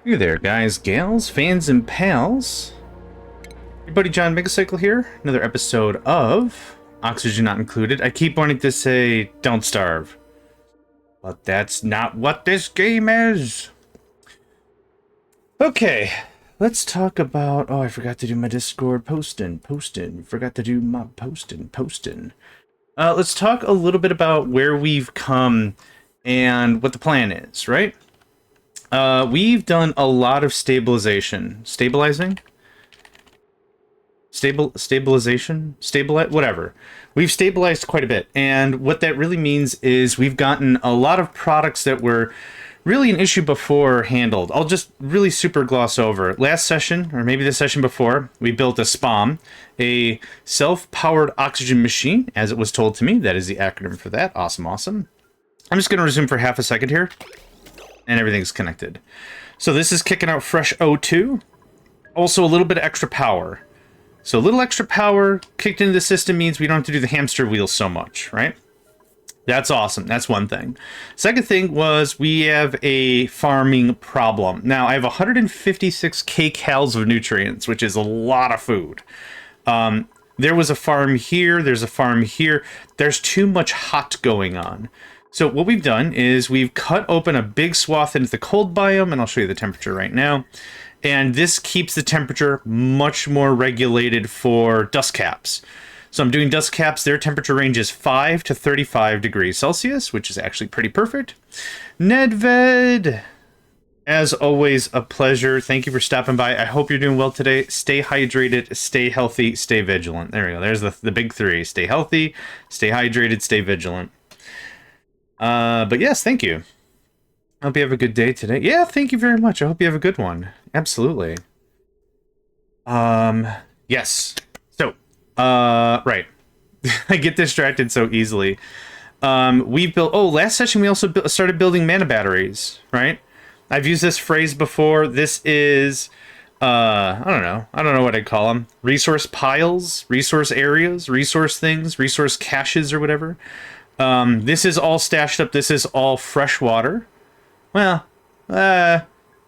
Hey there, guys, gals, fans, and pals. Your buddy JohnMegacycle here. Another episode of Oxygen Not Included. I keep wanting to say, don't starve. But that's not what this game is. Okay, let's talk about... Oh, I forgot to do my Discord posting. Forgot to do my posting. Let's talk a little bit about where we've come and what the plan is, right? We've done a lot of stabilization. Stabilization? Whatever. We've stabilized quite a bit. And what that really means is we've gotten a lot of products that were really an issue before handled. I'll just really super gloss over. Last session, or maybe the session before, we built a SPOM, a self-powered oxygen machine, as it was told to me. That is the acronym for that. Awesome. I'm just going to resume for half a second here. And everything's connected. So this is kicking out fresh O2. Also a little bit of extra power. So a little extra power kicked into the system means we don't have to do the hamster wheel so much, right? That's awesome. That's one thing. Second thing was we have a farming problem. Now I have 156 kcals of nutrients, which is a lot of food. There was a farm here. There's a farm here. There's too much hot going on. So what we've done is we've cut open a big swath into the cold biome, and I'll show you the temperature right now. And this keeps the temperature much more regulated for dust caps. So I'm doing dust caps. Their temperature range is 5 to 35 degrees Celsius, which is actually pretty perfect. Nedved, as always, a pleasure. Thank you for stopping by. I hope you're doing well today. Stay hydrated, stay healthy, stay vigilant. There we go. There's the big three. Stay healthy, stay hydrated, stay vigilant. But yes, thank you. I hope you have a good day today. Yeah, thank you very much. I hope you have a good one. Absolutely. Yes. So, right. I get distracted so easily. We built, last session we also started building mana batteries, right? I've used this phrase before. This is, I don't know what I'd call them. Resource piles, resource areas, resource things, resource caches or whatever. This is all stashed up. This is all fresh water. Well,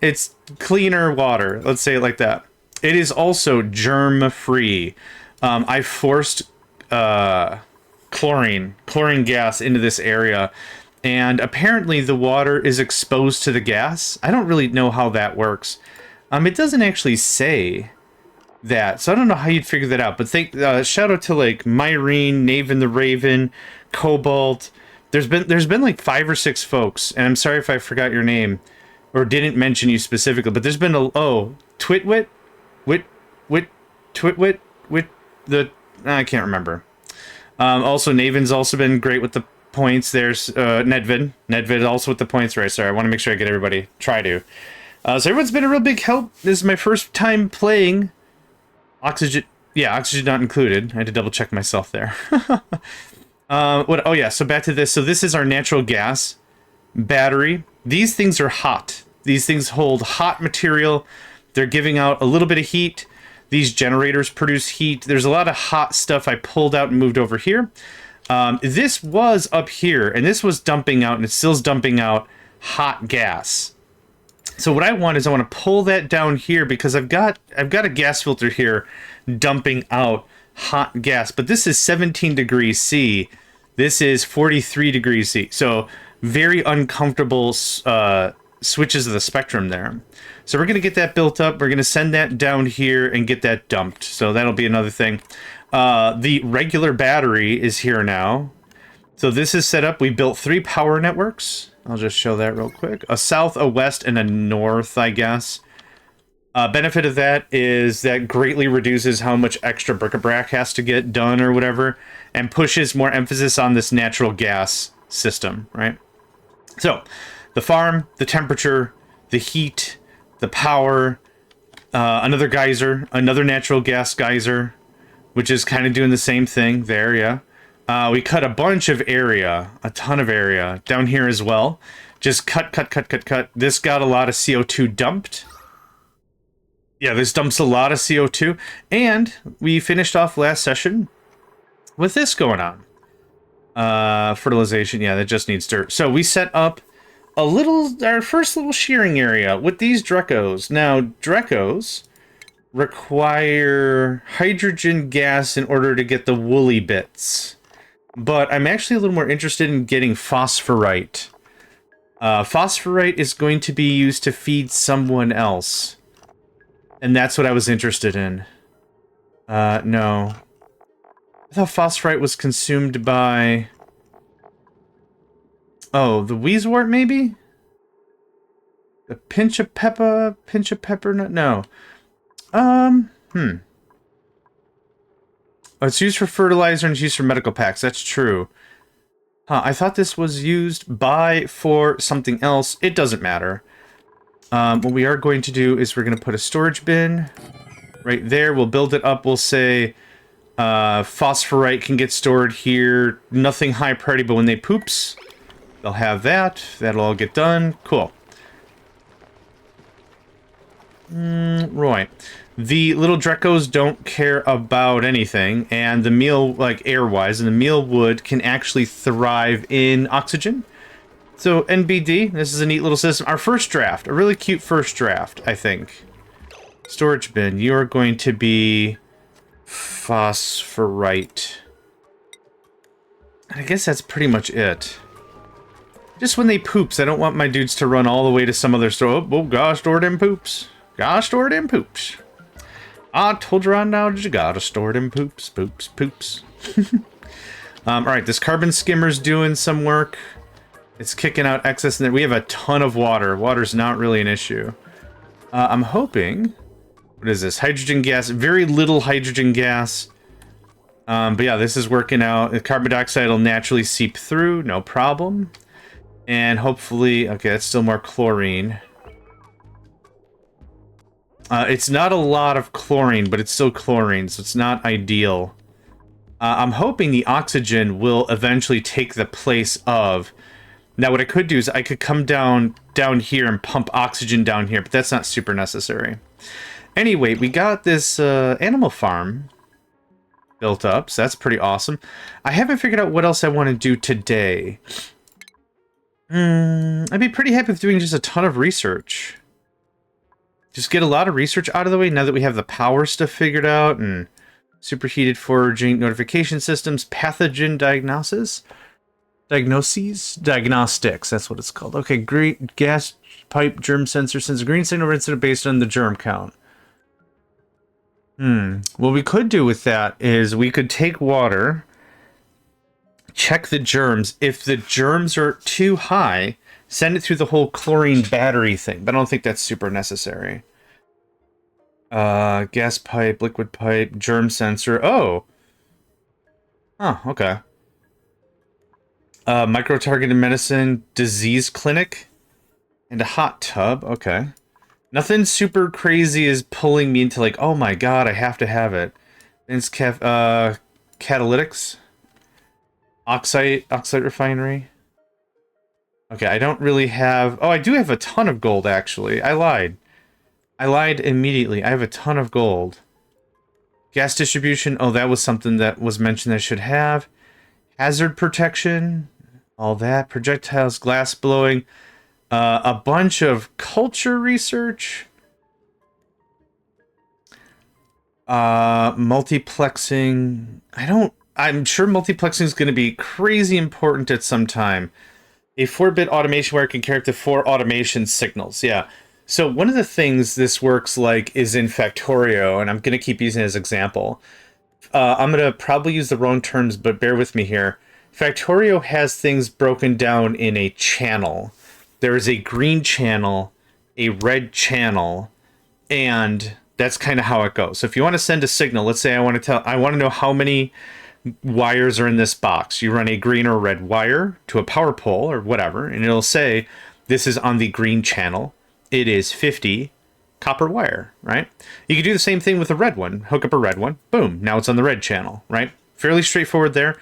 it's cleaner water. Let's say it like that. It is also germ-free. I forced chlorine gas into this area, and apparently the water is exposed to the gas. I don't really know how that works. It doesn't actually say that, so I don't know how you'd figure that out. But shout out to like Myrene, Naven the Raven, Cobalt. There's been like 5 or 6 folks, and I'm sorry if I forgot your name or didn't mention you specifically, but there's been Twitwit, I can't remember. Also Naven's also been great with the points. There's Nedvid also with the points, right? Sorry, I want to make sure I get everybody. So everyone's been a real big help. This is my first time playing Oxygen. Yeah, Oxygen Not Included. I had to double check myself there. So back to this. So this is our natural gas battery. These things are hot. These things hold hot material. They're giving out a little bit of heat. These generators produce heat. There's a lot of hot stuff I pulled out and moved over here. This was up here, and this was dumping out, and it still's dumping out hot gas. So what I want is I want to pull that down here because I've got a gas filter here dumping out hot gas, but this is 17 degrees C. This is 43 degrees C. So very uncomfortable switches of the spectrum there. So we're going to get that built up. We're going to send that down here and get that dumped. So that'll be another thing. The regular battery is here now. So this is set up. We built 3 power networks. I'll just show that real quick. A south, a west, and a north, I guess. Benefit of that is that greatly reduces how much extra bric-a-brac has to get done or whatever, and pushes more emphasis on this natural gas system, right? So, the farm, the temperature, the heat, the power, another geyser, another natural gas geyser, which is kind of doing the same thing there, yeah. We cut a bunch of area, a ton of area, down here as well. Just cut. This got a lot of CO2 dumped. Yeah, this dumps a lot of CO2. And we finished off last session with this going on. Fertilization, yeah, that just needs dirt. So we set up our first little shearing area with these Drecos. Now, Drecos require hydrogen gas in order to get the woolly bits. But I'm actually a little more interested in getting phosphorite. Phosphorite is going to be used to feed someone else. And that's what I was interested in. No. I thought phosphorite was consumed by... Oh, the Wheezewort, maybe? The pinch of pepper nut? No. Oh, it's used for fertilizer and it's used for medical packs. That's true. Huh, I thought this was used for something else. It doesn't matter. What we are going to do is we're going to put a storage bin right there. We'll build it up. We'll say phosphorite can get stored here. Nothing high priority, but when they poops, they'll have that. That'll all get done. Cool. Right. The little Drecos don't care about anything, and the meal, like air-wise, and the meal wood can actually thrive in oxygen. So, NBD, this is a neat little system. Our first draft, a really cute first draft, I think. Storage bin, you are going to be phosphorite. I guess that's pretty much it. Just when they poops, I don't want my dudes to run all the way to some other store. Oh gosh, store them poops. Gosh, store them poops. I told you right now that you gotta store them poops, poops, poops. Alright, this carbon skimmer's doing some work. It's kicking out excess, and we have a ton of water. Water's not really an issue. I'm hoping... What is this? Hydrogen gas. Very little hydrogen gas. But yeah, this is working out. The carbon dioxide will naturally seep through. No problem. And hopefully... Okay, that's still more chlorine. It's not a lot of chlorine, but it's still chlorine, so it's not ideal. I'm hoping the oxygen will eventually take the place of... Now, what I could do is I could come down here and pump oxygen down here, but that's not super necessary. Anyway, we got this animal farm built up, so that's pretty awesome. I haven't figured out what else I want to do today. I'd be pretty happy with doing just a ton of research. Just get a lot of research out of the way now that we have the power stuff figured out, and superheated foraging notification systems, pathogen diagnosis. Diagnostics, that's what it's called. Okay, great. Gas pipe germ sensor sends a green signal incident based on the germ count. What we could do with that is we could take water, check the germs. If the germs are too high, send it through the whole chlorine battery thing, but I don't think that's super necessary. Gas pipe, liquid pipe, germ sensor. Oh. Oh, okay. Micro-targeted medicine, disease clinic, and a hot tub. Okay. Nothing super crazy is pulling me into like, oh my god, I have to have it. It's catalytics. Oxide refinery. Okay, I don't really have... Oh, I do have a ton of gold, actually. I lied. I lied immediately. I have a ton of gold. Gas distribution. Oh, that was something that was mentioned I should have. Hazard protection. All that. Projectiles, glass blowing. A bunch of culture research. Multiplexing. I'm sure multiplexing is going to be crazy important at some time. A 4-bit automation where I can character 4 automation signals. Yeah. So one of the things this works like is in Factorio, and I'm going to keep using it as an example. I'm going to probably use the wrong terms, but bear with me here. Factorio has things broken down in a channel. There is a green channel, a red channel, and that's kind of how it goes. So if you want to send a signal, let's say I want to know how many wires are in this box. You run a green or red wire to a power pole or whatever, and it'll say this is on the green channel. It is 50 copper wire, right? You can do the same thing with a red one. Hook up a red one. Boom. Now it's on the red channel, right? Fairly straightforward there.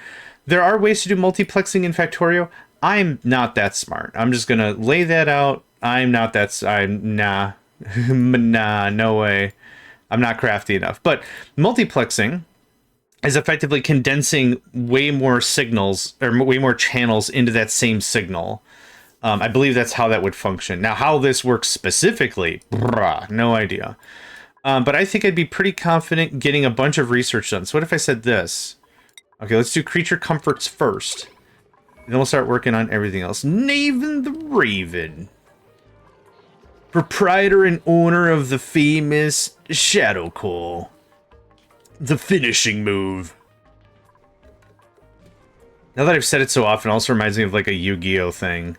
There are ways to do multiplexing in Factorio. I'm not that smart. I'm just going to lay that out. Nah, no way. I'm not crafty enough. But multiplexing is effectively condensing way more signals or way more channels into that same signal. I believe that's how that would function. Now, how this works specifically, brah, no idea. But I think I'd be pretty confident getting a bunch of research done. So what if I said this? Okay, let's do creature comforts first. And then we'll start working on everything else. Naven the Raven. Proprietor and owner of the famous Shadow Call. The finishing move. Now that I've said it so often, it also reminds me of like a Yu-Gi-Oh thing.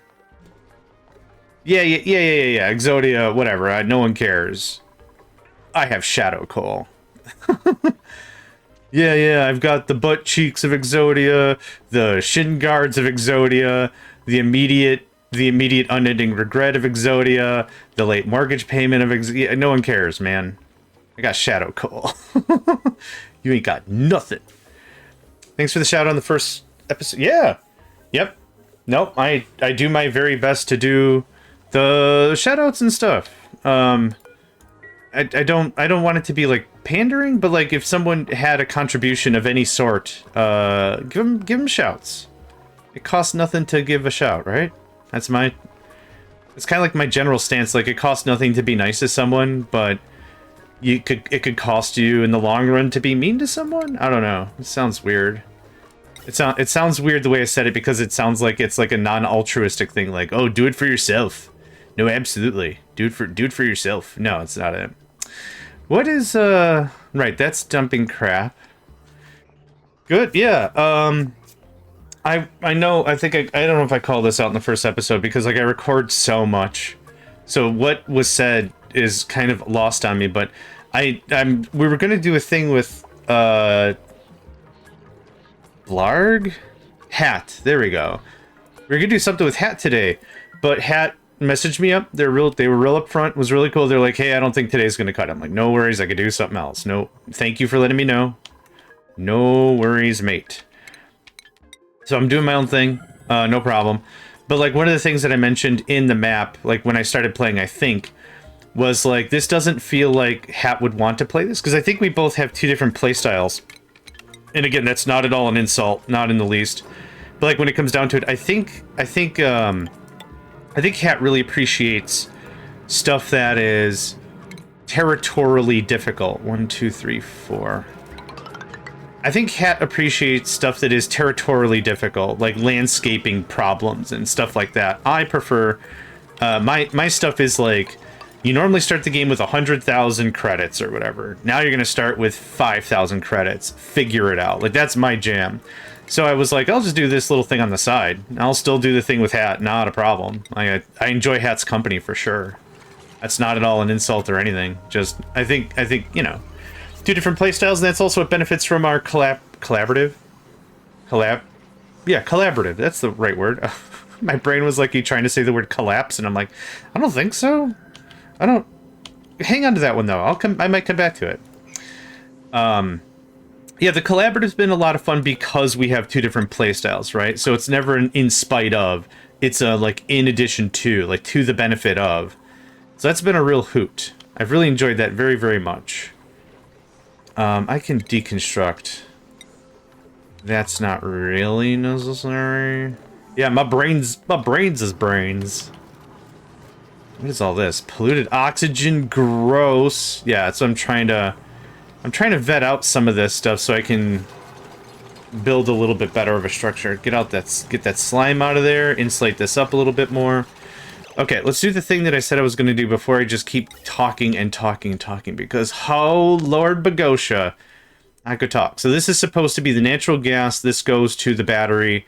Yeah. Exodia, whatever. No one cares. I have Shadow Call. Yeah, I've got the butt cheeks of Exodia, the shin guards of Exodia, the immediate unending regret of Exodia, the late mortgage payment of Exodia. No one cares, man. I got Shadow Call. You ain't got nothing. Thanks for the shout out on the first episode. Yeah. Yep. Nope. I do my very best to do the shout outs and stuff. I don't want it to be like pandering, but like if someone had a contribution of any sort, give them shouts. It costs nothing to give a shout, right? It's kind of like my general stance. Like it costs nothing to be nice to someone, but it could cost you in the long run to be mean to someone. I don't know. It sounds weird. It sounds weird the way I said it because it sounds like it's like a non-altruistic thing. Like, oh, do it for yourself. No, absolutely. Do it for yourself. No, it's not it. What is right, that's dumping crap. Good, yeah. I know, I think I don't know if I called this out in the first episode because like I record so much. So what was said is kind of lost on me, but we were gonna do a thing with Blarg? Hat, there we go. We were gonna do something with Hat today, but Hat messaged me up. They were real upfront. It was really cool. They're like, hey, I don't think today's gonna cut. I'm like, no worries, I could do something else. No, thank you for letting me know. No worries, mate. So I'm doing my own thing, no problem. But like one of the things that I mentioned in the map, like when I started playing, I think, was like, this doesn't feel like Hat would want to play this, because I think we both have two different play styles. And again, that's not at all an insult, not in the least. But like when it comes down to it, I think Hat really appreciates stuff that is territorially difficult. 1, 2, 3, 4. I think Hat appreciates stuff that is territorially difficult, like landscaping problems and stuff like that. I prefer my stuff is like, you normally start the game with 100,000 credits or whatever. Now you're gonna start with 5,000 credits. Figure it out. Like that's my jam. So I was like, I'll just do this little thing on the side. I'll still do the thing with Hat, not a problem. I enjoy Hat's company for sure. That's not at all an insult or anything. Just I think you know, two different playstyles, and that's also what benefits from our collaborative. Yeah, collaborative. That's the right word. My brain was like, you trying to say the word collapse, and I'm like, I don't think so. I don't. Hang on to that one though. I might come back to it. Yeah, the collaborative's been a lot of fun because we have two different playstyles, right? So it's never an in spite of. It's a like in addition to, like to the benefit of. So that's been a real hoot. I've really enjoyed that very, very much. I can deconstruct. That's not really necessary. Yeah, my brains is brains. What is all this? Polluted oxygen, gross. Yeah, so I'm trying to vet out some of this stuff so I can build a little bit better of a structure. Get that slime out of there, insulate this up a little bit more. Okay, let's do the thing that I said I was going to do before I just keep talking and talking and talking, because oh Lord Bagosha, I could talk. So this is supposed to be the natural gas. This goes to the battery.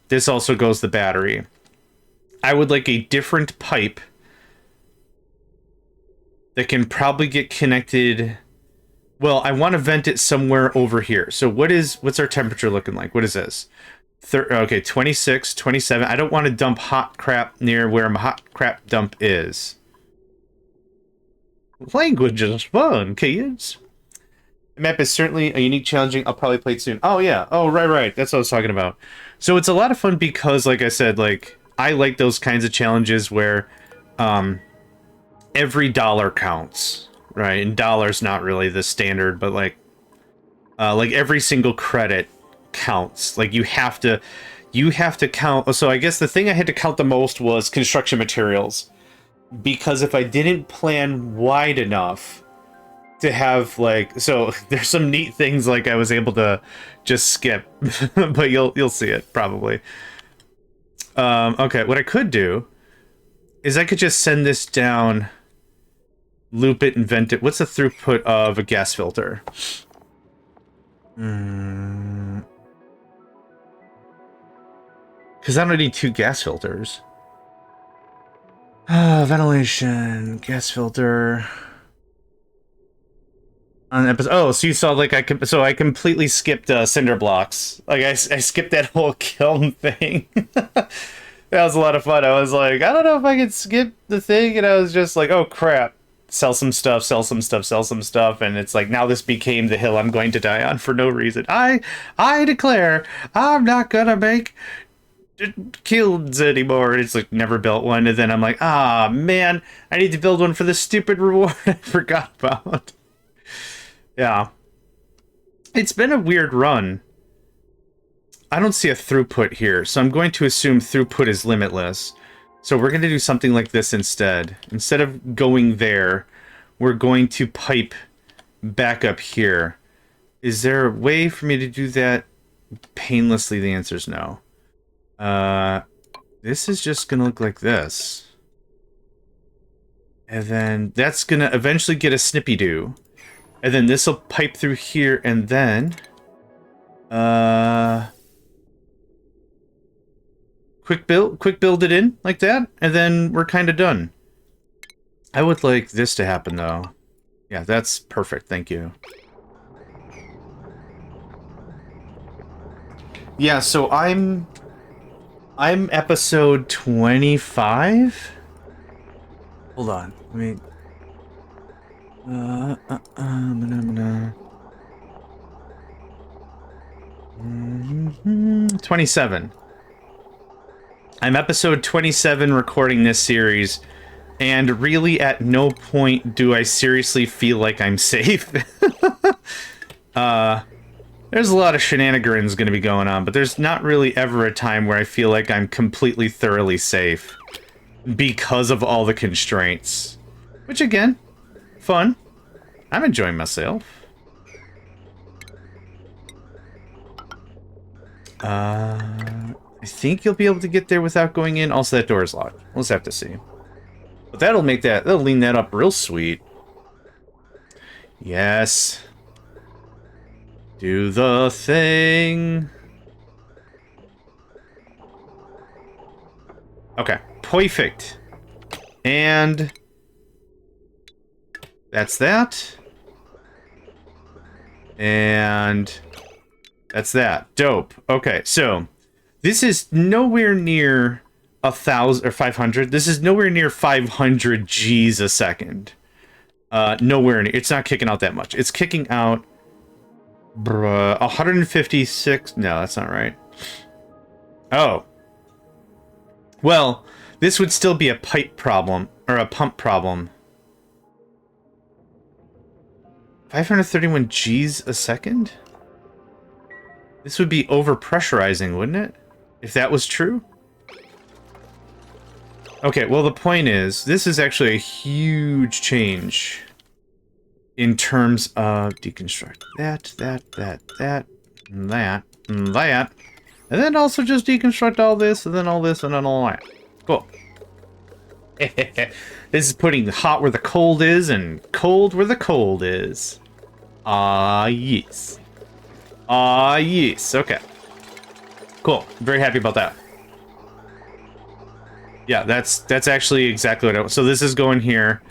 This also goes to the battery. I would like a different pipe that can probably get connected. Well, I want to vent it somewhere over here. So what's our temperature looking like? What is this? Okay, 26, 27. I don't want to dump hot crap near where my hot crap dump is. Language is fun, kids. The map is certainly a unique, challenging. I'll probably play it soon. Oh, yeah. Oh, right. That's what I was talking about. So it's a lot of fun because, like I said, like, I like those kinds of challenges where every dollar counts, right? And dollar's not really the standard, but, like every single credit counts. Like you have to count. So I guess the thing I had to count the most was construction materials, because if I didn't plan wide enough to have like, so there's some neat things like I was able to just skip, but you'll see it probably. Okay, what I could do is I could just send this down, loop it, and vent it. What's the throughput of a gas filter? Because I don't need 2 gas filters. Ventilation, gas filter. On episode, oh, so you saw like I completely skipped cinder blocks. Like I skipped that whole kiln thing. That was a lot of fun. I was like, I don't know if I could skip the thing, and I was just like, oh crap, sell some stuff, sell some stuff, sell some stuff, and it's like now this became the hill I'm going to die on for no reason. I declare I'm not gonna make kilns anymore. It's like never built one, and then I'm like, ah man, I need to build one for this stupid reward I forgot about. Yeah, it's been a weird run. I don't see a throughput here, so I'm going to assume throughput is limitless. So we're going to do something like this instead. Instead of going there, we're going to pipe back up here. Is there a way for me to do that painlessly? The answer is no. This is just going to look like this. And then that's going to eventually get a snippy-doo. And then this will pipe through here, and then... quick build it in, like that, and then we're kind of done. I would like this to happen, though. Yeah, that's perfect, thank you. Yeah, so I'm episode 25? Hold on, let me... 27. I'm episode 27 recording this series, and really at no point do I seriously feel like I'm safe. There's a lot of shenanigans going to be going on, but there's not really ever a time where I feel like I'm completely thoroughly safe because of all the constraints. Which, again, fun. I'm enjoying myself. I think you'll be able to get there without going in. Also, that door is locked. We'll just have to see. But that'll lean that up real sweet. Yes. Do the thing. Okay, perfect. And that's that. And that's that. Dope. Okay, so this is nowhere near 1,000 or 500. This is nowhere near 500 G's a second. Nowhere near. It's not kicking out that much. It's kicking out 156. No, that's not right. Oh. Well, this would still be a pipe problem or a pump problem. 531 G's a second? This would be overpressurizing, wouldn't it? If that was true? Okay, well, the point is, this is actually a huge change in terms of deconstruct that, and that, and that, and then also just deconstruct all this, and then all this, and then all that. Cool. This is putting hot where the cold is, and cold where the cold is. Ah, yes. Ah, yes. Okay. Cool. Very happy about that. Yeah, that's actually exactly what I want. So this is going here.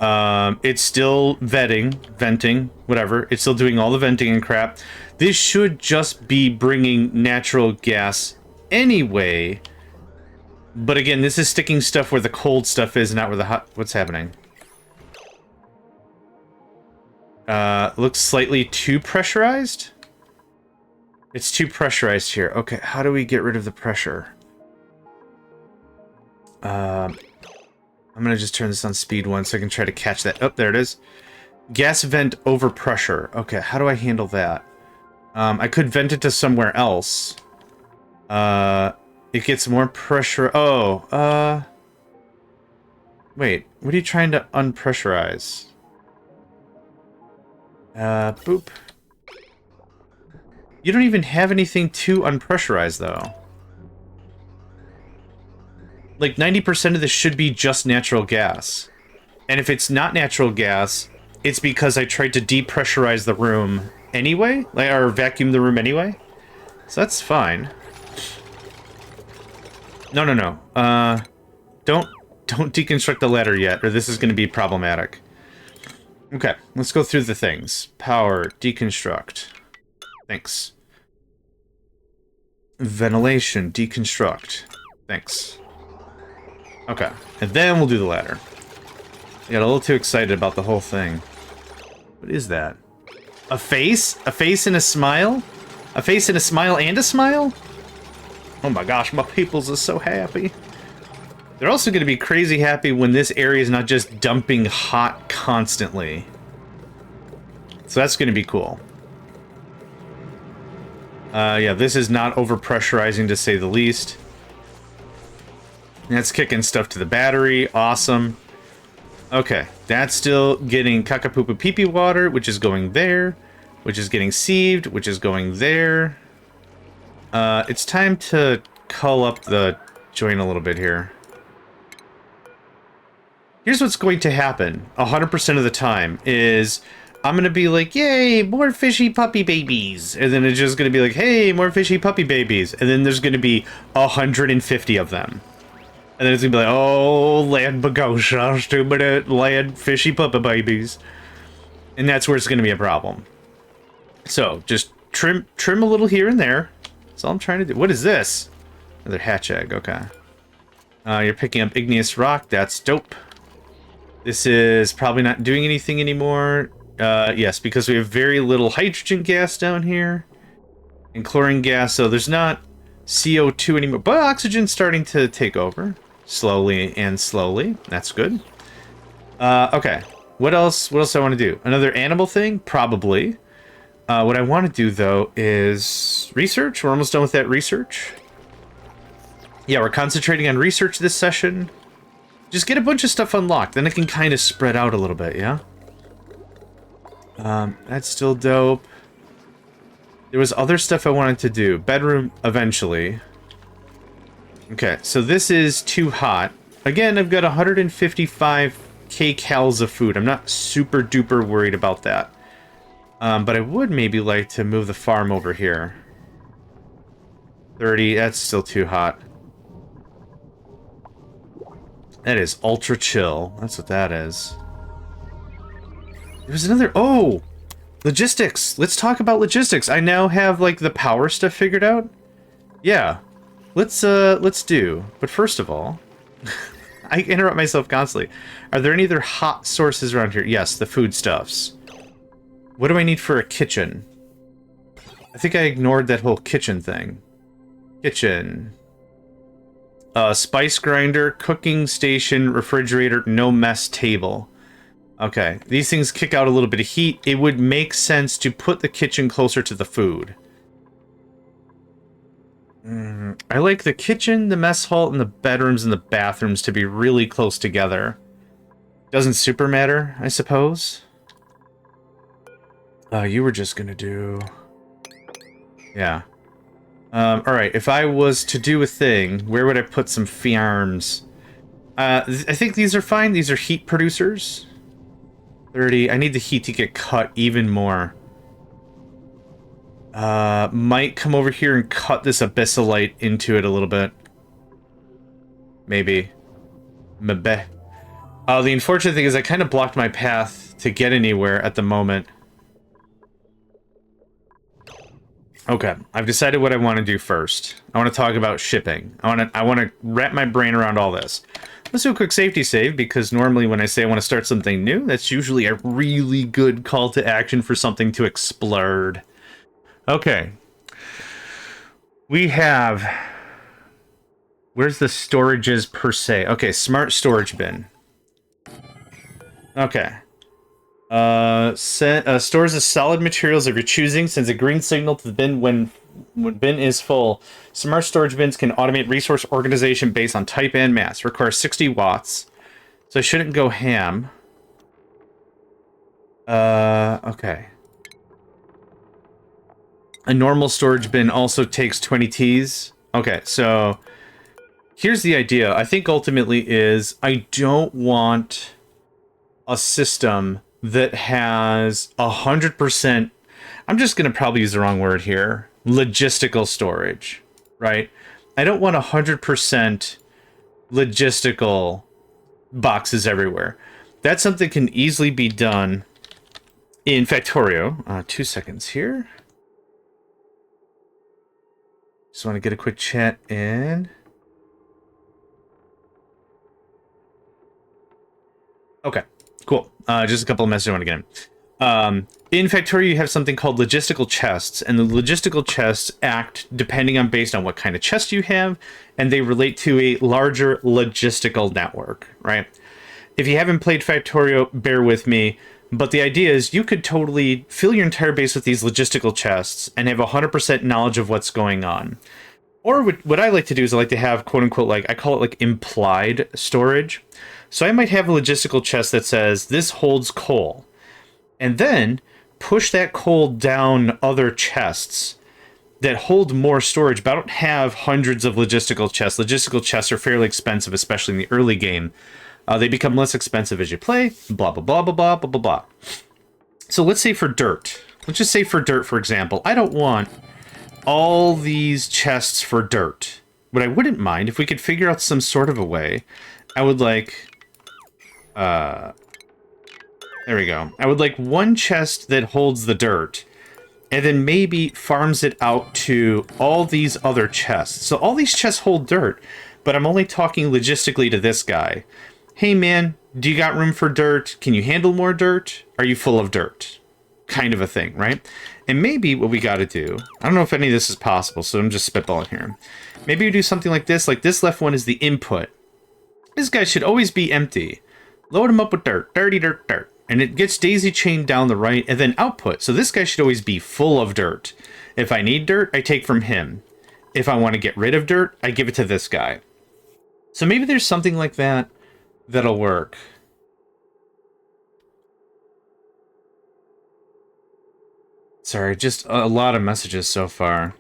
It's still venting, whatever. It's still doing all the venting and crap. This should just be bringing natural gas anyway. But again, this is sticking stuff where the cold stuff is, not where the hot... What's happening? Looks slightly too pressurized? It's too pressurized here. Okay, how do we get rid of the pressure? I'm gonna just turn this on speed 1 so I can try to catch that. Oh, there it is. Gas vent over pressure. Okay, how do I handle that? I could vent it to somewhere else. It gets more pressure. Oh, wait. What are you trying to unpressurize? Boop. You don't even have anything to unpressurize, though. Like, 90% of this should be just natural gas. And if it's not natural gas, it's because I tried to depressurize the room anyway, like, or vacuum the room anyway. So that's fine. No. Don't deconstruct the ladder yet, or this is going to be problematic. Okay, let's go through the things. Power, deconstruct. Thanks. Ventilation, deconstruct. Thanks. Okay, and then we'll do the ladder. I got a little too excited about the whole thing. What is that? A face? A face and a smile? A face and a smile and a smile? Oh my gosh, my peoples are so happy. They're also going to be crazy happy when this area is not just dumping hot constantly. So that's going to be cool. Yeah, this is not overpressurizing to say the least. That's kicking stuff to the battery. Awesome. Okay, that's still getting caca-poo-poo pee-pee water, which is going there. Which is getting sieved, which is going there. It's time to cull up the joint a little bit here. Here's what's going to happen 100% of the time is I'm going to be like, yay, more fishy puppy babies. And then it's just going to be like, hey, more fishy puppy babies. And then there's going to be 150 of them. And then it's going to be like, oh, land bagosha, stupid land fishy puppy babies. And that's where it's going to be a problem. So just trim a little here and there. That's all I'm trying to do. What is this? Another hatch egg, okay. You're picking up igneous rock, that's dope. This is probably not doing anything anymore. Yes, because we have very little hydrogen gas down here. And chlorine gas, so there's not CO2 anymore. But oxygen's starting to take over. Slowly and slowly. That's good. Okay. What else I want to do? Another animal thing? Probably. What I want to do, though, is research. We're almost done with that research. Yeah, we're concentrating on research this session. Just get a bunch of stuff unlocked, then it can kind of spread out a little bit, yeah? That's still dope. There was other stuff I wanted to do. Bedroom, eventually. Okay, so this is too hot. Again, I've got 155 kcals of food. I'm not super duper worried about that. But I would maybe like to move the farm over here. 30, that's still too hot. That is ultra chill. That's what that is. There's another... Oh! Logistics! Let's talk about logistics. I now have, like, the power stuff figured out. Yeah. Let's do. But first of all... I interrupt myself constantly. Are there any other hot sources around here? Yes, the foodstuffs. What do I need for a kitchen? I think I ignored that whole kitchen thing. Kitchen. Spice grinder, cooking station, refrigerator, no mess table. Okay, these things kick out a little bit of heat. It would make sense to put the kitchen closer to the food. I like the kitchen, the mess hall, and the bedrooms and the bathrooms to be really close together. Doesn't super matter, I suppose. You were just gonna do... Yeah. Alright, if I was to do a thing, where would I put some farms? I think these are fine. These are heat producers. 30. I need the heat to get cut even more. Might come over here and cut this abyssalite into it a little bit. Maybe. Maybe. The unfortunate thing is I kind of blocked my path to get anywhere at the moment. Okay, I've decided what I want to do first. I want to talk about shipping. I want to wrap my brain around all this. Let's do a quick safety save, because normally when I say I want to start something new, that's usually a really good call to action for something to explode. Okay. We have... Where's the storages per se? Okay, smart storage bin. Okay. Stores the solid materials of your choosing, sends a green signal to the bin when bin is full. Smart storage bins can automate resource organization based on type and mass. Requires 60 watts. So I shouldn't go ham. Okay. A normal storage bin also takes 20 Ts. Okay, so here's the idea. I think ultimately is I don't want a system that has 100%, I'm just going to probably use the wrong word here, logistical storage, right? I don't want 100% logistical boxes everywhere. That's something that can easily be done in Factorio. 2 seconds here. Just want to get a quick chat in. Okay, cool. Just a couple of messages I want to get in. In Factorio, you have something called logistical chests, and the logistical chests act depending on based on what kind of chest you have, and they relate to a larger logistical network, right? If you haven't played Factorio, bear with me, but the idea is you could totally fill your entire base with these logistical chests and have 100% knowledge of what's going on. Or what I like to do is I like to have, quote unquote, like I call it like implied storage. So I might have a logistical chest that says this holds coal, and then push that coal down other chests that hold more storage, but I don't have hundreds of logistical chests. Logistical chests are fairly expensive, especially in the early game. They become less expensive as you play, blah, blah, blah, blah, blah, blah, blah, blah. So let's say for dirt. Let's just say for dirt, for example, I don't want all these chests for dirt. But I wouldn't mind if we could figure out some sort of a way. I would like... there we go. I would like one chest that holds the dirt, and then maybe farms it out to all these other chests. So all these chests hold dirt, but I'm only talking logistically to this guy. Hey man, do you got room for dirt? Can you handle more dirt? Are you full of dirt? Kind of a thing, right? And maybe what we got to do, I don't know if any of this is possible, so I'm just spitballing here. Maybe we do something like this left one is the input. This guy should always be empty. Load him up with dirt, dirty dirt, dirt. And it gets daisy chained down the right, and then output. So this guy should always be full of dirt. If I need dirt, I take from him. If I want to get rid of dirt, I give it to this guy. So maybe there's something like that that'll work. Sorry, just a lot of messages so far.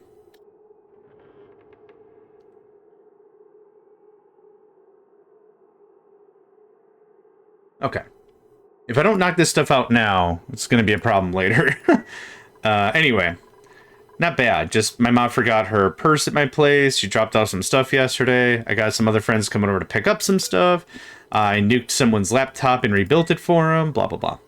Okay. If I don't knock this stuff out now, it's going to be a problem later. Anyway, not bad. Just my mom forgot her purse at my place. She dropped off some stuff yesterday. I got some other friends coming over to pick up some stuff. I nuked someone's laptop and rebuilt it for them, blah, blah, blah.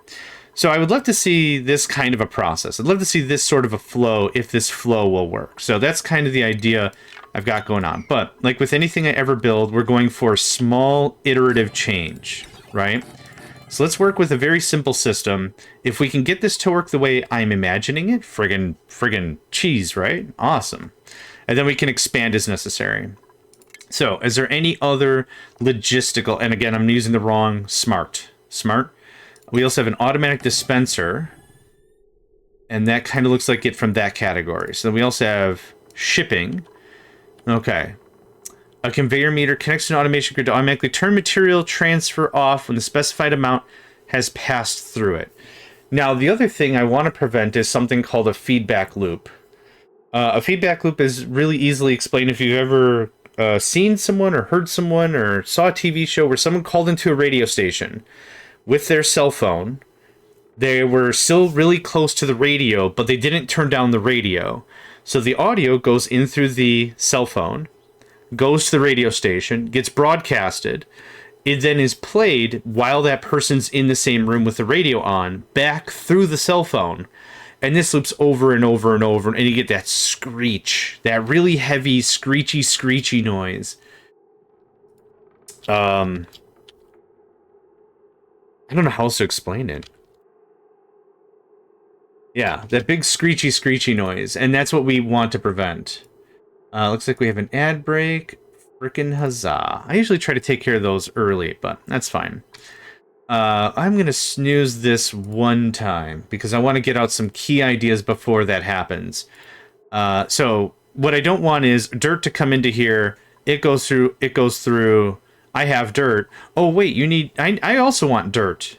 So I would love to see this kind of a process. I'd love to see this sort of a flow if this flow will work. So that's kind of the idea I've got going on. But like with anything I ever build, we're going for small iterative change, right? So let's work with a very simple system. If we can get this to work the way I'm imagining it, friggin' cheese, right? Awesome. And then we can expand as necessary. So, is there any other logistical, and again, I'm using the wrong smart. We also have an automatic dispenser, and that kind of looks like it from that category. So we also have shipping. Okay. A conveyor meter connects to an automation grid to automatically turn material transfer off when the specified amount has passed through it. Now, the other thing I want to prevent is something called a feedback loop. A feedback loop is really easily explained if you've ever seen someone or heard someone or saw a TV show where someone called into a radio station with their cell phone. They were still really close to the radio, but they didn't turn down the radio. So the audio goes in through the cell phone, goes to the radio station, gets broadcasted. It then is played while that person's in the same room with the radio on, back through the cell phone. And this loops over and over and over, and you get that screech, that really heavy, screechy noise. I don't know how else to explain it. Yeah, that big screechy noise, and that's what we want to prevent. Looks like we have an ad break. Frickin' huzzah. I usually try to take care of those early, but that's fine. I'm going to snooze this one time because I want to get out some key ideas before that happens. So what I don't want is dirt to come into here. It goes through. I have dirt. Oh, wait, I also want dirt.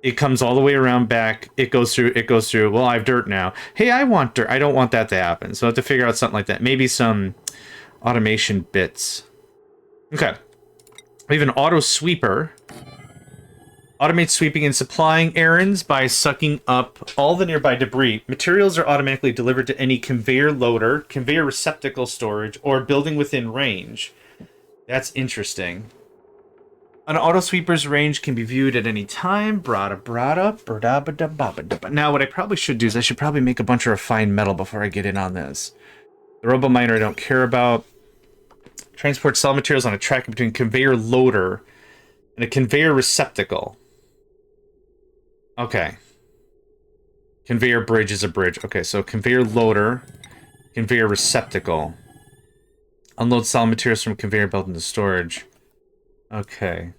It comes all the way around back. It goes through. Well, I have dirt now. Hey, I want dirt. I don't want that to happen. So I have to figure out something like that. Maybe some automation bits. Okay. We have an auto sweeper. Automates sweeping and supplying errands by sucking up all the nearby debris. Materials are automatically delivered to any conveyor loader, conveyor receptacle storage, or building within range. That's interesting. An auto sweeper's range can be viewed at any time. Now, what I probably should do is I should probably make a bunch of refined metal before I get in on this. The robo miner I don't care about. Transport solid materials on a track between conveyor loader and a conveyor receptacle. Okay. Conveyor bridge is a bridge. Okay, so conveyor loader, conveyor receptacle. Unload solid materials from conveyor belt into storage. Okay.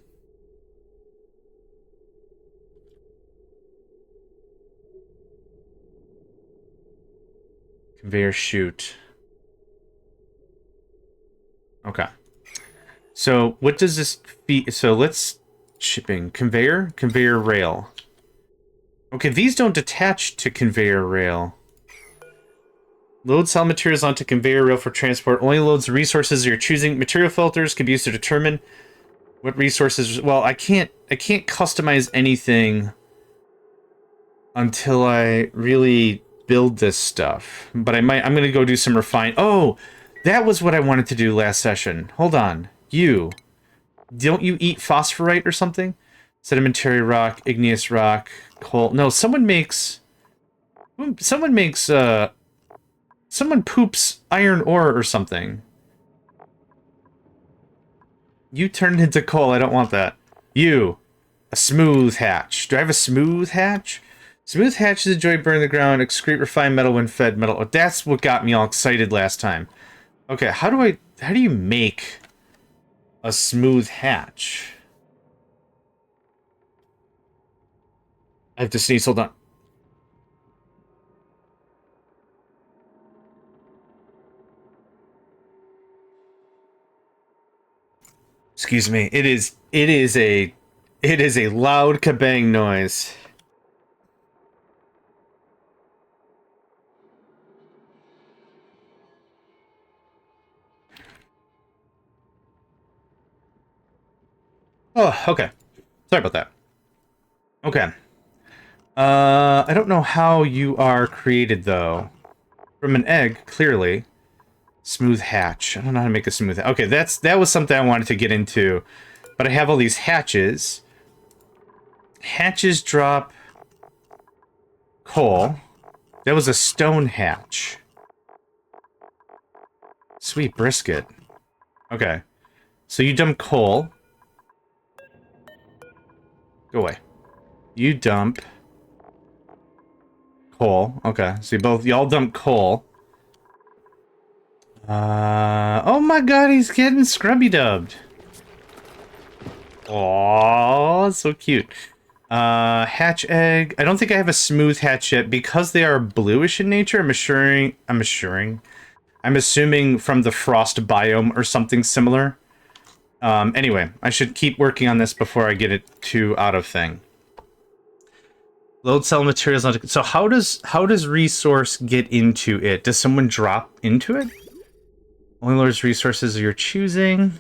Conveyor chute. Okay. So what does this be? So let's shipping conveyor rail. Okay, these don't attach to conveyor rail. Load solid materials onto conveyor rail for transport. Only loads resources you're choosing. Material filters can be used to determine what resources. Well, I can't customize anything until I really build this stuff. But I'm gonna go do some refine. Oh, that was what I wanted to do last session. Hold on. Don't you eat phosphorite or something? Sedimentary rock, igneous rock, coal. No, someone poops iron ore or something. You turned into coal. I don't want that. A smooth hatch. Do I have a smooth hatch? Smooth hatches enjoy burning the ground, excrete refined metal when fed metal. Oh, that's what got me all excited last time. Okay, how do you make a smooth hatch? I have to sneeze, hold on. Excuse me. It is a loud kabang noise. Oh, okay. Sorry about that. Okay. I don't know how you are created, though. From an egg, clearly. Smooth hatch. I don't know how to make a smooth hatch. Okay, that was something I wanted to get into. But I have all these hatches. Hatches drop coal. That was a stone hatch. Sweet brisket. Okay. So you dump coal. Go away. You dump coal. Okay. So y'all dump coal. Oh my god, he's getting scrubby dubbed. Oh, so cute. Hatch egg. I don't think I have a smooth hatch yet because they are bluish in nature. I'm assuming from the frost biome or something similar. Anyway, I should keep working on this before I get it too out of thing. Load cell materials onto. So how does resource get into it? Does someone drop into it? Only loads resources you're choosing.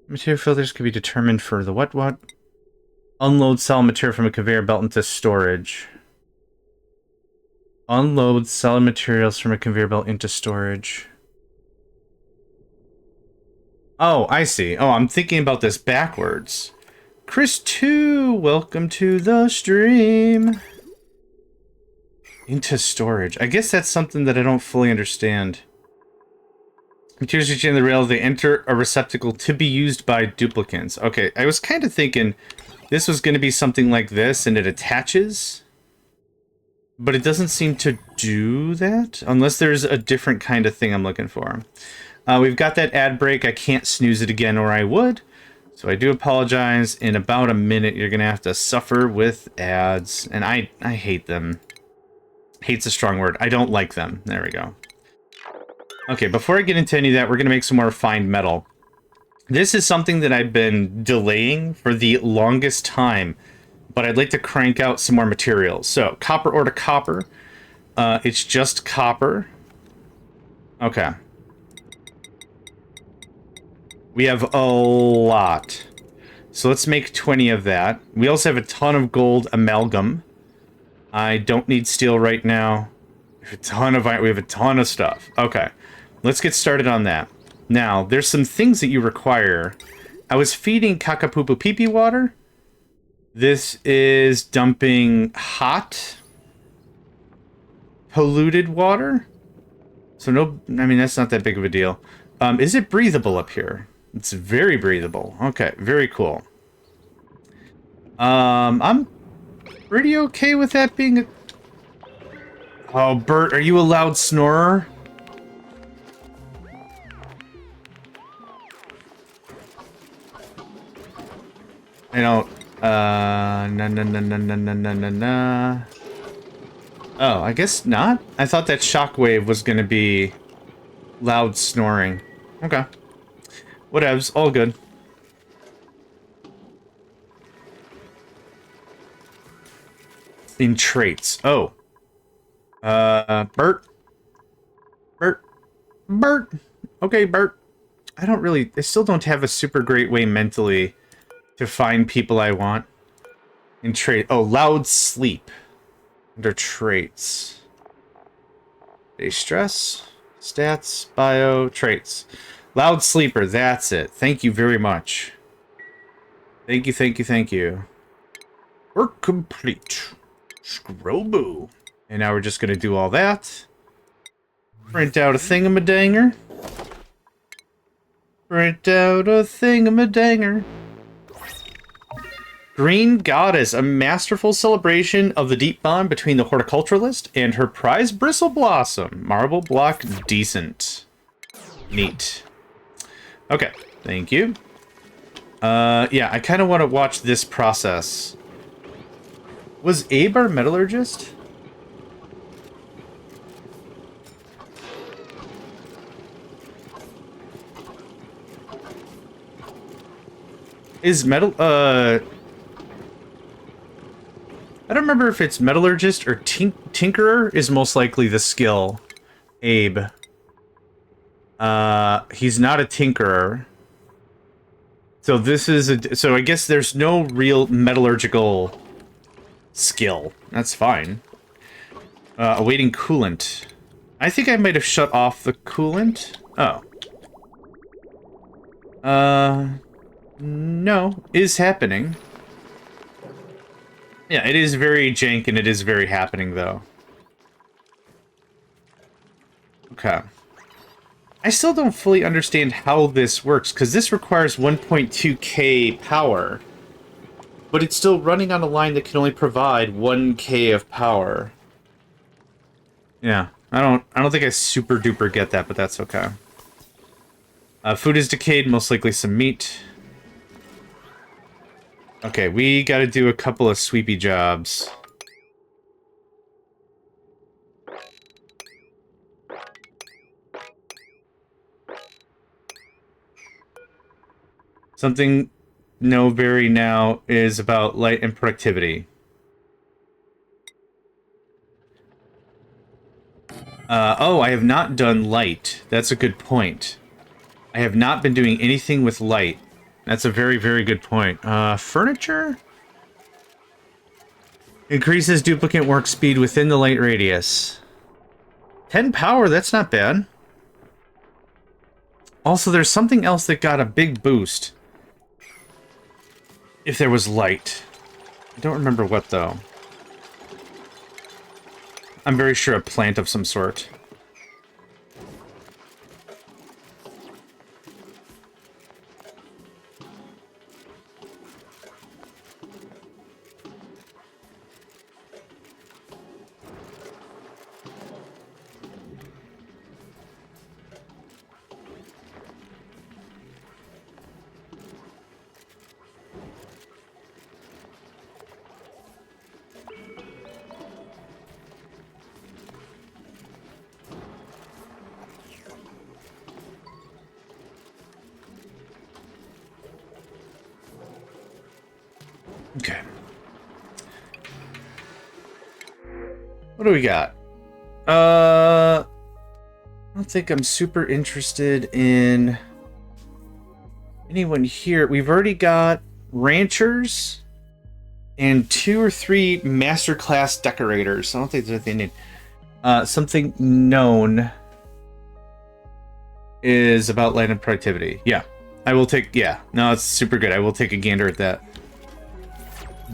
Material filters can be determined for the what? Unload cell material from a conveyor belt into storage. Unload cell materials from a conveyor belt into storage. Oh, I see. Oh, I'm thinking about this backwards. Chris 2, welcome to the stream. Into storage. I guess that's something that I don't fully understand. Materials reaching in the rail, they enter a receptacle to be used by duplicants. Okay, I was kind of thinking this was going to be something like this and it attaches. But it doesn't seem to do that unless there's a different kind of thing I'm looking for. We've got that ad break. I can't snooze it again or I would. So I do apologize. In about a minute, you're going to have to suffer with ads. And I hate them. Hate's a strong word. I don't like them. There we go. Okay, before I get into any of that, we're going to make some more refined metal. This is something that I've been delaying for the longest time, but I'd like to crank out some more materials. So, copper ore to copper. It's just copper. Okay. We have a lot. So let's make 20 of that. We also have a ton of gold amalgam. I don't need steel right now. We have a ton of stuff. Okay. Let's get started on that. Now, there's some things that you require. I was feeding Kakapupu Pipi water. This is dumping hot, polluted water. So no, I mean, that's not that big of a deal. Is it breathable up here? It's very breathable. Okay, very cool. I'm pretty okay with that being a... Oh, Bert, are you a loud snorer? I don't... nah. Oh, I guess not? I thought that shockwave was gonna be loud snoring. Okay. Whatevs, all good. In traits. Oh. Bert? Bert! Okay, Bert. I still don't have a super great way mentally to find people I want. In trait. Oh, loud sleep. Under traits. Day stress. Stats. Bio. Traits. Loud sleeper. That's it. Thank you very much. Thank you, thank you, thank you. Work complete. Scroboo. And now we're just going to do all that. Print out a thingamadanger. Print out a thingamadanger. Green Goddess, a masterful celebration of the deep bond between the horticulturalist and her prize bristle blossom. Marble block decent. Neat. Okay, thank you. Yeah, I kind of want to watch this process. Was Abe our metallurgist? Is metal, I don't remember if it's metallurgist or tinkerer is most likely the skill. Abe. He's not a tinkerer. So this is so I guess there's no real metallurgical skill. That's fine. Awaiting coolant. I think I might have shut off the coolant. Oh. No. Is happening. Yeah, it is very jank and it is very happening, though. Okay. I still don't fully understand how this works, because this requires 1.2k power. But it's still running on a line that can only provide 1k of power. Yeah, I don't think I super duper get that, but that's okay. Food is decayed, most likely some meat. Okay, we gotta do a couple of sweepy jobs. Something no berry now is about light and productivity. Oh, I have not done light. That's a good point. I have not been doing anything with light. That's a very, very good point. Furniture? Increases duplicate work speed within the light radius. 10 power, that's not bad. Also, there's something else that got a big boost. If there was light. I don't remember what, though. I'm very sure a plant of some sort. Okay. What do we got? I don't think I'm super interested in anyone here. We've already got ranchers and 2 or 3 masterclass decorators. I don't think there's anything they need. Something known is about land and productivity. Yeah. I will take... Yeah. No, it's super good. I will take a gander at that.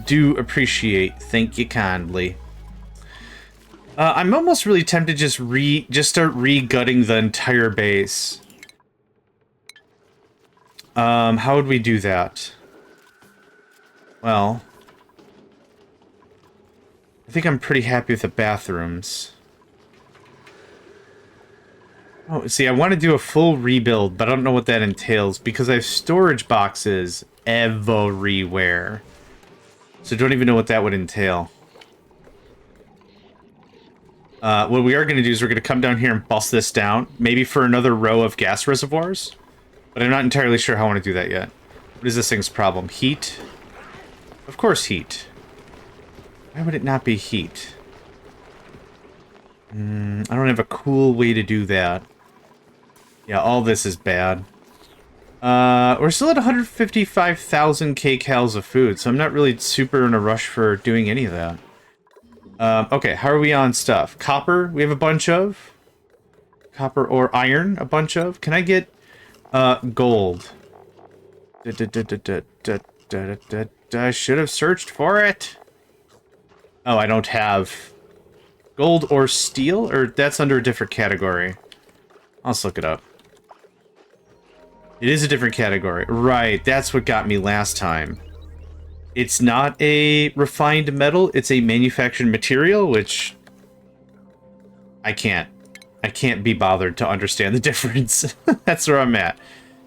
Do appreciate. Thank you kindly. I'm almost really tempted to just start re-gutting the entire base. How would we do that? Well, I think I'm pretty happy with the bathrooms. Oh, see, I want to do a full rebuild, but I don't know what that entails because I have storage boxes everywhere. So I don't even know what that would entail. What we are going to do is we're going to come down here and bust this down, maybe for another row of gas reservoirs, but I'm not entirely sure how I want to do that yet. What is this thing's problem? Heat? Of course heat. Why would it not be heat? I don't have a cool way to do that. Yeah, all this is bad. We're still at 155,000 kcals of food, so I'm not really super in a rush for doing any of that. Okay, how are we on stuff? Copper, we have a bunch of. Copper or iron, a bunch of. Can I get gold? I should have searched for it. Oh, I don't have gold or steel, or that's under a different category. Let's look it up. It is a different category. Right, that's what got me last time. It's not a refined metal, it's a manufactured material, which I can't be bothered to understand the difference. That's where I'm at.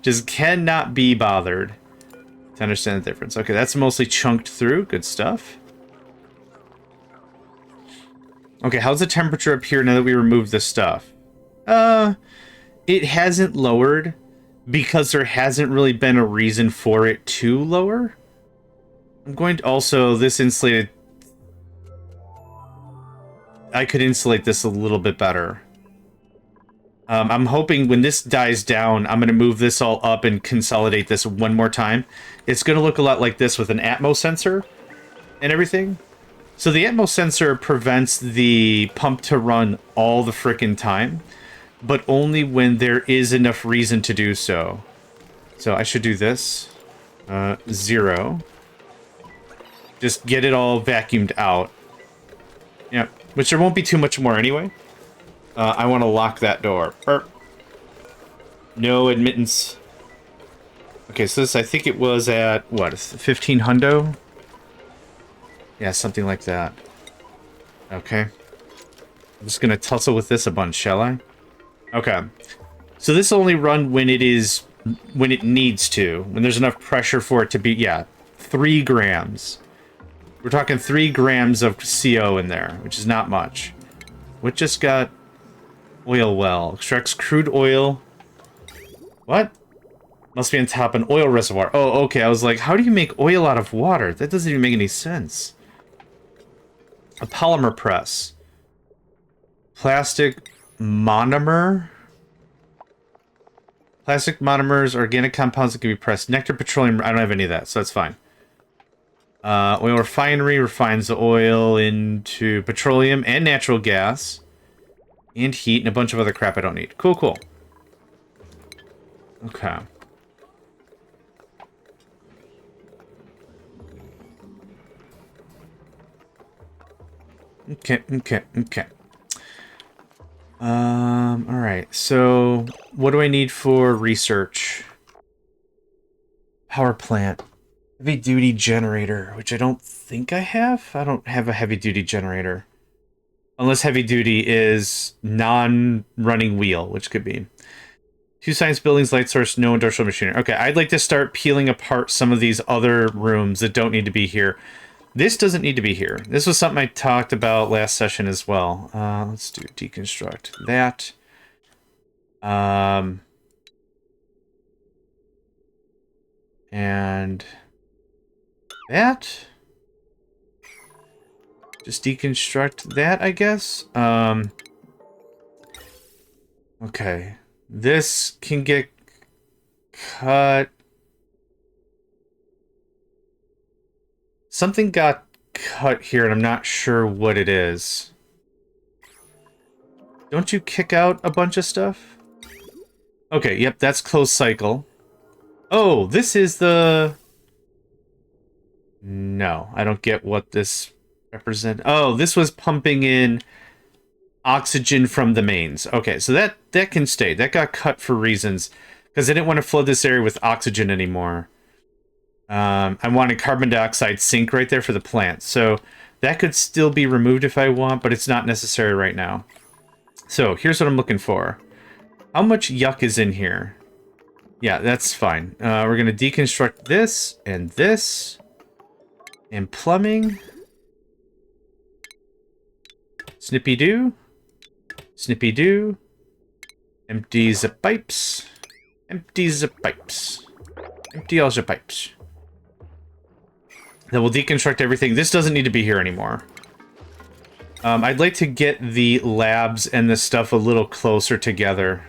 Just cannot be bothered to understand the difference. Okay, that's mostly chunked through. Good stuff. Okay, how's the temperature up here now that we removed this stuff? It hasn't lowered because there hasn't really been a reason for it to lower. I'm going to also, this insulated... I could insulate this a little bit better. I'm hoping when this dies down, I'm going to move this all up and consolidate this one more time. It's going to look a lot like this with an Atmos sensor and everything. So the Atmos sensor prevents the pump to run all the frickin' time, but only when there is enough reason to do so. So I should do this. 0. Just get it all vacuumed out. Yeah, which there won't be too much more anyway. I want to lock that door. No admittance. Okay, so this, I think it was at, what, 15 hundo? Yeah, something like that. Okay. I'm just going to tussle with this a bunch, shall I? Okay. So this will only run when it needs to. When there's enough pressure for it to be, yeah, 3 grams. We're talking 3 grams of CO in there, which is not much. What just got... Oil well. Extracts crude oil. What? Must be on top an oil reservoir. Oh, okay. I was like, how do you make oil out of water? That doesn't even make any sense. A polymer press. Plastic monomer. Plastic monomers, organic compounds that can be pressed. Nectar, petroleum. I don't have any of that, so that's fine. Oil refinery refines the oil into petroleum and natural gas. And heat and a bunch of other crap I don't need. Cool, cool. Okay. Okay. Alright. So, what do I need for research? Power plant. Heavy-duty generator, which I don't think I have. I don't have a heavy-duty generator. Unless heavy duty is non-running wheel, which could be. 2 science buildings, light source, no industrial machinery. Okay, I'd like to start peeling apart some of these other rooms that don't need to be here. This doesn't need to be here. This was something I talked about last session as well. Let's do deconstruct that. And that. just deconstruct that, I guess. Okay. This can get cut. Something got cut here, and I'm not sure what it is. Don't you kick out a bunch of stuff? Okay, yep, that's closed cycle. Oh, this is the... No, I don't get what this represents. Oh, this was pumping in oxygen from the mains. Okay, so that can stay. That got cut for reasons, because I didn't want to flood this area with oxygen anymore. I wanted carbon dioxide sink right there for the plant. So that could still be removed if I want, but it's not necessary right now. So here's what I'm looking for. How much yuck is in here? Yeah, that's fine. We're going to deconstruct this and this. And plumbing. Snippy-doo. Snippy-doo. Empty the pipes. Empty the pipes. Empty all the pipes. Then we'll deconstruct everything. This doesn't need to be here anymore. I'd like to get the labs and the stuff a little closer together.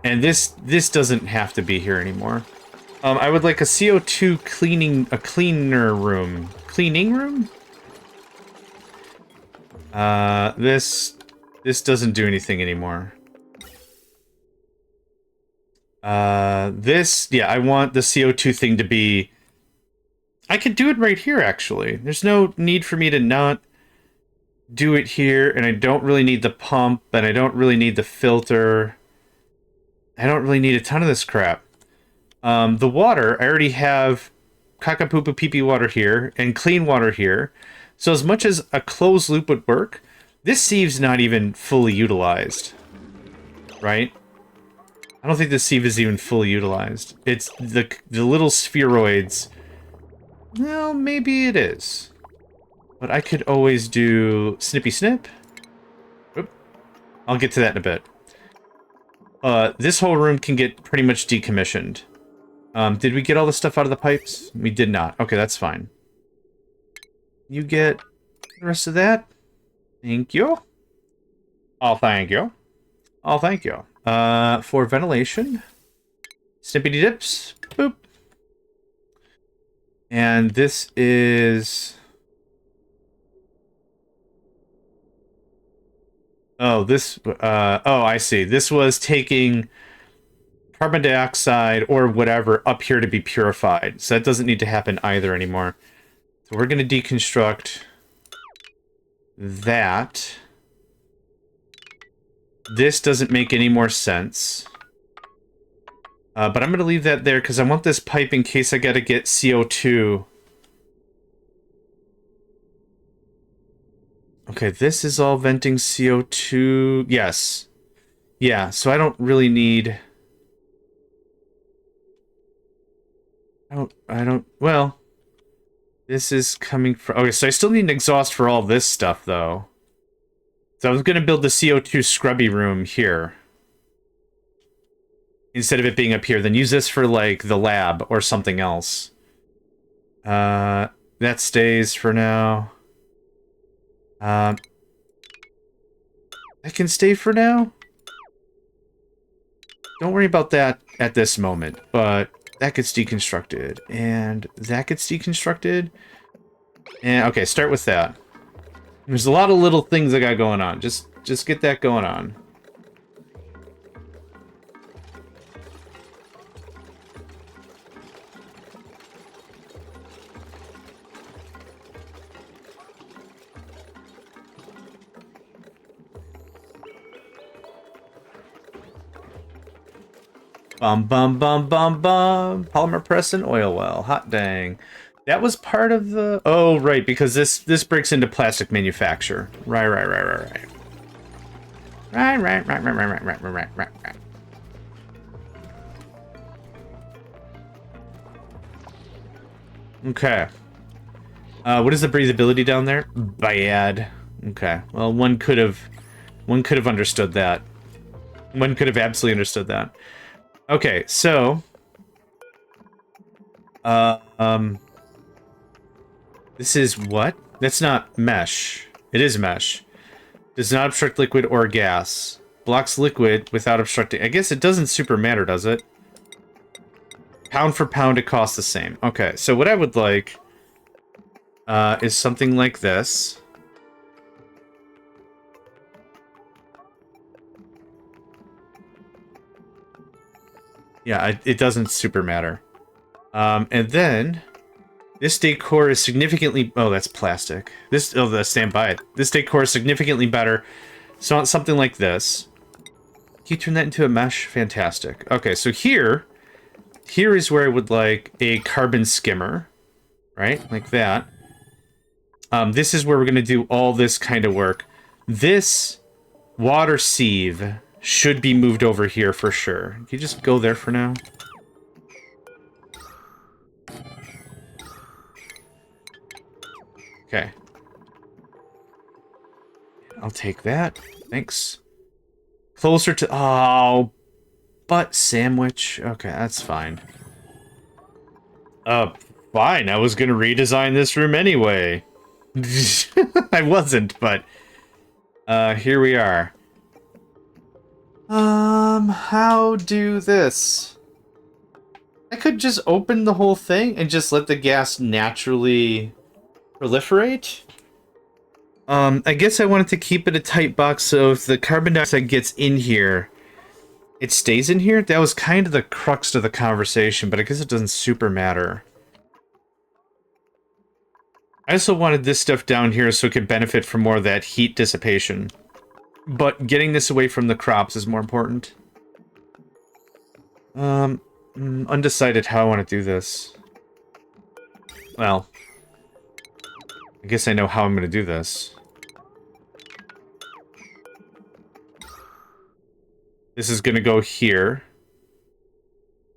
And this doesn't have to be here anymore. I would like a CO2 cleaner room. Cleaning room? This doesn't do anything anymore. Yeah, I want the CO2 thing to be... I could do it right here, actually. There's no need for me to not do it here, and I don't really need the pump, and I don't really need the filter. I don't really need a ton of this crap. The water, I already have caca-poo-poo pee-pee water here, and clean water here. So as much as a closed loop would work, this sieve's not even fully utilized. Right? I don't think the sieve is even fully utilized. It's the little spheroids. Well, maybe it is. But I could always do snippy snip. Oop. I'll get to that in a bit. This whole room can get pretty much decommissioned. Did we get all the stuff out of the pipes? We did not. Okay, that's fine. You get the rest of that. Thank you. Oh, thank you. Oh, thank you. For ventilation. Snippity dips. Boop. And this is... Oh, this... oh, I see. This was taking carbon dioxide or whatever up here to be purified. So that doesn't need to happen either anymore. So we're going to deconstruct that. This doesn't make any more sense. But I'm going to leave that there because I want this pipe in case I got to get CO2. Okay, this is all venting CO2. Yes. Yeah, so I don't really need... I don't... Well, this is coming from... Okay, so I still need an exhaust for all this stuff, though. So I was going to build the CO2 scrubby room here. Instead of it being up here, then use this for, like, the lab or something else. That stays for now. That can stay for now. Don't worry about that at this moment, but that gets deconstructed, and that gets deconstructed. And, okay, start with that. There's a lot of little things I got going on. Just get that going on. Bum, bum, bum, bum, bum. Polymer press and oil well. Hot dang. That was part of the... Oh, right, because this breaks into plastic manufacture. Right. Right. Okay. What is the breathability down there? Bad. Okay. Well, one could have understood that. One could have absolutely understood that. Okay, so This is what? That's not mesh. It is mesh. Does not obstruct liquid or gas. Blocks liquid without obstructing. I guess it doesn't super matter, does it? Pound for pound, it costs the same. Okay, so what I would like is something like this. Yeah, it doesn't super matter. And then this decor is significantly... Oh, that's plastic. Stand by it. This decor is significantly better. So something like this. Can you turn that into a mesh? Fantastic. Okay, so here is where I would like a carbon skimmer, right? Like that. This is where we're going to do all this kind of work. This water sieve should be moved over here for sure. Can you just go there for now? Okay. I'll take that. Thanks. Closer to... Oh, butt sandwich. Okay, that's fine. Fine. I was gonna redesign this room anyway. I wasn't, but... here we are. How do this? I could just open the whole thing and just let the gas naturally proliferate? I guess I wanted to keep it a tight box so if the carbon dioxide gets in here, it stays in here? That was kind of the crux of the conversation, but I guess it doesn't super matter. I also wanted this stuff down here so it could benefit from more of that heat dissipation. But getting this away from the crops is more important. Undecided how I want to do this. Well, I guess I know how I'm going to do this. This is going to go here.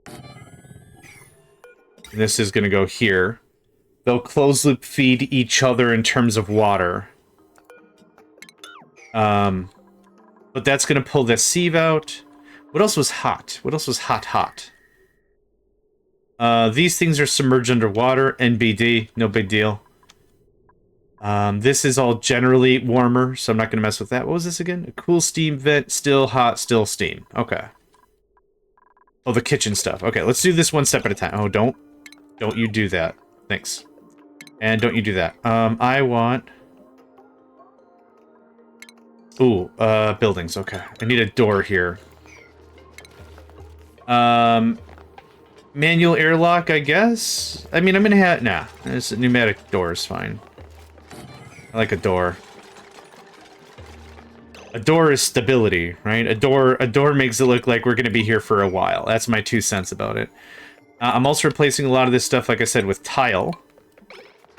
And this is going to go here. They'll close loop feed each other in terms of water. But that's going to pull this sieve out. What else was hot? What else was hot? These things are submerged underwater. NBD, no big deal. This is all generally warmer, so I'm not going to mess with that. What was this again? A cool steam vent, still hot, still steam. Okay. Oh, the kitchen stuff. Okay, let's do this one step at a time. Oh, don't you do that. Thanks. And don't you do that. I want... Ooh, buildings. Okay. I need a door here. Manual airlock, I guess? I mean, I'm gonna have... Nah, this pneumatic door is fine. I like a door. A door is stability, right? A door makes it look like we're gonna be here for a while. That's my 2 cents about it. I'm also replacing a lot of this stuff, like I said, with tile.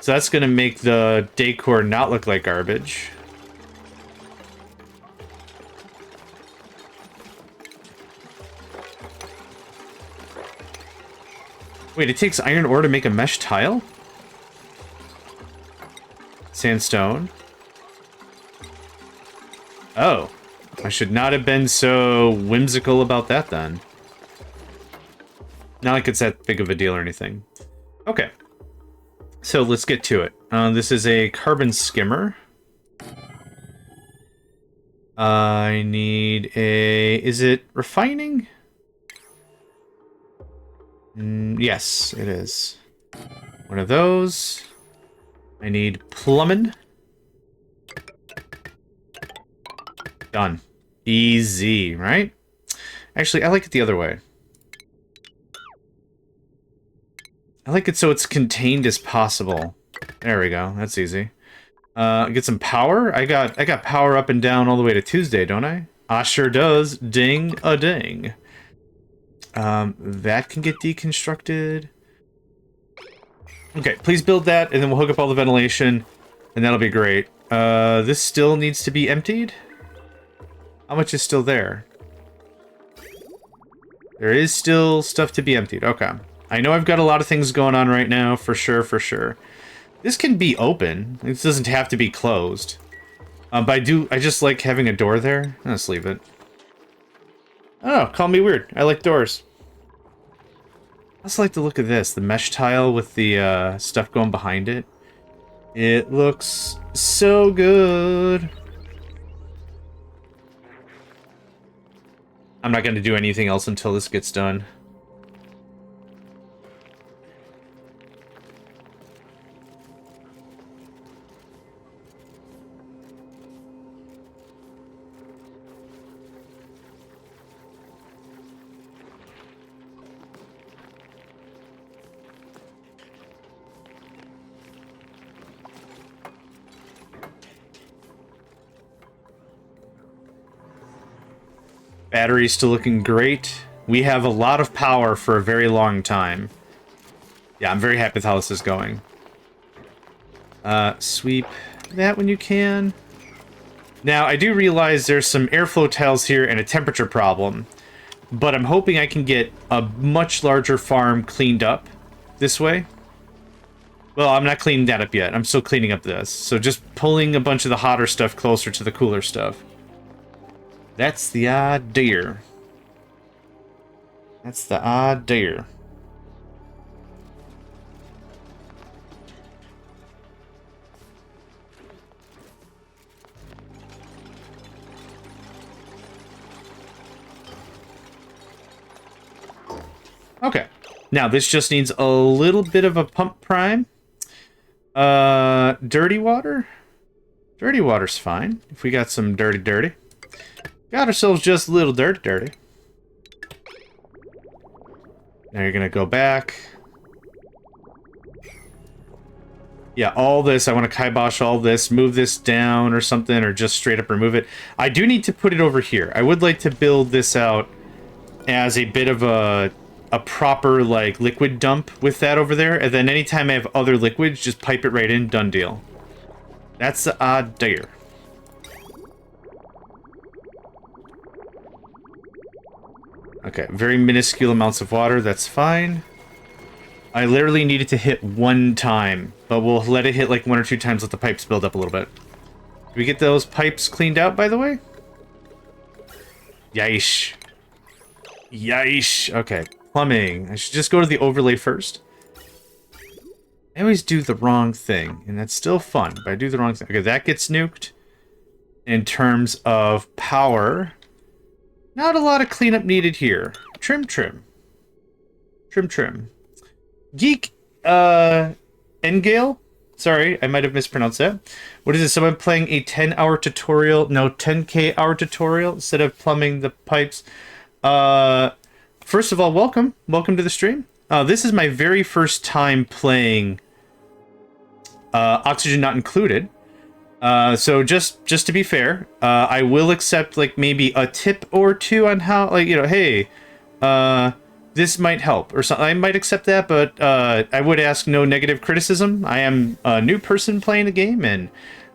So that's gonna make the decor not look like garbage. Wait, it takes iron ore to make a mesh tile? Sandstone. Oh. I should not have been so whimsical about that then. Not like it's that big of a deal or anything. Okay. So let's get to it. This is a carbon skimmer. I need a... Is it refining? Yes, it is. One of those. I need plumbing. Done. Easy, right? Actually, I like it the other way. I like it so it's contained as possible. There we go. That's easy. Get some power. I got power up and down all the way to Tuesday, don't I? Ah, sure does. Ding a ding. That can get deconstructed. Okay, please build that, and then we'll hook up all the ventilation, and that'll be great. This still needs to be emptied? How much is still there? There is still stuff to be emptied. Okay. I know I've got a lot of things going on right now, for sure, for sure. This can be open. This doesn't have to be closed. But I just like having a door there. Let's leave it. Oh, call me weird. I like doors. I also like the look of this. The mesh tile with the stuff going behind it. It looks so good. I'm not going to do anything else until this gets done. Battery's still looking great. We have a lot of power for a very long time. Yeah, I'm very happy with how this is going. Sweep that when you can. Now, I do realize there's some airflow tiles here and a temperature problem, but I'm hoping I can get a much larger farm cleaned up this way. Well, I'm not cleaning that up yet. I'm still cleaning up this. So just pulling a bunch of the hotter stuff closer to the cooler stuff. That's the idea. That's the idea. Okay. Now, this just needs a little bit of a pump prime. Dirty water? Dirty water's fine. If we got some dirty. Got ourselves just a little dirty. Now you're gonna go back. Yeah, all this, I want to kibosh all this, move this down or something, or just straight up remove it. I do need to put it over here. I would like to build this out as a bit of a proper, like, liquid dump with that over there, and then anytime I have other liquids, just pipe it right in, done deal. That's the idea. Okay, very minuscule amounts of water, that's fine. I literally needed to hit one time, but we'll let it hit like 1 or 2 times, let the pipes build up a little bit. Did we get those pipes cleaned out, by the way? Yeesh. Yeesh. Okay, plumbing. I should just go to the overlay first. I always do the wrong thing, and that's still fun, but I do the wrong thing. Okay, that gets nuked. In terms of power... Not a lot of cleanup needed here. Trim. Geek, Engale? Sorry, I might have mispronounced that. What is it? Someone playing a 10-hour tutorial? No, 10K hour tutorial instead of plumbing the pipes. First of all, welcome. Welcome to the stream. This is my very first time playing Oxygen Not Included. So just to be fair, I will accept like maybe a tip or two on how, like, you know, hey, this might help or something. I might accept that, but I would ask no negative criticism. I am a new person playing the game and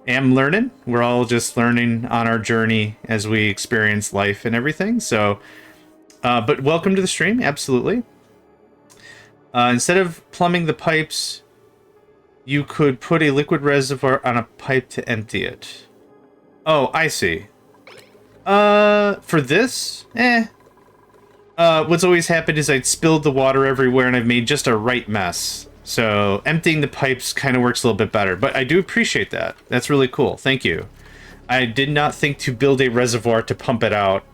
am learning. We're all just learning on our journey as we experience life and everything. So, but welcome to the stream. Absolutely. Instead of plumbing the pipes, you could put a liquid reservoir on a pipe to empty it. Oh, I see. For this? What's always happened is I'd spilled the water everywhere and I've made just a right mess. So emptying the pipes kind of works a little bit better. But I do appreciate that. That's really cool. Thank you. I did not think to build a reservoir to pump it out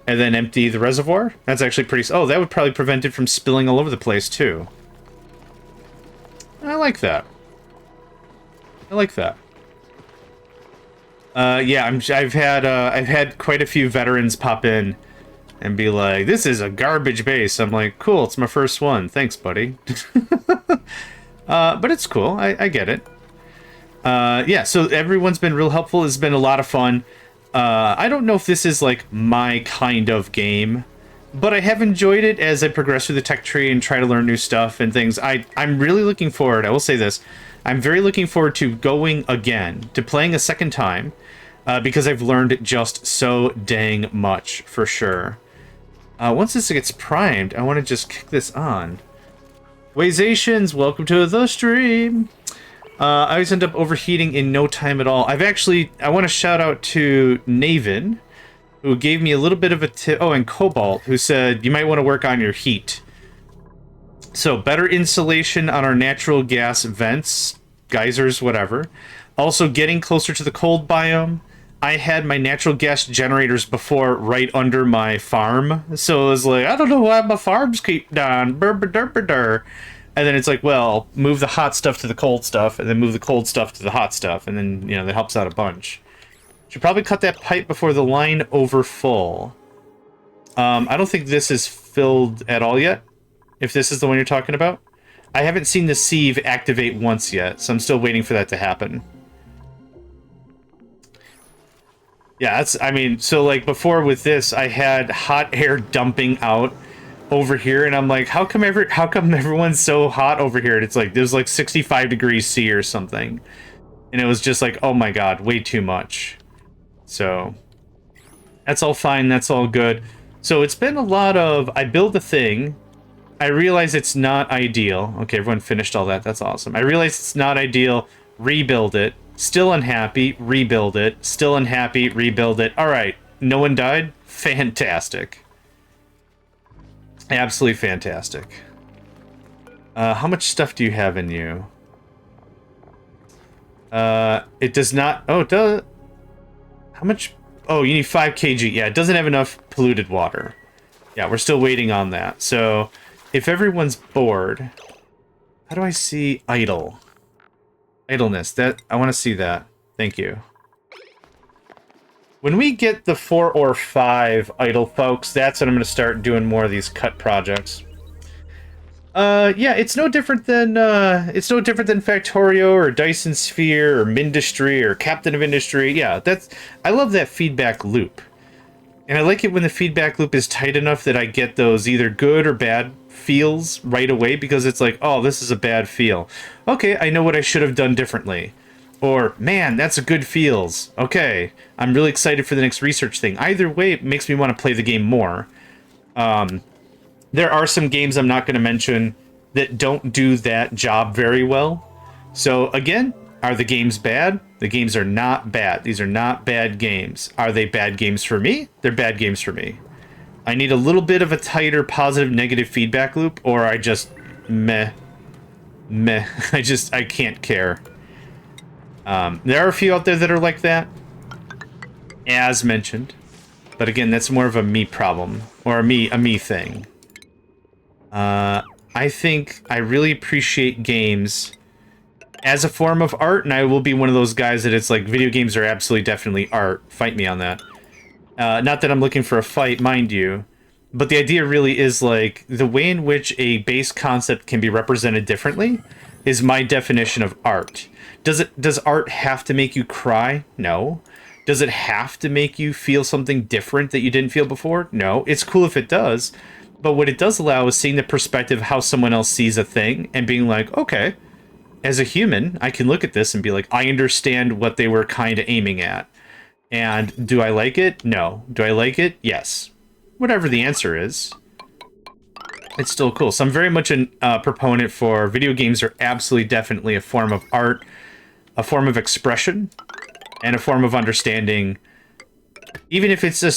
and then empty the reservoir. That's actually pretty... Oh, that would probably prevent it from spilling all over the place, too. I like that. I like that. Yeah, I've had quite a few veterans pop in and be like, "This is a garbage base." I'm like, "Cool, it's my first one. Thanks, buddy." But it's cool. I get it. Yeah, so everyone's been real helpful. It's been a lot of fun. I don't know if this is like my kind of game, but I have enjoyed it as I progress through the tech tree and try to learn new stuff and things. I'm really looking forward. I will say this. I'm very looking forward to going again, to playing a second time, because I've learned just so dang much, for sure. Once this gets primed, I want to just kick this on. Wayzations, welcome to the stream! I always end up overheating in no time at all. I want to shout out to Navin, who gave me a little bit of a tip. Oh, and Cobalt, who said, you might want to work on your heat. So, better insulation on our natural gas vents geysers, whatever. Also, getting closer to the cold biome. I had my natural gas generators before right under my farm. So it was like, I don't know why my farms keep down. Burr, burr, burr, burr, burr. And then it's like, well, move the hot stuff to the cold stuff, and then move the cold stuff to the hot stuff, and then, you know, that helps out a bunch. Should probably cut that pipe before the line over full. I don't think this is filled at all yet, if this is the one you're talking about. I haven't seen the sieve activate once yet, so I'm still waiting for that to happen. Yeah, that's, I mean, so like before with this, I had hot air dumping out over here, and I'm like, how come everyone's so hot over here? And it's like, there's like 65 degrees C or something. And it was just like, oh my god, way too much. So, that's all fine, that's all good. So it's been a lot of, I build a thing, I realize it's not ideal. Okay, everyone finished all that, that's awesome. I realize it's not ideal, rebuild it. Still unhappy, rebuild it. Still unhappy, rebuild it. Alright, no one died? Fantastic. Absolutely fantastic. How much stuff do you have in you? It does not... Oh, it does... How much... Oh, you need 5 kg. Yeah, it doesn't have enough polluted water. Yeah, we're still waiting on that. So, if everyone's bored... How do I see idle? Idleness. That I want to see that. Thank you. When we get the 4 or 5 idle folks, that's when I'm going to start doing more of these cut projects. Yeah, it's no different than Factorio or Dyson Sphere or Mindustry or Captain of Industry. Yeah, I love that feedback loop. And I like it when the feedback loop is tight enough that I get those either good or bad feels right away, because it's like, oh, this is a bad feel. Okay, I know what I should have done differently. Or, man, that's a good feels. Okay, I'm really excited for the next research thing. Either way, it makes me want to play the game more. There are some games I'm not going to mention that don't do that job very well. So, again, are the games bad? The games are not bad. These are not bad games. Are they bad games for me? They're bad games for me. I need a little bit of a tighter positive-negative feedback loop, or I just... meh. I can't care. There are a few out there that are like that, as mentioned. But again, that's more of a me problem, or a me thing. I think I really appreciate games as a form of art, and I will be one of those guys that it's like, video games are absolutely definitely art. Fight me on that. Not that I'm looking for a fight, mind you, but the idea really is like, the way in which a base concept can be represented differently is my definition of art. Does art have to make you cry? No. Does it have to make you feel something different that you didn't feel before? No. It's cool if it does, but what it does allow is seeing the perspective of how someone else sees a thing and being like, okay, as a human, I can look at this and be like, I understand what they were kind of aiming at. And do I like it? No. Do I like it? Yes. Whatever the answer is, it's still cool. So I'm very much a proponent for video games are absolutely definitely a form of art, a form of expression, and a form of understanding. Even if it's a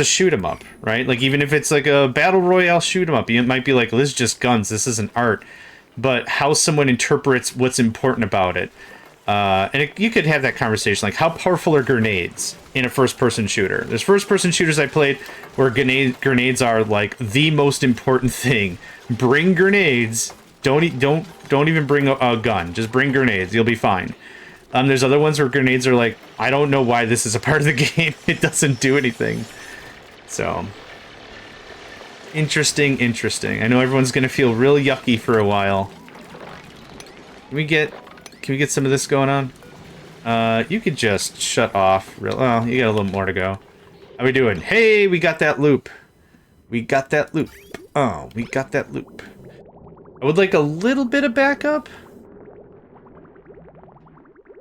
shoot 'em up, right? Like, even if it's like a battle royale shoot 'em up, it might be like, well, this is just guns. This isn't art. But how someone interprets what's important about it. You could have that conversation, like, how powerful are grenades in a first-person shooter? There's first-person shooters I played where grenades are, like, the most important thing. Bring grenades. Don't even bring a gun. Just bring grenades. You'll be fine. There's other ones where grenades are like, I don't know why this is a part of the game. It doesn't do anything. So... Interesting. I know everyone's gonna feel real yucky for a while. Can we get some of this going on? You could just shut off. Well, you got a little more to go. How we doing? Hey, we got that loop. Oh, we got that loop. I would like a little bit of backup.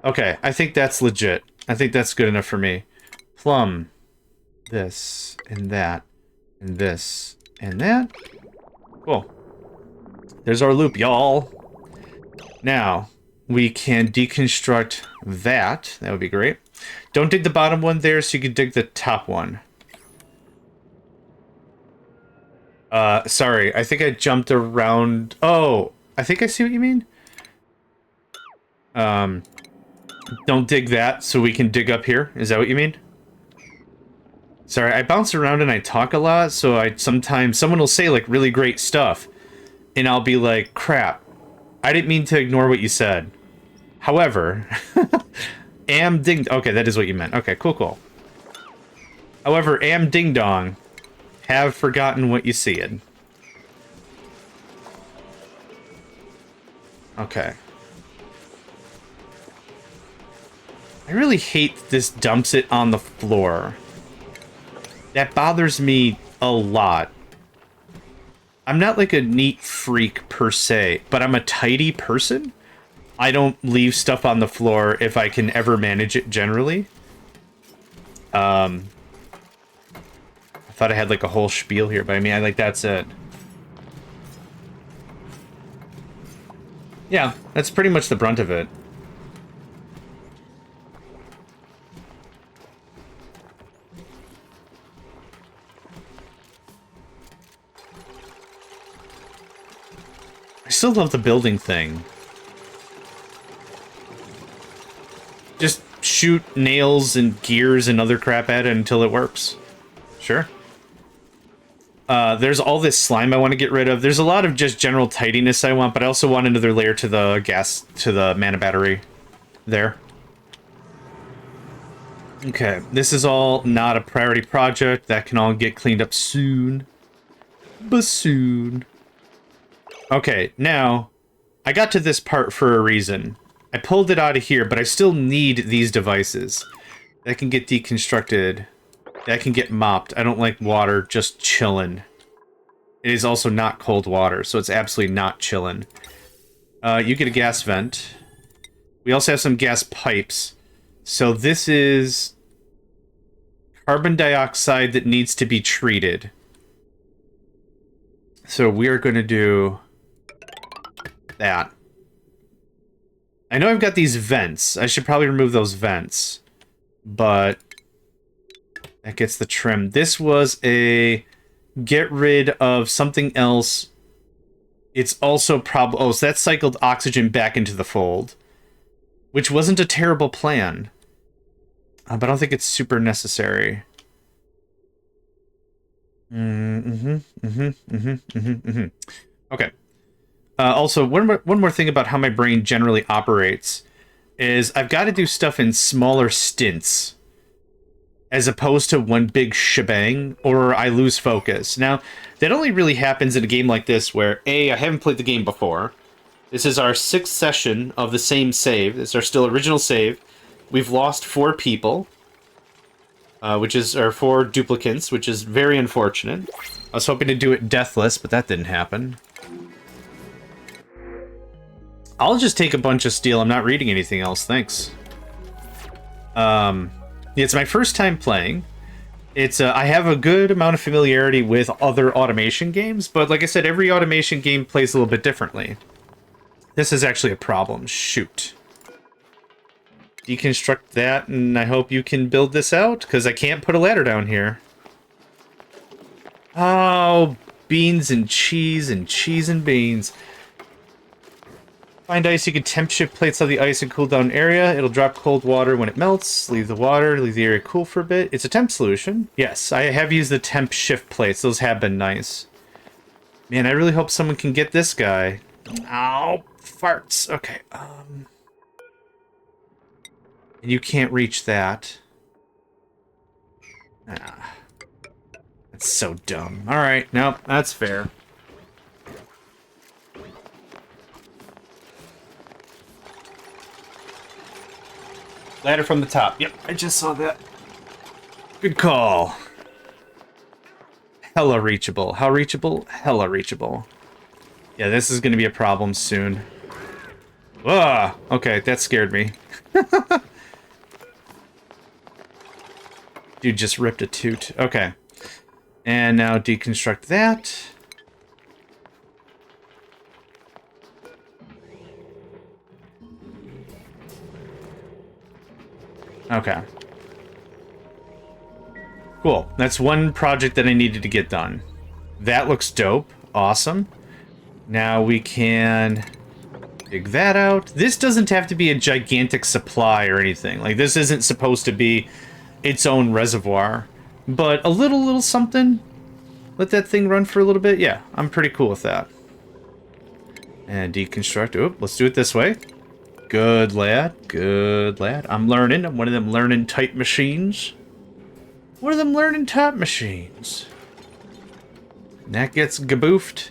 Okay, I think that's legit. I think that's good enough for me. Plumb. This, and that, and this. And that. Cool. There's our loop, y'all. Now, we can deconstruct that. That would be great. Don't dig the bottom one there, so you can dig the top one. Sorry. I think I jumped around. Oh, I think I see what you mean. Don't dig that so we can dig up here. Is that what you mean? Sorry, I bounce around and I talk a lot, so sometimes someone will say like really great stuff, and I'll be like, crap, I didn't mean to ignore what you said. However, okay, that is what you meant. Okay, cool. However, ding dong, have forgotten what you said. Okay. I really hate that this dumps it on the floor. That bothers me a lot. I'm not like a neat freak per se, but I'm a tidy person. I don't leave stuff on the floor if I can ever manage it generally. I thought I had like a whole spiel here, but I mean, that's it. Yeah, that's pretty much the brunt of it. I still love the building thing. Just shoot nails and gears and other crap at it until it works. Sure. There's all this slime I want to get rid of. There's a lot of just general tidiness I want, but I also want another layer to the mana battery there. Okay, this is all not a priority project. That can all get cleaned up soon. But soon. Okay, now, I got to this part for a reason. I pulled it out of here, but I still need these devices. That can get deconstructed. That can get mopped. I don't like water just chilling. It is also not cold water, so it's absolutely not chilling. You get a gas vent. We also have some gas pipes. So this is carbon dioxide that needs to be treated. So we are going to do that. I know I've got these vents. I should probably remove those vents. But that gets the trim. This was a get rid of something else. It's also probably... Oh, so that cycled oxygen back into the fold. Which wasn't a terrible plan. But I don't think it's super necessary. Okay. Also, one more thing about how my brain generally operates is I've got to do stuff in smaller stints as opposed to one big shebang, or I lose focus. Now, that only really happens in a game like this where, A, I haven't played the game before. This is our 6th session of the same save. This is our still original save. We've lost 4 people, which is our 4 duplicants, which is very unfortunate. I was hoping to do it deathless, but that didn't happen. I'll just take a bunch of steel. I'm not reading anything else. Thanks. It's my first time playing. It's I have a good amount of familiarity with other automation games, but like I said, every automation game plays a little bit differently. This is actually a problem. Shoot. Deconstruct that, and I hope you can build this out, because I can't put a ladder down here. Oh, beans and cheese and beans. Find ice, you can temp shift plates on the ice and cool down area. It'll drop cold water when it melts. Leave the water, leave the area cool for a bit. It's a temp solution. Yes, I have used the temp shift plates. Those have been nice. Man, I really hope someone can get this guy. Ow, farts. Okay, and you can't reach that. Ah, that's so dumb. Alright, nope, that's fair. Ladder from the top. Yep, I just saw that. Good call. Hella reachable. How reachable? Hella reachable. Yeah, this is going to be a problem soon. Ah, okay, that scared me. Dude just ripped a toot. Okay. And now deconstruct that. Okay. Cool. That's one project that I needed to get done. That looks dope. Awesome. Now we can Dig that out. This doesn't have to be a gigantic supply or anything. Like, this isn't supposed to be its own reservoir. But a little something. Let that thing run for a little bit. Yeah, I'm pretty cool with that. And deconstruct. Oh, let's do it this way. Good lad. Good lad. I'm learning. I'm one of them learning type machines. One of them learning type machines. And that gets gaboofed.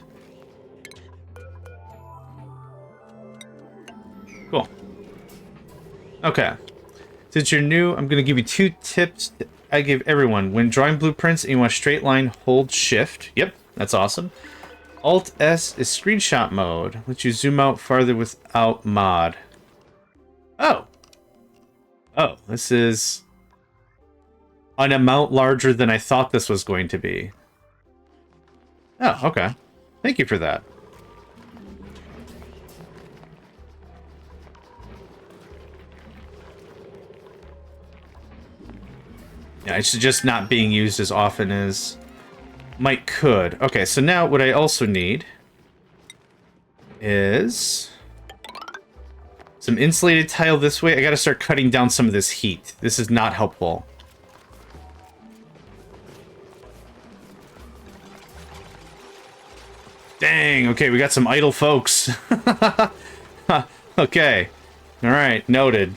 Cool. Okay. Since you're new, I'm going to give you 2 tips I give everyone. When drawing blueprints and you want a straight line, hold shift. Yep, that's awesome. Alt-S is screenshot mode. Lets you zoom out farther without mod. Oh. Oh, this is an amount larger than I thought this was going to be. Oh, okay. Thank you for that. Yeah, it's just not being used as often as might could. Okay, so now what I also need is some insulated tile this way. I gotta start cutting down some of this heat. This is not helpful. Dang, okay, we got some idle folks. Okay. Alright, noted.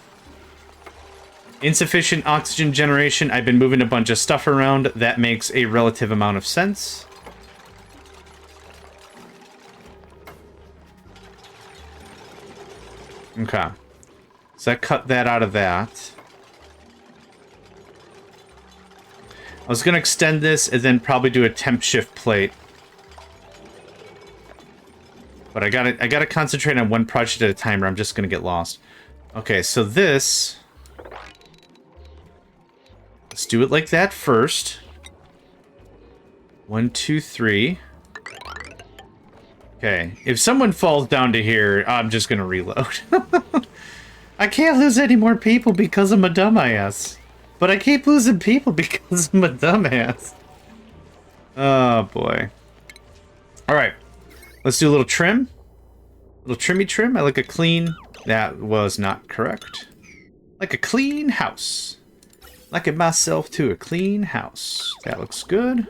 Insufficient oxygen generation. I've been moving a bunch of stuff around. That makes a relative amount of sense. Okay. So I cut that out of that. I was going to extend this and then probably do a temp shift plate. But I gotta concentrate on one project at a time or I'm just going to get lost. Okay, so this... Let's do it like that first. 1, 2, 3. Okay, if someone falls down to here, I'm just gonna reload. I can't lose any more people because I'm a dumbass. But I keep losing people because I'm a dumbass. Oh, boy. Alright, let's do a little trim. A little trimmy trim. I like a clean... That was not correct. Like a clean house. Liking myself to a clean house. That looks good.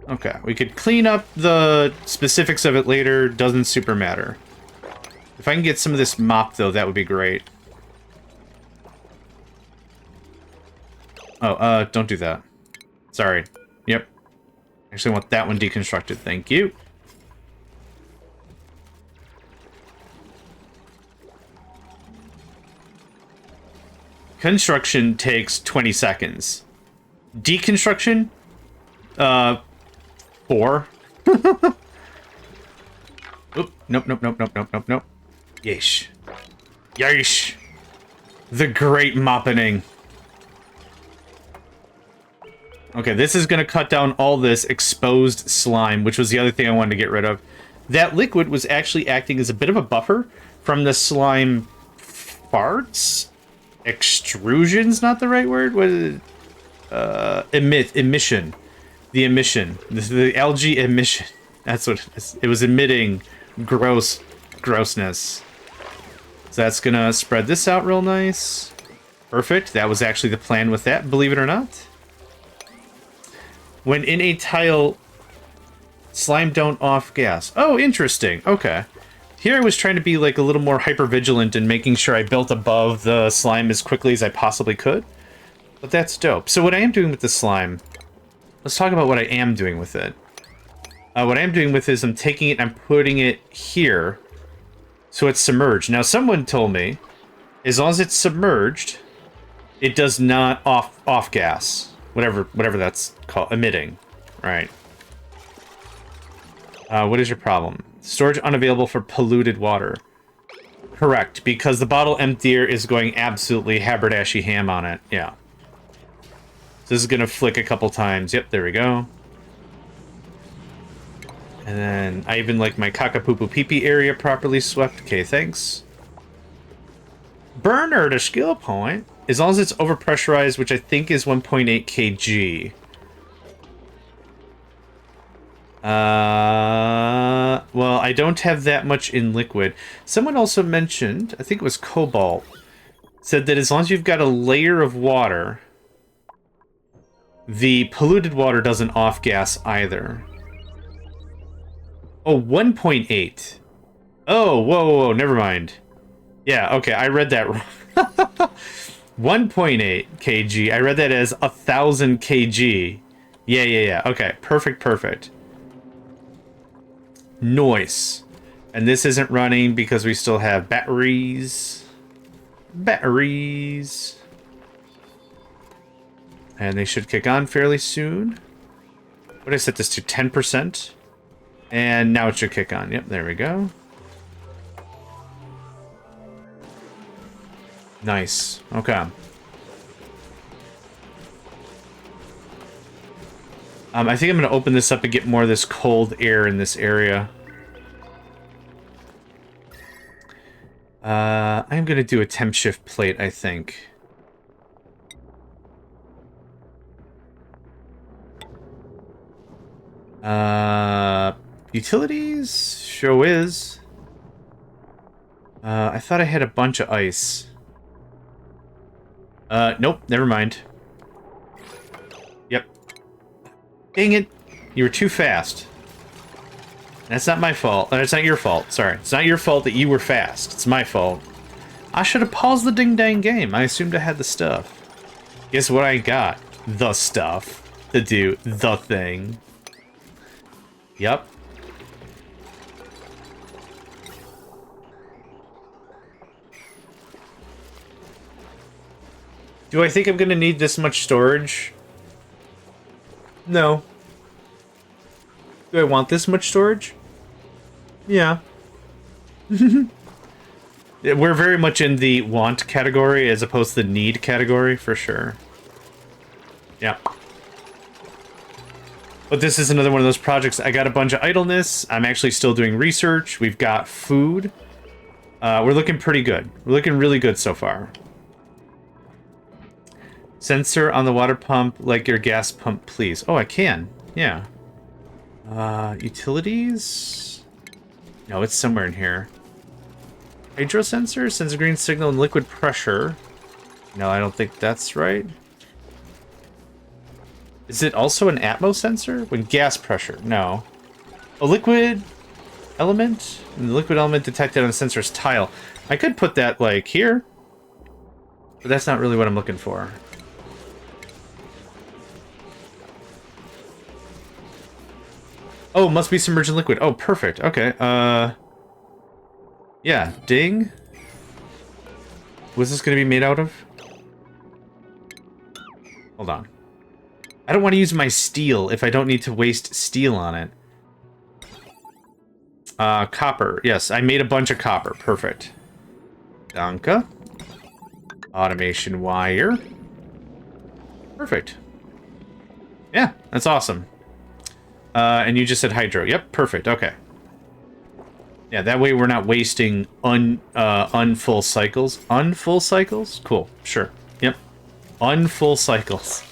Okay, we could clean up the specifics of it later. Doesn't super matter. If I can get some of this mop, though, that would be great. Oh, don't do that. Sorry. Yep. Actually, I want that one deconstructed. Thank you. Construction takes 20 seconds. Deconstruction? 4. Oop, nope. Yeesh. Yeesh. The great moppening. Okay, this is going to cut down all this exposed slime, which was the other thing I wanted to get rid of. That liquid was actually acting as a bit of a buffer from the slime farts? Extrusion's not the right word? What is it? Emission. The emission. The algae emission. That's what it is. It was emitting grossness. So that's gonna spread this out real nice. Perfect. That was actually the plan with that, believe it or not. When in a tile, slime don't off gas. Oh, interesting. Okay. Here I was trying to be like a little more hyper-vigilant and making sure I built above the slime as quickly as I possibly could. But that's dope. So what I am doing with the slime, let's talk about what I am doing with it. What I am doing with it is I'm taking it and I'm putting it here so it's submerged. Now someone told me, as long as it's submerged, it does not off gas. Whatever that's called, emitting, right? What is your problem? Storage unavailable for polluted water. Correct, because the bottle emptier is going absolutely haberdashy ham on it. Yeah. So this is gonna flick a couple times. Yep, there we go. And then I even like my caca-poo-poo pee-pee area properly swept. Okay, thanks. Burner to skill point. As long as it's overpressurized, which I think is 1.8 kg. Well, I don't have that much in liquid. Someone also mentioned, I think it was Cobalt, said that as long as you've got a layer of water, the polluted water doesn't off-gas either. Oh, 1.8. Oh, whoa, never mind. Yeah, okay, I read that wrong. 1.8 kg. I read that as 1,000 kg. Yeah. Okay, perfect. Nice. And this isn't running because we still have batteries. And they should kick on fairly soon. What did I set this to? 10%? And now it should kick on. Yep, there we go. Nice. Okay. I think I'm going to open this up and get more of this cold air in this area. I'm going to do a temp shift plate, I think. Utilities? Show is. I thought I had a bunch of ice. Nope, never mind. Yep. Dang it. You were too fast. That's not my fault. That's not your fault. Sorry. It's not your fault that you were fast. It's my fault. I should have paused the ding-dang game. I assumed I had the stuff. Guess what I got? The stuff to do the thing. Yep. Do I think I'm going to need this much storage? No. Do I want this much storage? Yeah. We're very much in the want category as opposed to the need category, for sure. Yeah. But this is another one of those projects. I got a bunch of idleness. I'm actually still doing research. We've got food. We're looking pretty good. We're looking really good so far. Sensor on the water pump, like your gas pump, please. Oh, I can. Yeah. Utilities? No, it's somewhere in here. Hydro sensor? Sends a green signal and liquid pressure. No, I don't think that's right. Is it also an atmo sensor? When gas pressure? No. A liquid element? And the liquid element detected on the sensor's tile. I could put that, like, here. But that's not really what I'm looking for. Oh, must be submerged in liquid. Oh, perfect. Okay. Yeah, ding. What's this going to be made out of? Hold on. I don't want to use my steel if I don't need to waste steel on it. Copper. Yes, I made a bunch of copper. Perfect. Danke. Automation wire. Perfect. Yeah, that's awesome. And you just said hydro. Yep, perfect. Okay. Yeah, that way we're not wasting unfull cycles. Unfull cycles? Cool. Sure. Yep. Unfull cycles.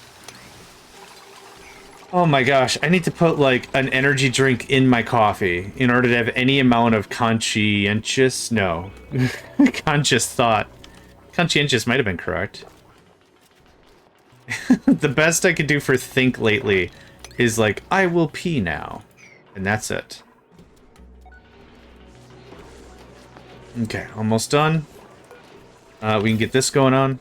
Oh my gosh, I need to put, like, an energy drink in my coffee in order to have any amount of conscientious... No. Conscious thought. Conscientious might have been correct. The best I could do for think lately is, like, I will pee now. And that's it. Okay, almost done. We can get this going on.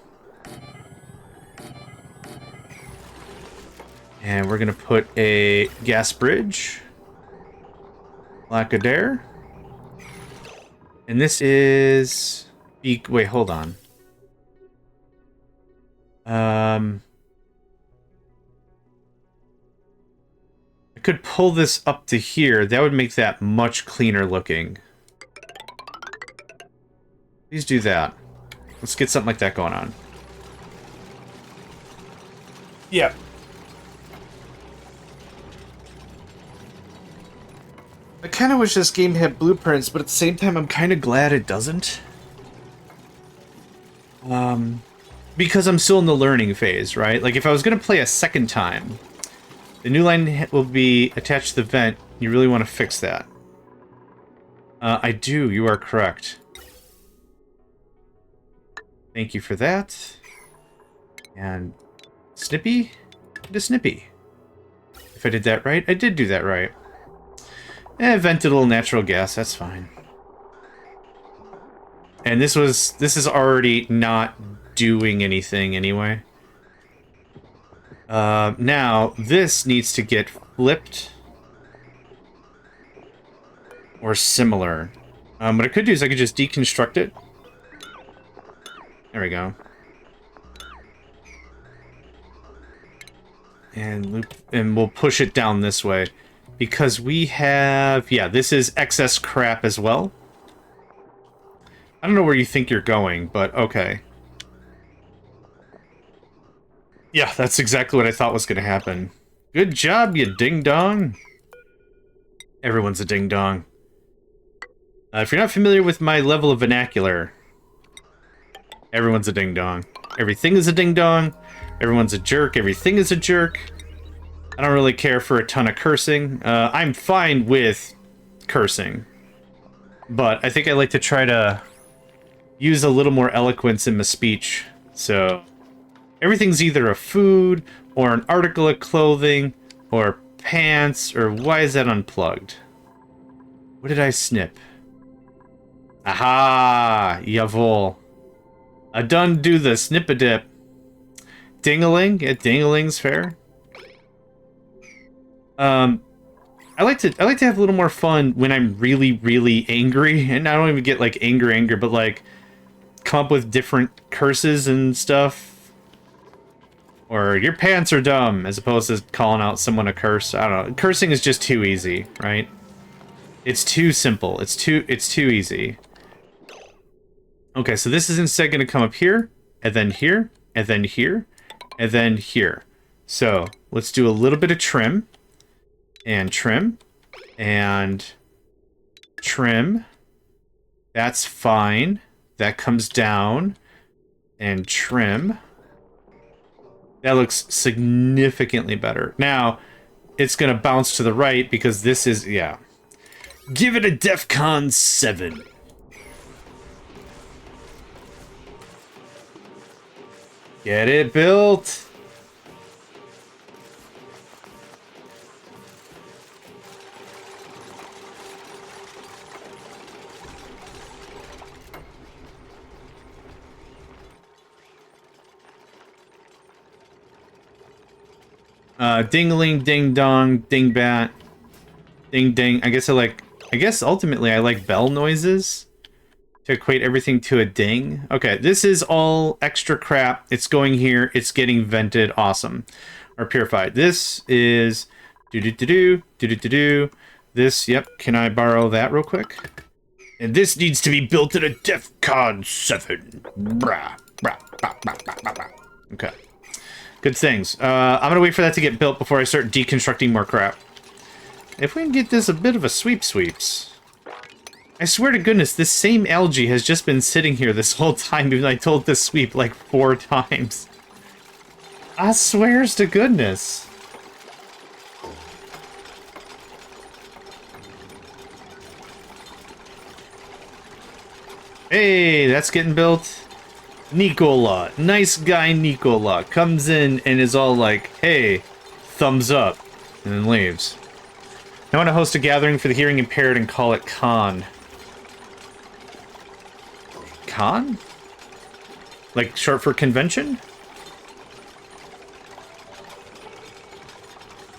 And we're going to put a gas bridge. Lackadair. And this is... Wait, hold on. I could pull this up to here. That would make that much cleaner looking. Please do that. Let's get something like that going on. Yeah. I kind of wish this game had blueprints, but at the same time, I'm kind of glad it doesn't. Because I'm still in the learning phase, right? Like, if I was going to play a second time, the new line will be attached to the vent. You really want to fix that. I do. You are correct. Thank you for that. And Snippy to Snippy. If I did that right, I did do that right. Vented a little natural gas. That's fine. And this is already not doing anything anyway. Now this needs to get flipped or similar. What I could do is I could just deconstruct it. There we go. And loop, and we'll push it down this way because we have, yeah, this is excess crap as well. I don't know where you think you're going, but okay. Yeah, that's exactly what I thought was going to happen. Good job, you ding-dong. Everyone's a ding-dong. If you're not familiar with my level of vernacular, everyone's a ding-dong. Everything is a ding-dong. Everyone's a jerk. Everything is a jerk. I don't really care for a ton of cursing. I'm fine with cursing. But I think I like to try to use a little more eloquence in my speech. So everything's either a food or an article of clothing or pants or why is that unplugged? What did I snip? Aha! Jawohl. I done do the snip-a-dip. Ding-a-ling? Yeah, ding-a-ling's fair. I like to have a little more fun when I'm really, really angry, and I don't even get like anger, but like come up with different curses and stuff. Or your pants are dumb, as opposed to calling out someone a curse. I don't know. Cursing is just too easy, right? It's too simple. It's too easy. Okay, so this is instead going to come up here, and then here, and then here, and then here. So let's do a little bit of trim, and trim, and trim. That's fine. That comes down, and trim. That looks significantly better. Now, it's going to bounce to the right because this is, yeah. Give it a DEFCON 7. Get it built. Ding-a-ling, ding-dong, ding-bat, ding-ding. I guess ultimately I like bell noises to equate everything to a ding. Okay, this is all extra crap. It's going here. It's getting vented. Awesome. Or purified. This is do-do-do-do, do-do-do-do. This, yep. Can I borrow that real quick? And this needs to be built at a DEFCON 7. Brah, brah, brah, brah, brah, brah, brah. Okay. Good things. I'm going to wait for that to get built before I start deconstructing more crap. If we can get this a bit of a sweeps. I swear to goodness, this same algae has just been sitting here this whole time, even though I told this sweep like 4 times. I swears to goodness. Hey, that's getting built. Nicola, nice guy Nicola, comes in and is all like, hey, thumbs up, and then leaves. I want to host a gathering for the hearing impaired and call it Con. Con? Like short for convention?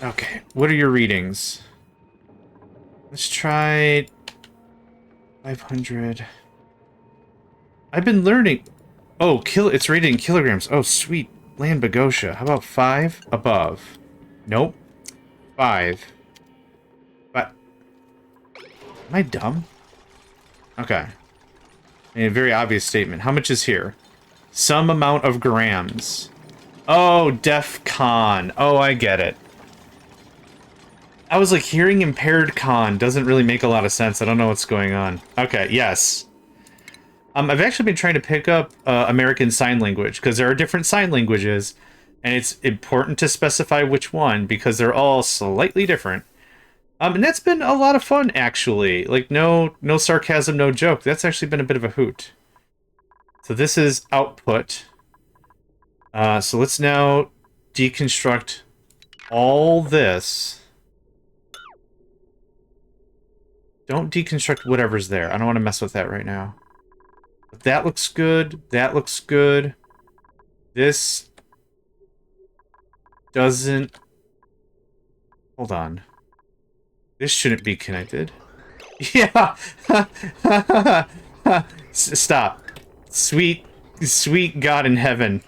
Okay, what are your readings? Let's try 500. I've been learning. Oh, it's rated in kilograms. Oh, sweet. Land Bogosha. How about 5 above? Nope. 5. But am I dumb? Okay. A very obvious statement. How much is here? Some amount of grams. Oh, DEFCON. Oh, I get it. I was like, hearing impaired con doesn't really make a lot of sense. I don't know what's going on. Okay, yes. I've actually been trying to pick up American Sign Language, because there are different sign languages, and it's important to specify which one, because they're all slightly different. And that's been a lot of fun, actually. Like, no sarcasm, no joke. That's actually been a bit of a hoot. So this is output. So let's now deconstruct all this. Don't deconstruct whatever's there. I don't want to mess with that right now. But that looks good. That looks good. This doesn't... Hold on. This shouldn't be connected. Yeah! Stop. Sweet God in heaven.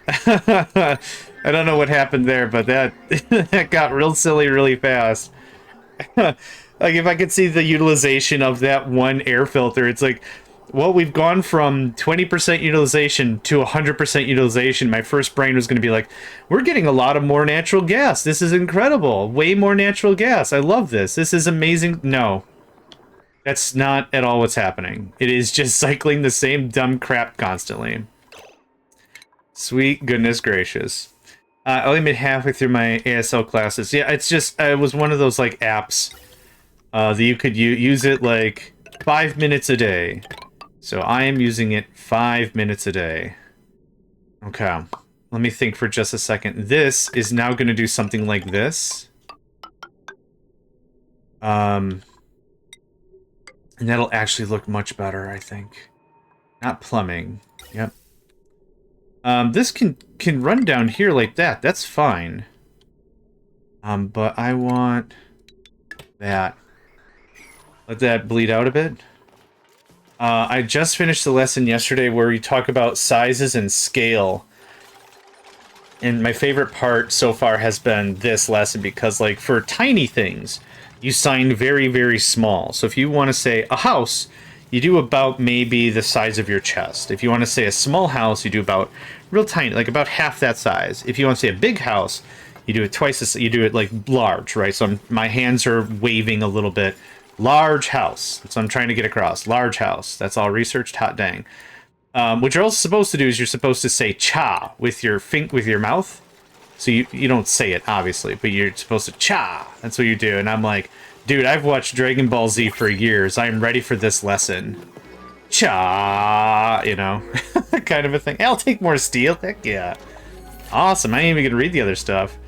I don't know what happened there, but that that got real silly really fast. Like, if I could see the utilization of that one air filter, it's like, well, we've gone from 20% utilization to 100% utilization. My first brain was going to be like, we're getting a lot of more natural gas. This is incredible. Way more natural gas. I love this. This is amazing. No. That's not at all what's happening. It is just cycling the same dumb crap constantly. Sweet goodness gracious. I only made halfway through my ASL classes. Yeah, it's just, it was one of those, like, apps that you could use it, like, 5 minutes a day. So I am using it 5 minutes a day. Okay. Let me think for just a second. This is now going to do something like this. And that'll actually look much better, I think. Not plumbing. Yep. This can run down here like that. That's fine. But I want that. Let that bleed out a bit. I just finished the lesson yesterday where we talk about sizes and scale. And my favorite part so far has been this lesson because, like, for tiny things, you sign very, very small. So if you want to say a house, you do about maybe the size of your chest. If you want to say a small house, you do about real tiny, like about half that size. If you want to say a big house, you do it twice as, you do it like large, right? So my hands are waving a little bit. Large house. That's what I'm trying to get across. Large house. That's all researched. Hot dang. What you're also supposed to do is you're supposed to say cha with your mouth. So you don't say it, obviously, but you're supposed to cha. That's what you do. And I'm like, dude, I've watched Dragon Ball Z for years. I'm ready for this lesson. Cha, you know, kind of a thing. Hey, I'll take more steel. Heck yeah. Awesome. I ain't even gonna read the other stuff.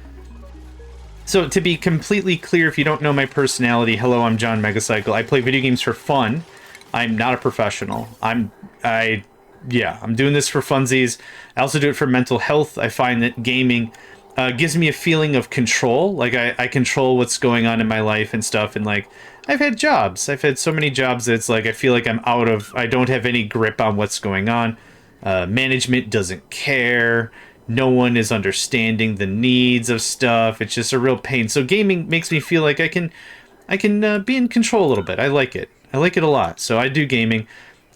So to be completely clear, if you don't know my personality, hello, I'm JohnMegacycle. I play video games for fun. I'm not a professional. I'm doing this for funsies. I also do it for mental health. I find that gaming gives me a feeling of control. Like, I control what's going on in my life and stuff. And, like, I've had jobs. I've had so many jobs that it's like I feel like I don't have any grip on what's going on. Management doesn't care. No one is understanding the needs of stuff. It's just a real pain. So gaming makes me feel like I can be in control a little bit. I like it. I like it a lot. So I do gaming.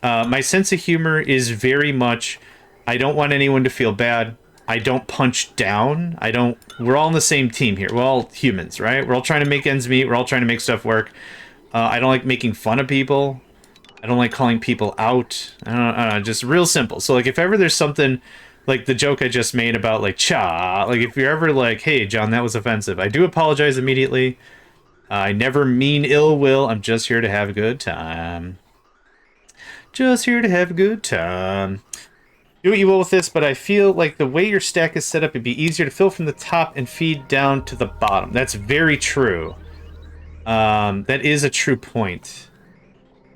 My sense of humor is very much, I don't want anyone to feel bad. I don't punch down. We're all on the same team here. We're all humans, right? We're all trying to make ends meet. We're all trying to make stuff work. I don't like making fun of people. I don't like calling people out. I don't know, just real simple. So, like, if ever there's something, like the joke I just made about, like, cha, like, if you're ever like, hey, John, that was offensive, I do apologize immediately. I never mean ill will. I'm just here to have a good time. Just here to have a good time. Do what you will with this, but I feel like the way your stack is set up, it'd be easier to fill from the top and feed down to the bottom. That's very true. That is a true point.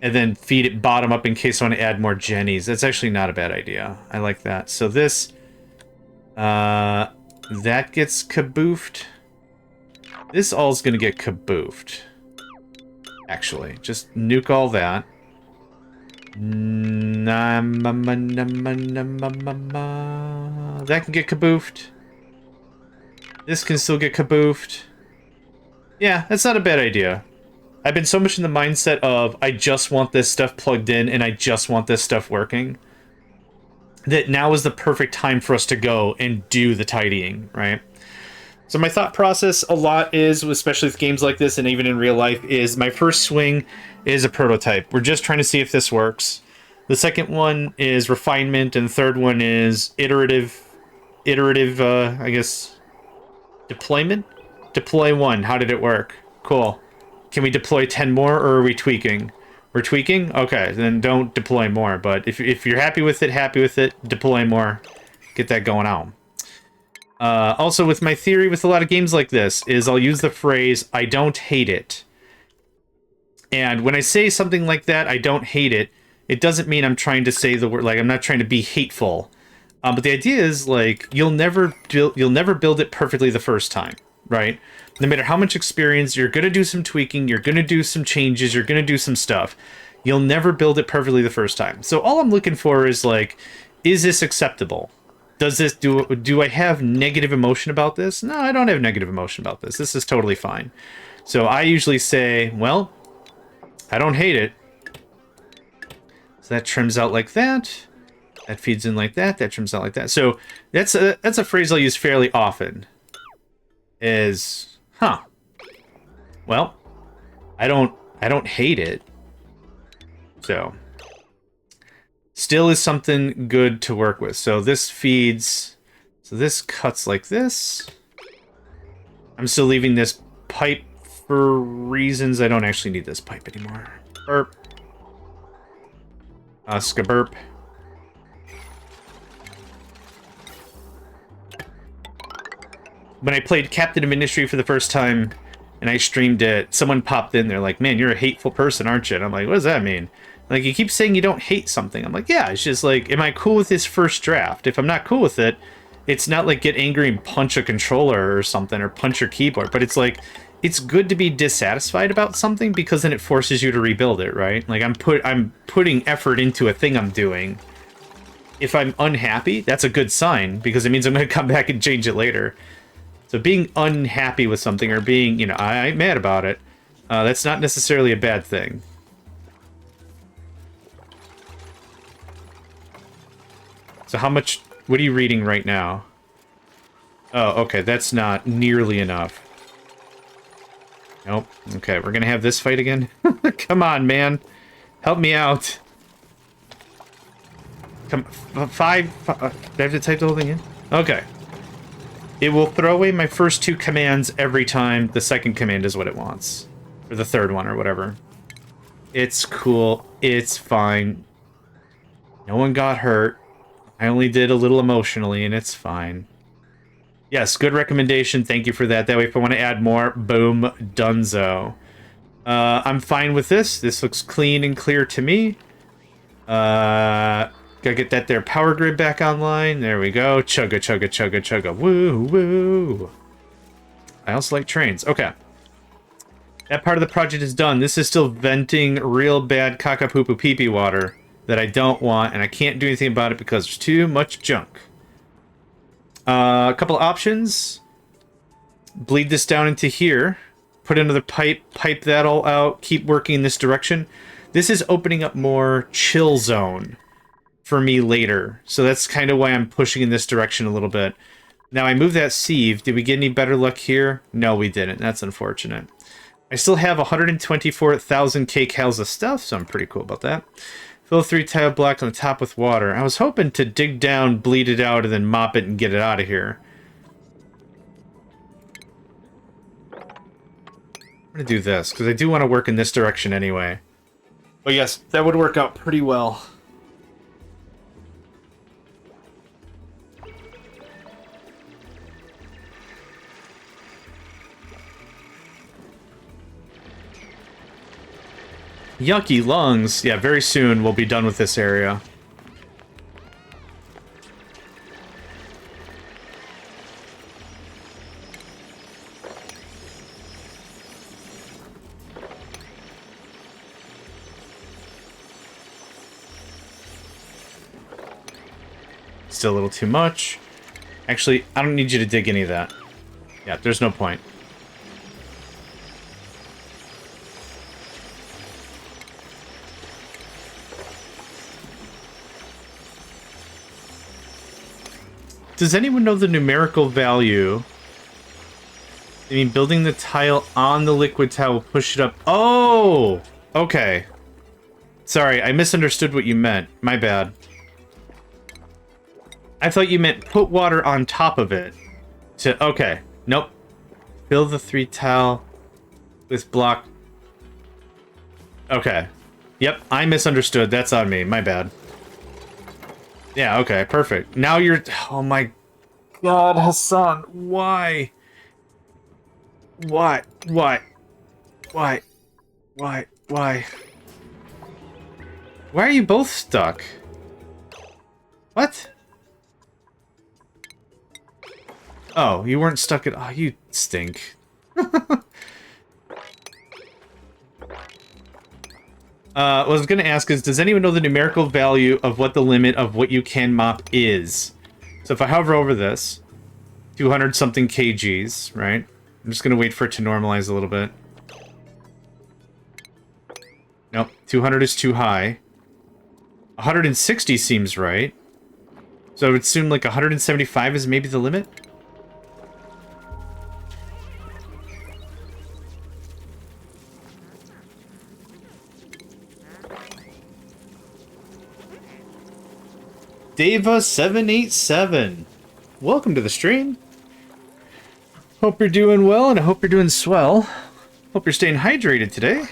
And then feed it bottom up in case I want to add more jennies. That's actually not a bad idea. I like that. So this, that gets kaboofed. This all's gonna get kaboofed. Actually, just nuke all that. That can get kaboofed. This can still get kaboofed. Yeah, that's not a bad idea. I've been so much in the mindset of I just want this stuff plugged in and I just want this stuff working, that now is the perfect time for us to go and do the tidying, right? So my thought process a lot is, especially with games like this and even in real life, is my first swing is a prototype. We're just trying to see if this works. The second one is refinement, and the third one is iterative, I guess, deployment? Deploy one. How did it work? Cool. Can we deploy 10 more, or are we tweaking? We're tweaking? Okay, then don't deploy more. But if you're happy with it, deploy more. Get that going on. Also, with my theory with a lot of games like this, is I'll use the phrase, I don't hate it. And when I say something like that, I don't hate it, it doesn't mean I'm trying to say the word, like, I'm not trying to be hateful. But the idea is, like, you'll never build it perfectly the first time, right? No matter how much experience, you're going to do some tweaking, you're going to do some changes, you're going to do some stuff. You'll never build it perfectly the first time. So all I'm looking for is, like, is this acceptable? Does this, do I have negative emotion about this? No, I don't have negative emotion about this. This is totally fine. So I usually say, well, I don't hate it. So that trims out like that. That feeds in like that. That trims out like that. So that's a phrase I'll use fairly often. Is, huh. Well, I don't hate it. So still is something good to work with. So this feeds, so this cuts like this. I'm still leaving this pipe for reasons I don't actually need this pipe anymore. Burp. Skaburp. When I played Captain of Ministry for the first time and I streamed it, someone popped in, they're like, man, you're a hateful person, aren't you? And I'm like, what does that mean? Like, you keep saying you don't hate something. I'm like, yeah, it's just like, am I cool with this first draft? If I'm not cool with it, it's not like get angry and punch a controller or something, or punch your keyboard, but it's like, it's good to be dissatisfied about something because then it forces you to rebuild it, right? Like, I'm putting effort into a thing I'm doing. If I'm unhappy, that's a good sign because it means I'm going to come back and change it later. So being unhappy with something or being, you know, I'm mad about it, that's not necessarily a bad thing. So how much, what are you reading right now? Oh, okay, that's not nearly enough. Nope. Okay, we're gonna have this fight again? Come on, man. Help me out. Come, do I have to type the whole thing in? Okay. It will throw away my first two commands every time the second command is what it wants. Or the third one, or whatever. It's cool. It's fine. No one got hurt. I only did a little emotionally, and it's fine. Yes, good recommendation. Thank you for that. That way, if I want to add more, boom, dunzo. I'm fine with this. This looks clean and clear to me. Gotta get that there power grid back online. There we go. Chugga, chugga, chugga, chugga. Woo, woo. I also like trains. Okay. That part of the project is done. This is still venting real bad caca-poo-poo-pee-pee water that I don't want, and I can't do anything about it because there's too much junk. A couple of options. Bleed this down into here. Put another pipe that all out. Keep working in this direction. This is opening up more chill zone for me later. So that's kind of why I'm pushing in this direction a little bit. Now I move that sieve. Did we get any better luck here? No, we didn't. That's unfortunate. I still have 124,000 kcals of stuff, so I'm pretty cool about that. Fill 3 tile block on the top with water. I was hoping to dig down, bleed it out, and then mop it and get it out of here. I'm going to do this, because I do want to work in this direction anyway. But yes, that would work out pretty well. Yucky lungs. Yeah, very soon we'll be done with this area. Still a little too much. Actually, I don't need you to dig any of that. Yeah, there's no point. Does anyone know the numerical value? I mean, building the tile on the liquid tile will push it up. Oh! Okay. Sorry, I misunderstood what you meant. My bad. I thought you meant put water on top of it. Okay. Nope. Fill the 3 tile with block Okay. Yep, I misunderstood. That's on me. My bad. Yeah, okay, perfect. Now you're... Oh my god, Hassan. Why? Why? Why? Why? Why? Why? Why are you both stuck? What? Oh, you weren't stuck at... Oh, you stink. What I was going to ask is, does anyone know the numerical value of what the limit of what you can mop is? So if I hover over this, 200 something kgs, right? I'm just going to wait for it to normalize a little bit. Nope, 200 is too high. 160 seems right. So it would assume like 175 is maybe the limit? Deva787. Welcome to the stream. Hope you're doing well, and I hope you're doing swell. Hope you're staying hydrated today.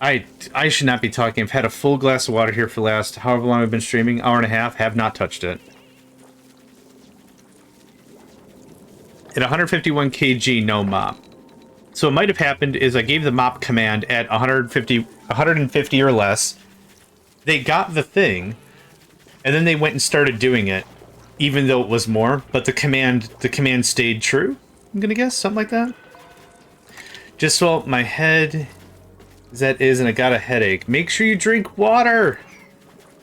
I should not be talking. I've had a full glass of water here for the last however long I've been streaming, hour and a half, have not touched it. At 151 kg, no mop. So what might have happened is I gave the mop command at 150 or less. They got the thing, and then they went and started doing it, even though it was more, but the command stayed true, I'm gonna guess, something like that. Just so my head as that is, and I got a headache. Make sure you drink water!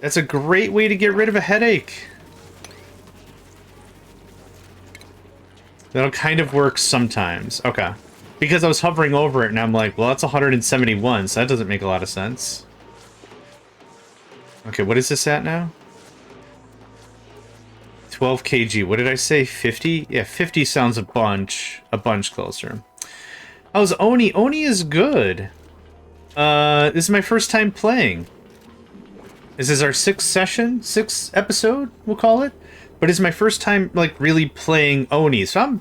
That's a great way to get rid of a headache. That'll kind of work sometimes. Okay. Because I was hovering over it, and I'm like, well, that's 171, so that doesn't make a lot of sense. Okay, what is this at now? 12 kg. What did I say? 50? Yeah, 50 sounds a bunch closer. How's Oni? Oni is good. This is my first time playing. This is our 6th episode, we'll call it. But it's my first time, like, really playing Oni, so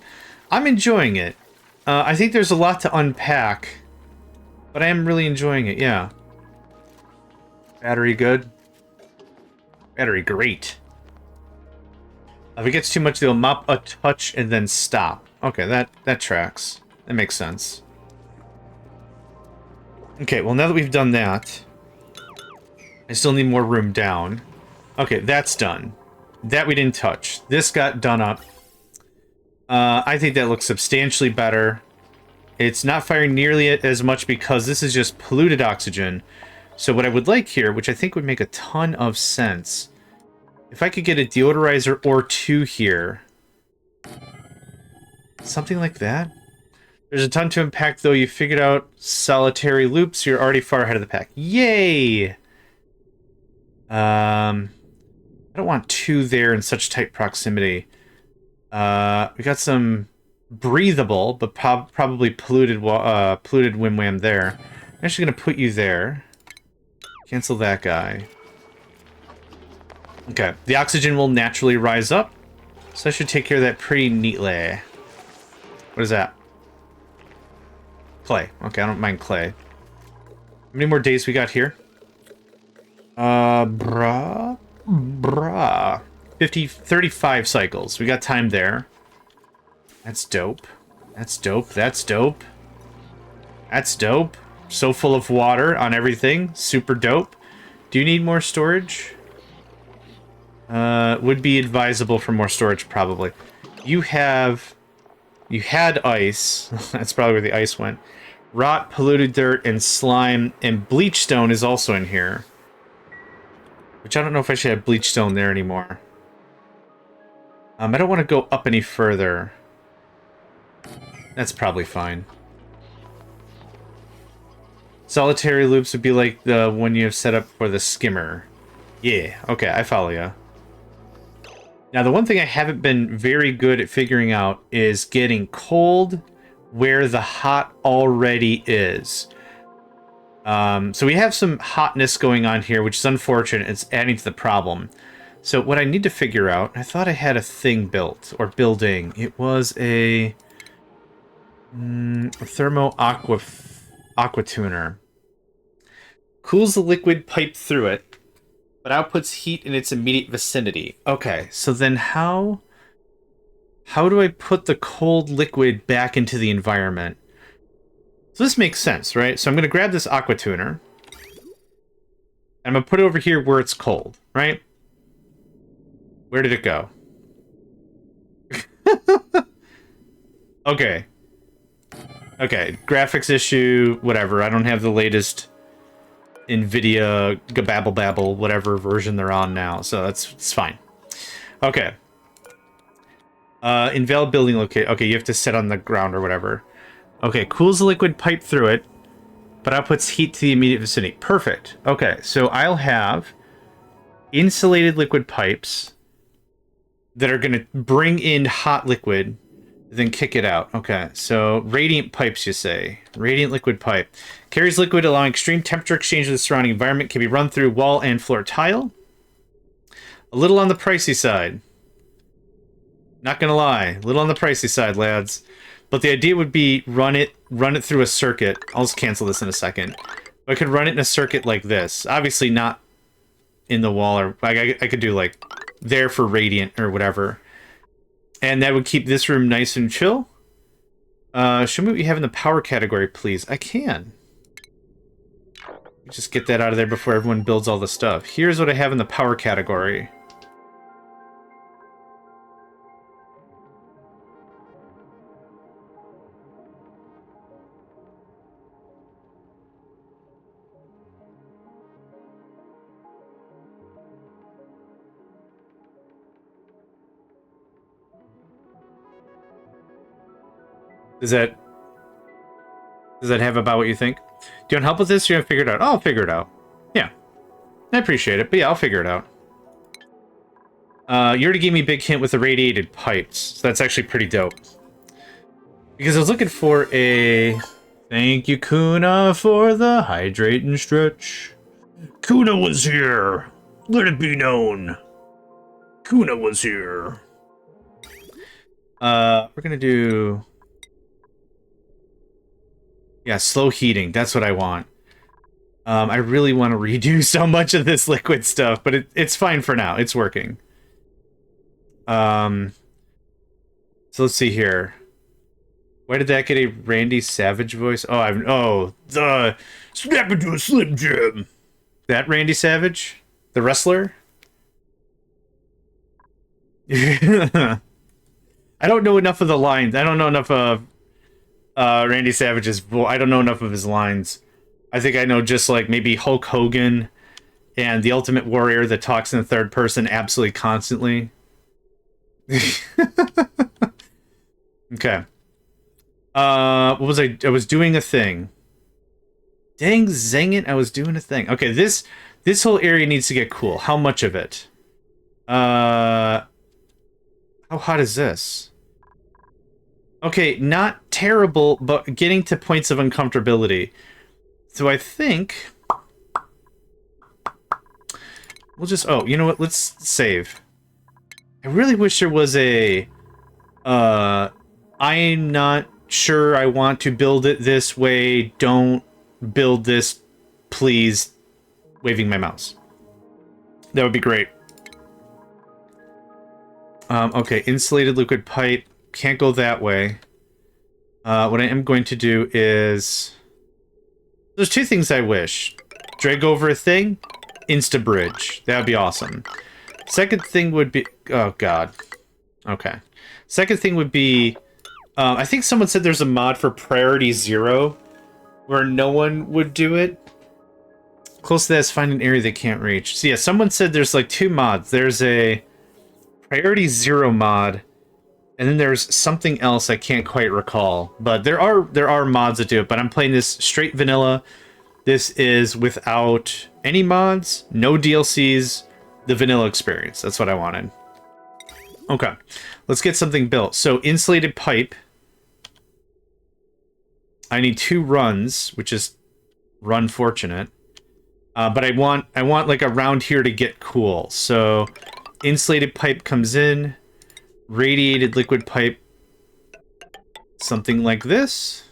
I'm enjoying it. I think there's a lot to unpack, but I am really enjoying it, yeah. Battery good. Battery great. If it gets too much, they'll mop a touch and then stop. Okay, that tracks. That makes sense. Okay, well, now that we've done that, I still need more room down. Okay, that's done. That we didn't touch. This got done up. I think that looks substantially better. It's not firing nearly as much because this is just polluted oxygen. So what I would like here, which I think would make a ton of sense, if I could get a deodorizer or two here. Something like that. There's a ton to unpack, though. You figured out solitary loops. You're already far ahead of the pack. Yay! I don't want two there in such tight proximity. We got some breathable, but probably polluted wim-wham there. I'm actually going to put you there. Cancel that guy. Okay, the oxygen will naturally rise up, so I should take care of that pretty neatly. What is that? Clay. Okay, I don't mind clay. How many more days we got here? Bruh. 35 cycles. We got time there. That's dope. That's dope. That's dope. That's dope. So full of water on everything. Super dope. Do you need more storage? Would be advisable for more storage, probably. You had ice. That's probably where the ice went. Rot, polluted dirt, and slime, and bleach stone is also in here. Which I don't know if I should have bleach stone there anymore. I don't want to go up any further. That's probably fine. Solitary loops would be like the one you have set up for the skimmer. Yeah, okay, I follow ya. Now, the one thing I haven't been very good at figuring out is getting cold where the hot already is. So we have some hotness going on here, which is unfortunate. It's adding to the problem. So what I need to figure out, I thought I had a thing built, or building. It was a... Thermo aqua tuner. Cools the liquid pipe through it, but outputs heat in its immediate vicinity. Okay, so then how do I put the cold liquid back into the environment? So this makes sense, right? So I'm going to grab this aqua tuner. I'm going to put it over here where it's cold, right? Where did it go? Okay. Okay, graphics issue, whatever. I don't have the latest NVIDIA gababble whatever version they're on now, so it's fine. Okay. Invalid building locate. Okay, you have to sit on the ground or whatever. Okay, cools the liquid pipe through it, but outputs heat to the immediate vicinity. Perfect. Okay, so I'll have insulated liquid pipes that are going to bring in hot liquid, then kick it out. Okay, so radiant pipes, you say. Radiant liquid pipe. Carries liquid allowing extreme temperature exchange with the surrounding environment. Can be run through wall and floor tile. A little on the pricey side. Not gonna lie. A little on the pricey side, lads. But the idea would be run it through a circuit. I'll just cancel this in a second. I could run it in a circuit like this. Obviously not in the wall, or I could do like there for radiant or whatever. And that would keep this room nice and chill. Show me what you have in the power category, please. I can. Just get that out of there before everyone builds all the stuff. Here's what I have in the power category. Does that have about what you think? Do you want help with this? You haven't figured it out? Oh, I'll figure it out. Yeah. I appreciate it, but yeah, I'll figure it out. You already gave me a big hint with the radiated pipes, so that's actually pretty dope. Because I was looking for a... Thank you, Kuna, for the hydrate and stretch. Kuna was here. Let it be known. Kuna was here. We're gonna do... Yeah, slow heating. That's what I want. I really want to redo so much of this liquid stuff, but it's fine for now. It's working. So let's see here. Why did that get a Randy Savage voice? Oh, the snap into a Slim Jim. That Randy Savage? The wrestler? I don't know enough of the lines. I don't know enough of Randy Savage's... Well, I don't know enough of his lines. I think I know just like maybe Hulk Hogan and the Ultimate Warrior that talks in the third person absolutely constantly. Okay. What was I was doing a thing. Dang zang it, I was doing a thing. Okay, this whole area needs to get cool. How much of it? How hot is this? Okay, not terrible, but getting to points of uncomfortability. So I think we'll just... Oh, you know what? Let's save. I really wish there was a... I'm not sure I want to build it this way. Don't build this, please. Waving my mouse. That would be great. Okay, insulated liquid pipe. Can't go that way. What I am going to do is... There's two things I wish. Drag over a thing, insta-bridge. That would be awesome. Second thing would be... Oh, God. Okay. Second thing would be... I think someone said there's a mod for Priority Zero, where no one would do it. Close to that is find an area they can't reach. So yeah, someone said there's like two mods. There's a Priority Zero mod, and then there's something else I can't quite recall. But there are mods that do it, but I'm playing this straight vanilla. This is without any mods, no DLCs, the vanilla experience. That's what I wanted. Okay, let's get something built. So insulated pipe. I need 2 runs, which is run fortunate. But I want like around here to get cool. So insulated pipe comes in. Radiated liquid pipe something like this.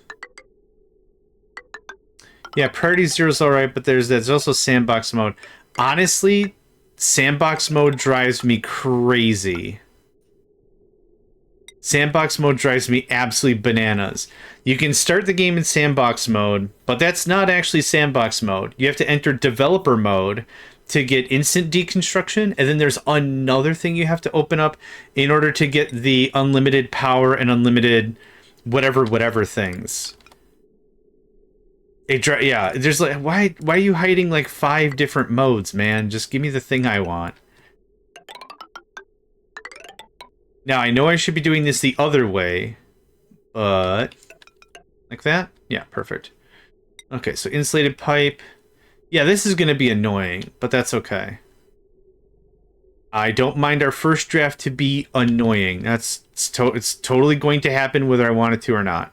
Yeah, priority 0 is alright, but there's also sandbox mode. Honestly, sandbox mode drives me crazy. Sandbox mode drives me absolutely bananas. You can start the game in sandbox mode, but that's not actually sandbox mode. You have to enter developer mode to get instant deconstruction, and then there's another thing you have to open up in order to get the unlimited power and unlimited whatever things. Yeah, there's like, why are you hiding like 5 different modes, man? Just give me the thing I want. Now, I know I should be doing this the other way, but... Like that? Yeah, perfect. Okay, so insulated pipe. Yeah, this is going to be annoying, but that's okay. I don't mind our first draft to be annoying. It's totally going to happen whether I want it to or not.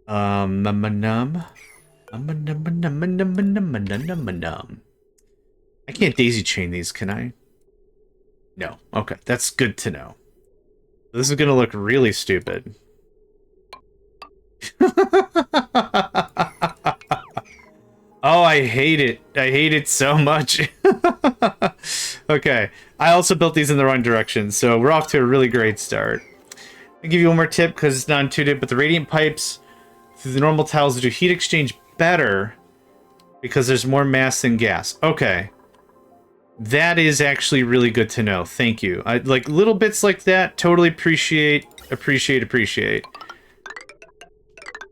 I can't daisy chain these, can I? No. Okay, that's good to know. This is gonna look really stupid. Oh, I hate it. I hate it so much. Okay, I also built these in the wrong direction, so we're off to a really great start. I'll give you one more tip because it's not intuitive, but the radiant pipes through the normal tiles do heat exchange better because there's more mass than gas. Okay. That is actually really good to know. Thank you. I like little bits like that. Totally appreciate.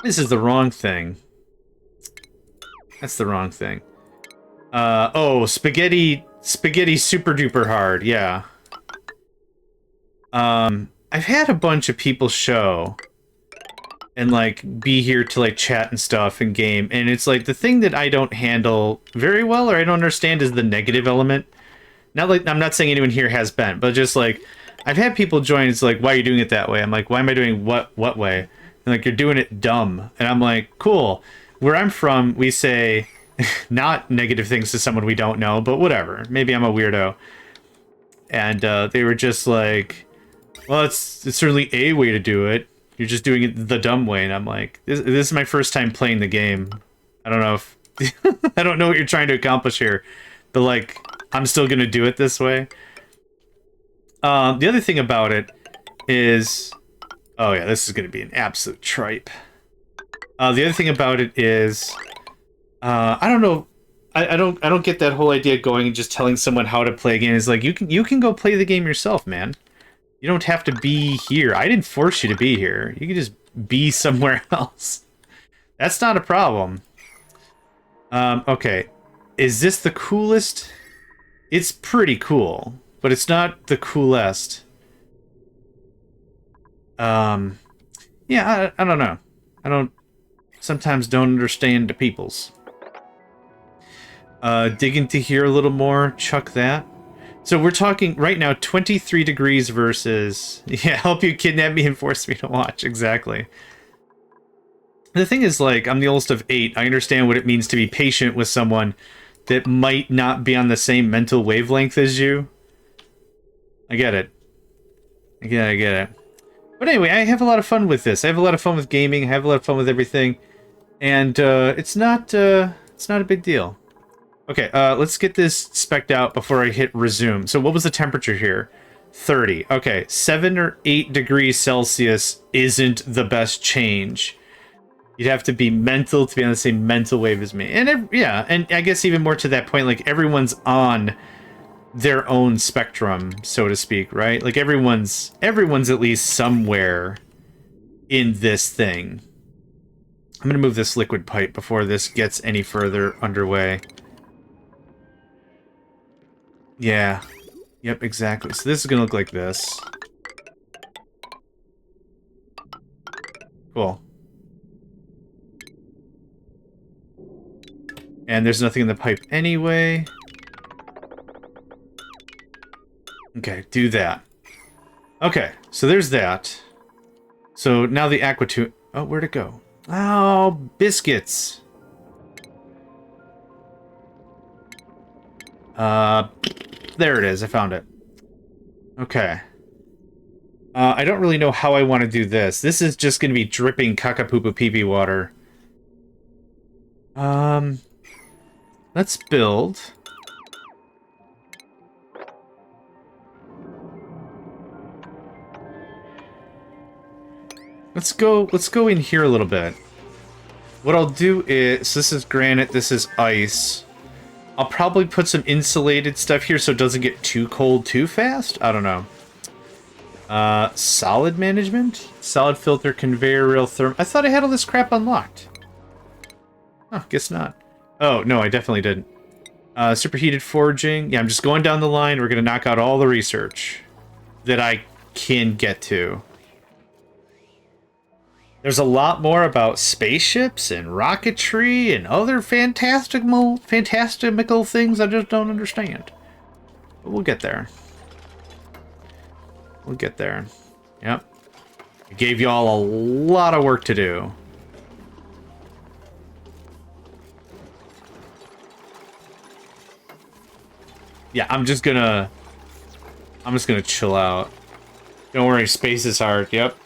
This is the wrong thing. That's the wrong thing. Oh, spaghetti super duper hard. Yeah. I've had a bunch of people show and like be here to like chat and stuff and game, and it's like the thing that I don't handle very well or I don't understand is the negative element. Not like I'm not saying anyone here has been, but just like I've had people join. It's like, why are you doing it that way? I'm like, why am I doing what way? And like, you're doing it dumb. And I'm like, cool. Where I'm from, we say not negative things to someone we don't know, but whatever. Maybe I'm a weirdo. And they were just like, well, it's certainly a way to do it. You're just doing it the dumb way. And I'm like, this is my first time playing the game. I don't know if I don't know what you're trying to accomplish here, but like, I'm still gonna do it this way. The other thing about it is, oh yeah, this is gonna be an absolute tripe. The other thing about it is, I don't know, I don't get that whole idea of going and just telling someone how to play a game. It's like you can go play the game yourself, man. You don't have to be here. I didn't force you to be here. You can just be somewhere else. That's not a problem. Okay, is this the coolest? It's pretty cool, but it's not the coolest. Yeah, I don't know. Sometimes don't understand the peoples. Dig into here a little more, chuck that. So we're talking right now 23 degrees versus, yeah, help you kidnap me and force me to watch, exactly. The thing is, like, I'm the oldest of 8. I understand what it means to be patient with someone that might not be on the same mental wavelength as you. I get it. I get it. But anyway, I have a lot of fun with this. I have a lot of fun with gaming. I have a lot of fun with everything. And it's not a big deal. Okay, let's get this spec'd out before I hit resume. So what was the temperature here? 30. Okay, 7 or 8 degrees Celsius isn't the best change. You'd have to be mental to be on the same mental wave as me. And yeah, and I guess even more to that point, like everyone's on their own spectrum, so to speak, right? Like everyone's at least somewhere in this thing. I'm gonna move this liquid pipe before this gets any further underway. Yeah. Yep, exactly. So this is gonna look like this. Cool. And there's nothing in the pipe anyway. Okay, do that. Okay, so there's that. So now the aqua tube. Oh, where'd it go? Oh, biscuits. There it is. I found it. Okay. I don't really know how I want to do this. This is just going to be dripping caca-poopa pee-pee water. Let's build. Let's go in here a little bit. What I'll do is, so this is granite, this is ice. I'll probably put some insulated stuff here so it doesn't get too cold too fast. I don't know. Solid management? Solid filter, conveyor rail, therm... I thought I had all this crap unlocked. Huh, guess not. Oh, no, I definitely didn't. Superheated forging. Yeah, I'm just going down the line. We're going to knock out all the research that I can get to. There's a lot more about spaceships and rocketry and other fantastical things I just don't understand. But we'll get there. We'll get there. Yep. I gave y'all a lot of work to do. Yeah, I'm just gonna chill out. Don't worry, space is hard. Yep.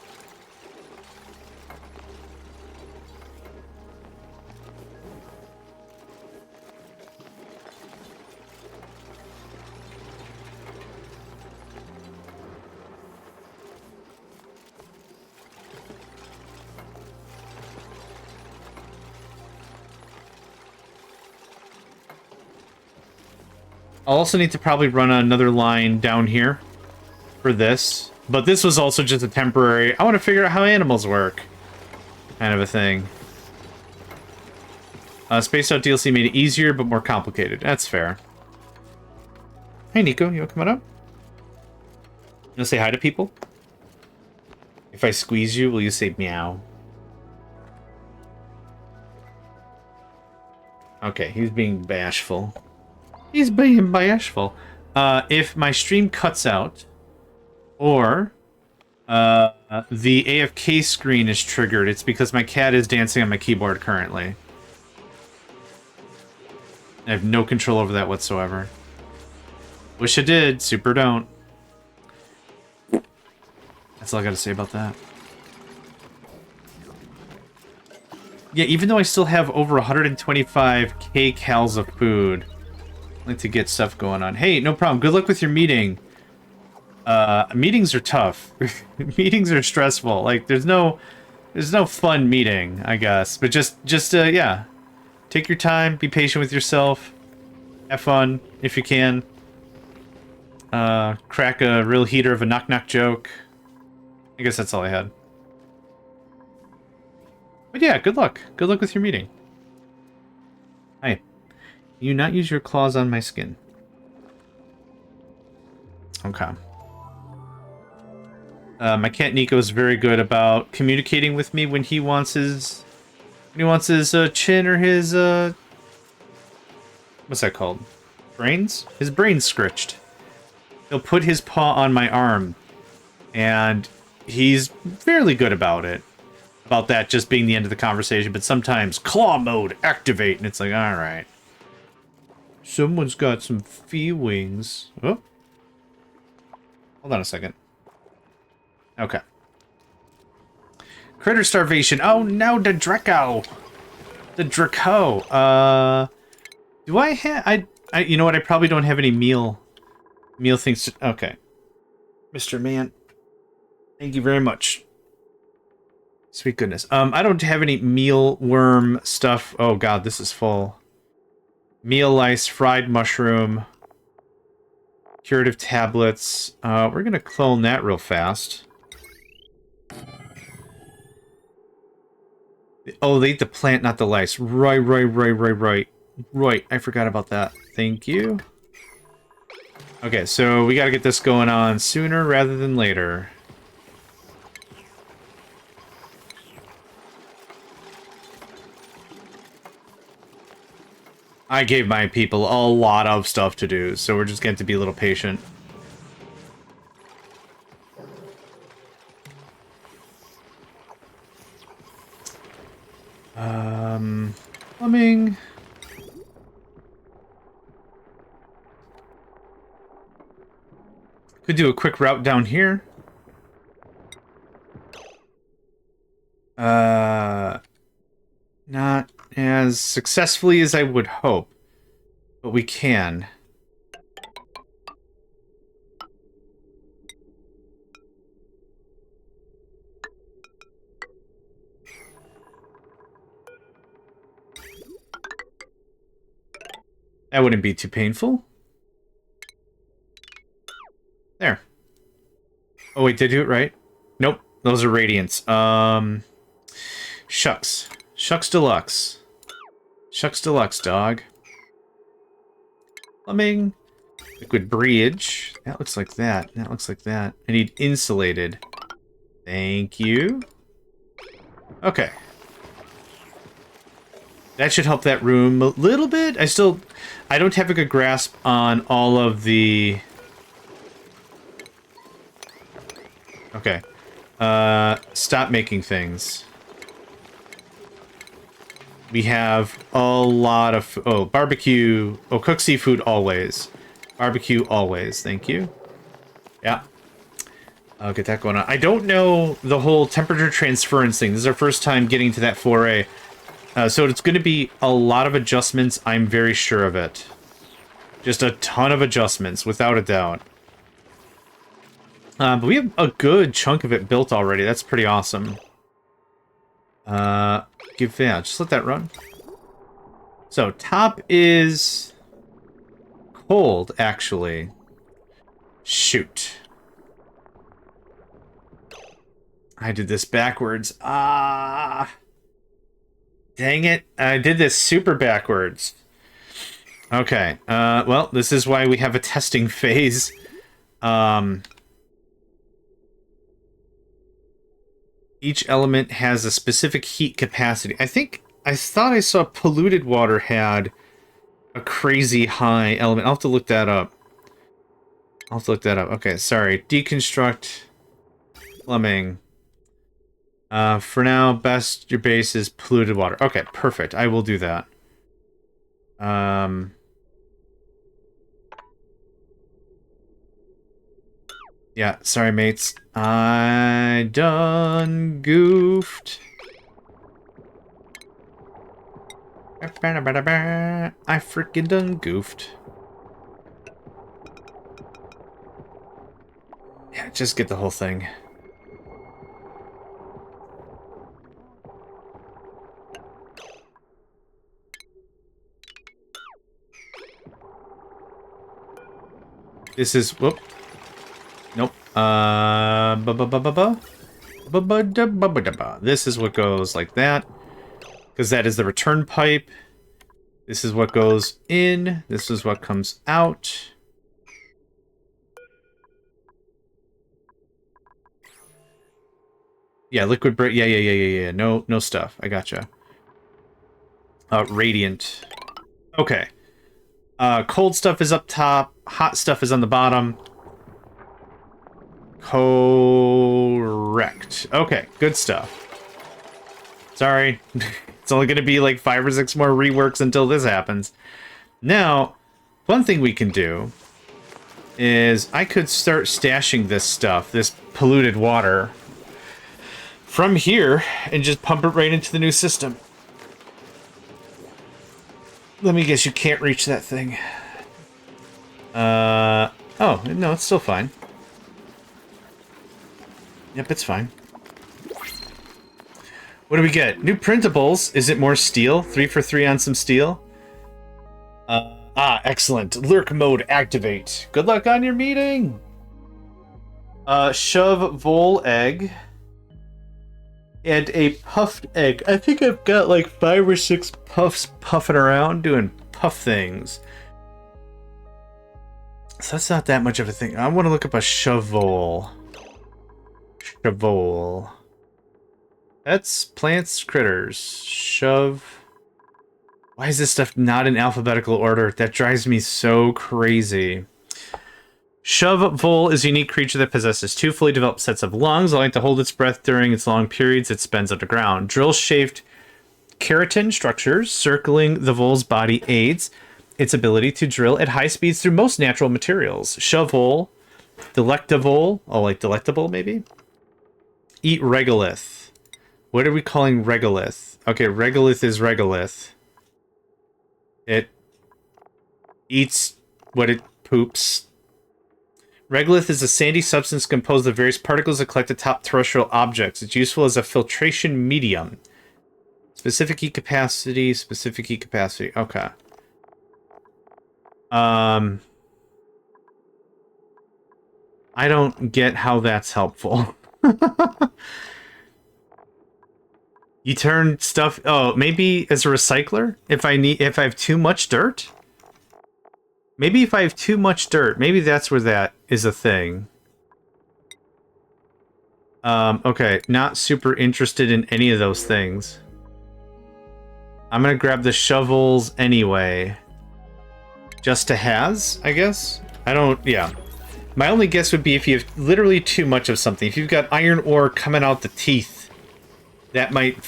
I'll also need to probably run another line down here for this. But this was also just a temporary, I want to figure out how animals work kind of a thing. Spaced Out DLC made it easier, but more complicated. That's fair. Hey, Nico, you want to come on up? You want to say hi to people? If I squeeze you, will you say meow? Okay, he's being bashful. He's being bashful. If my stream cuts out, or the AFK screen is triggered, it's because my cat is dancing on my keyboard currently. I have no control over that whatsoever. Wish I did, super don't. That's all I gotta say about that. Yeah, even though I still have over 125k cals of food, I like to get stuff going on. Hey, no problem. Good luck with your meeting. Meetings are tough. Meetings are stressful. Like, there's no fun meeting, I guess. But yeah. Take your time. Be patient with yourself. Have fun, if you can. Crack a real heater of a knock-knock joke. I guess that's all I had. But yeah, good luck. Good luck with your meeting. Hi. You not use your claws on my skin. Okay. My cat Nico is very good about communicating with me when he wants his chin or his what's that called? Brains? His brains scritched. He'll put his paw on my arm, and he's fairly good about it. About that just being the end of the conversation, but sometimes claw mode activate, and it's like, all right. Someone's got some feelings. Oh. Hold on a second. Okay. Critter starvation. Oh no, the Draco. The Draco. Do I have... I you know what? I probably don't have any meal things to... Okay. Mr. Man. Thank you very much. Sweet goodness. I don't have any mealworm stuff. Oh god, this is full. Meal lice, fried mushroom, curative tablets. We're gonna clone that real fast. Oh, they eat the plant, not the lice. Right. Right, I forgot about that. Thank you. Okay, so we gotta get this going on sooner rather than later. I gave my people a lot of stuff to do, so we're just going to be a little patient. Plumbing. Could do a quick route down here. Not as successfully as I would hope, but we can. That wouldn't be too painful. There. Oh wait, did I do it right? Nope, those are radiants. Shucks. Shucks Deluxe. Shucks Deluxe, dog. Plumbing. Liquid bridge. That looks like that. That looks like that. I need insulated. Thank you. Okay. That should help that room a little bit. I don't have a good grasp on all of the... Okay. Stop making things. We have a lot of... Oh, barbecue. Oh, cook seafood always. Barbecue always. Thank you. Yeah. I'll get that going on. I don't know the whole temperature transference thing. This is our first time getting to that foray. So it's going to be a lot of adjustments. I'm very sure of it. Just a ton of adjustments, without a doubt. But we have a good chunk of it built already. That's pretty awesome. Just let that run. So, top is cold, actually. Shoot. I did this backwards. Dang it. I did this super backwards. Okay. Well, this is why we have a testing phase. Each element has a specific heat capacity. I thought I saw polluted water had a crazy high element. I'll have to look that up. Okay, sorry. Deconstruct plumbing. For now, best your base is polluted water. Okay, perfect. I will do that. Yeah, sorry, mates. I done goofed. I freaking done goofed. Yeah, just get the whole thing. This is... Whoop. Nope. This is what goes like that. Because that is the return pipe. This is what goes in. This is what comes out. Yeah, liquid brick. Yeah. No stuff. I gotcha. Radiant. Okay. Cold stuff is up top. Hot stuff is on the bottom. Correct. Okay, good stuff. Sorry. It's only going to be like 5 or 6 more reworks until this happens. Now, one thing we can do is I could start stashing this stuff, this polluted water, from here and just pump it right into the new system. Let me guess, you can't reach that thing. Oh, no, it's still fine. Yep, it's fine. What do we get? New printables. Is it more steel? 3 for 3 on some steel? Excellent. Lurk mode activate. Good luck on your meeting! Shove vole egg. And a puffed egg. I think I've got like 5 or 6 puffs puffing around doing puff things. So that's not that much of a thing. I want to look up a shovel. Shovel. That's plants, critters. Shove. Why is this stuff not in alphabetical order? That drives me so crazy. Shove vole is a unique creature that possesses 2 fully developed sets of lungs, allowing it to hold its breath during its long periods it spends underground. Drill-shaped keratin structures circling the vole's body aids its ability to drill at high speeds through most natural materials. Shove vole, delectable, oh, like delectable maybe? Eat regolith. What are we calling regolith? Okay, regolith is regolith. It eats what it poops. Regolith is a sandy substance composed of various particles that collect atop terrestrial objects. It's useful as a filtration medium. Specific heat capacity, specific heat capacity. Okay. I don't get how that's helpful. You turn stuff... Oh, maybe as a recycler? If I have too much dirt? Maybe if I have too much dirt, maybe that's where that is a thing. Okay, not super interested in any of those things. I'm gonna grab the shovels anyway. Just to has, I guess? Yeah. My only guess would be if you have literally too much of something. If you've got iron ore coming out the teeth, it might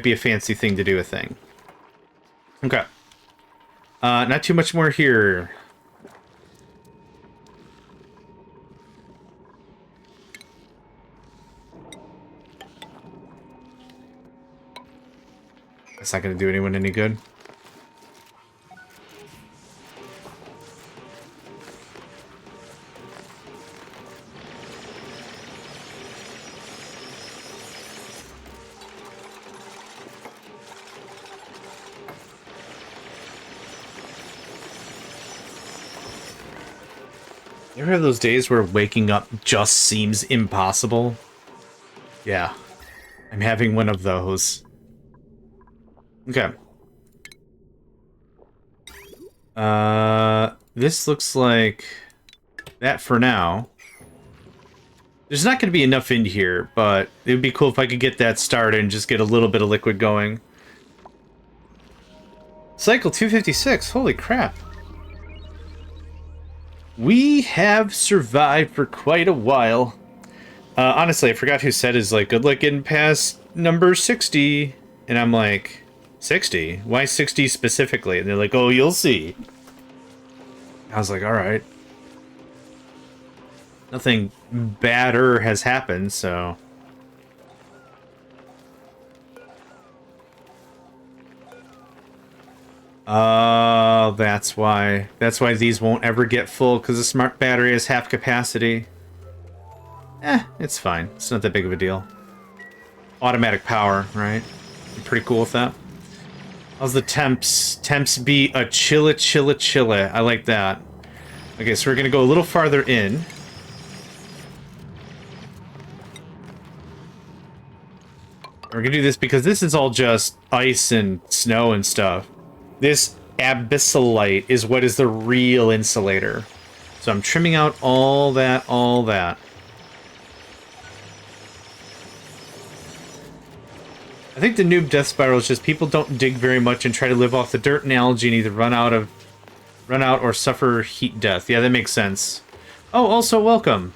be a fancy thing to do a thing. Okay. Not too much more here. That's not going to do anyone any good. You ever have those days where waking up just seems impossible? Yeah. I'm having one of those. Okay. This looks like that for now. There's not going to be enough in here, but it would be cool if I could get that started and just get a little bit of liquid going. Cycle 256, holy crap. We have survived for quite a while. Honestly, I forgot who said is like, good luck getting past number 60. And I'm like, 60? Why 60 specifically? And they're like, oh, you'll see. I was like, alright. Nothing badder has happened, so... Oh, that's why. That's why these won't ever get full, because the smart battery has half capacity. It's fine. It's not that big of a deal. Automatic power, right? I'm pretty cool with that. How's the temps? Temps be a chilla. I like that. Okay, so we're gonna go a little farther in. We're gonna do this because this is all just ice and snow and stuff. This abyssalite is what is the real insulator. So I'm trimming out all that. I think the noob death spiral is just people don't dig very much and try to live off the dirt and algae and either run out or suffer heat death. Yeah, that makes sense. Oh, also welcome.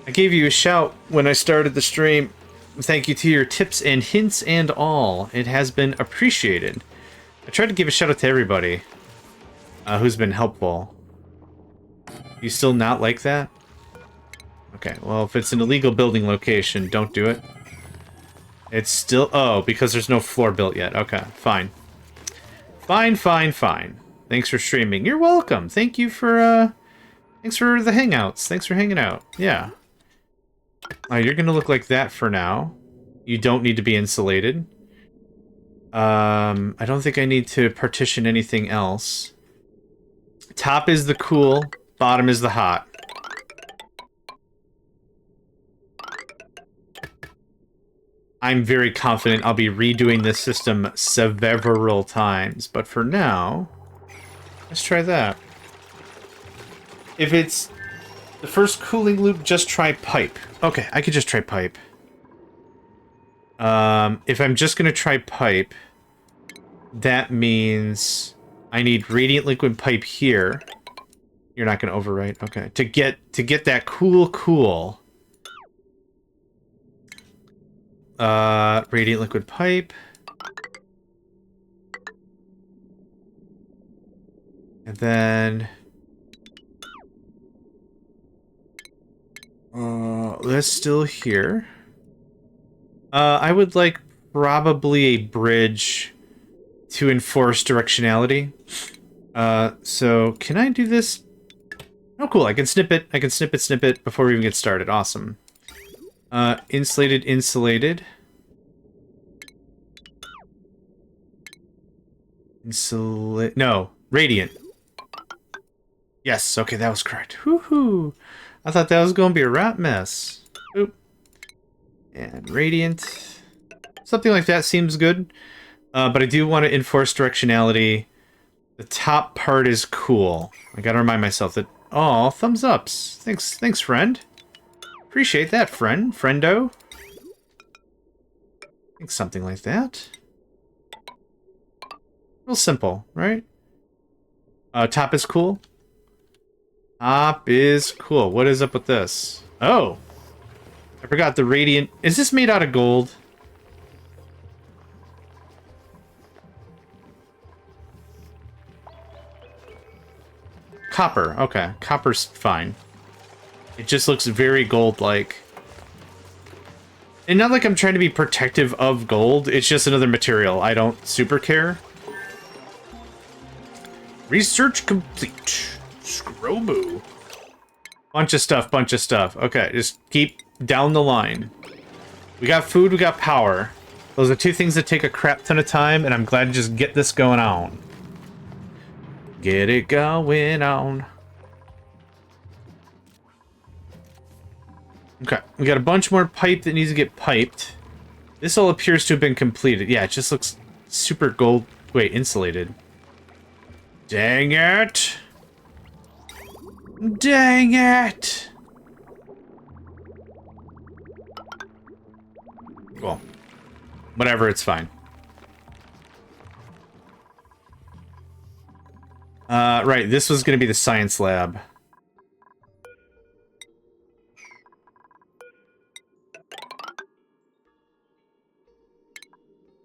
I gave you a shout when I started the stream. Thank you to your tips and hints and all. It has been appreciated. I tried to give a shout out to everybody who's been helpful. You still not like that? Okay, well, if it's an illegal building location, don't do it. It's still... Oh, because there's no floor built yet. Okay, fine. Fine. Thanks for streaming. You're welcome. Thank you for, Thanks for the hangouts. Thanks for hanging out. Yeah. You're gonna look like that for now. You don't need to be insulated. I don't think I need to partition anything else. Top is the cool, bottom is the hot. I'm very confident I'll be redoing this system several times, but for now, let's try that. If it's the first cooling loop, just try pipe. Okay, I could just try pipe. If I'm just gonna try pipe, that means I need radiant liquid pipe here. You're not gonna overwrite, okay. To get that cool. Radiant liquid pipe. And then... that's still here. I would like probably a bridge to enforce directionality. So can I do this? Oh, cool. I can snip it. I can snip it before we even get started. Awesome. Insulated, insulated. No, radiant. Yes, okay, that was correct. Woohoo! I thought that was going to be a rat mess. Oop. And radiant. Something like that seems good. But I do want to enforce directionality. The top part is cool. I gotta remind myself that... Oh, thumbs ups. Thanks, friend. Appreciate that, friendo. I think something like that. Real simple, right? Top is cool. Top is cool. What is up with this? Oh! I forgot the radiant... Is this made out of gold? Copper. Okay. Copper's fine. It just looks very gold-like. And not like I'm trying to be protective of gold. It's just another material. I don't super care. Research complete. Scrobo. Bunch of stuff. Okay, just keep down the line. We got food, we got power. Those are two things that take a crap ton of time, and I'm glad to just get this going on. Get it going on. Okay, we got a bunch more pipe that needs to get piped. This all appears to have been completed. Yeah, it just looks super gold... Wait, insulated. Dang it! Dang it! Cool. Whatever, it's fine. Right, this was going to be the science lab.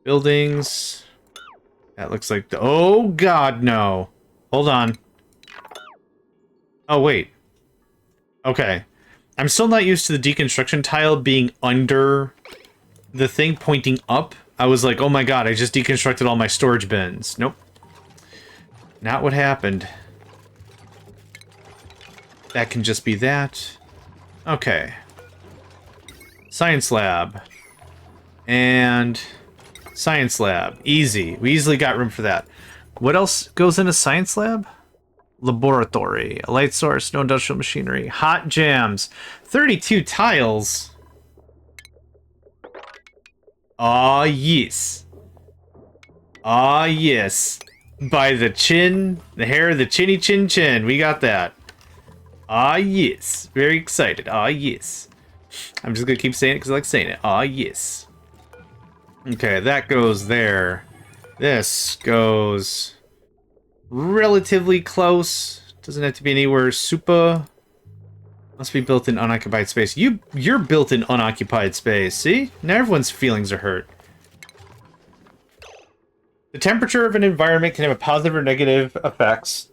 Buildings. That looks like the... Oh, God, no. Hold on. Oh, wait. Okay. I'm still not used to the deconstruction tile being under the thing pointing up. I was like, oh my god, I just deconstructed all my storage bins. Nope. Not what happened. That can just be that. Okay. Science lab. And science lab. Easy. We easily got room for that. What else goes in a science lab? Laboratory. A light source. No industrial machinery. Hot jams. 32 tiles. Ah, yes. Ah, yes. By the chin, the hair, the chinny chin chin. We got that. Ah, yes. Very excited. Ah, yes. I'm just gonna keep saying it because I like saying it. Ah, yes. Okay, that goes there. This goes relatively close. Doesn't have to be anywhere super. Must be built in unoccupied space. You're built in unoccupied space. See? Now everyone's feelings are hurt. The temperature of an environment can have a positive or negative effects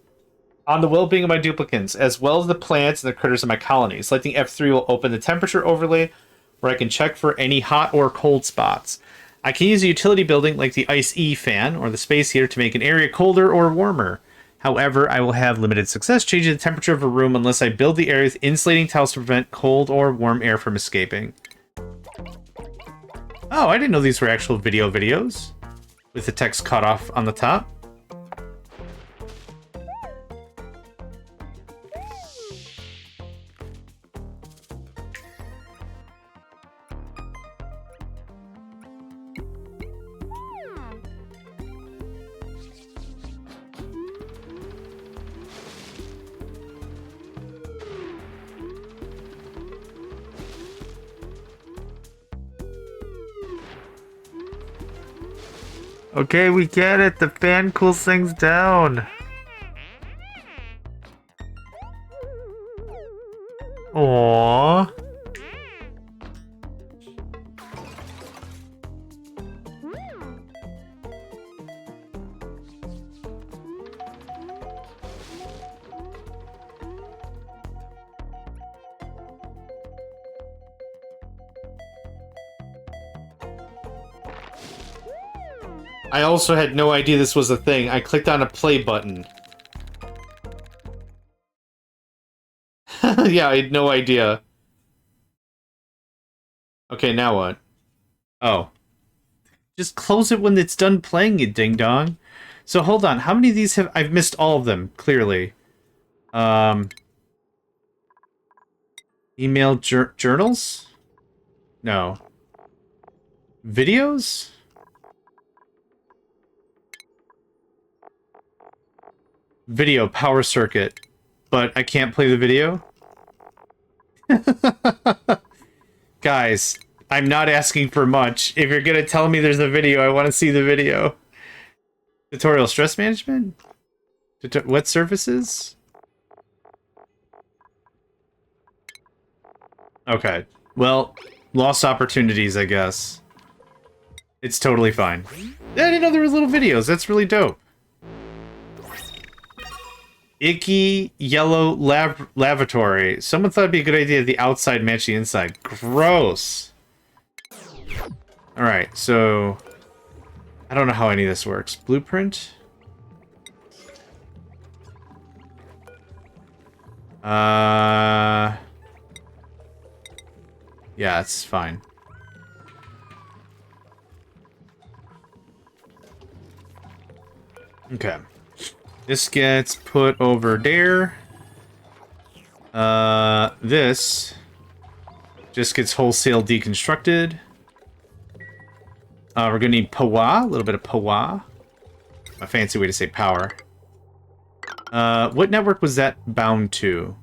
on the well-being of my duplicants, as well as the plants and the critters in my colony. Selecting F3 will open the temperature overlay, where I can check for any hot or cold spots. I can use a utility building like the Ice E fan or the space heater to make an area colder or warmer. However, I will have limited success changing the temperature of a room unless I build the area with insulating tiles to prevent cold or warm air from escaping. Oh, I didn't know these were actual videos. With the text cut off on the top. Okay, we get it. The fan cools things down. Aww. I also had no idea this was a thing. I clicked on a play button. Yeah, I had no idea. Okay, now what? Oh. Just close it when it's done playing, you ding-dong. So hold on, how many of these have... I've missed all of them, clearly. Email journals? No. Videos? Video power circuit. But I can't play the video? Guys, I'm not asking for much. If you're gonna tell me there's a video, I want to see the video. Tutorial stress management? Wet surfaces? Okay. Well, lost opportunities, I guess. It's totally fine. I didn't know there was little videos. That's really dope. Icky yellow lavatory. Someone thought it'd be a good idea the outside match the inside. Gross. Alright, so... I don't know how any of this works. Blueprint? Yeah, it's fine. Okay. This gets put over there. This just gets wholesale deconstructed. We're gonna need power, a little bit of power. A fancy way to say power. What network was that bound to?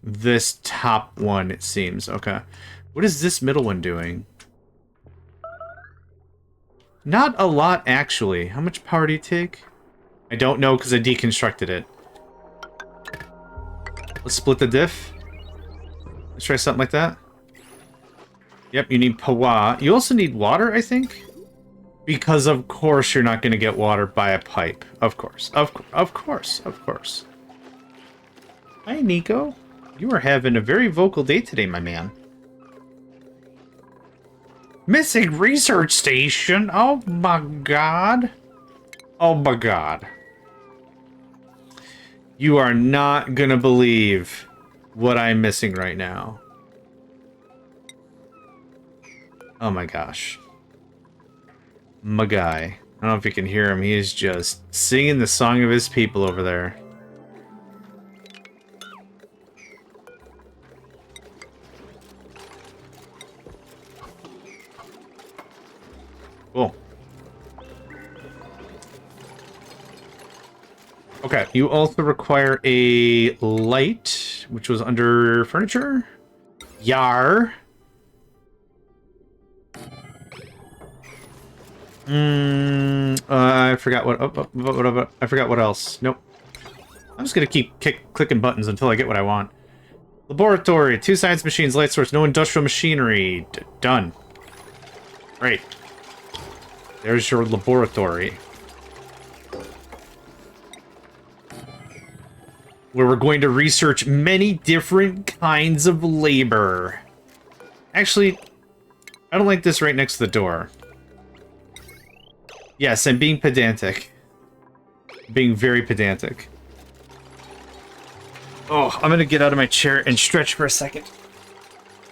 This top one, it seems. Okay. What is this middle one doing? Not a lot, actually. How much power do you take? I don't know because I deconstructed it. Let's split the diff. Let's try something like that. Yep, you need power. You also need water, I think? Because of course you're not going to get water by a pipe. Of course. Of course. Of course. Hi, Nico. You are having a very vocal day today, my man. Missing research station? Oh my god. Oh my god. You are not gonna believe what I'm missing right now. Oh my gosh. My guy. I don't know if you can hear him. He is just singing the song of his people over there. Cool. Okay, you also require a light, which was under furniture. Yar. I forgot what. I forgot what else. Nope. I'm just gonna keep clicking buttons until I get what I want. Laboratory, 2 science machines, light source, no industrial machinery. Done. Great. There's your laboratory. Where we're going to research many different kinds of labor. Actually, I don't like this right next to the door. Yes, I'm being pedantic. Being very pedantic. Oh, I'm gonna get out of my chair and stretch for a second.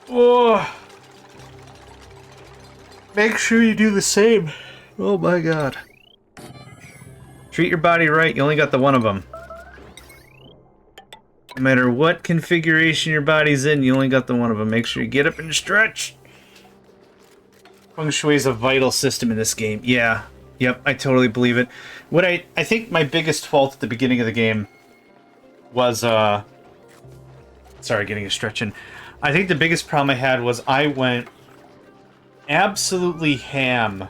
Oh. Make sure you do the same. Oh my god. Treat your body right, you only got the one of them. No matter what configuration your body's in, you only got the one of them. Make sure you get up and stretch. Feng Shui is a vital system in this game. Yeah. Yep, I totally believe it. What I think my biggest fault at the beginning of the game was, sorry, getting a stretch in. I think the biggest problem I had was I went absolutely ham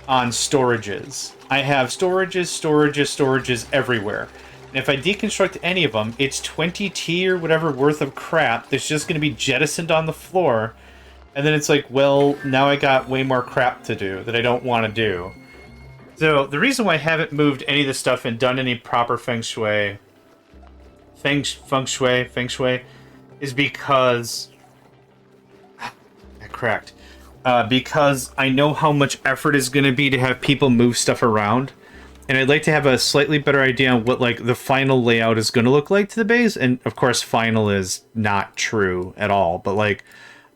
on storages. I have storages everywhere. And if I deconstruct any of them, it's 20T or whatever worth of crap that's just going to be jettisoned on the floor. And then it's like, well, now I got way more crap to do that I don't want to do. So, the reason why I haven't moved any of this stuff and done any proper feng shui is because... I cracked. because I know how much effort is going to be to have people move stuff around. And I'd like to have a slightly better idea on what like the final layout is going to look like to the base. And of course, final is not true at all, but like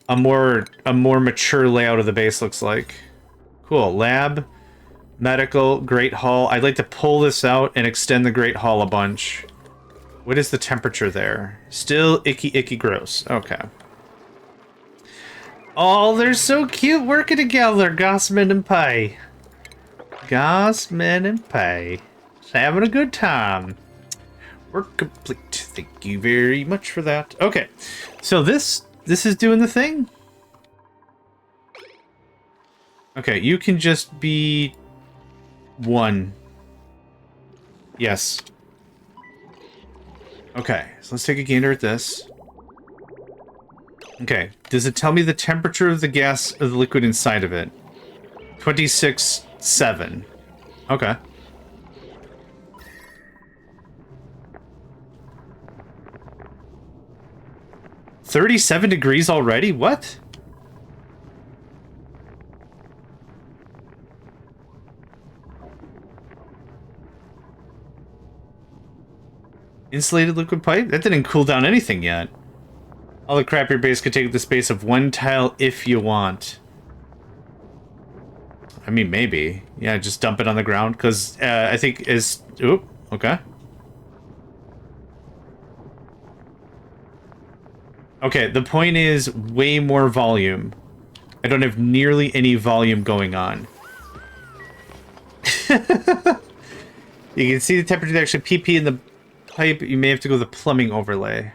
a more mature layout of the base looks like. Cool. Lab, medical, Great Hall. I'd like to pull this out and extend the Great Hall a bunch. What is the temperature there? Still icky gross. Okay. Oh, they're so cute working together, Gossman and Pie. Gossman and Pie. Just having a good time. We're complete. Thank you very much for that. Okay. So this is doing the thing? Okay, you can just be one. Yes. Okay, so let's take a gander at this. Okay, does it tell me the temperature of the gas of the liquid inside of it? 26.7. Okay. $37 degrees already? What? Insulated liquid pipe? That didn't cool down anything yet. All the crap your base could take up the space of one tile if you want. I mean, maybe. Yeah, just dump it on the ground, because I think is... Oop, okay. Okay, the point is way more volume. I don't have nearly any volume going on. You can see the temperature actually PP in the pipe. You may have to go with the plumbing overlay.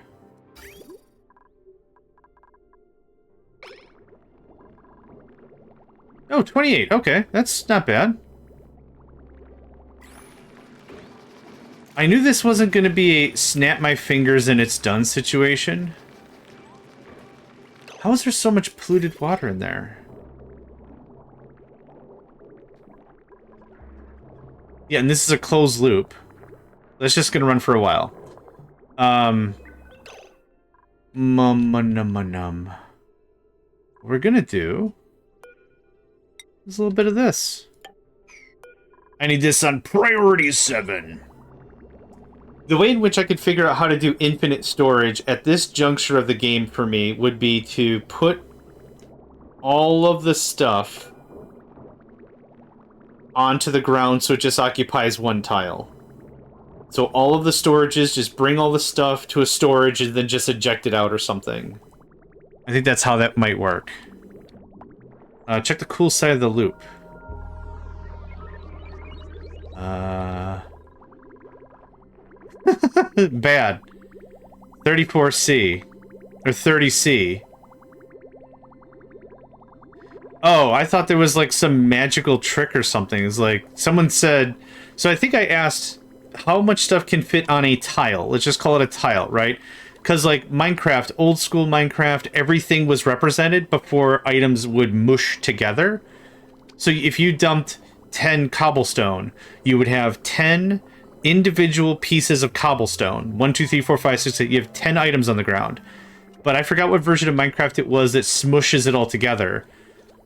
Oh, 28. Okay, that's not bad. I knew this wasn't going to be a snap my fingers and it's done situation. How is there so much polluted water in there? Yeah, and this is a closed loop. That's just going to run for a while. What we're going to do is a little bit of this. I need this on priority 7. The way in which I could figure out how to do infinite storage at this juncture of the game for me would be to put all of the stuff onto the ground so it just occupies one tile. So all of the storages, just bring all the stuff to a storage and then just eject it out or something. I think that's how that might work. Check the cool side of the loop. Bad. 34C. Or 30C. Oh, I thought there was like some magical trick or something. It's like, someone said... So I think I asked how much stuff can fit on a tile. Let's just call it a tile, right? Because like Minecraft, old school Minecraft, everything was represented before items would mush together. So if you dumped 10 cobblestone, you would have 10 individual pieces of cobblestone. 1, 2, 3, 4, 5, 6, 8. You have 10 items on the ground. But I forgot what version of Minecraft it was that smushes it all together.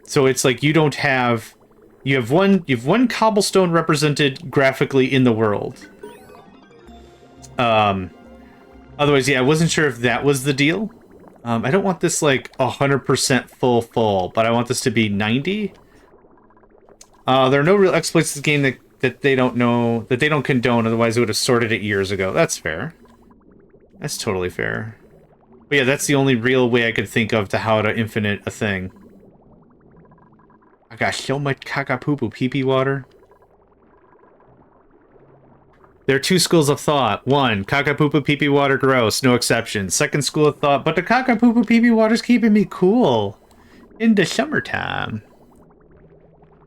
So it's like you don't have... You have one cobblestone represented graphically in the world. Otherwise, yeah, I wasn't sure if that was the deal. I don't want this like 100% full, but I want this to be 90. There are no real exploits in this game that they don't know, that they don't condone, otherwise they would have sorted it years ago. That's fair. That's totally fair. But yeah, that's the only real way I could think of to how to infinite a thing. I got so much caca-poo-poo pee-pee water. There are two schools of thought. One, caca-poo-poo pee-pee water gross, no exception. Second school of thought, but the caca-poo-poo pee-pee water's keeping me cool. In the summertime.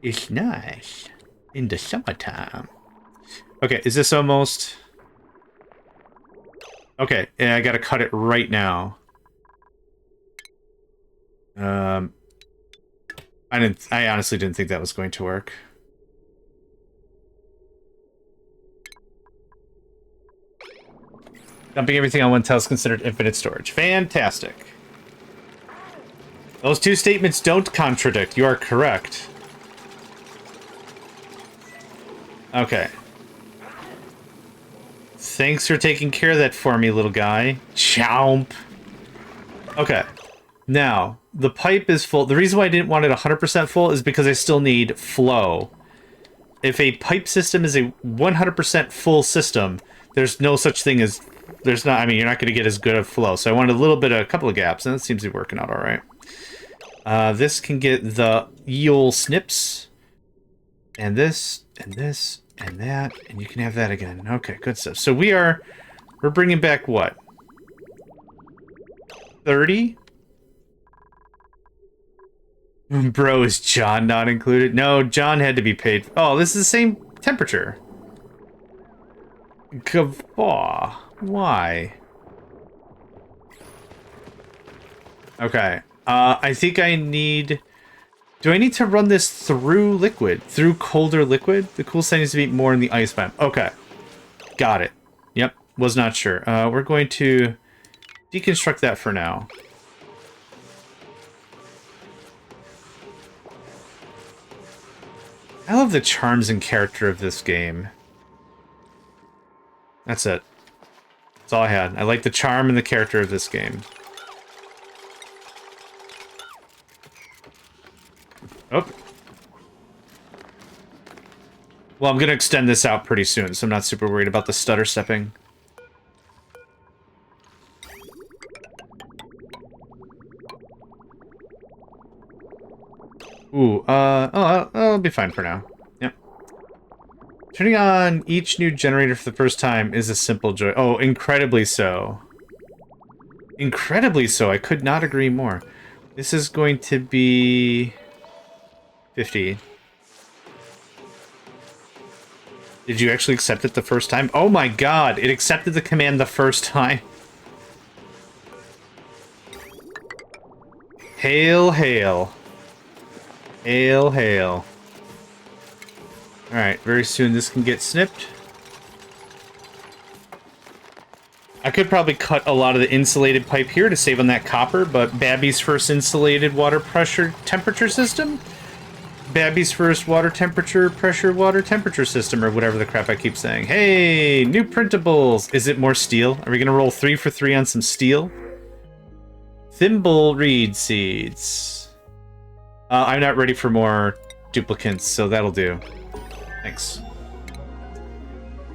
It's nice. In the summertime. Okay, is this almost... Okay, yeah, I gotta cut it right now. I honestly didn't think that was going to work. Dumping everything on one tile is considered infinite storage. Fantastic. Those two statements don't contradict. You are correct. Okay. Thanks for taking care of that for me, little guy. Chomp. Okay. Now, the pipe is full. The reason why I didn't want it 100% full is because I still need flow. If a pipe system is a 100% full system, there's no such thing as... There's not... I mean, you're not going to get as good of flow. So I wanted a couple of gaps, and it seems to be working out all right. This can get the eel snips. And this, and this, and that. And you can have that again. Okay, good stuff. So we're bringing back what? 30? Bro, is John not included? No, John had to be paid. Oh, this is the same temperature. Gavaw. Why? Okay. I think I need... Do I need to run this through liquid? Through colder liquid? The cool side needs to be more in the ice biome. Okay. Got it. Yep. Was not sure. We're going to deconstruct that for now. I love the charms and character of this game. That's it. That's all I had. I like the charm and the character of this game. Oh. Well, I'm going to extend this out pretty soon, so I'm not super worried about the stutter stepping. Ooh, I'll be fine for now. Yep. Turning on each new generator for the first time is a simple joy. Oh, incredibly so. Incredibly so. I could not agree more. This is going to be 50. Did you actually accept it the first time? Oh my god, it accepted the command the first time. Hail, hail. Hail, hail. Alright, very soon this can get snipped. I could probably cut a lot of the insulated pipe here to save on that copper, but Babby's first insulated water pressure temperature system? Babby's first water temperature pressure water temperature system, or whatever the crap I keep saying. Hey, new printables! Is it more steel? Are we gonna roll 3 for 3 on some steel? Thimble reed seeds. I'm not ready for more duplicates, so that'll do. Thanks.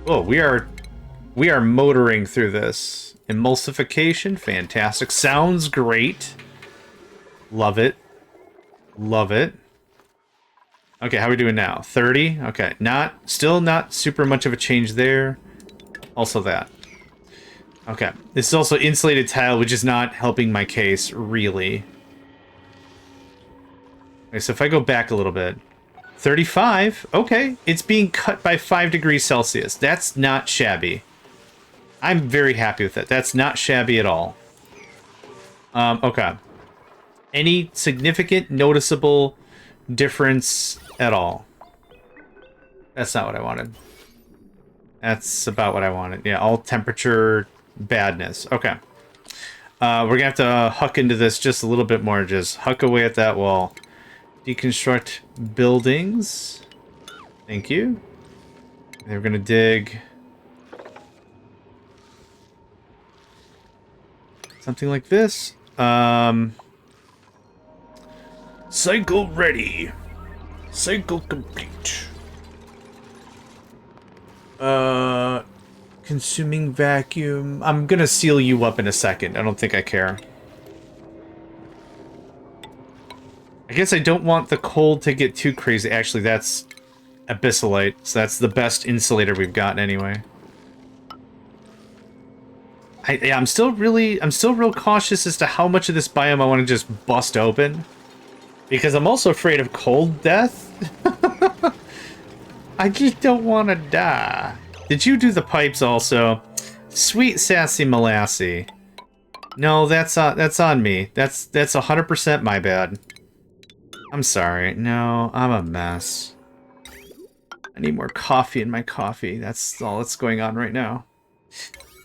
Oh, we are motoring through this. Emulsification, fantastic. Sounds great. Love it. Love it. Okay, how are we doing now? 30? Okay, still not super much of a change there. Also that. Okay, this is also insulated tile, which is not helping my case, really. Okay, so if I go back a little bit, 35, okay, it's being cut by 5 degrees Celsius. That's not shabby. I'm very happy with that. That's not shabby at all. Okay. Any significant, noticeable difference at all? That's not what I wanted. That's about what I wanted. Yeah, all temperature badness. Okay. We're gonna have to huck into this just a little bit more. Just huck away at that wall. Deconstruct buildings. Thank you. And we're gonna dig something like this. Cycle ready. Cycle complete. Consuming vacuum. I'm gonna seal you up in a second. I don't think I care. I guess I don't want the cold to get too crazy. Actually, that's abyssalite, so that's the best insulator we've gotten anyway. I'm still real cautious as to how much of this biome I want to just bust open, because I'm also afraid of cold death. I just don't want to die. Did you do the pipes also? Sweet sassy molassy. No, that's on me. That's 100% my bad. I'm sorry. No, I'm a mess. I need more coffee in my coffee. That's all that's going on right now.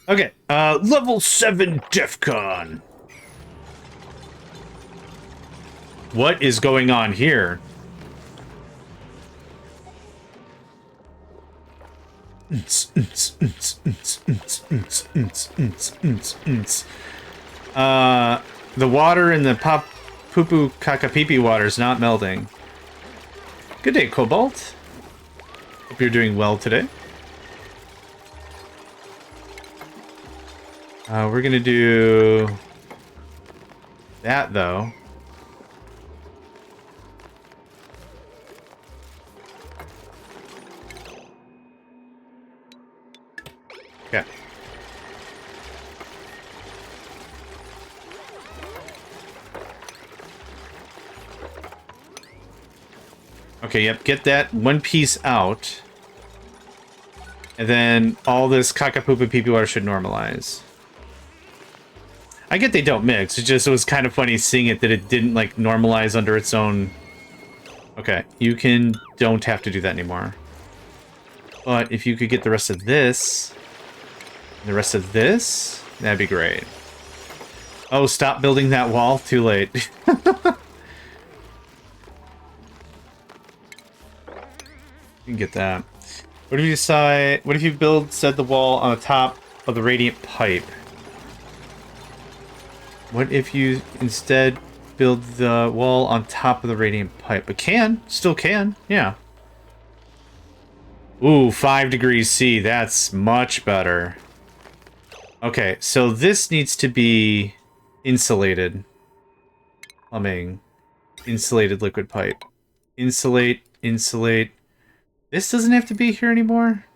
Okay, level 7 DEFCON. What is going on here? The water in the poo-poo caca-pee-pee water is not melting. Good day, Cobalt. Hope you're doing well today. We're gonna do that, though. Okay. Okay, yep, get that one piece out. And then all this caca-poo-poo-pee-pee water should normalize. I get they don't mix. It was kind of funny seeing it that it didn't, like, normalize under its own... Okay, you don't have to do that anymore. But if you could get the rest of this... and the rest of this, that'd be great. Oh, stop building that wall. Too late. You can get that. What if you decide... What if you set the wall on the top of the radiant pipe? What if you instead build the wall on top of the radiant pipe? But still can, yeah. Ooh, 5 degrees C, that's much better. Okay, so this needs to be insulated. Plumbing. Insulated liquid pipe. Insulate. This doesn't have to be here anymore?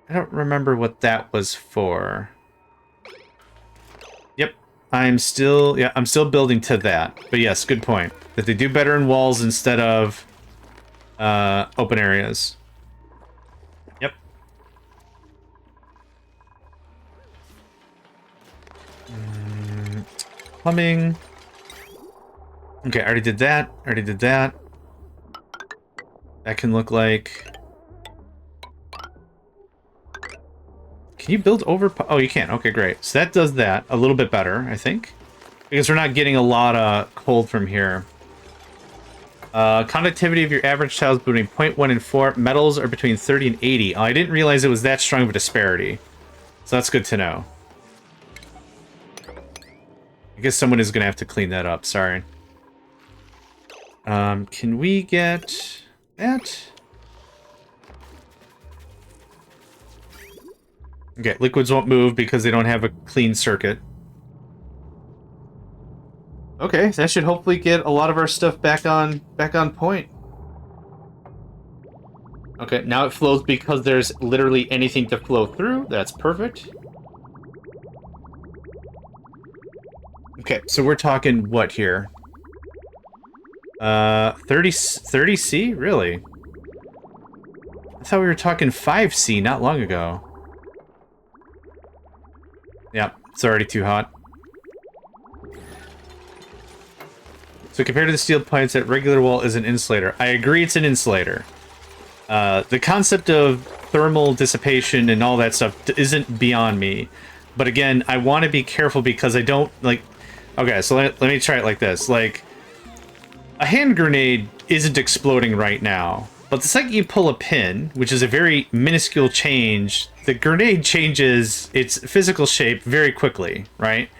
I don't remember what that was for. Yep, I'm still building to that. But yes, good point. That they do better in walls instead of open areas. Yep. Plumbing. Okay, I already did that. That can look like... Can you build over... Oh, you can. Okay, great. So that does that a little bit better, I think. Because we're not getting a lot of cold from here. Conductivity of your average tiles between 0.1 and 4. Metals are between 30 and 80. Oh, I didn't realize it was that strong of a disparity. So that's good to know. I guess someone is going to have to clean that up. Sorry. Can we get... that? Okay, liquids won't move because they don't have a clean circuit. Okay, that should hopefully get a lot of our stuff back on point. Okay, now it flows because there's literally anything to flow through. That's perfect. Okay, so we're talking what here? 30C? Really? I thought we were talking 5C not long ago. Yeah, it's already too hot. So compared to the steel pipes, that regular wall is an insulator. I agree it's an insulator. The concept of thermal dissipation and all that stuff isn't beyond me. But again, I want to be careful because I don't, like... Okay, so let me try it like this. Like, a hand grenade isn't exploding right now. But the second you pull a pin, which is a very minuscule change, the grenade changes its physical shape very quickly, right?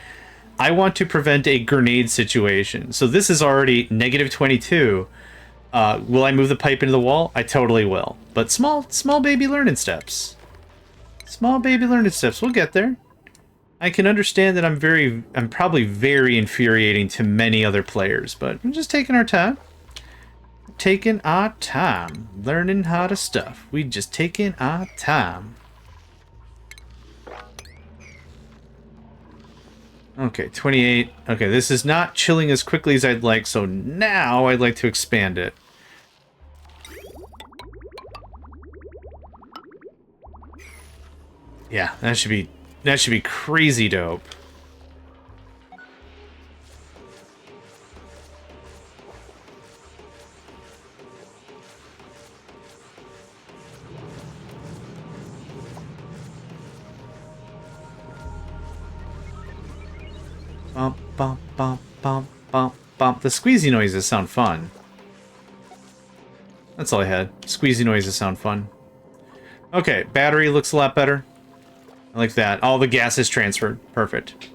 I want to prevent a grenade situation. So this is already negative 22. Will I move the pipe into the wall? I totally will. But small baby learning steps. Small baby learning steps. We'll get there. I can understand that I'm probably very infuriating to many other players, but we're just taking our time. Taking our time. Learning how to stuff. We just taking our time. Okay, 28. Okay, this is not chilling as quickly as I'd like, so now I'd like to expand it. Yeah, that should be crazy dope. Bum, bum, bum, bum, bump, bump. The squeezy noises sound fun. That's all I had. Squeezy noises sound fun. Okay, battery looks a lot better. I like that. All the gas is transferred. Perfect.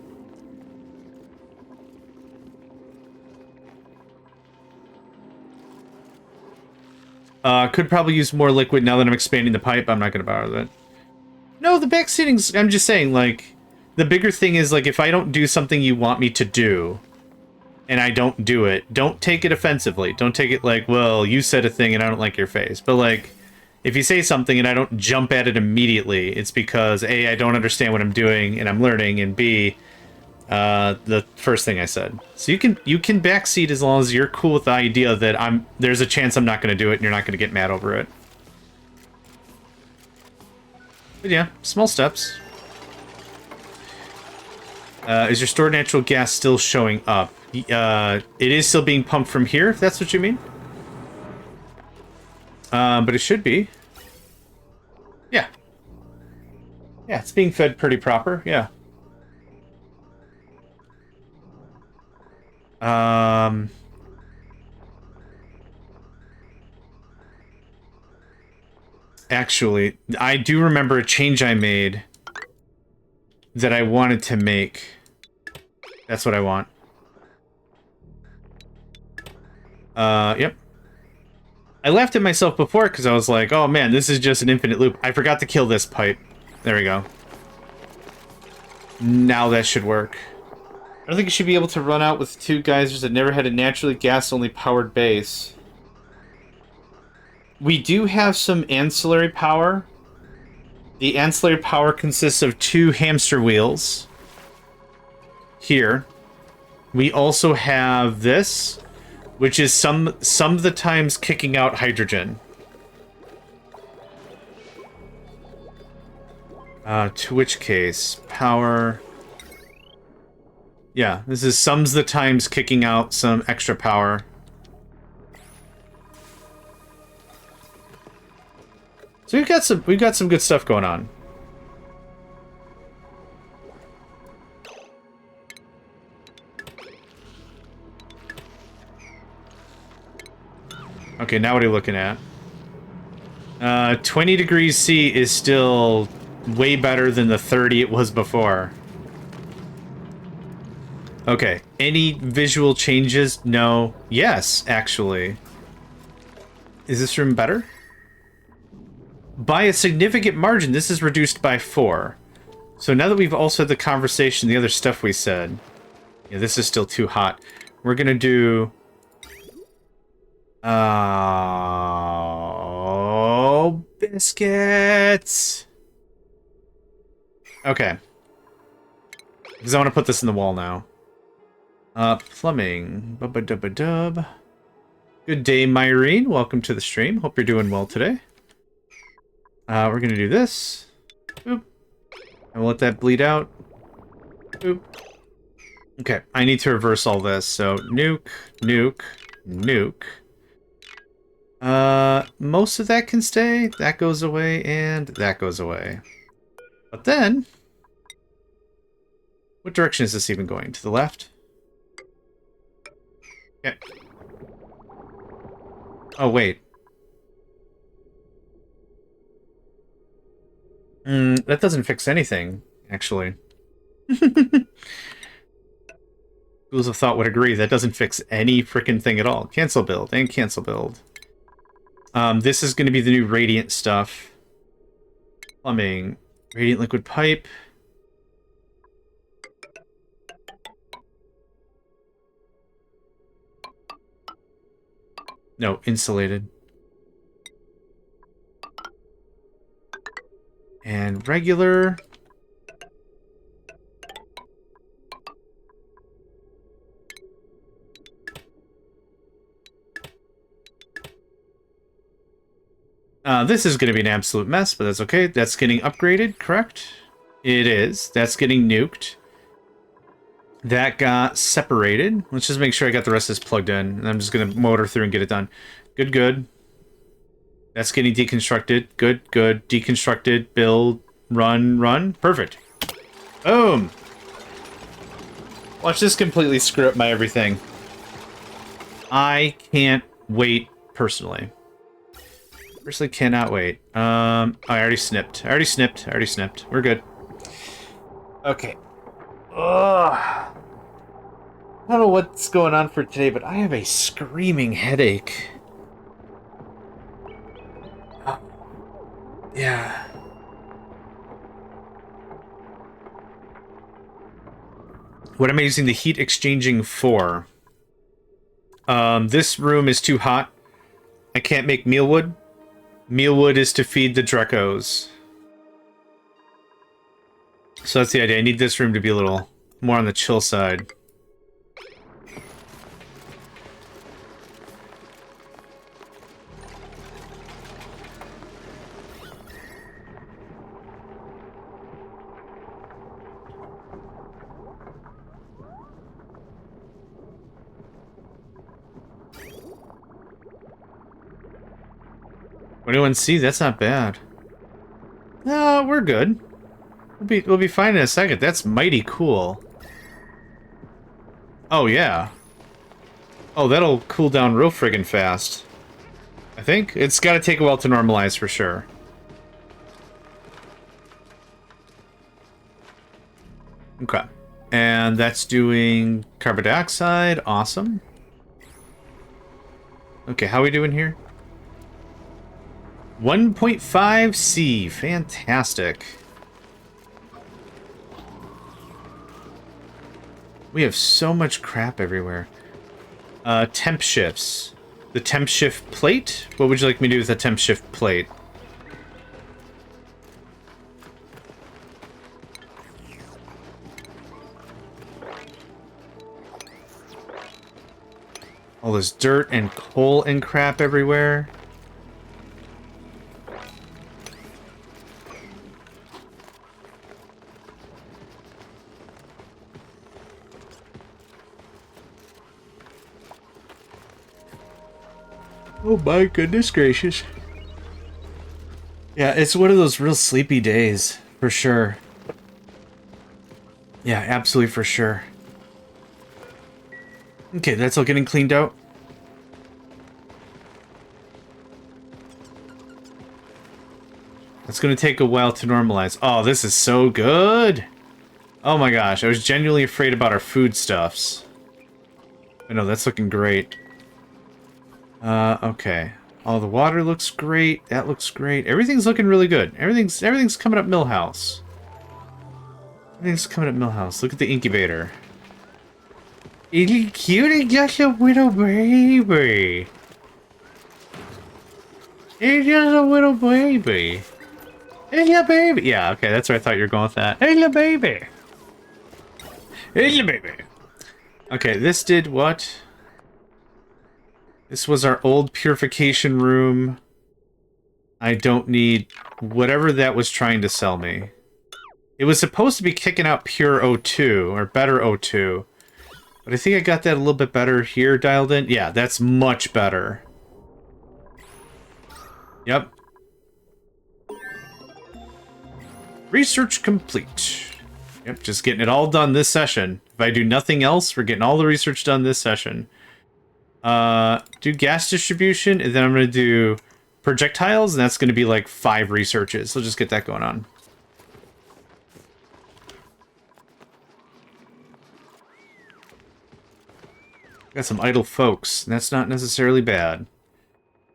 Could probably use more liquid now that I'm expanding the pipe. I'm not going to bother with it. No, the back seating's... I'm just saying, like... The bigger thing is, like, if I don't do something you want me to do, and I don't do it, don't take it offensively. Don't take it like, well, you said a thing and I don't like your face. But, like, if you say something and I don't jump at it immediately, it's because, A, I don't understand what I'm doing and I'm learning, and B, the first thing I said. So you can backseat as long as you're cool with the idea that there's a chance I'm not going to do it and you're not going to get mad over it. But yeah, small steps. Is your stored natural gas still showing up? It is still being pumped from here, if that's what you mean. But it should be. Yeah. Yeah, it's being fed pretty proper, yeah. Actually, I do remember a change I made that I wanted to make. That's what I want. Yep. I laughed at myself before because I was like, oh man, this is just an infinite loop. I forgot to kill this pipe. There we go. Now that should work. I don't think you should be able to run out with two geysers that never had a naturally gas-only powered base. We do have some ancillary power. The ancillary power consists of 2 hamster wheels. Here. We also have this, which is some of the times kicking out hydrogen. To which case, power... Yeah, this is sums the times kicking out some extra power. So we've got some good stuff going on. Okay, now what are you looking at? 20 degrees C is still way better than the 30 it was before. Okay, any visual changes? No. Yes, actually. Is this room better? By a significant margin, this is reduced by 4. So now that we've also had the conversation, the other stuff we said... Yeah, this is still too hot. We're gonna do... Oh, biscuits! Okay. Because I want to put this in the wall now. Plumbing. Bubba-dubba-dub. Good day, Myrene. Welcome to the stream. Hope you're doing well today. We're gonna do this. Boop. And we'll let that bleed out. Boop. Okay, I need to reverse all this. So, nuke, nuke, nuke. Most of that can stay. That goes away, and that goes away. But then... What direction is this even going? To the left? Okay. Oh, wait. That doesn't fix anything, actually. Schools of thought would agree. That doesn't fix any frickin' thing at all. Cancel build and cancel build. This is going to be the new radiant stuff. Plumbing. Radiant liquid pipe. No, insulated. And regular. This is going to be an absolute mess, but that's okay. That's getting upgraded, correct? It is. That's getting nuked. That got separated. Let's just make sure I got the rest of this plugged in. And I'm just going to motor through and get it done. Good, good. That's getting deconstructed. Good, good. Deconstructed. Build. Run, run. Perfect. Boom. Watch this completely screw up my everything. I can't wait personally. Personally cannot wait. I already snipped. I already snipped. We're good. Okay. Ugh. I don't know what's going on for today, but I have a screaming headache. Yeah. What am I using the heat exchanging for? This room is too hot. I can't make mealwood. Mealwood is to feed the Drekos. So that's the idea. I need this room to be a little more on the chill side. Anyone see? That's not bad. No, we're good. We'll be fine in a second. That's mighty cool. Oh yeah. Oh, that'll cool down real friggin' fast. I think it's got to take a while to normalize for sure. Okay, and that's doing carbon dioxide. Awesome. Okay, how are we doing here? 1.5 C. Fantastic. We have so much crap everywhere. Temp shifts. The temp shift plate? What would you like me to do with the temp shift plate? All this dirt and coal and crap everywhere. Oh my goodness gracious. Yeah, it's one of those real sleepy days, for sure. Yeah, absolutely for sure. Okay, that's all getting cleaned out. It's gonna take a while to normalize. Oh, this is so good! Oh my gosh, I was genuinely afraid about our foodstuffs. I know, that's looking great. Okay. Oh, the water looks great. That looks great. Everything's looking really good. Everything's coming up Millhouse. Everything's coming up Millhouse. Look at the incubator. It's cute, just a little baby. It's just a little baby. It's a baby. Yeah, okay, that's where I thought you were going with that. It's a baby. It's a baby. Okay, this did what? This was our old purification room. I don't need whatever that was trying to sell me. It was supposed to be kicking out pure O2, or better O2. But I think I got that a little bit better here dialed in. Yeah, that's much better. Yep. Research complete. Yep, just getting it all done this session. If I do nothing else, we're getting all the research done this session. Do gas distribution, and then I'm going to do projectiles, and that's going to be like 5 researches. So just get that going on. Got some idle folks, and that's not necessarily bad.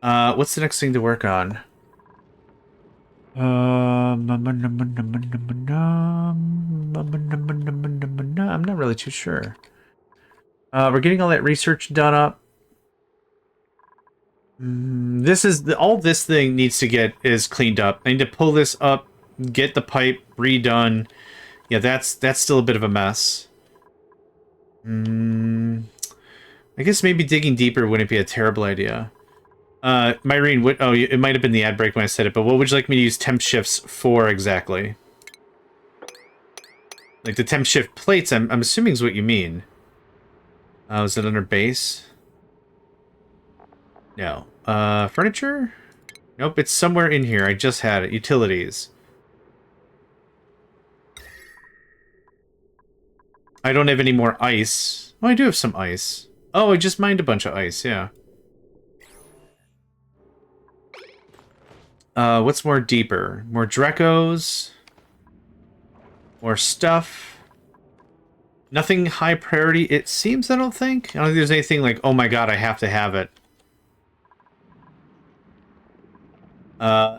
What's the next thing to work on? I'm not really too sure. We're getting all that research done up. This is all this thing needs to get is cleaned up. I need to pull this up, get the pipe redone. Yeah, that's still a bit of a mess. I guess maybe digging deeper wouldn't be a terrible idea. Myrene, what? Oh, it might have been the ad break when I said it, but what would you like me to use temp shifts for exactly? Like the temp shift plates, I'm assuming is what you mean. Is it under base? No. Furniture? Nope, it's somewhere in here. I just had it. Utilities. I don't have any more ice. Oh, I do have some ice. Oh, I just mined a bunch of ice, yeah. What's more deeper? More Drecos? More stuff? Nothing high priority, it seems, I don't think. I don't think there's anything like, oh my god, I have to have it.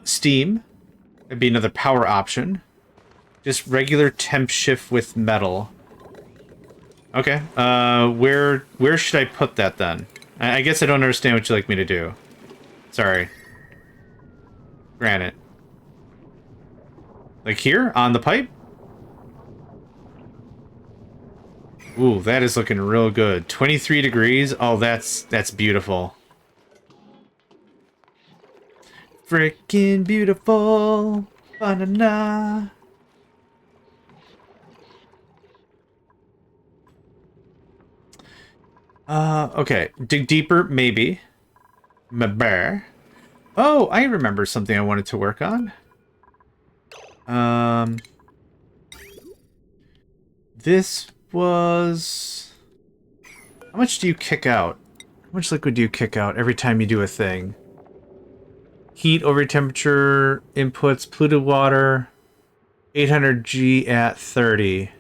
Steam. That'd be another power option. Just regular temp shift with metal. Okay. Where should I put that then? I guess I don't understand what you'd like me to do. Sorry. Granite. Like here? On the pipe? Ooh, that is looking real good. 23 degrees? Oh, that's beautiful. Frickin' beautiful. Banana. Okay. Dig deeper, maybe. Bear. Oh, I remember something I wanted to work on. This was... How much do you kick out? How much liquid do you kick out every time you do a thing? Heat over temperature, inputs, polluted water, 800G at 30.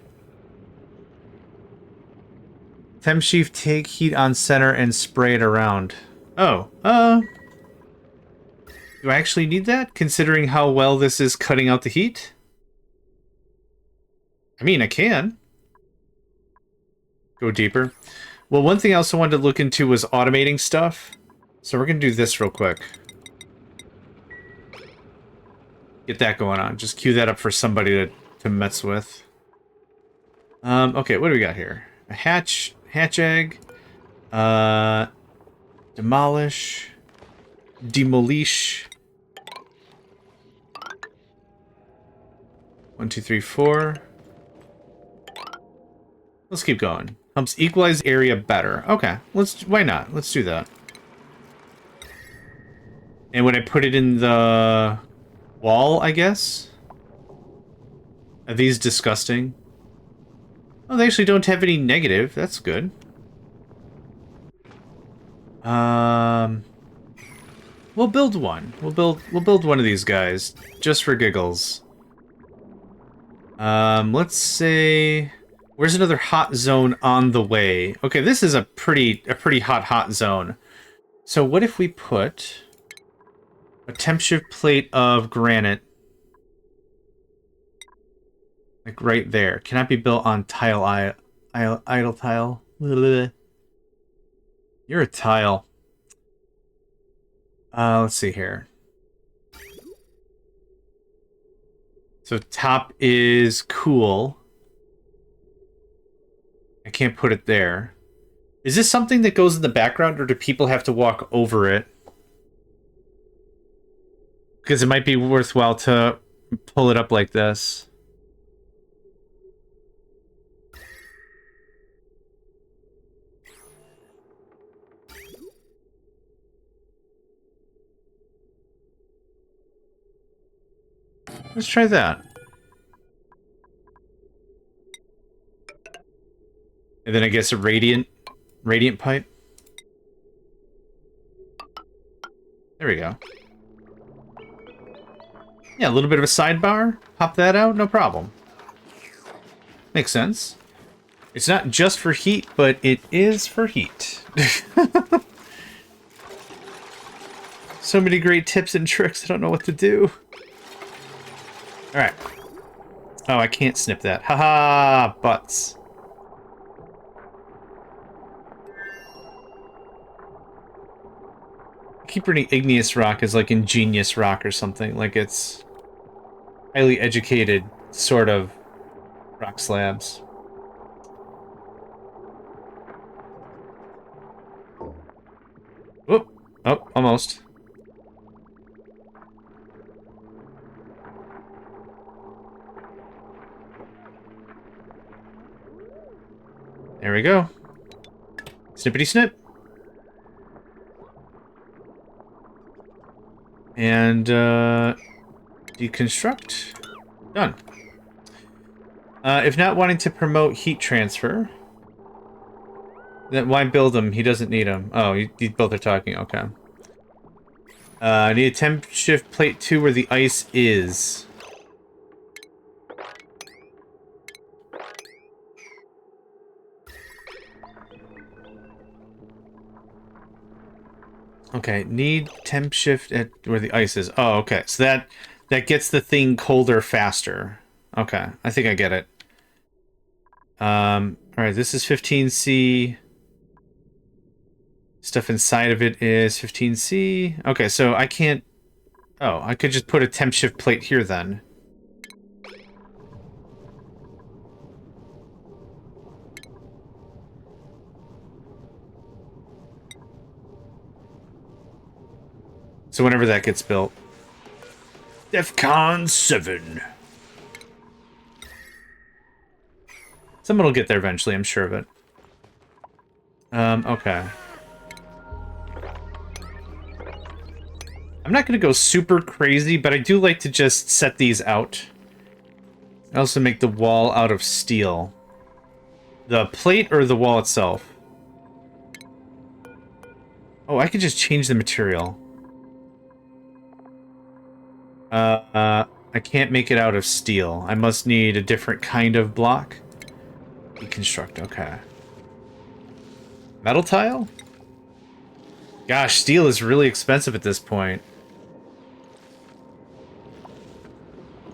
Temp sheaf, take heat on center and spray it around. Oh, do I actually need that, considering how well this is cutting out the heat? I mean, I can. Go deeper. Well, one thing I also wanted to look into was automating stuff. So we're going to do this real quick. Get that going on. Just queue that up for somebody to mess with. Okay, what do we got here? A hatch egg. Demolish. Demolish. 1, 2, 3, 4. Let's keep going. Helps equalize area better. Okay, why not? Let's do that. And when I put it in the wall, I guess? Are these disgusting? Oh, they actually don't have any negative. That's good. We'll build one. We'll build one of these guys just for giggles. Let's say, where's another hot zone on the way? Okay, this is a pretty hot zone. So what if we put a temp shift plate of granite, like right there? Cannot be built on idle tile. You're a tile. Let's see here. So top is cool. I can't put it there. Is this something that goes in the background, or do people have to walk over it? Because it might be worthwhile to pull it up like this. Let's try that. And then I guess a radiant pipe. There we go. Yeah, a little bit of a sidebar. Pop that out, no problem. Makes sense. It's not just for heat, but it is for heat. So many great tips and tricks, I don't know what to do. Alright. Oh, I can't snip that. Haha, butts. I keep reading igneous rock as like ingenious rock or something. Like it's highly educated sort of rock slabs. Whoop. Oh, almost. There we go. Snippity snip. And, deconstruct. Done. If not wanting to promote heat transfer, Then why build them? He doesn't need them. Oh, you both are talking. Okay. I need a temp shift plate 2 where the ice is. Okay, need temp shift at where the ice is. Oh, okay. So that gets the thing colder faster. Okay, I think I get it. All right, this is 15C. Stuff inside of it is 15C. Okay, so I can't... Oh, I could just put a temp shift plate here then. So whenever that gets built. DEFCON 7. Someone will get there eventually, I'm sure of it. Okay. I'm not going to go super crazy, but I do like to just set these out. I also make the wall out of steel. The plate or the wall itself? Oh, I could just change the material. I can't make it out of steel. I must need a different kind of block. Deconstruct, okay. Metal tile? Gosh, steel is really expensive at this point.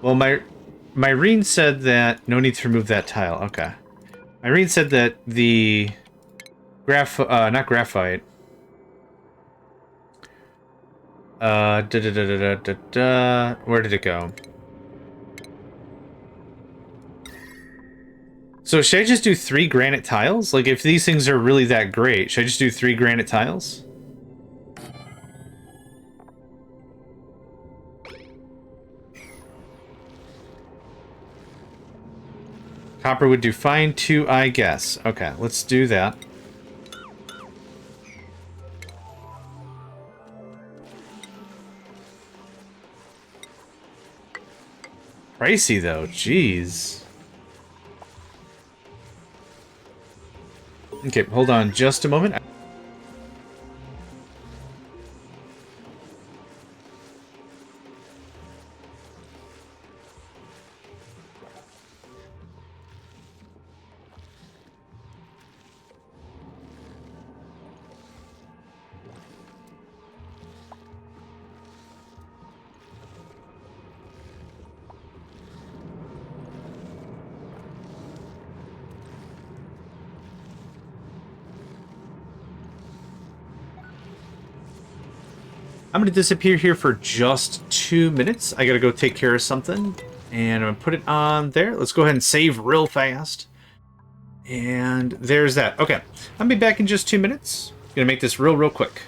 Well, Myrene said that... No need to remove that tile, okay. Myrene said that the... not graphite. Where did it go? So should I just do 3 granite tiles? Like, if these things are really that great, should I just do 3 granite tiles? Copper would do fine too, I guess. Okay, let's do that. Pricey though, jeez. Okay, hold on just a moment. I'm gonna disappear here for just 2 minutes. I gotta go take care of something. And I'm gonna put it on there. Let's go ahead and save real fast. And there's that. Okay, I'll be back in just 2 minutes. Gonna make this real quick.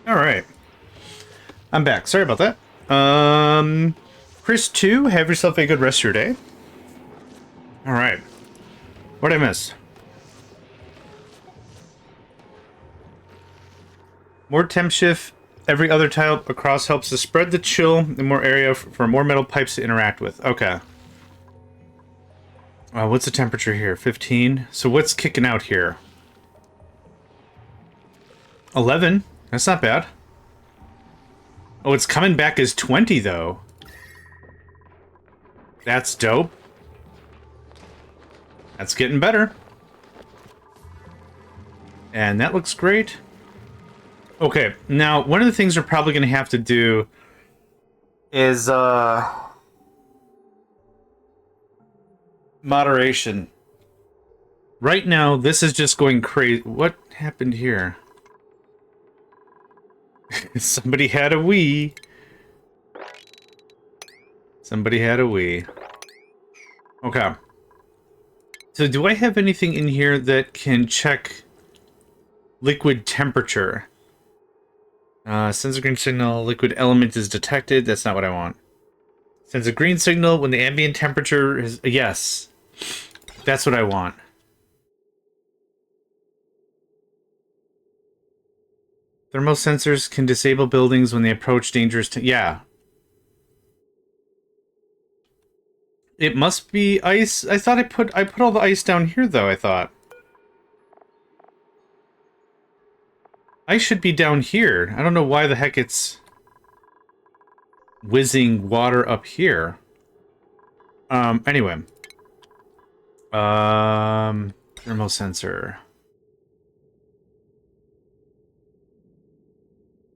All right. I'm back. Sorry about that. Chris 2, have yourself a good rest of your day. All right. What'd I miss? More temp shift. Every other tile across helps to spread the chill and more area for more metal pipes to interact with. Okay. What's the temperature here? 15. So what's kicking out here? 11. That's not bad. Oh, it's coming back as 20, though. That's dope. That's getting better. And that looks great. Okay, now, one of the things we're probably going to have to do is, moderation. Right now, this is just going crazy. What happened here? Somebody had a Wii. Somebody had a Wii. Okay. So do I have anything in here that can check liquid temperature? Sends a green signal, liquid element is detected. That's not what I want. Sends a green signal when the ambient temperature is... Yes. That's what I want. Thermal sensors can disable buildings when they approach dangerous... Yeah. It must be ice. I thought I put all the ice down here, though, I thought. Ice should be down here. I don't know why the heck it's whizzing water up here. Anyway. Thermal sensor.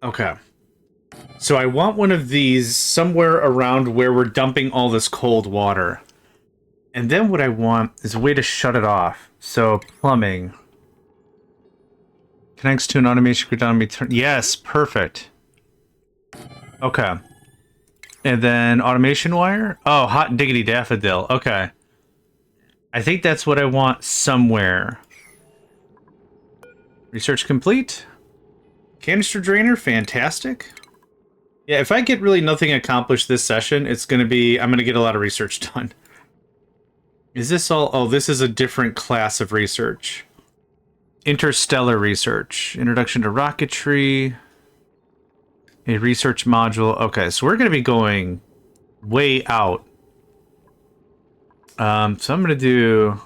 Okay. So I want one of these somewhere around where we're dumping all this cold water. And then what I want is a way to shut it off. So, plumbing. Connects to an automation grid. Yes, perfect. Okay. And then automation wire? Oh, hot diggity daffodil. Okay. I think that's what I want somewhere. Research complete. Canister drainer, fantastic. Yeah, if I get really nothing accomplished this session, it's going to be... I'm going to get a lot of research done. Is this all... Oh, this is a different class of research. Interstellar research. Introduction to rocketry. A research module. Okay, so we're going to be going way out. So I'm going to do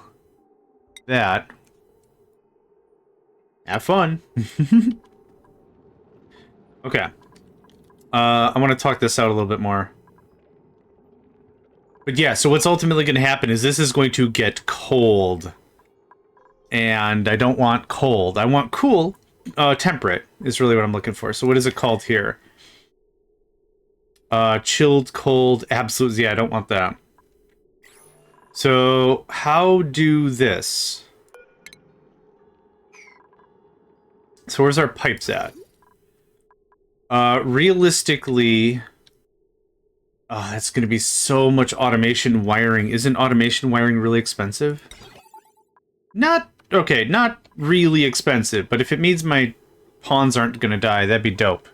that. Have fun. Okay. I want to talk this out a little bit more. But yeah, so what's ultimately going to happen is this is going to get cold. And I don't want cold. I want cool. Temperate is really what I'm looking for. So what is it called here? Chilled, cold, absolute. Yeah, I don't want that. So how do this? So where's our pipes at? Realistically... Oh, that's going to be so much automation wiring. Isn't automation wiring really expensive? Not... Okay, not really expensive, but if it means my pawns aren't going to die, that'd be dope.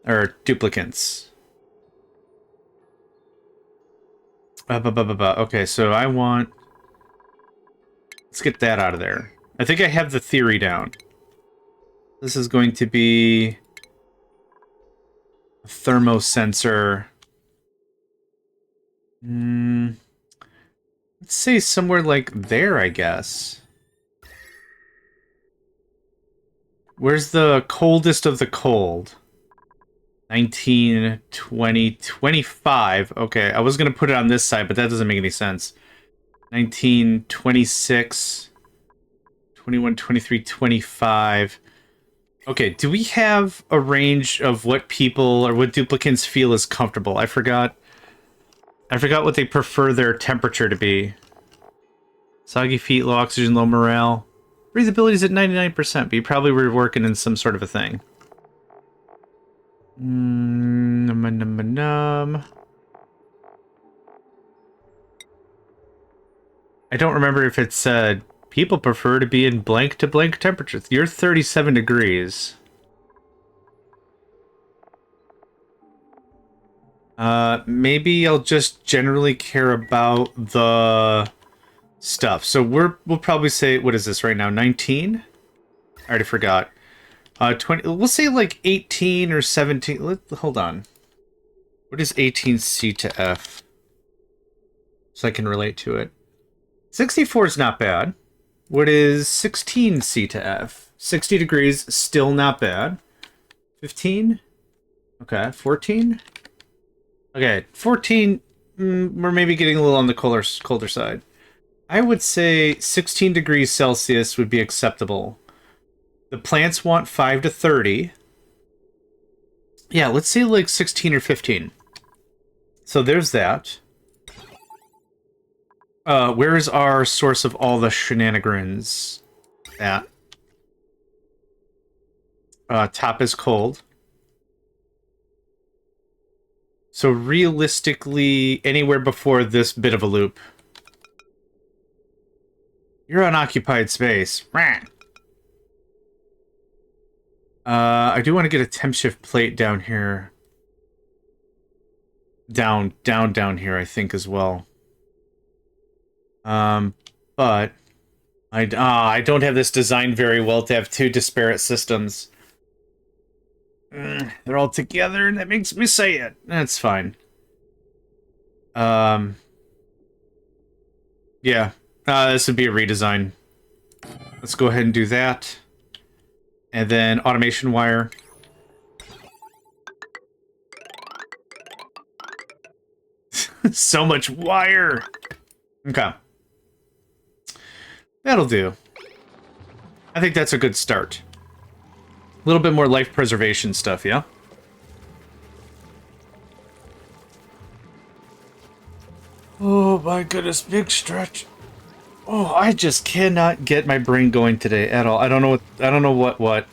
Or duplicants. Okay, so I want... Let's get that out of there. I think I have the theory down. This is going to be... a thermosensor. Let's say somewhere like there, I guess. Where's the coldest of the cold? 19, 20, 25. Okay, I was going to put it on this side, but that doesn't make any sense. 19, 26, 21, 23, 25. Okay, do we have a range of what people or what duplicants feel is comfortable? I forgot what they prefer their temperature to be. Soggy feet, low oxygen, low morale. Breathability is at 99%, but you probably were working in some sort of a thing. I don't remember if it said people prefer to be in blank to blank temperatures. You're 37 degrees. Maybe I'll just generally care about the stuff. So we'll probably say, what is this right now? 19? I already forgot. 20. We'll say like 18 or 17. Hold on. What is 18C to F? So I can relate to it. 64 is not bad. What is 16C to F? 60 degrees, still not bad. 15? Okay, 14? Okay, 14, we're maybe getting a little on the colder side. I would say 16 degrees Celsius would be acceptable. The plants want 5 to 30. Yeah, let's say like 16 or 15. So there's that. Where is our source of all the shenanigans at? Top is cold. So realistically, anywhere before this bit of a loop. You're on occupied space. I do want to get a temp shift plate down here. Down here, I think, as well. But I don't have this designed very well to have two disparate systems. They're all together, and that makes me say it. That's fine. Yeah. This would be a redesign. Let's go ahead and do that. And then automation wire. So much wire! Okay. That'll do. I think that's a good start. A little bit more life preservation stuff, yeah? Oh my goodness, big stretch. Oh, I just cannot get my brain going today at all. I don't know what.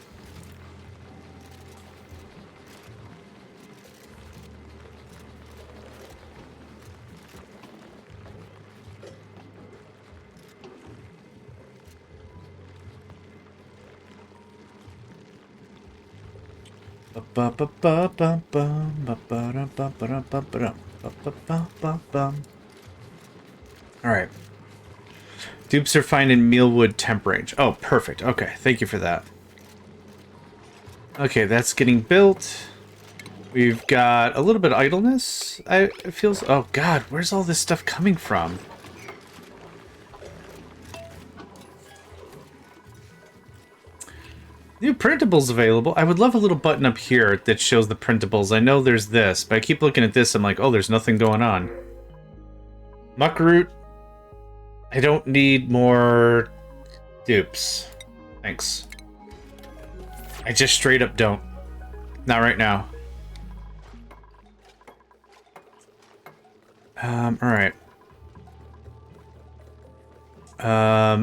Alright. Dupes are fine in Mealwood temp range. Oh, perfect. Okay, thank you for that. Okay, that's getting built. We've got a little bit of idleness. It feels... Oh, God, where's all this stuff coming from? New printables available. I would love a little button up here that shows the printables. I know there's this, but I keep looking at this. I'm like, oh, there's nothing going on. Muckroot. I don't need more dupes. Thanks. I just straight up don't. Not right now. Alright.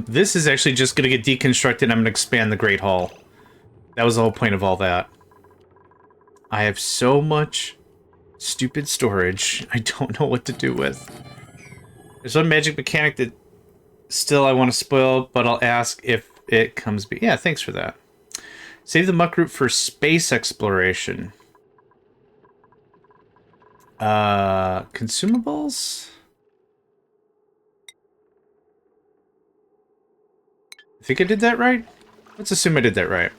This is actually just gonna get deconstructed and I'm gonna expand the Great Hall. That was the whole point of all that. I have so much stupid storage I don't know what to do with. There's one magic mechanic that still I want to spoil, but I'll ask if it comes... Yeah, thanks for that. Save the muckroot for space exploration. Consumables? I think I did that right? Let's assume I did that right.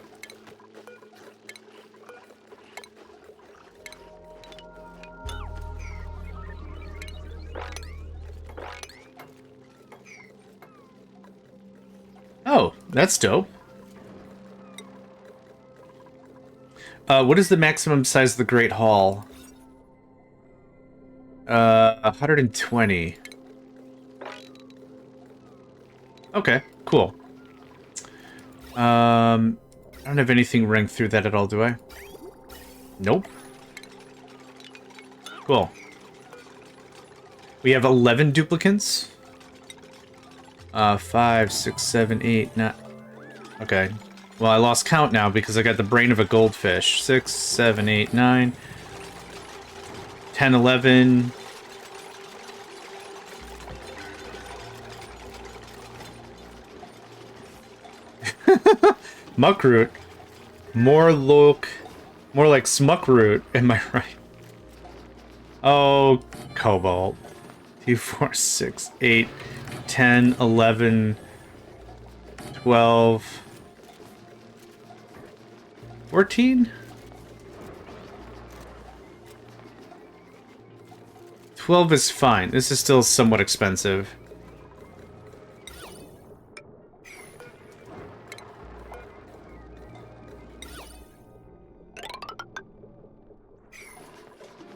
Oh, that's dope. What is the maximum size of the Great Hall? 120. Okay, cool. I don't have anything ranked through that at all, do I? Nope. Cool. We have 11 duplicants. 5, 6, 7, 8, 9. Okay. Well, I lost count now because I got the brain of a goldfish. 6, 7, 8, 9. 10, 11. Muckroot. More like Smuckroot, am I right? Oh, cobalt. 2, 4, 6, 8, 10, 11, 12, 14? 12 is fine. This is still somewhat expensive.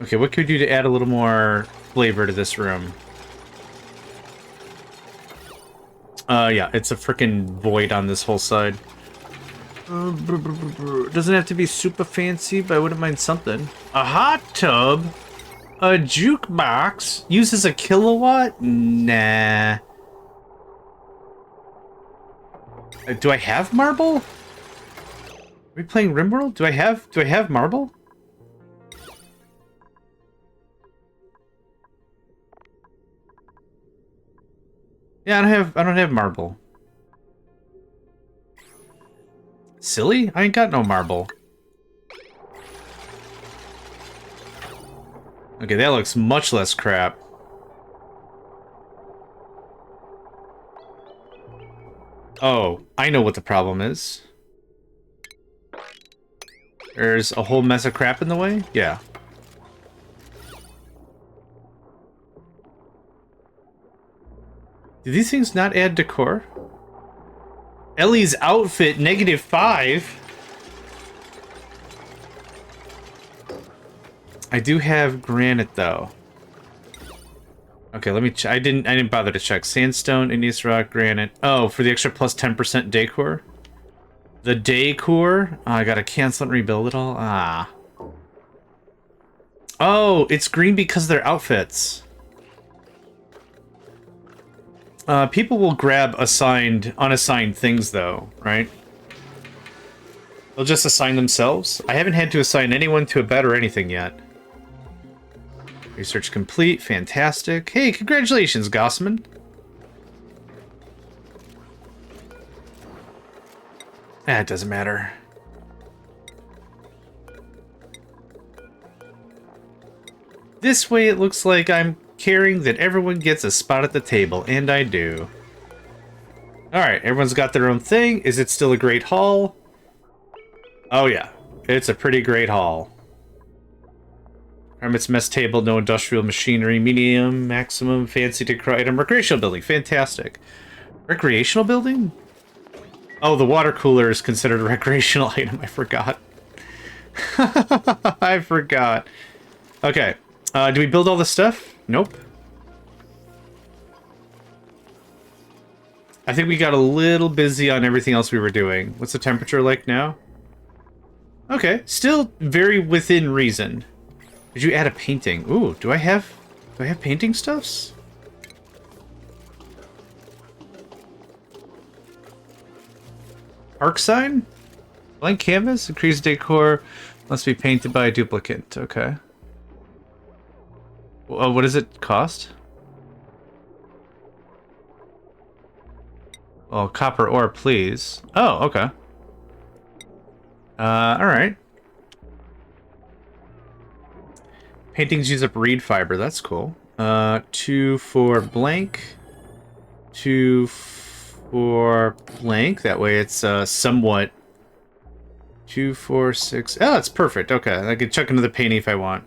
Okay, what could we do to add a little more flavor to this room? Yeah, it's a freaking void on this whole side. Doesn't have to be super fancy, but I wouldn't mind something. A hot tub? A jukebox? Uses a kilowatt? Nah. Do I have marble? Are we playing RimWorld? Do I have marble? Yeah, I don't have marble. Silly? I ain't got no marble. Okay, that looks much less crap. Oh, I know what the problem is. There's a whole mess of crap in the way? Yeah. Do these things not add decor? Ellie's outfit, -5. I do have granite though. Okay, let me check. I didn't bother to check. Sandstone, igneous rock, granite. Oh, for the extra plus 10% decor? The decor? Oh, I gotta cancel and rebuild it all? Ah. Oh, it's green because they're outfits. People will grab unassigned things, though, right? They'll just assign themselves. I haven't had to assign anyone to a bed or anything yet. Research complete. Fantastic. Hey, congratulations, Gossman. It doesn't matter. This way it looks like I'm caring that everyone gets a spot at the table, and I do. Alright, everyone's got their own thing. Is it still a great hall? Oh yeah, it's a pretty great hall. Hermit's mess table, no industrial machinery, medium, maximum, fancy decor item, recreational building, fantastic. Recreational building? Oh, the water cooler is considered a recreational item, I forgot. I forgot. Okay, do we build all this stuff? Nope. I think we got a little busy on everything else we were doing. What's the temperature like now? Okay, still very within reason. Did you add a painting? Ooh, do I have painting stuffs? Arc sign? Blank canvas? Increased decor must be painted by a duplicate. Okay. What does it cost? Oh, copper ore, please. Oh, okay. Alright. Paintings use up reed fiber, that's cool. 2 for blank. 2 for blank, that way it's somewhat... 2, 4, 6... Oh, that's perfect, okay. I can chuck into the painting if I want.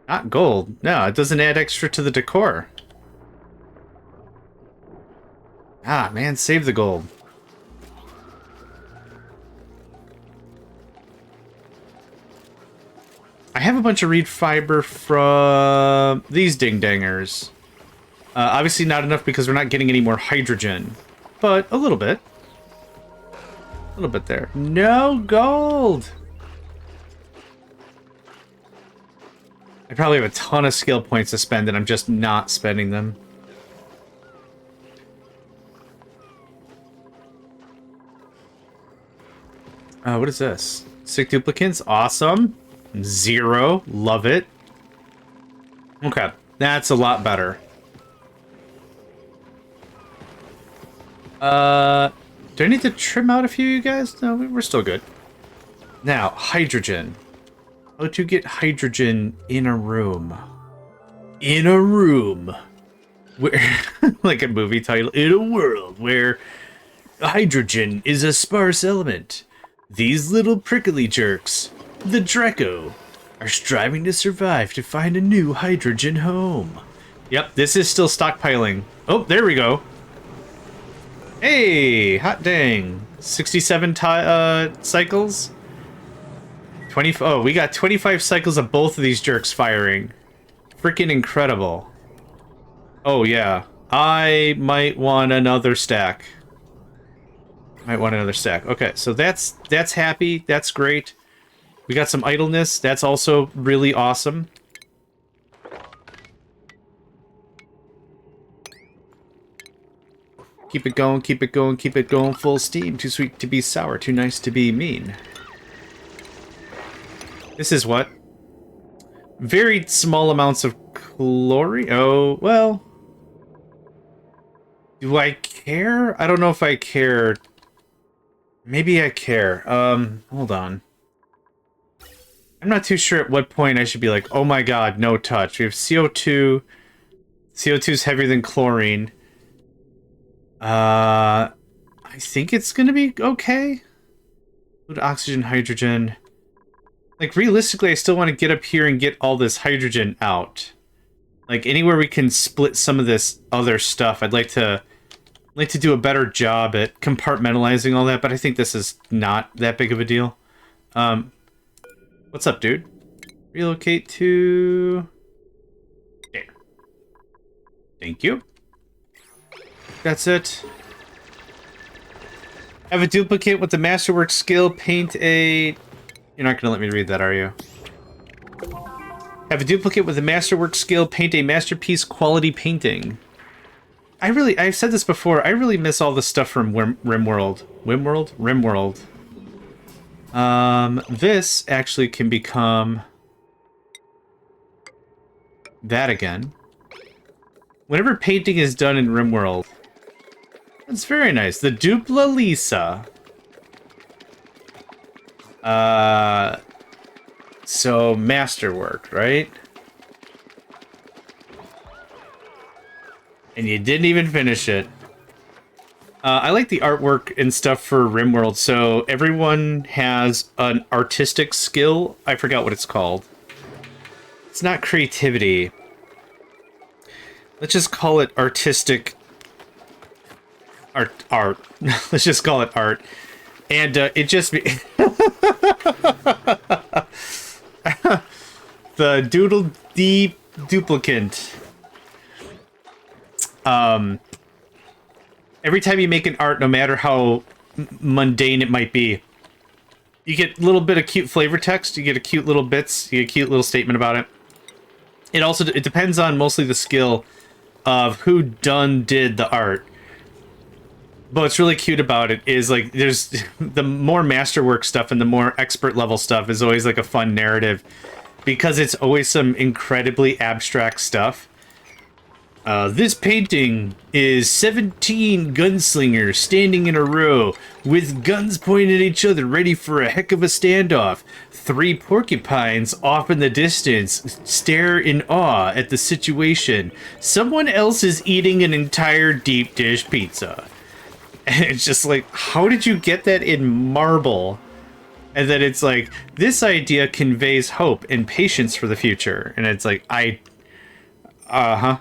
Not gold. No, it doesn't add extra to the decor. Ah, man, save the gold. I have a bunch of reed fiber from these ding-dangers. Obviously not enough because we're not getting any more hydrogen. But a little bit. A little bit there. No gold! I probably have a ton of skill points to spend and I'm just not spending them. What is this? 6 duplicants? Awesome. 0. Love it. Okay. That's a lot better. Do I need to trim out a few of you guys? No, we're still good. Now, hydrogen. How to get hydrogen in a room? In a room where, like a movie title, in a world where hydrogen is a sparse element, these little prickly jerks, the Dreco, are striving to survive to find a new hydrogen home. Yep, this is still stockpiling. Oh, there we go. Hey, hot dang. 67 cycles? 20. Oh, we got 25 cycles of both of these jerks firing. Freaking incredible. Oh, yeah. I might want another stack. Okay, so that's happy. That's great. We got some idleness. That's also really awesome. Keep it going, keep it going, keep it going full steam. Too sweet to be sour, too nice to be mean. This is what? Very small amounts of chlorine? Oh, well. Do I care? I don't know if I care. Maybe I care. Hold on. I'm not too sure at what point I should be like, oh my god, no touch. We have CO2. CO2's heavier than chlorine. I think it's gonna be okay. Oxygen, hydrogen. Like, realistically, I still want to get up here and get all this hydrogen out. Like, anywhere we can split some of this other stuff, I'd like to do a better job at compartmentalizing all that, but I think this is not that big of a deal. What's up, dude? Relocate to... there. Thank you. That's it. Have a duplicate with the Masterwork skill, paint a... You're not gonna let me read that, are you? Have a duplicate with the Masterwork skill, paint a masterpiece quality painting. I've said this before, I really miss all the stuff from RimWorld. RimWorld. This actually can become that again. Whenever painting is done in RimWorld, that's very nice. The Dupla Lisa. So Masterwork, right? And you didn't even finish it. I like the artwork and stuff for RimWorld, so everyone has an artistic skill. I forgot what it's called. It's not creativity. Let's just call it artistic... Art. Let's just call it art. And it just... the Doodle D duplicant. Every time you make an art, no matter how mundane it might be, you get a little bit of cute flavor text, you get a cute little bits, you get a cute little statement about it. It depends on mostly the skill of who did the art. But what's really cute about it is, like, there's the more masterwork stuff and the more expert level stuff is always like a fun narrative because it's always some incredibly abstract stuff. This painting is 17 gunslingers standing in a row with guns pointed at each other, ready for a heck of a standoff. 3 porcupines off in the distance stare in awe at the situation. Someone else is eating an entire deep dish pizza. And it's just like, how did you get that in marble? And then it's like, this idea conveys hope and patience for the future. And it's like, uh-huh.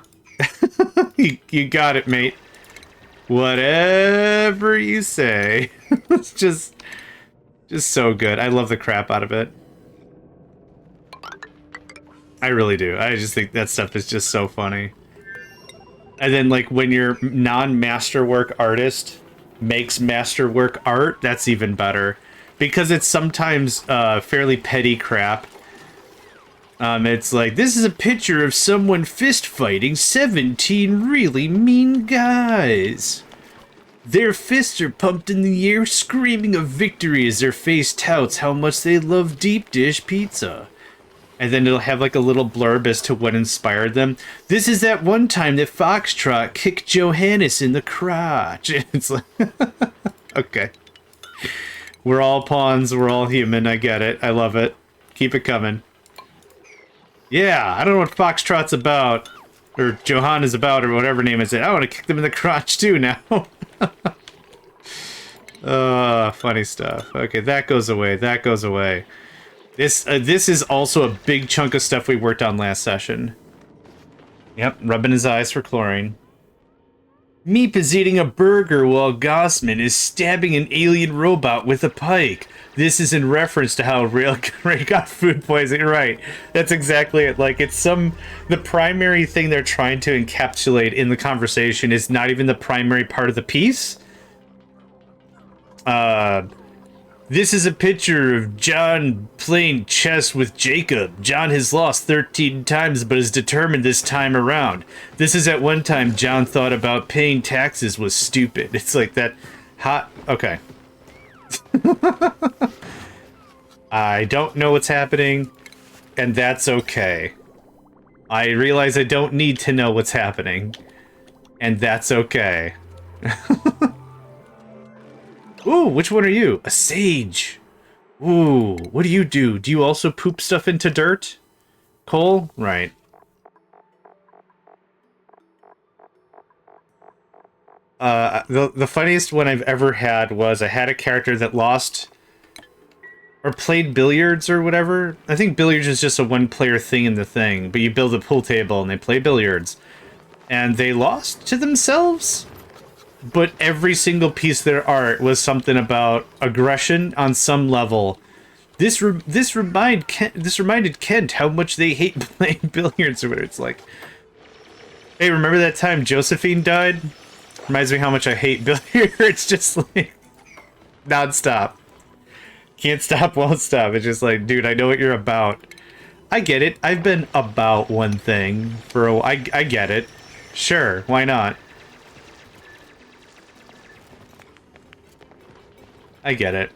You got it, mate. Whatever you say. It's just so good. I love the crap out of it. I really do. I just think that stuff is just so funny. And then, like, when your non-masterwork artist makes masterwork art, that's even better. Because it's sometimes fairly petty crap. It's like, this is a picture of someone fist fighting 17 really mean guys. Their fists are pumped in the air, screaming of victory as their face touts how much they love deep dish pizza. And then it'll have like a little blurb as to what inspired them. This is that one time that Foxtrot kicked Johannes in the crotch. It's like, okay. We're all pawns, we're all human, I get it. I love it. Keep it coming. Yeah, I don't know what Foxtrot's about. Or Johan is about, or whatever name is it. I want to kick them in the crotch too now. Funny stuff. Okay, that goes away. That goes away. This is also a big chunk of stuff we worked on last session. Yep, rubbing his eyes for chlorine. Meep is eating a burger while Gossman is stabbing an alien robot with a pike. This is in reference to how Ray got food poisoning. Right, that's exactly it. Like, it's the primary thing they're trying to encapsulate in the conversation is not even the primary part of the piece. This is a picture of John playing chess with Jacob. John has lost 13 times, but is determined this time around. This is at one time John thought about paying taxes was stupid. It's like that hot... Okay. I don't know what's happening, and that's okay. I realize I don't need to know what's happening, and that's okay. Ooh, which one are you? A sage. Ooh, what do you do? Do you also poop stuff into dirt? Coal? Right. The funniest one I've ever had was I had a character that lost or played billiards or whatever. I think billiards is just a one-player thing in the thing, but you build a pool table and they play billiards. And they lost to themselves? But every single piece of their art was something about aggression on some level. This reminded Kent how much they hate playing billiards or whatever. It's like, hey, remember that time Josephine died? Reminds me how much I hate billiards. Just like non-stop. Can't stop, won't stop. It's just like, dude, I know what you're about. I get it. I've been about one thing for a while. I get it. Sure, why not? I get it.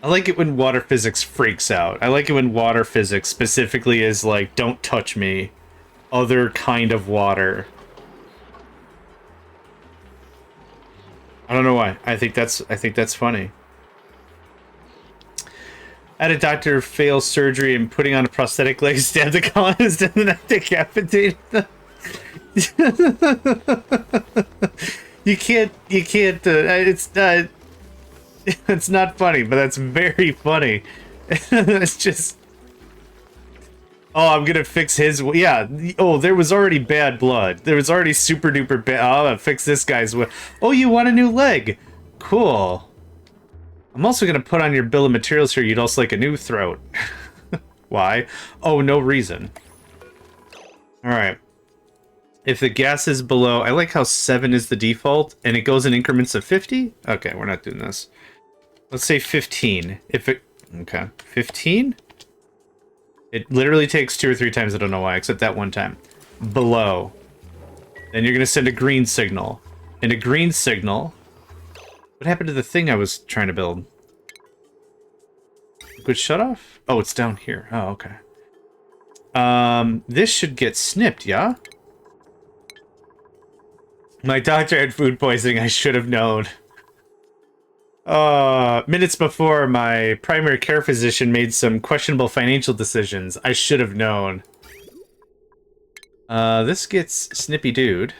I like it when water physics freaks out. I like it when water physics specifically is like, don't touch me. Other kind of water. I don't know why. I think that's funny. I had a doctor fail surgery and putting on a prosthetic leg, stabbed the colonist and then decapitated them. You can't, it's not funny, but that's very funny. It's just, oh, I'm gonna fix his, yeah, oh, there was already bad blood. There was already super duper bad, oh, I'm gonna fix this guy's, oh, you want a new leg? Cool. I'm also gonna put on your bill of materials here, you'd also like a new throat. Why? Oh, no reason. Alright. If the gas is below... I like how 7 is the default, and it goes in increments of 50? Okay, we're not doing this. Let's say 15. If it... Okay. 15? It literally takes 2 or 3 times, I don't know why, except that one time. Below. Then you're going to send a green signal. And a green signal... What happened to the thing I was trying to build? Good shut off? Oh, it's down here. Oh, okay. This should get snipped, yeah? My doctor had food poisoning, I should have known. Minutes before, my primary care physician made some questionable financial decisions. I should have known. This gets Snippy Dude.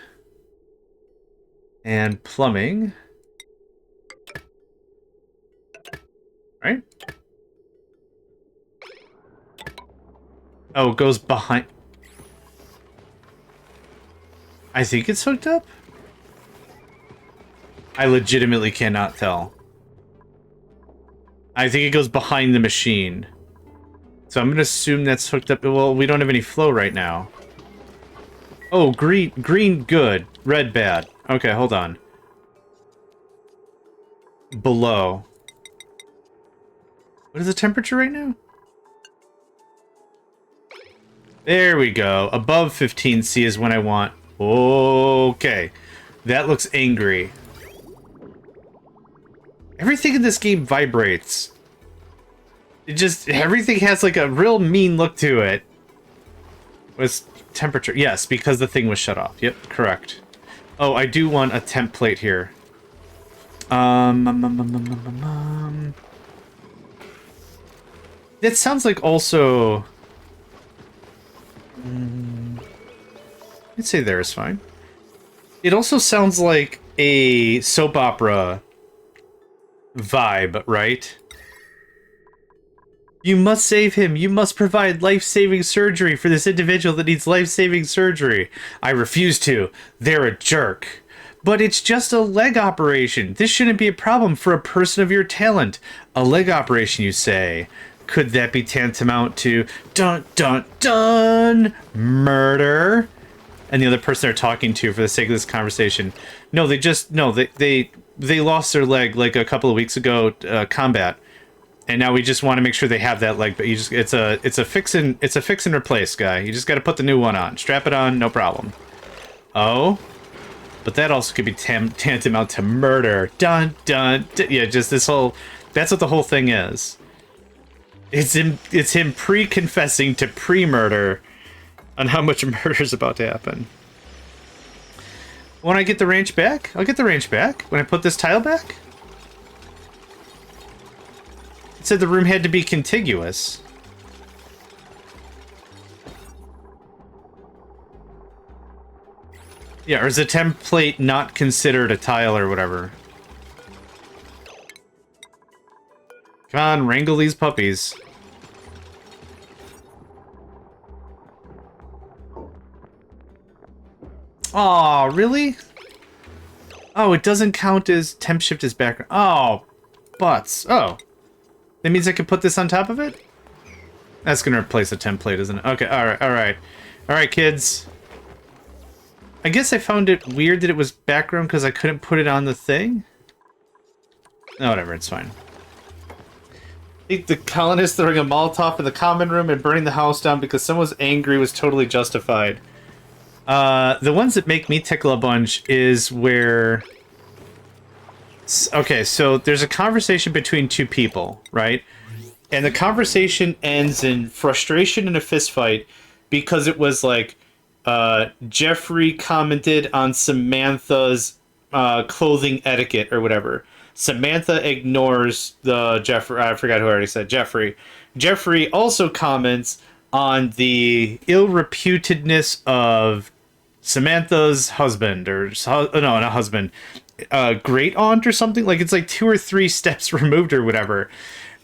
And plumbing. Right? Oh, it goes behind... I think it's hooked up? I legitimately cannot tell. I think it goes behind the machine. So I'm going to assume that's hooked up. Well, we don't have any flow right now. Oh, green good. Red bad. Okay, hold on. Below. What is the temperature right now? There we go. Above 15C is when I want. Okay. That looks angry. Everything in this game vibrates. It just, everything has like a real mean look to it. Was temperature? Yes, because the thing was shut off. Yep, correct. Oh, I do want a temp plate here. That sounds like also... I'd say there is fine. It also sounds like a soap opera vibe, right? You must save him. You must provide life-saving surgery for this individual that needs life-saving surgery. I refuse to. They're a jerk. But it's just a leg operation. This shouldn't be a problem for a person of your talent. A leg operation, you say? Could that be tantamount to dun dun dun murder? And the other person they're talking to, for the sake of this conversation, no, they lost their leg like a couple of weeks ago, combat, and now we just want to make sure they have that leg. But it's a fix and replace, guy. You just got to put the new one on, strap it on, no problem. Oh, but that also could be tantamount to murder. Dun dun. Yeah, just this whole. That's what the whole thing is. It's him pre-confessing to pre-murder on how much murder is about to happen. When I get the ranch back, I'll get the ranch back. When I put this tile back, it said the room had to be contiguous. Yeah, or is a template not considered a tile or whatever? Come on, wrangle these puppies. Aw, really? Oh, it doesn't count as temp shift as background. Oh, butts. Oh. That means I can put this on top of it? That's gonna replace a template, isn't it? Okay, alright, alright. Alright, kids. I guess I found it weird that it was background because I couldn't put it on the thing. No, whatever, it's fine. The colonists throwing a Molotov in the common room and burning the house down because someone was angry was totally justified. The ones that make me tickle a bunch is where... Okay, so there's a conversation between two people, right? And the conversation ends in frustration and a fist fight because it was like, Jeffrey commented on Samantha's clothing etiquette or whatever. Samantha ignores the Jeffrey. I forgot who I already said. Jeffrey. Jeffrey also comments on the ill-reputedness of Samantha's husband, or no, not husband, great aunt or something. Like, it's like 2 or 3 steps removed or whatever.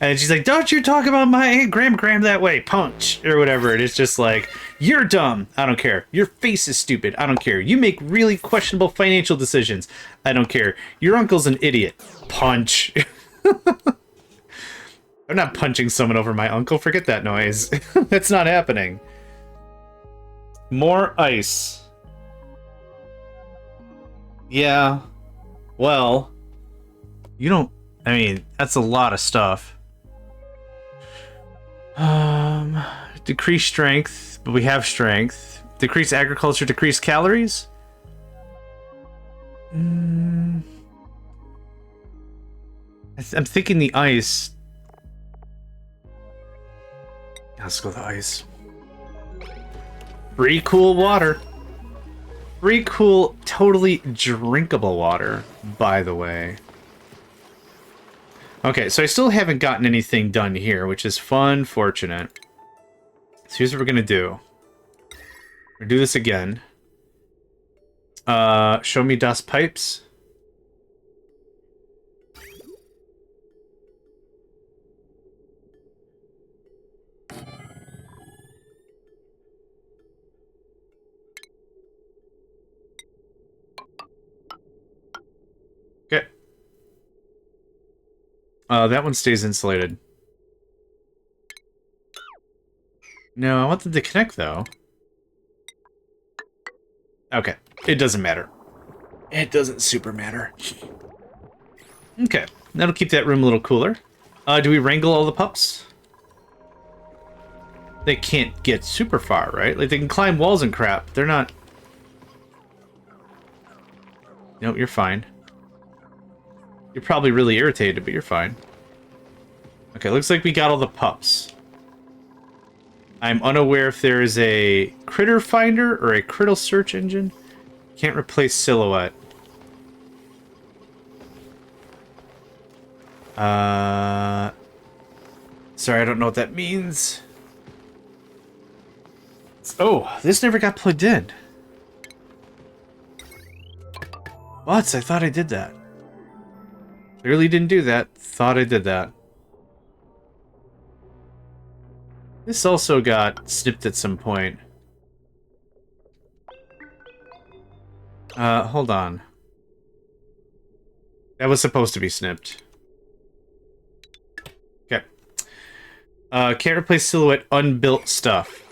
And she's like, "Don't you talk about my Aunt Graham that way, punch," or whatever. And it's just like, "You're dumb. I don't care. Your face is stupid. I don't care. You make really questionable financial decisions. I don't care. Your uncle's an idiot. Punch." I'm not punching someone over my uncle. Forget that noise. That's not happening. More ice. Yeah. Well, you don't... I mean, that's a lot of stuff. Decrease strength, but we have strength. Decrease agriculture, decrease calories? I'm thinking the ice. Let's go with the ice. Free cool water. Free cool, totally drinkable water, by the way. Okay, so I still haven't gotten anything done here, which is fortunate. So here's what we're gonna do. We're gonna do this again. Show me dust pipes. Okay. That one stays insulated. No, I want them to connect, though. Okay. It doesn't matter. It doesn't super matter. Okay. That'll keep that room a little cooler. Do we wrangle all the pups? They can't get super far, right? Like, they can climb walls and crap. They're not... Nope, you're fine. You're probably really irritated, but you're fine. Okay, looks like we got all the pups. I'm unaware if there is a critter finder or a critter search engine. Can't replace silhouette. Sorry, I don't know what that means. Oh, this never got plugged in. What? I thought I did that. Clearly didn't do that. Thought I did that. This also got snipped at some point. Hold on. That was supposed to be snipped. Okay. Can't replace silhouette unbuilt stuff.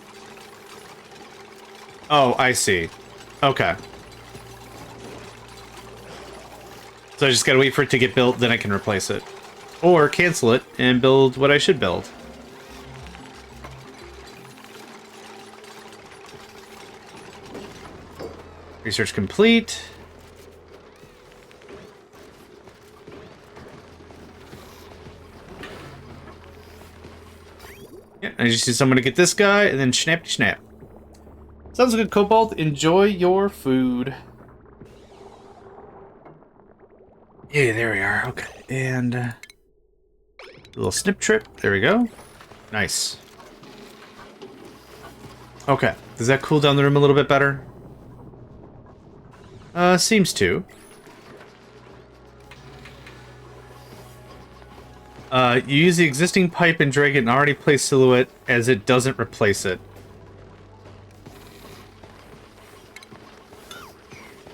Oh, I see. Okay. So I just gotta wait for it to get built, then I can replace it. Or cancel it and build what I should build. Research complete. Yeah, I just need someone to get this guy, and then snappy snap. Sounds good, Cobalt. Enjoy your food. Yeah, there we are. Okay, and a little snip trip. There we go. Nice. Okay, does that cool down the room a little bit better? Seems to. You use the existing pipe and drag it and already place silhouette as it doesn't replace it.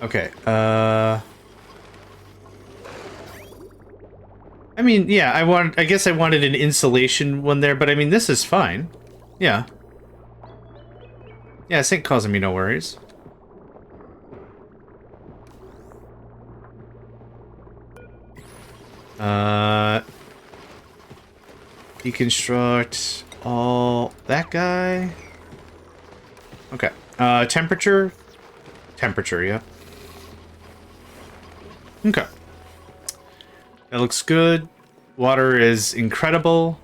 Okay, I mean, yeah, I guess I wanted an insulation one there, but I mean, this is fine. Yeah. Yeah, this ain't causing me no worries. Deconstruct all that guy. Okay. Temperature. Temperature, yeah. Okay. That looks good. Water is incredible.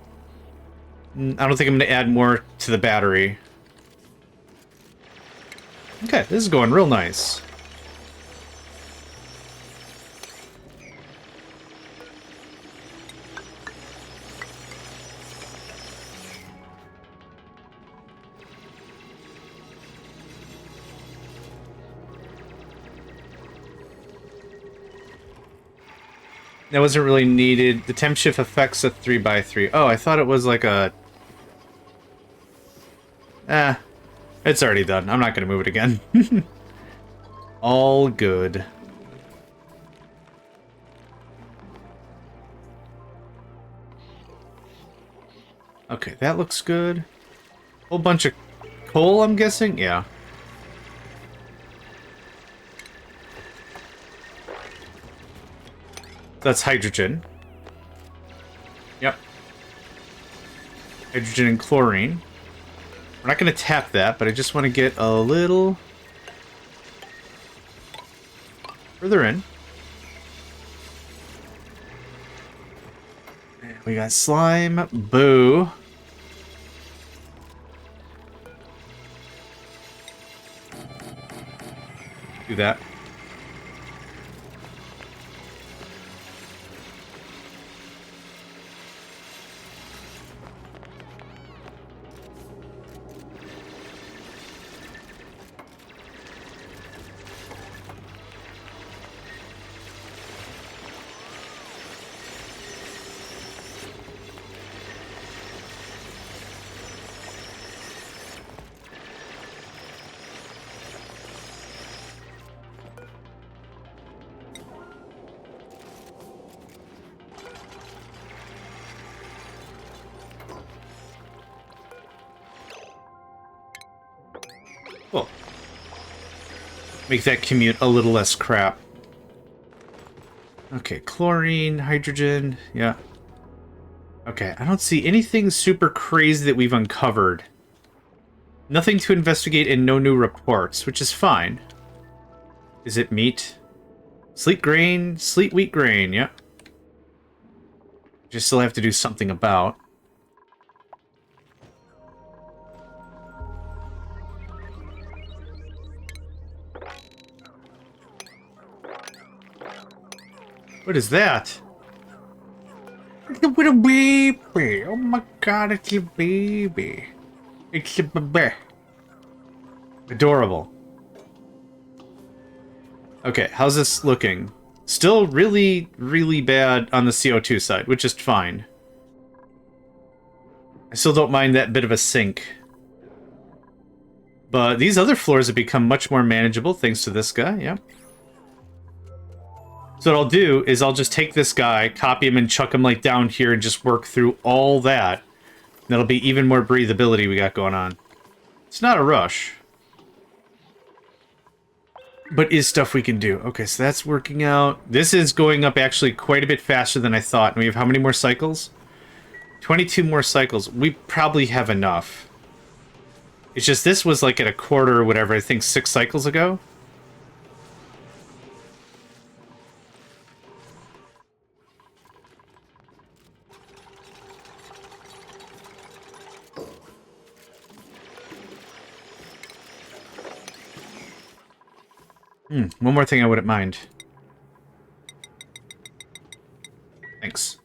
I don't think I'm going to add more to the battery. Okay, this is going real nice. That wasn't really needed. The temp shift affects a 3x3. Oh, I thought it was like a... it's already done. I'm not going to move it again. All good. Okay, that looks good. Whole bunch of coal, I'm guessing? Yeah. That's hydrogen. Yep. Hydrogen and chlorine. We're not going to tap that, but I just want to get a little further in. And we got slime. Boo. Do that. Cool. Make that commute a little less crap. Okay, chlorine, hydrogen, yeah. Okay, I don't see anything super crazy that we've uncovered. Nothing to investigate and no new reports, which is fine. Is it meat? Sleet grain, sleet wheat grain, yeah. Just still have to do something about. What is that? little baby. Oh my god, it's your baby. It's a baby. Adorable. Okay, how's this looking? Still really, really bad on the CO2 side, which is fine. I still don't mind that bit of a sink. But these other floors have become much more manageable thanks to this guy, yeah. So what I'll do is I'll just take this guy, copy him, and chuck him like down here and just work through all that. That'll be even more breathability we got going on. It's not a rush. But is stuff we can do. Okay, so that's working out. This is going up actually quite a bit faster than I thought. And we have how many more cycles? 22 more cycles. We probably have enough. It's just this was like at a quarter or whatever, I think 6 cycles ago. One more thing I wouldn't mind. Thanks.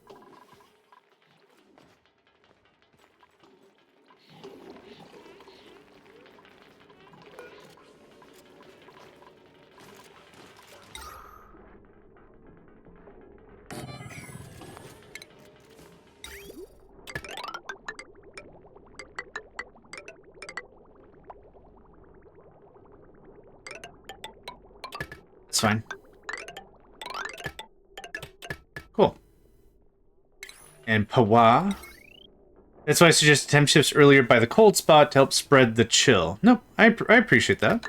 It's fine. Cool. And Pawa. That's why I suggested temp shifts earlier by the cold spot to help spread the chill. Nope, I appreciate that.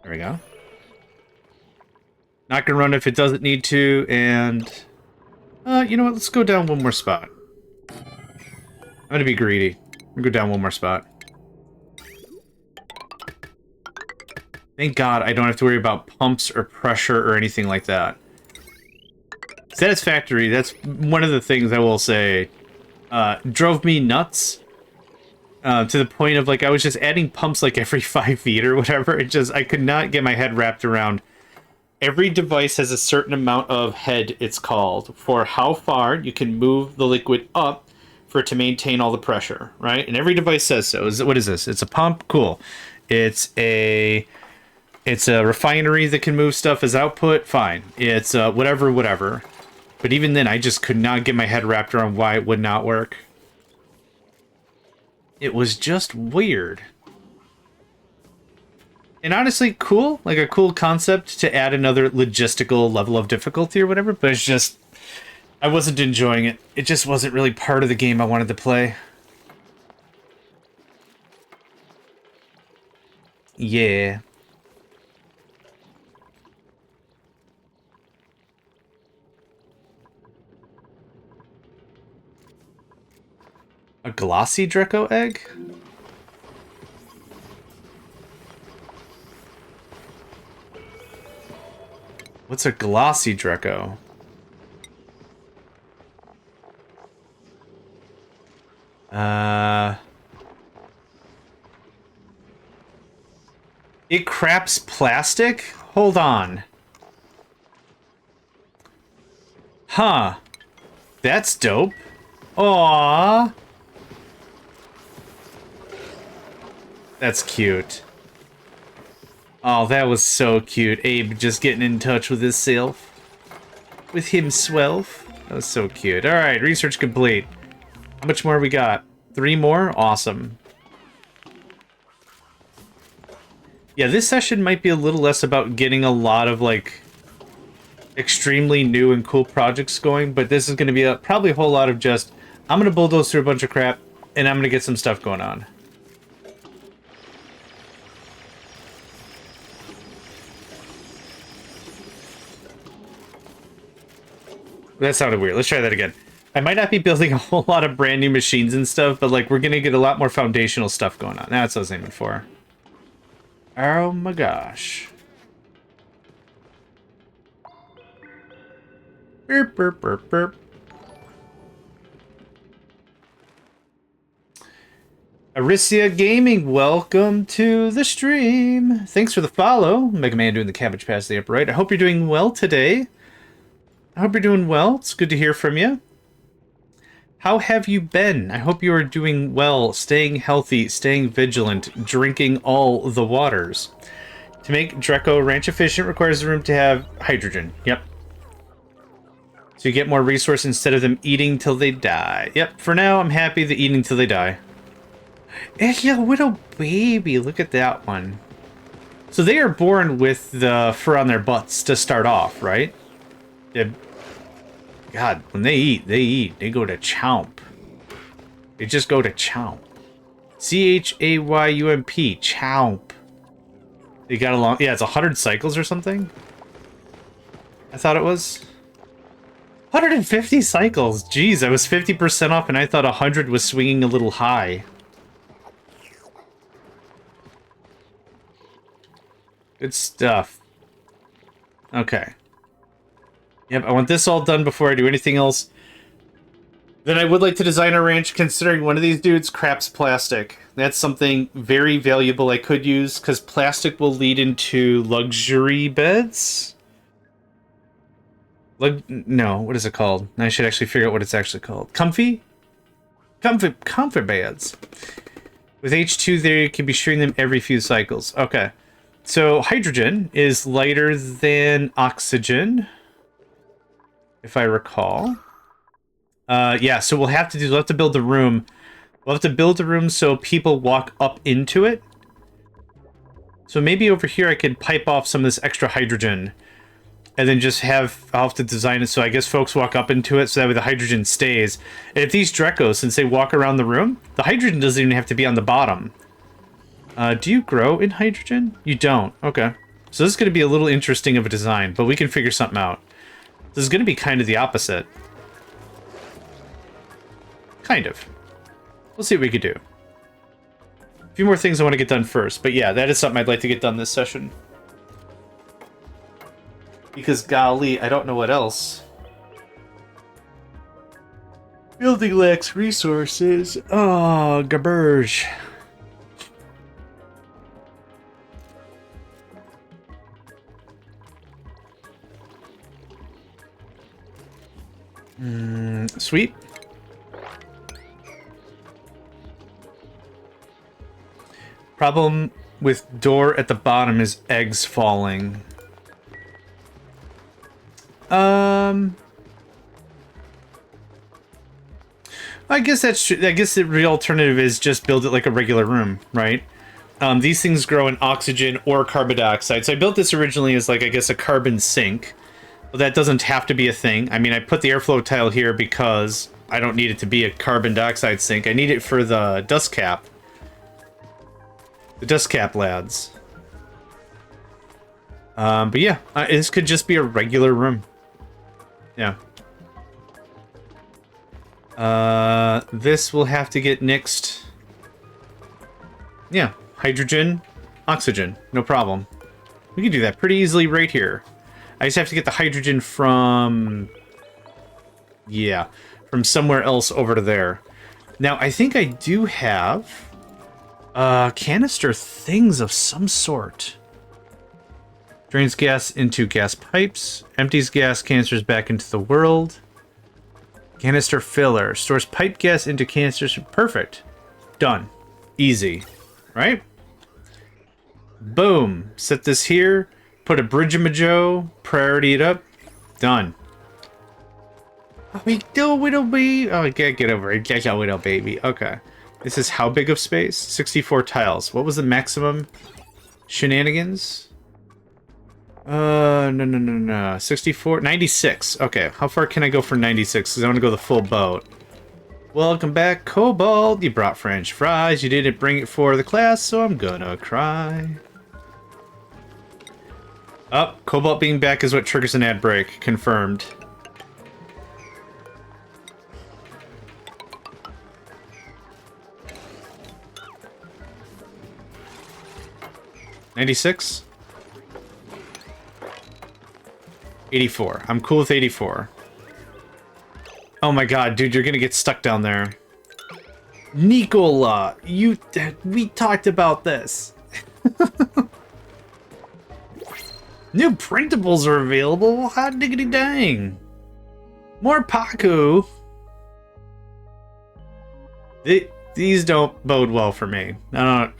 There we go. Not gonna run if it doesn't need to, and... you know what, let's go down one more spot. I'm gonna be greedy. I'm gonna go down one more spot. Thank God I don't have to worry about pumps or pressure or anything like that. Satisfactory, that's one of the things I will say drove me nuts. To the point of, like, I was just adding pumps like every 5 feet or whatever. It just, I could not get my head wrapped around. Every device has a certain amount of head, it's called, for how far you can move the liquid up for it to maintain all the pressure, right? And every device says so. What is this? It's a pump? Cool. It's a refinery that can move stuff as output? Fine. It's whatever. But even then, I just could not get my head wrapped around why it would not work. It was just weird. And honestly, cool. Like a cool concept to add another logistical level of difficulty or whatever, but it's just... I wasn't enjoying it. It just wasn't really part of the game I wanted to play. Yeah. A glossy Draco egg? What's a glossy Draco? It craps plastic? Hold on. Huh. That's dope. Aww. That's cute. Oh, that was so cute. Abe just getting in touch with himself. With himself. That was so cute. Alright, research complete. How much more we got? 3 more? Awesome. Yeah, this session might be a little less about getting a lot of, like, extremely new and cool projects going, but this is going to be probably a whole lot of just, I'm going to bulldoze through a bunch of crap, and I'm going to get some stuff going on. That sounded weird. Let's try that again. I might not be building a whole lot of brand new machines and stuff, but like we're gonna get a lot more foundational stuff going on. That's what I was aiming for. Oh my gosh. Burp, burp, burp, burp. Aricia Gaming, welcome to the stream. Thanks for the follow. Mega Man doing the cabbage patch to the upper right. I hope you're doing well today. I hope you're doing well. It's good to hear from you. How have you been? I hope you are doing well, staying healthy, staying vigilant, drinking all the waters. To make Dreco ranch efficient requires the room to have hydrogen. Yep. So you get more resource instead of them eating till they die. Yep, for now I'm happy they're eating till they die. Yeah, little baby, look at that one. So they are born with the fur on their butts to start off, right? God, when they eat. They go to chomp. They just go to chomp. C-H-A-Y-U-M-P, chomp. They got along. Yeah, it's 100 cycles or something. I thought it was 150 cycles. Jeez, I was 50% off, and I thought 100 was swinging a little high. Good stuff. Okay. Yep, I want this all done before I do anything else. Then I would like to design a ranch, considering one of these dudes craps plastic. That's something very valuable I could use, because plastic will lead into luxury beds? No, what is it called? I should actually figure out what it's actually called. Comfy beds. With H2 there, you can be shooting them every few cycles. Okay. So hydrogen is lighter than oxygen, if I recall. Yeah, so we'll have to build the room. We'll have to build a room so people walk up into it. So maybe over here I could pipe off some of this extra hydrogen. And then just I'll have to design it so I guess folks walk up into it so that way the hydrogen stays. And if these Drecos, since they walk around the room, the hydrogen doesn't even have to be on the bottom. Do you grow in hydrogen? You don't. Okay. So this is going to be a little interesting of a design, but we can figure something out. This is going to be kind of the opposite. Kind of. We'll see what we could do. A few more things I want to get done first, but yeah, that is something I'd like to get done this session. Because golly, I don't know what else. Building lacks resources. Oh, garbage. Sweet. Problem with door at the bottom is eggs falling. I guess that's true. I guess the real alternative is just build it like a regular room, right? These things grow in oxygen or carbon dioxide. So I built this originally as like, I guess, a carbon sink. But that doesn't have to be a thing. I mean, I put the airflow tile here because I don't need it to be a carbon dioxide sink. I need it for the dust cap. The dust cap lads. But yeah, this could just be a regular room. Yeah. This will have to get nixed. Yeah, hydrogen, oxygen, no problem. We can do that pretty easily right here. I just have to get the hydrogen from... Yeah, from somewhere else over to there. Now, I think I do have... canister things of some sort. Drains gas into gas pipes. Empties gas canisters back into the world. Canister filler. Stores pipe gas into canisters. Perfect. Done. Easy. Right? Boom. Set this here. Put a bridge-a-majo. Priority it up. Done. We do little baby. Oh, I can't get over it. Just a little baby. Okay. This is how big of space? 64 tiles. What was the maximum? Shenanigans? No. 64? 96. Okay, how far can I go for 96? Because I want to go the full boat. Welcome back, Cobalt. You brought French fries. You didn't bring it for the class, so I'm gonna cry. Oh, Cobalt being back is what triggers an ad break. Confirmed. $96? 84. I'm cool with 84. Oh my god, dude, you're gonna get stuck down there. Nicola, we talked about this. New printables are available. Hot diggity dang. More Paku. These don't bode well for me. I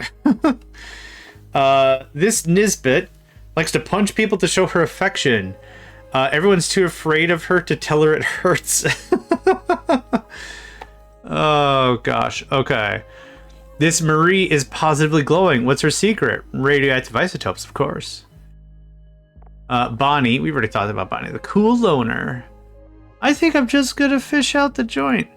don't. This Nisbet likes to punch people to show her affection. Everyone's too afraid of her to tell her it hurts. Oh, gosh. Okay. This Marie is positively glowing. What's her secret? Radioactive isotopes, of course. Bonnie. We've already talked about Bonnie. The cool loner. I think I'm just gonna fish out the joint.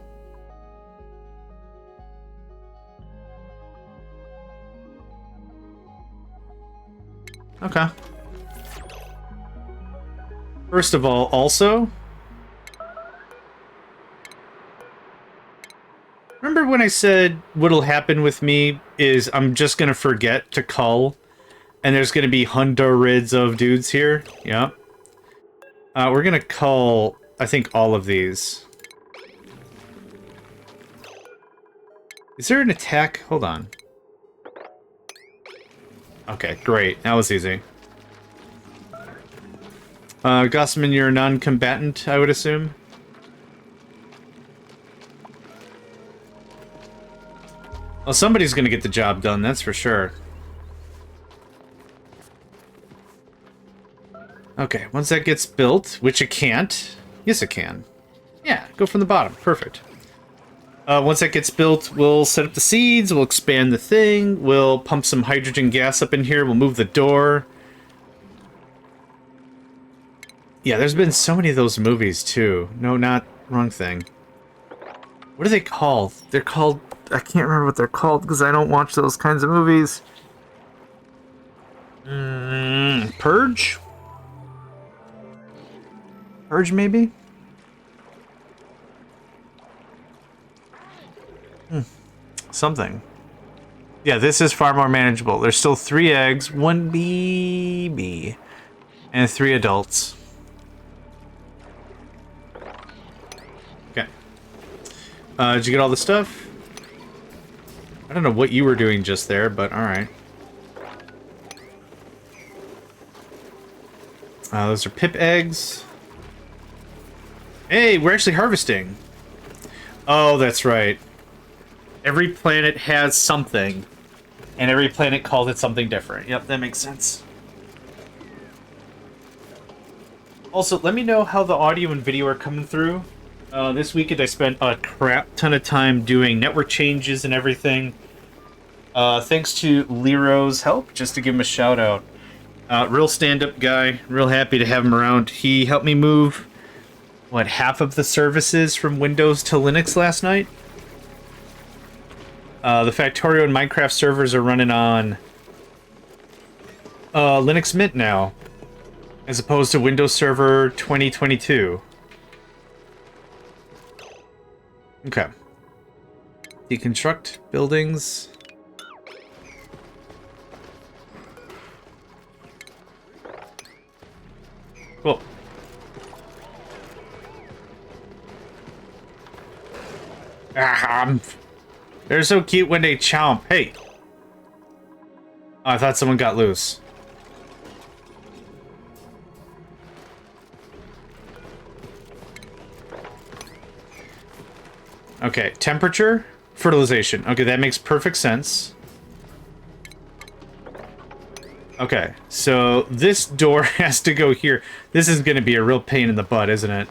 Okay. First of all, also, remember when I said what'll happen with me is I'm just gonna forget to cull, and there's gonna be hundreds of dudes here? Yeah. We're gonna cull, I think, all of these. Is there an attack? Hold on. Okay, great. That was easy. Gossman, you're a non-combatant, I would assume? Well, somebody's gonna get the job done, that's for sure. Okay, once that gets built, which it can't. Yes, it can. Yeah, go from the bottom. Perfect. Once that gets built, we'll set up the seeds, we'll expand the thing, we'll pump some hydrogen gas up in here, we'll move the door. Yeah, there's been so many of those movies, too. No, not wrong thing. What are they called? They're called... I can't remember what they're called, because I don't watch those kinds of movies. Purge? Purge, maybe? Something. Yeah, this is far more manageable. There's still 3 eggs, 1 baby, and 3 adults. Okay. Did you get all the stuff? I don't know what you were doing just there, but alright. Those are pip eggs. Hey, we're actually harvesting. Oh, that's right. Every planet has something, and every planet calls it something different. Yep, that makes sense. Also, let me know how the audio and video are coming through. This weekend I spent a crap ton of time doing network changes and everything. Thanks to Lero's help, just to give him a shout out. Real stand-up guy, real happy to have him around. He helped me move, what, half of the services from Windows to Linux last night? The Factorio and Minecraft servers are running on Linux Mint now, as opposed to Windows Server 2022. Okay. Deconstruct buildings. Cool. They're so cute when they chomp. Hey! Oh, I thought someone got loose. Okay, temperature, fertilization. Okay, that makes perfect sense. Okay, so this door has to go here. This is going to be a real pain in the butt, isn't it?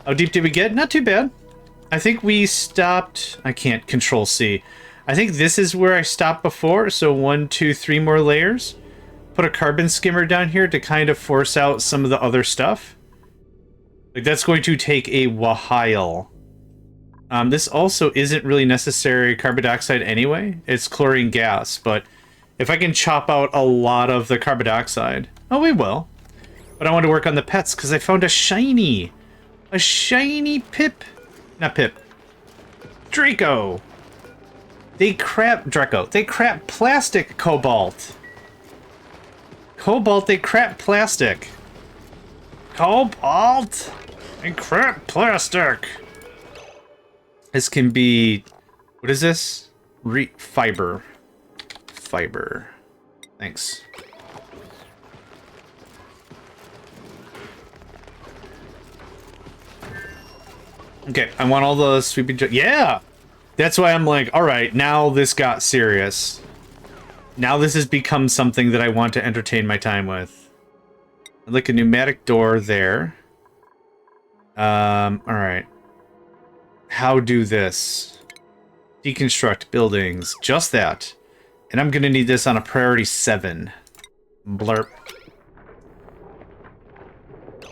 How deep did we get? Not too bad. I think we stopped... I can't control C. I think this is where I stopped before, so 1, 2, 3 more layers. Put a carbon skimmer down here to kind of force out some of the other stuff. Like, that's going to take a while. This also isn't really necessary carbon dioxide anyway. It's chlorine gas, but if I can chop out a lot of the carbon dioxide... Oh, we will. But I want to work on the pets, because I found a shiny. A shiny Pip. Not Pip. Draco. They crap... Draco. They crap plastic cobalt. Cobalt, they crap plastic. Cobalt! They crap plastic. This can be... What is this? Fiber. Fiber. Thanks. Okay, I want all the sweeping... Yeah! That's why I'm like, all right, now this got serious. Now this has become something that I want to entertain my time with. Like a pneumatic door there. All right. How do this? Deconstruct buildings. Just that. And I'm gonna need this on a priority 7. Blurp.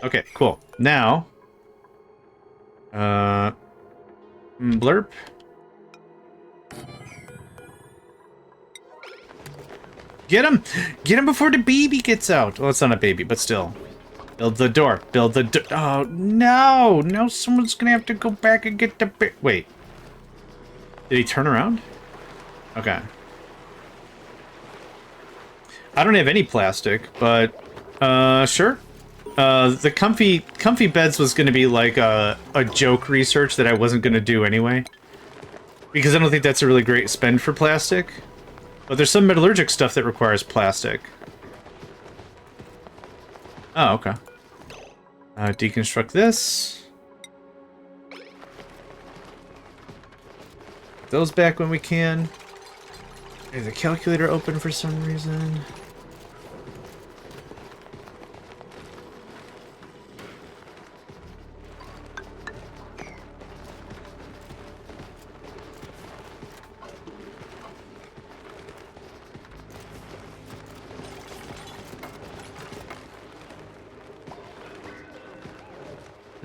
Okay, cool. Now, blurp. Get him! Get him before the baby gets out! Well, it's not a baby, but still. Build the door. Build the door. Oh, no! Now someone's gonna have to go back and get the wait. Did he turn around? Okay. I don't have any plastic, but, sure. The comfy beds was gonna be like a joke research that I wasn't gonna do anyway. Because I don't think that's a really great spend for plastic. But there's some metallurgic stuff that requires plastic. Oh, okay. Deconstruct this. Put those back when we can. Is the calculator open for some reason?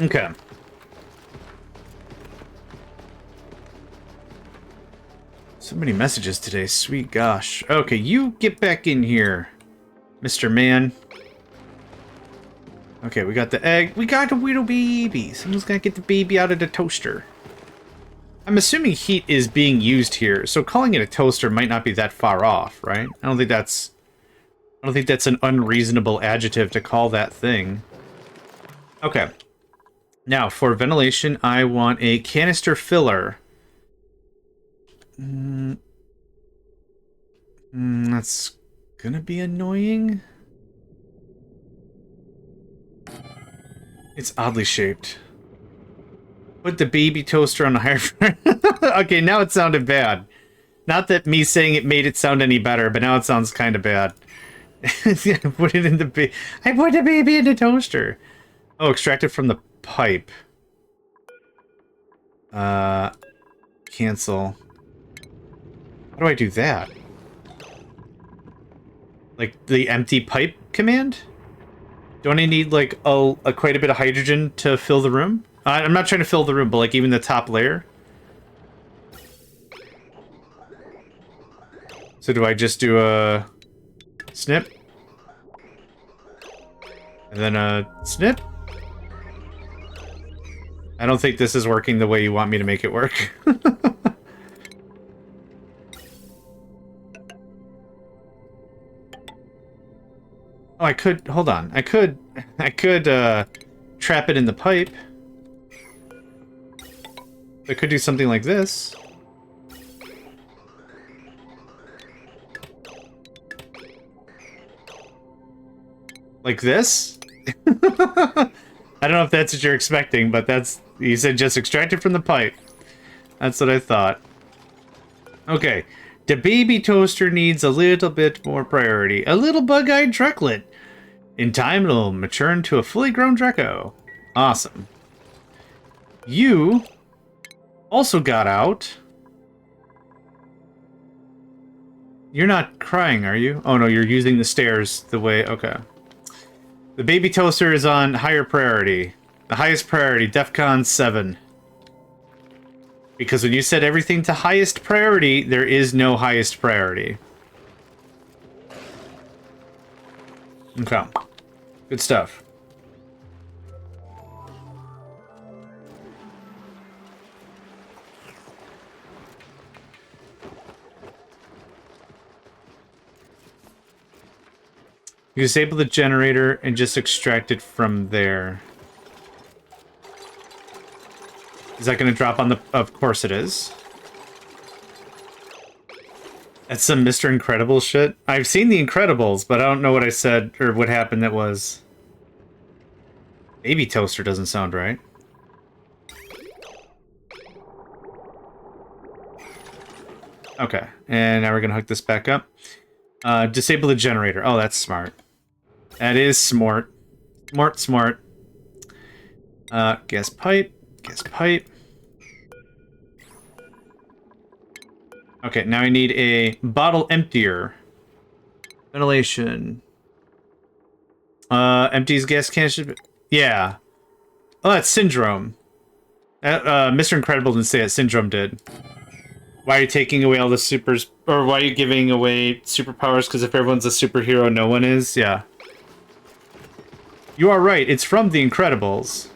Okay. So many messages today, sweet gosh. Okay, you get back in here, Mr. Man. Okay, we got the egg. We got a little baby. Someone's gonna get the baby out of the toaster. I'm assuming heat is being used here, so calling it a toaster might not be that far off, right? I don't think that's an unreasonable adjective to call that thing. Okay. Now, for ventilation, I want a canister filler. That's gonna be annoying. It's oddly shaped. Put the baby toaster on a higher... Okay, now it sounded bad. Not that me saying it made it sound any better, but now it sounds kind of bad. Put it in the I put the baby in the toaster. Oh, extract it from the pipe. Cancel. How do I do that? Like the empty pipe command? Don't I need like a quite a bit of hydrogen to fill the room? I'm not trying to fill the room, but like even the top layer. So do I just do a snip? And then a snip? I don't think this is working the way you want me to make it work. Oh, I could, hold on. I could trap it in the pipe. I could do something like this. Like this? I don't know if that's what you're expecting, but that's... You said just extract it from the pipe. That's what I thought. Okay. The baby toaster needs a little bit more priority. A little bug-eyed Drucklet. In time, it'll mature into a fully grown Drecko. Awesome. You also got out. You're not crying, are you? Oh no, you're using the stairs the way... Okay. The baby toaster is on higher priority. The highest priority, DEFCON 7. Because when you set everything to highest priority, there is no highest priority. Okay. Good stuff. You disable the generator and just extract it from there. Is that going to drop on the... Of course it is. That's some Mr. Incredible shit. I've seen The Incredibles, but I don't know what I said or what happened that was... Baby toaster doesn't sound right. Okay, and now we're gonna hook this back up. Disable the generator. Oh, that's smart. That is smart. Smart. Gas pipe. Gas pipe. Okay, now I need a bottle emptier. Ventilation. Empties gas canister. Yeah. Oh, that's Syndrome. Mr. Incredible didn't say it. Syndrome did. Why are you taking away all the supers? Or why are you giving away superpowers? Because if everyone's a superhero, no one is? Yeah. You are right. It's from The Incredibles.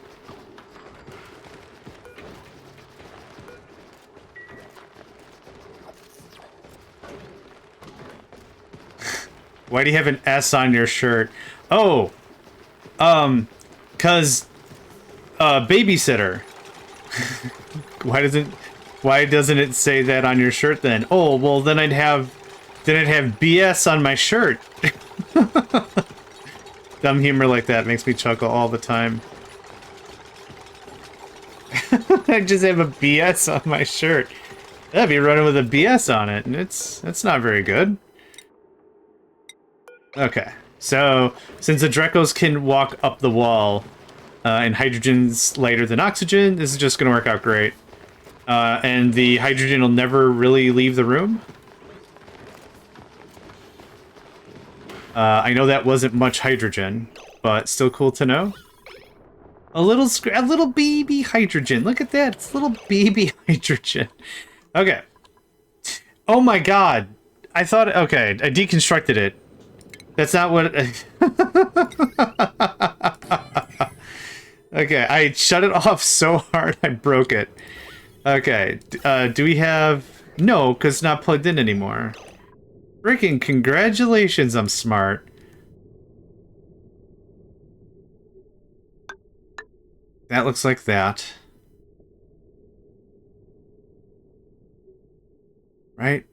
Why do you have an S on your shirt? Oh. Cause babysitter. Why doesn't it say that on your shirt then? Oh, well then I'd have BS on my shirt. Dumb humor like that makes me chuckle all the time. I just have a BS on my shirt. I'd be running with a BS on it, and that's not very good. Okay, so since the Drecos can walk up the wall, and hydrogen's lighter than oxygen, this is just gonna work out great. And the hydrogen will never really leave the room. I know that wasn't much hydrogen, but still cool to know. A little baby hydrogen. Look at that. It's a little baby hydrogen. Okay. Oh my god. I thought... Okay, I deconstructed it. That's not what... Okay, I shut it off so hard I broke it. Okay, do we have... No, because it's not plugged in anymore. Freaking congratulations, I'm smart. That looks like that. Right?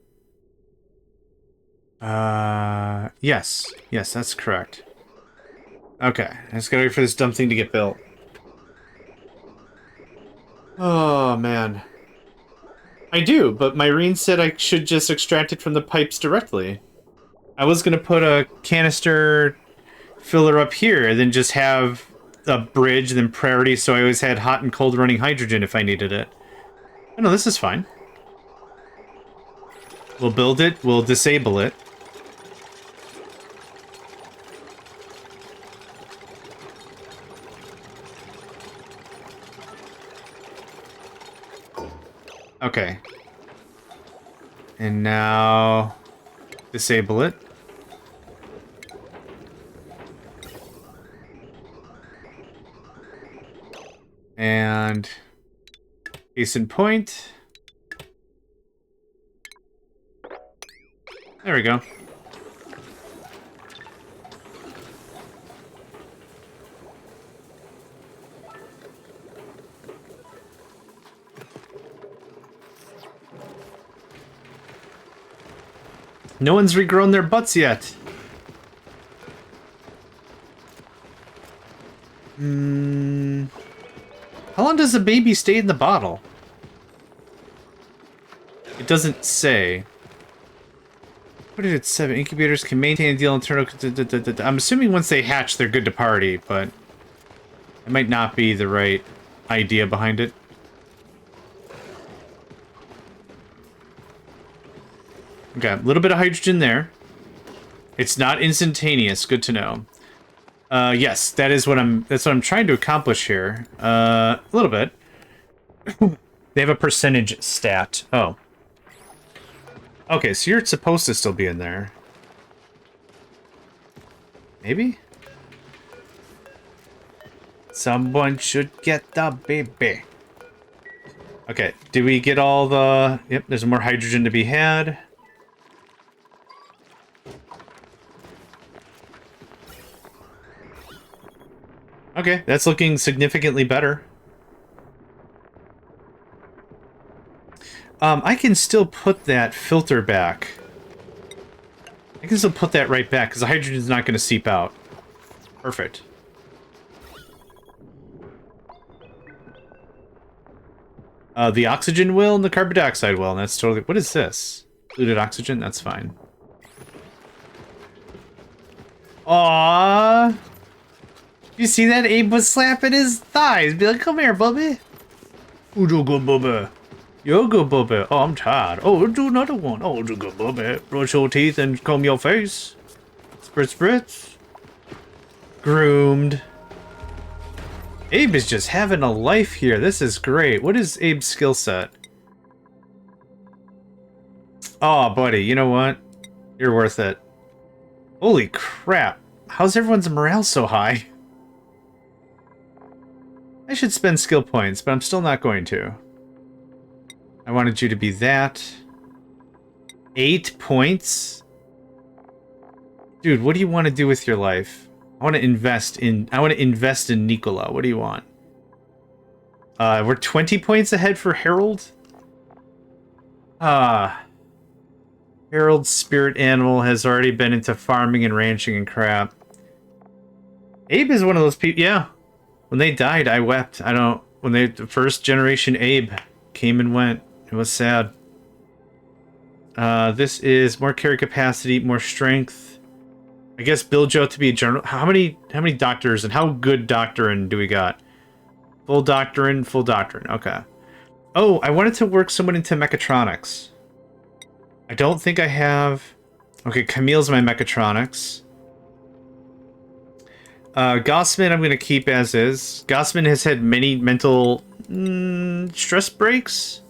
Yes. Yes, that's correct. Okay, I just gotta wait for this dumb thing to get built. Oh, man. I do, but Myrene said I should just extract it from the pipes directly. I was gonna put a canister filler up here, and then just have a bridge, then priority, so I always had hot and cold running hydrogen if I needed it. Oh no, this is fine. We'll build it, we'll disable it. Okay. And now... disable it. And... case in point. There we go. No one's regrown their butts yet. How long does the baby stay in the bottle? It doesn't say. What did it say? Incubators can maintain a deal internal... I'm assuming once they hatch, they're good to party, but... it might not be the right idea behind it. Okay, a little bit of hydrogen there. It's not instantaneous. Good to know. Yes, that's what I'm trying to accomplish here. A little bit. They have a percentage stat. Oh. Okay, so you're supposed to still be in there. Maybe? Someone should get the baby. Okay, did we get all the... Yep, there's more hydrogen to be had. Okay, that's looking significantly better. I can still put that filter back. I can still put that right back, because the hydrogen's not going to seep out. Perfect. The oxygen will and the carbon dioxide will, and that's totally... What is this? Polluted oxygen, that's fine. Aww. You see that? Abe was slapping his thighs. Be like, come here, Bubby. Udo go, Bubby. Yo go, Bubby. Oh, I'm tired. Oh, do another one. Oh, do go, Bubby. Brush your teeth and comb your face. Spritz, spritz. Groomed. Abe is just having a life here. This is great. What is Abe's skill set? Oh, buddy, you know what? You're worth it. Holy crap. How's everyone's morale so high? I should spend skill points, but I'm still not going to. I wanted you to be that. 8 points? Dude, what do you want to do with your life? I want to invest in Nicola. What do you want? We're 20 points ahead for Harold? Harold's spirit animal has already been into farming and ranching and crap. Abe is one of those people, yeah. When they died, I wept. The first generation Abe came and went. It was sad. This is more carry capacity, more strength. I guess build Joe to be a general. How many doctors and how good doctrine do we got? Full doctrine. Okay. Oh, I wanted to work someone into mechatronics. I don't think I have... Okay, Camille's my mechatronics. Gossman I'm going to keep as is. Gossman has had many mental stress breaks.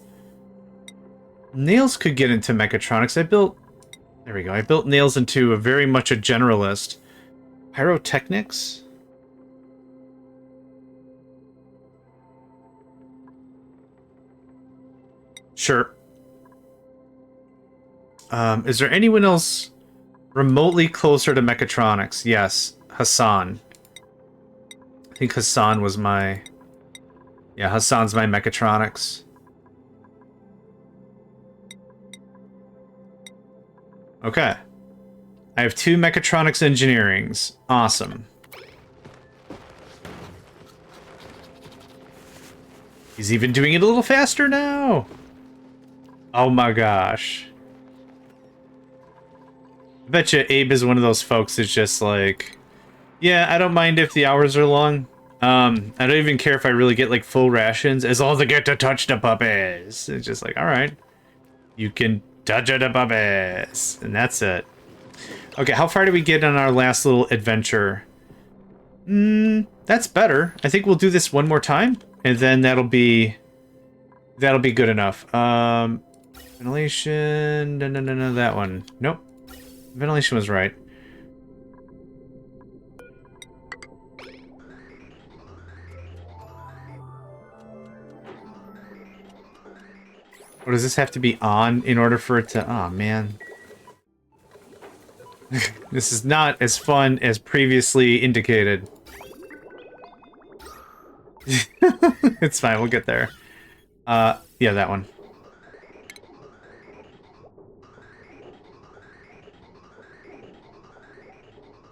Nails could get into mechatronics. There we go. I built Nails into very much a generalist. Pyrotechnics? Sure. Is there anyone else remotely closer to mechatronics? Yes. Hassan. I think Hassan was my... Yeah, Hassan's my mechatronics. Okay. I have 2 mechatronics engineerings. Awesome. He's even doing it a little faster now. Oh my gosh. I bet you Abe is one of those folks that's just like, yeah, I don't mind if the hours are long. I don't even care if I really get like full rations, as long as I get to touch the puppies. It's just like, all right, you can touch the puppies, and that's it. Okay, how far did we get on our last little adventure? That's better. I think we'll do this one more time, and then that'll be good enough. Ventilation. No, that one. Nope. Ventilation was right. Or does this have to be on in order for it to... Oh, man. This is not as fun as previously indicated. It's fine, we'll get there. Yeah, that one.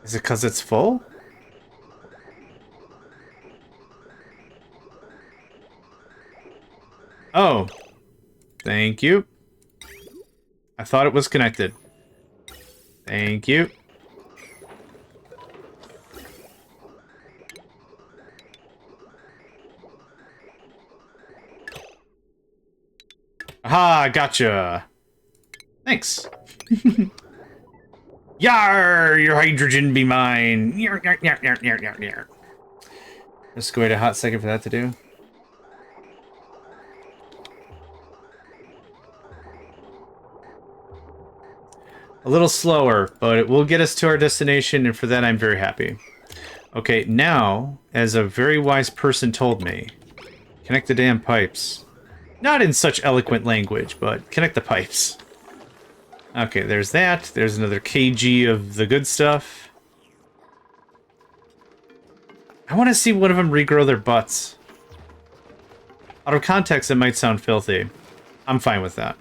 Is it because it's full? Oh. Thank you. I thought it was connected. Thank you. Aha, gotcha. Thanks. Yar, your hydrogen be mine. Yar, yar, yar, yar, yar, yar, yar. Just wait a hot second for that to do. A little slower, but it will get us to our destination, and for that I'm very happy. Okay, now, as a very wise person told me, connect the damn pipes. Not in such eloquent language, but connect the pipes. Okay, there's that. There's another kg of the good stuff. I want to see one of them regrow their butts. Out of context, it might sound filthy. I'm fine with that.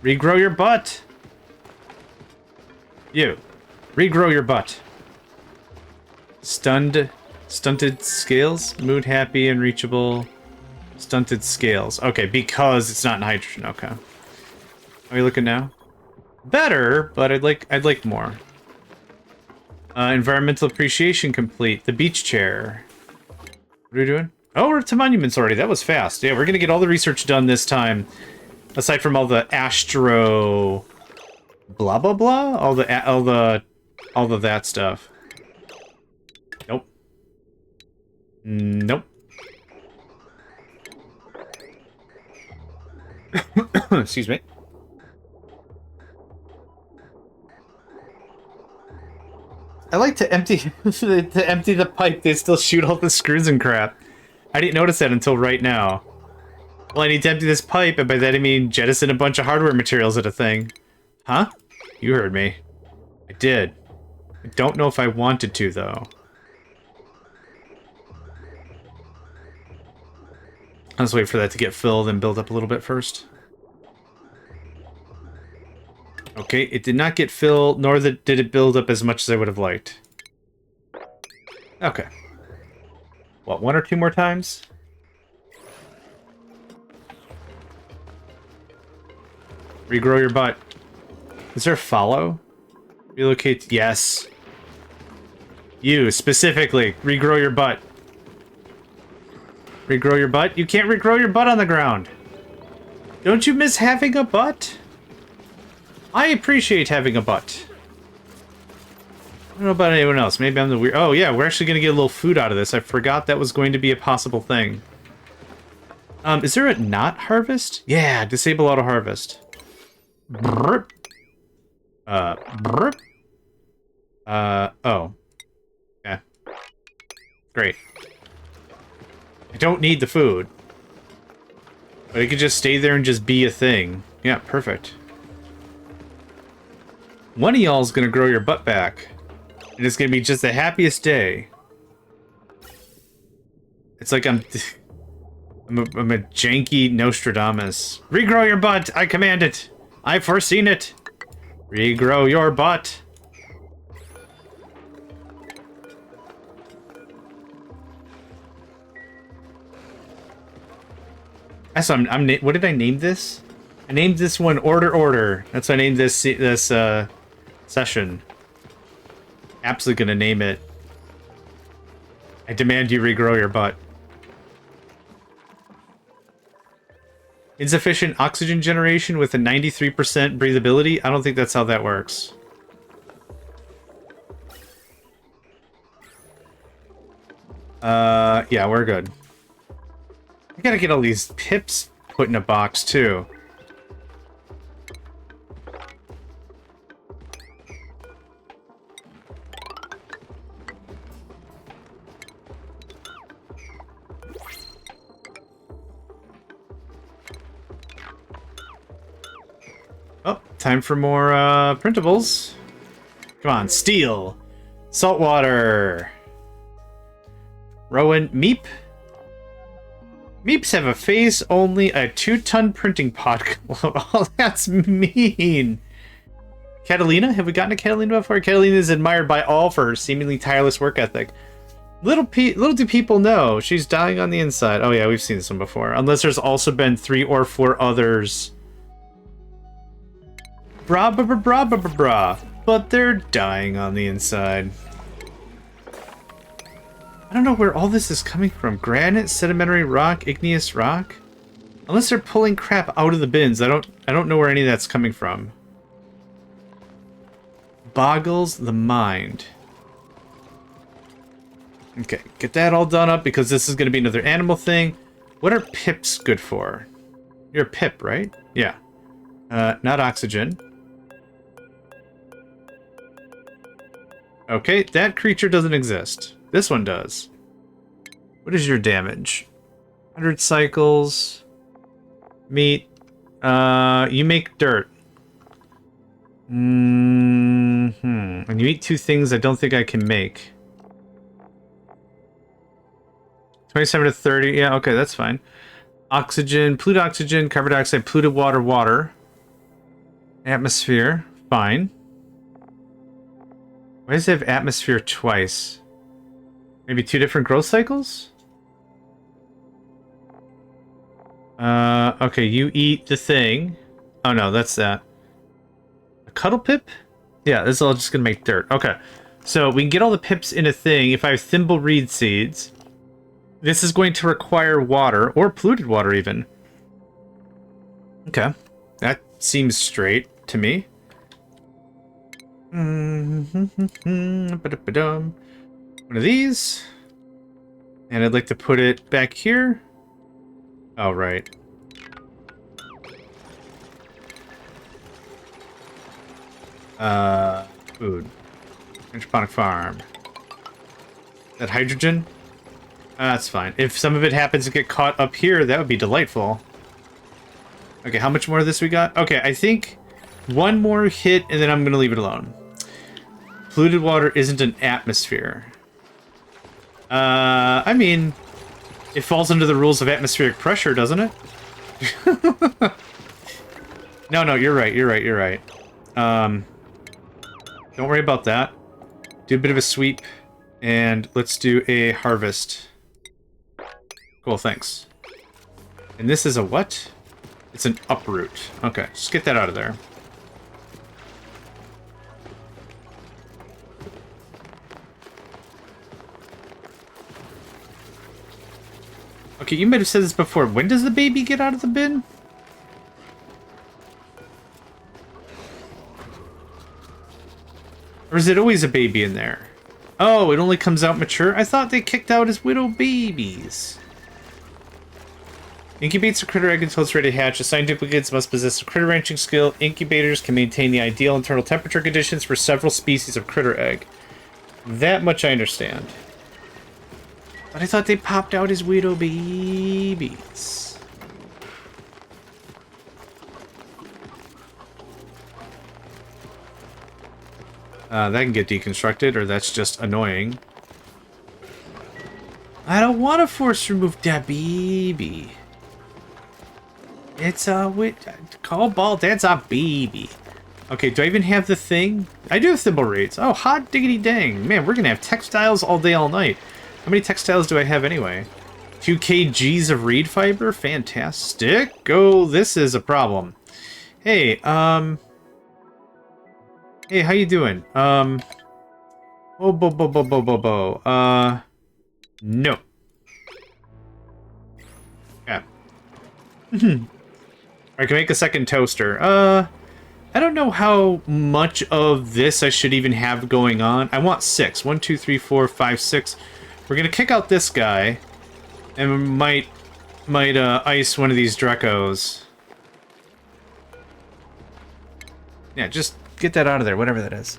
Regrow your butt. You. Regrow your butt. Stunted scales. Mood happy and reachable. Stunted scales. Okay, because it's not in hydrogen. Okay. Are you looking now? Better, but I'd like more. Environmental appreciation complete. The beach chair. What are we doing? Oh, we're to monuments already. That was fast. Yeah, we're gonna get all the research done this time. Aside from all the astro blah blah blah, all the that stuff. Nope. Nope. Excuse me. I like to empty to empty the pipe. They still shoot all the screws and crap. I didn't notice that until right now. Well, I need to empty this pipe, and by that I mean jettison a bunch of hardware materials at a thing. Huh? You heard me. I did. I don't know if I wanted to, though. Let's wait for that to get filled and build up a little bit first. Okay, it did not get filled, nor did it build up as much as I would have liked. Okay. What, 1 or 2 more times? Regrow your butt. Is there a follow? Relocate. Yes. You, specifically. Regrow your butt. Regrow your butt? You can't regrow your butt on the ground. Don't you miss having a butt? I appreciate having a butt. I don't know about anyone else. Maybe I'm the weird... Oh, yeah, we're actually going to get a little food out of this. I forgot that was going to be a possible thing. Is there a not harvest? Yeah, disable auto harvest. Burp. Burp. Oh. Yeah. Great. I don't need the food. But it could just stay there and just be a thing. Yeah, perfect. One of y'all's gonna grow your butt back. And it's gonna be just the happiest day. It's like I'm a janky Nostradamus. Regrow your butt! I command it! I've foreseen it! Regrow your butt! That's what did I name this? I named this one Order. That's what I named this session. Absolutely gonna name it. I demand you regrow your butt. Insufficient oxygen generation with a 93% breathability? I don't think that's how that works. Yeah, we're good. I gotta get all these pips put in a box, too. Oh, time for more printables. Come on, steel, saltwater, Rowan, Meep. Meeps have a face only a 2-ton printing pod. Oh, that's mean. Catalina? Have we gotten to Catalina before? Catalina is admired by all for her seemingly tireless work ethic. Little do people know, she's dying on the inside. Oh yeah, we've seen this one before. Unless there's also been 3 or 4 others. But they're dying on the inside. I don't know where all this is coming from. Granite, sedimentary rock, igneous rock? Unless they're pulling crap out of the bins, I don't know where any of that's coming from. Boggles the mind. Okay, get that all done up because this is going to be another animal thing. What are pips good for? You're a pip, right? Yeah. Not oxygen. Okay, that creature doesn't exist. This one does. What is your damage? 100 cycles. Meat. You make dirt. And you eat 2 things I don't think I can make. 27 to 30. Yeah, okay, that's fine. Oxygen, polluted oxygen, carbon dioxide, polluted water, water. Atmosphere, fine. Why does it have atmosphere twice? Maybe 2 different growth cycles? Okay, you eat the thing. Oh no, that's that. A cuddle pip? Yeah, this is all just gonna make dirt. Okay. So we can get all the pips in a thing. If I have thimble reed seeds, this is going to require water, or polluted water even. Okay. That seems straight to me. One of these. And I'd like to put it back here. Oh, right. Food. Hydroponic farm. That hydrogen? That's fine. If some of it happens to get caught up here, that would be delightful. Okay, how much more of this we got? Okay, I think one more hit, and then I'm going to leave it alone. Polluted water isn't an atmosphere. I mean, it falls under the rules of atmospheric pressure, doesn't it? No, you're right. Don't worry about that. Do a bit of a sweep, and let's do a harvest. Cool, thanks. And this is a what? It's an uproot. Okay, just get that out of there. Okay, you might have said this before. When does the baby get out of the bin? Or is it always a baby in there? Oh, it only comes out mature? I thought they kicked out as widow babies. Incubates a critter egg until it's ready to hatch. Assigned duplicates must possess a critter ranching skill. Incubators can maintain the ideal internal temperature conditions for several species of critter egg. That much I understand. But I thought they popped out as widow babies. That can get deconstructed, or that's just annoying. I don't want to force remove that baby. It's a cobalt. That's a baby. Okay, do I even have the thing? I do have thimble reeds. Oh, hot diggity dang. Man, we're gonna have textiles all day, all night. How many textiles do I have anyway? 2 kgs of reed fiber? Fantastic. Oh, this is a problem. Hey, hey, how you doing? No. Yeah. I can make a second toaster. I don't know how much of this I should even have going on. I want 6. 1, 2, 3, 4, 5, 6. We're gonna kick out this guy, and we might ice one of these Drecos. Yeah, just get that out of there, whatever that is.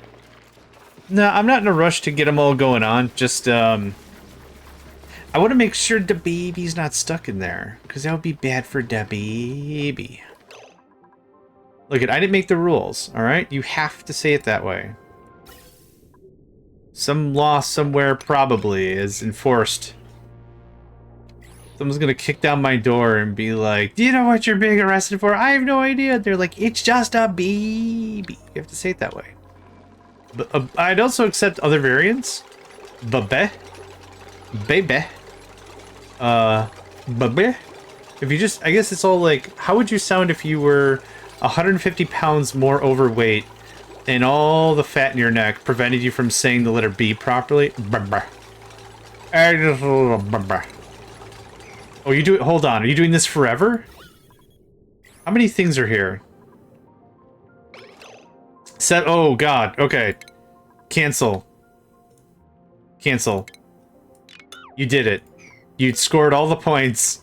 No, I'm not in a rush to get them all going on. Just, I want to make sure the baby's not stuck in there, because that would be bad for the baby. Look, I didn't make the rules, alright? You have to say it that way. Some law somewhere probably is enforced. Someone's gonna kick down my door and be like, do you know what you're being arrested for? I have no idea. They're like, it's just a baby. You have to say it that way. But I'd also accept other variants. Babe. Baby. Babe. If you just, I guess it's all like, how would you sound if you were 150 pounds more overweight and all the fat in your neck prevented you from saying the letter B properly? Oh, you do it. Hold on. Are you doing this forever? How many things are here? Set. Oh, God. Okay. Cancel. Cancel. You did it. You scored all the points.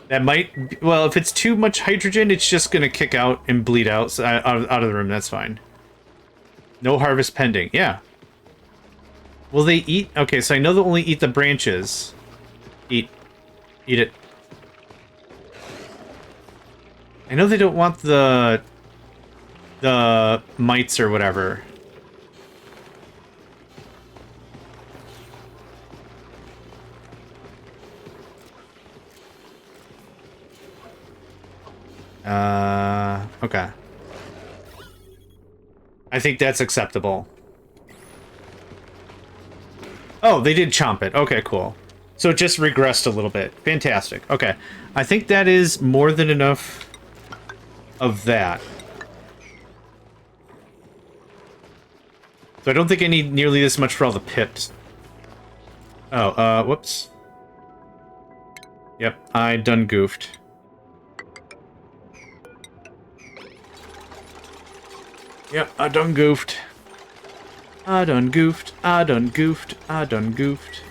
That might... Well, if it's too much hydrogen, it's just going to kick out and bleed out, so out of the room. That's fine. No harvest pending. Yeah. Will they eat? Okay, so I know they'll only eat the branches. Eat. Eat it. I know they don't want the mites or whatever. Okay. I think that's acceptable. Oh, they did chomp it. Okay, cool. So it just regressed a little bit. Fantastic. Okay. I think that is more than enough of that. So I don't think I need nearly this much for all the pips. Oh, whoops. Yep, I done goofed. Yep, I done goofed. I done goofed. I done goofed. I done goofed.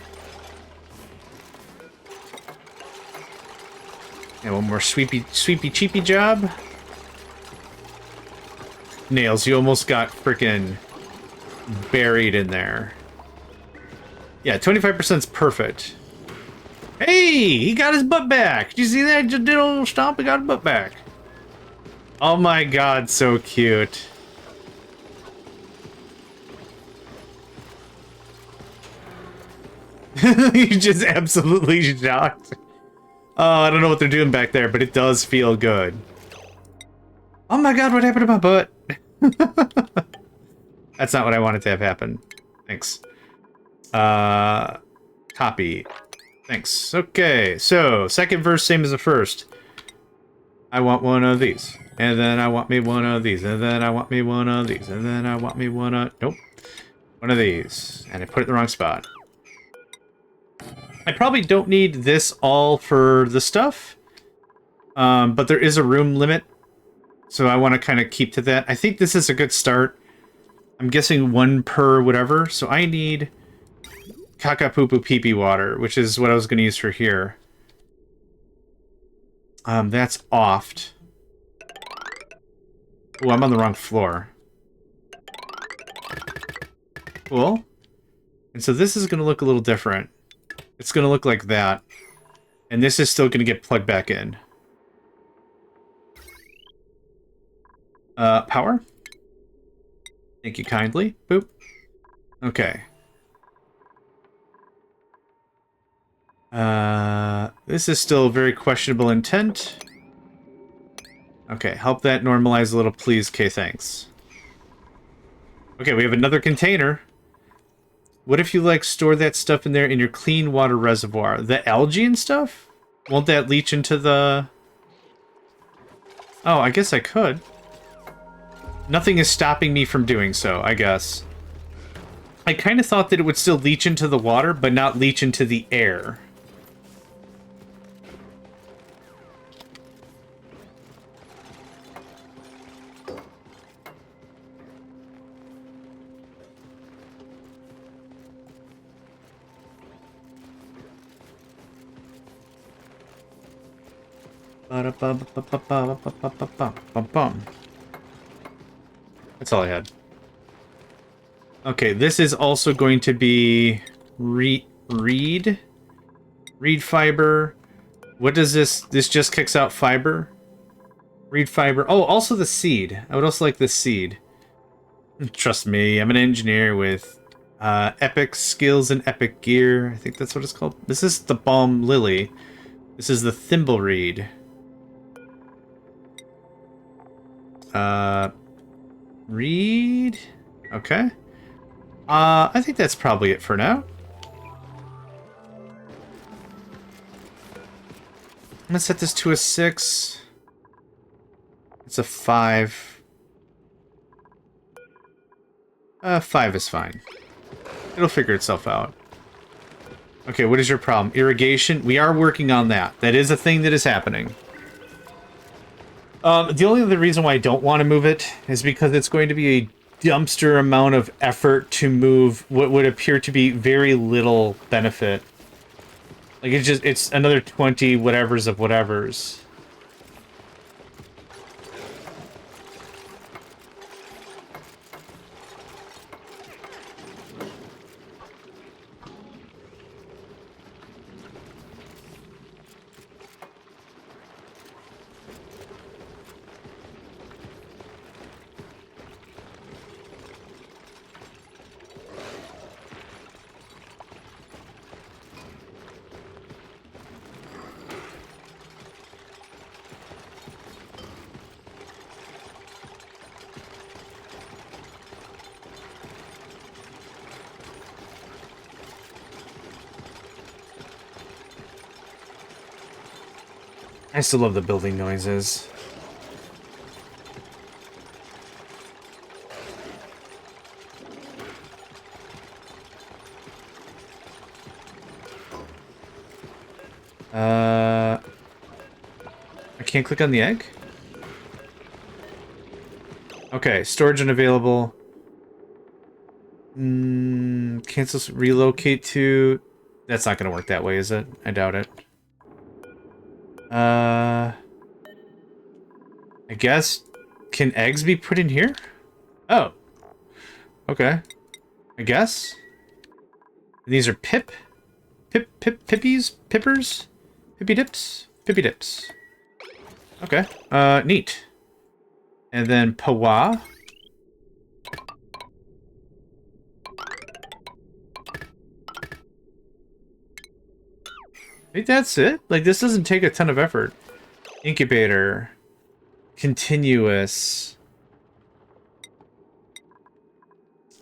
And one more sweepy cheapy job. Nails, you almost got frickin' buried in there. Yeah, 25% is perfect. Hey, he got his butt back. Did you see that? Just did a little stomp and got his butt back. Oh my god, so cute. He's just absolutely shocked. Oh, I don't know what they're doing back there, but it does feel good. Oh my god, what happened to my butt? That's not what I wanted to have happen. Thanks. Copy. Thanks. Okay, so, second verse, same as the first. I want one of these. And then I want me one of these. And then I want me one of these. And then I want me one of... Nope. One of these. And I put it in the wrong spot. I probably don't need this all for the stuff. But there is a room limit. So I want to kind of keep to that. I think this is a good start. I'm guessing one per whatever. So I need caca poo poo pee pee water, which is what I was going to use for here. That's offed. Oh, I'm on the wrong floor. Cool. And so this is going to look a little different. It's going to look like that. And this is still going to get plugged back in. Power? Thank you kindly. Boop. Okay. This is still very questionable intent. Okay, help that normalize a little, please. Okay, thanks. Okay, we have another container. What if you, like, store that stuff in there in your clean water reservoir? The algae and stuff? Won't that leach into the... Oh, I guess I could. Nothing is stopping me from doing so, I guess. I kind of thought that it would still leach into the water, but not leach into the air. That's all I had. Okay, this is also going to be reed fiber. What does this? This just kicks out fiber. Reed fiber. Oh, also the seed. I would also like the seed. Trust me, I'm an engineer with epic skills and epic gear. I think that's what it's called. This is the balm lily. This is the thimble reed. Reed? Okay. I think that's probably it for now. I'm gonna set this to a 6. It's a 5. 5 is fine. It'll figure itself out. Okay, what is your problem? Irrigation? We are working on that. That is a thing that is happening. The only other reason why I don't want to move it is because it's going to be a dumpster amount of effort to move what would appear to be very little benefit. Like, it's another 20 whatevers of whatevers. I still love the building noises. I can't click on the egg? Okay, storage unavailable. Cancel relocate to... That's not going to work that way, is it? I doubt it. I guess... Can eggs be put in here? Oh. Okay. I guess. These are pippies? Pippers? Pippy dips? Pippy dips. Okay. Neat. And then Pawa. I think that's it. Like, this doesn't take a ton of effort. Incubator. Continuous.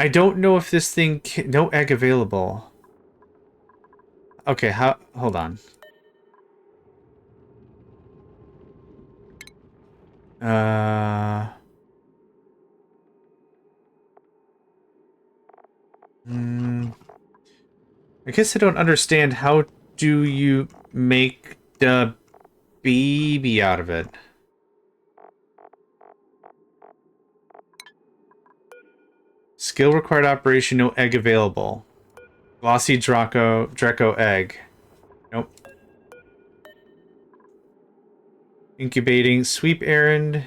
I don't know if this thing can... No egg available. Okay, how... Hold on. I guess I don't understand. How do you make the baby out of it? Skill required operation, no egg available. Glossy Draco egg. Nope. Incubating, sweep errand.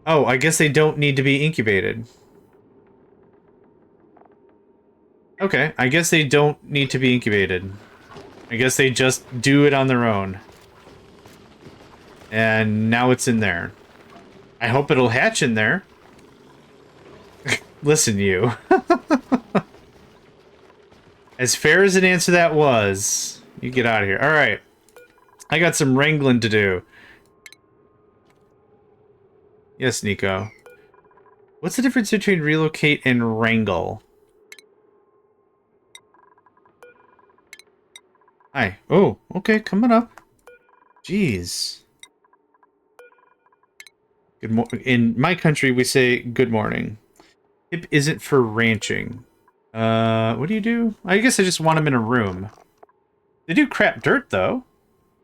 Oh, I guess they don't need to be incubated. Okay, I guess they don't need to be incubated. I guess they just do it on their own. And now it's in there. I hope it'll hatch in there. Listen, you. As fair as an answer that was, you get out of here. Alright. I got some wrangling to do. Yes, Nico. What's the difference between relocate and wrangle? Hi. Oh, okay, coming up. Jeez. In my country, we say good morning. Hip isn't for ranching. What do you do? I guess I just want them in a room. They do crap dirt, though.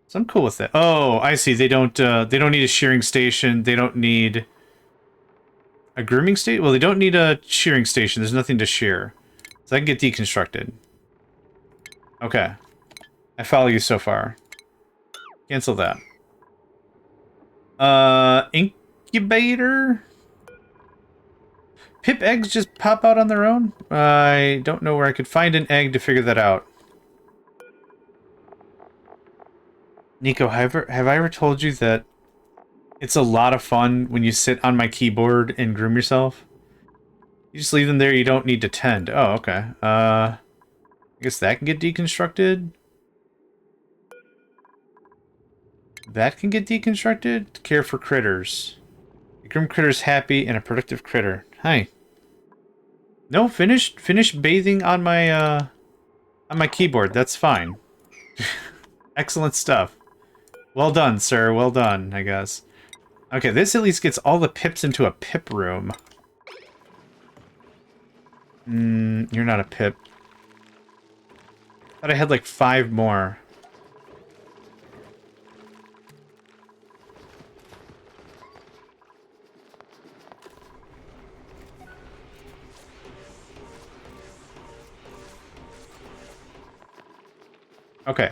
So I'm cool with that. Oh, I see. They don't need a shearing station. They don't need a grooming station. Well, they don't need a shearing station. There's nothing to shear. So I can get deconstructed. Okay. I follow you so far. Cancel that. Incubator? Pip eggs just pop out on their own? I don't know where I could find an egg to figure that out. Nico, have I ever told you that it's a lot of fun when you sit on my keyboard and groom yourself? You just leave them there, you don't need to tend. Oh, okay. I guess that can get deconstructed. That can get deconstructed. Care for critters. A groom critter's happy and a productive critter. Hi. No, finish bathing on my keyboard. That's fine. Excellent stuff. Well done, sir. Well done, I guess. Okay, this at least gets all the pips into a pip room. You're not a pip. Thought I had like 5 more. Okay.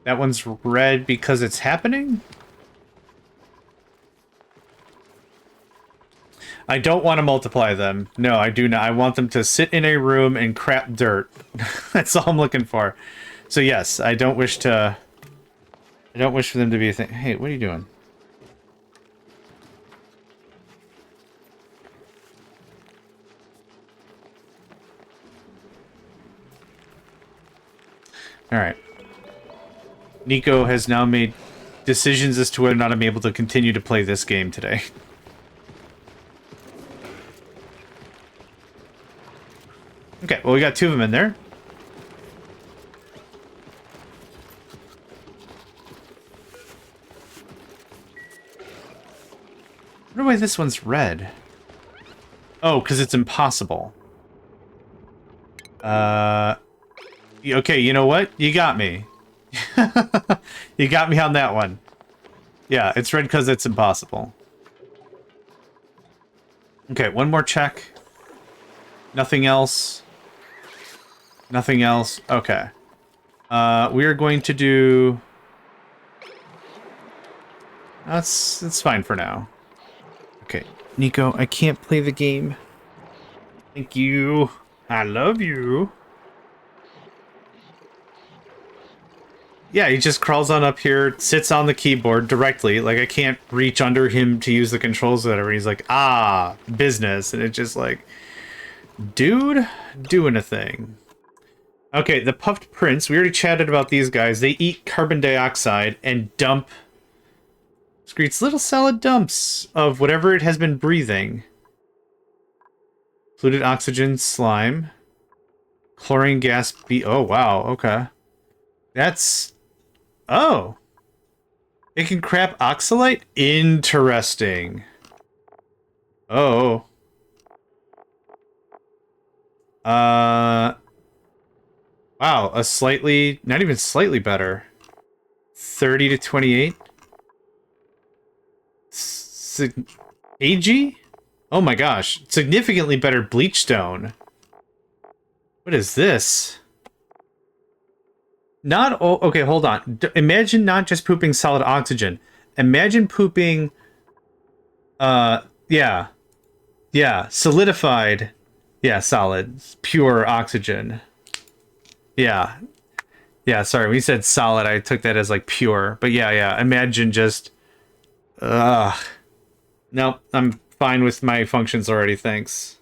That one's red because it's happening? I don't want to multiply them. No, I do not. I want them to sit in a room and crap dirt. That's all I'm looking for. So yes, I don't wish for them to be a thing. Hey, what are you doing? Alright. Nico has now made decisions as to whether or not I'm able to continue to play this game today. Okay, well we got 2 of them in there. wonder why this one's red. Oh, because it's impossible. Okay, you know what? You got me. You got me on that one. Yeah, it's red because it's impossible. Okay, one more check. Nothing else. Nothing else. Okay. We are going to do... That's fine for now. Okay. Nico, I can't play the game. Thank you. I love you. Yeah, he just crawls on up here, sits on the keyboard directly. Like, I can't reach under him to use the controls or whatever. He's like, ah, business. And it's just like, dude, doing a thing. Okay, the puffed prince. We already chatted about these guys. They eat carbon dioxide and dump... Excretes little solid dumps of whatever it has been breathing. Polluted oxygen, slime. Chlorine gas, oh, wow, okay. That's... Oh. It can crap oxalite? Interesting. Oh. Wow, a slightly... Not even slightly better. 30 to 28? AG? Oh my gosh. Significantly better bleachstone. What is this? Not... Oh, okay, hold on. Imagine not just pooping solid oxygen. Imagine pooping... Yeah. Yeah, solidified... Yeah, solid. Pure oxygen. Yeah. Yeah, sorry, when you said solid, I took that as, like, pure. But yeah, imagine just... Ugh. Nope, I'm fine with my functions already, thanks.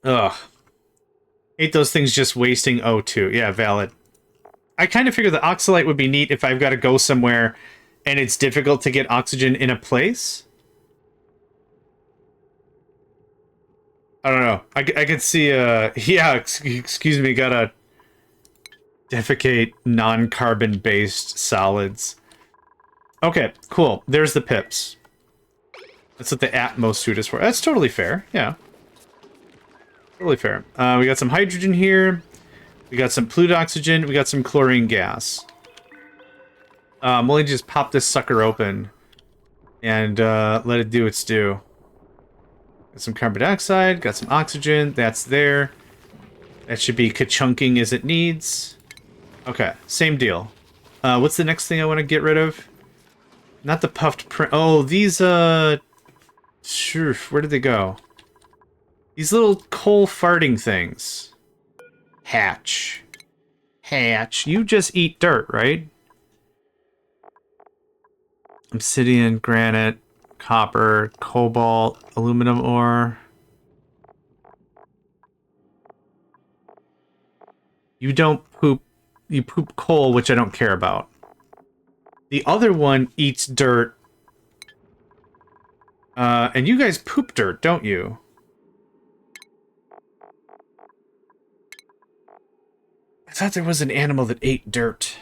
Ugh. Ain't those things just wasting O2. Yeah, valid. I kind of figure the oxalite would be neat if I've got to go somewhere and it's difficult to get oxygen in a place. I don't know. I could see, yeah, excuse me, gotta defecate non-carbon-based solids. Okay, cool. There's the pips. That's what the Atmos suit is for. That's totally fair, yeah. Totally fair. We got some hydrogen here. We got some polluted oxygen. We got some chlorine gas. I'm only just pop this sucker open and let it do its due. Got some carbon dioxide. Got some oxygen. That's there. That should be ka-chunking as it needs. Okay, same deal. What's the next thing I want to get rid of? Not the puffed print. Oh, these, sure, where did they go? These little coal farting things. Hatch. Hatch. You just eat dirt, right? Obsidian, granite, copper, cobalt, aluminum ore. You don't poop. You poop coal, which I don't care about. The other one eats dirt. And you guys poop dirt, don't you? I thought there was an animal that ate dirt.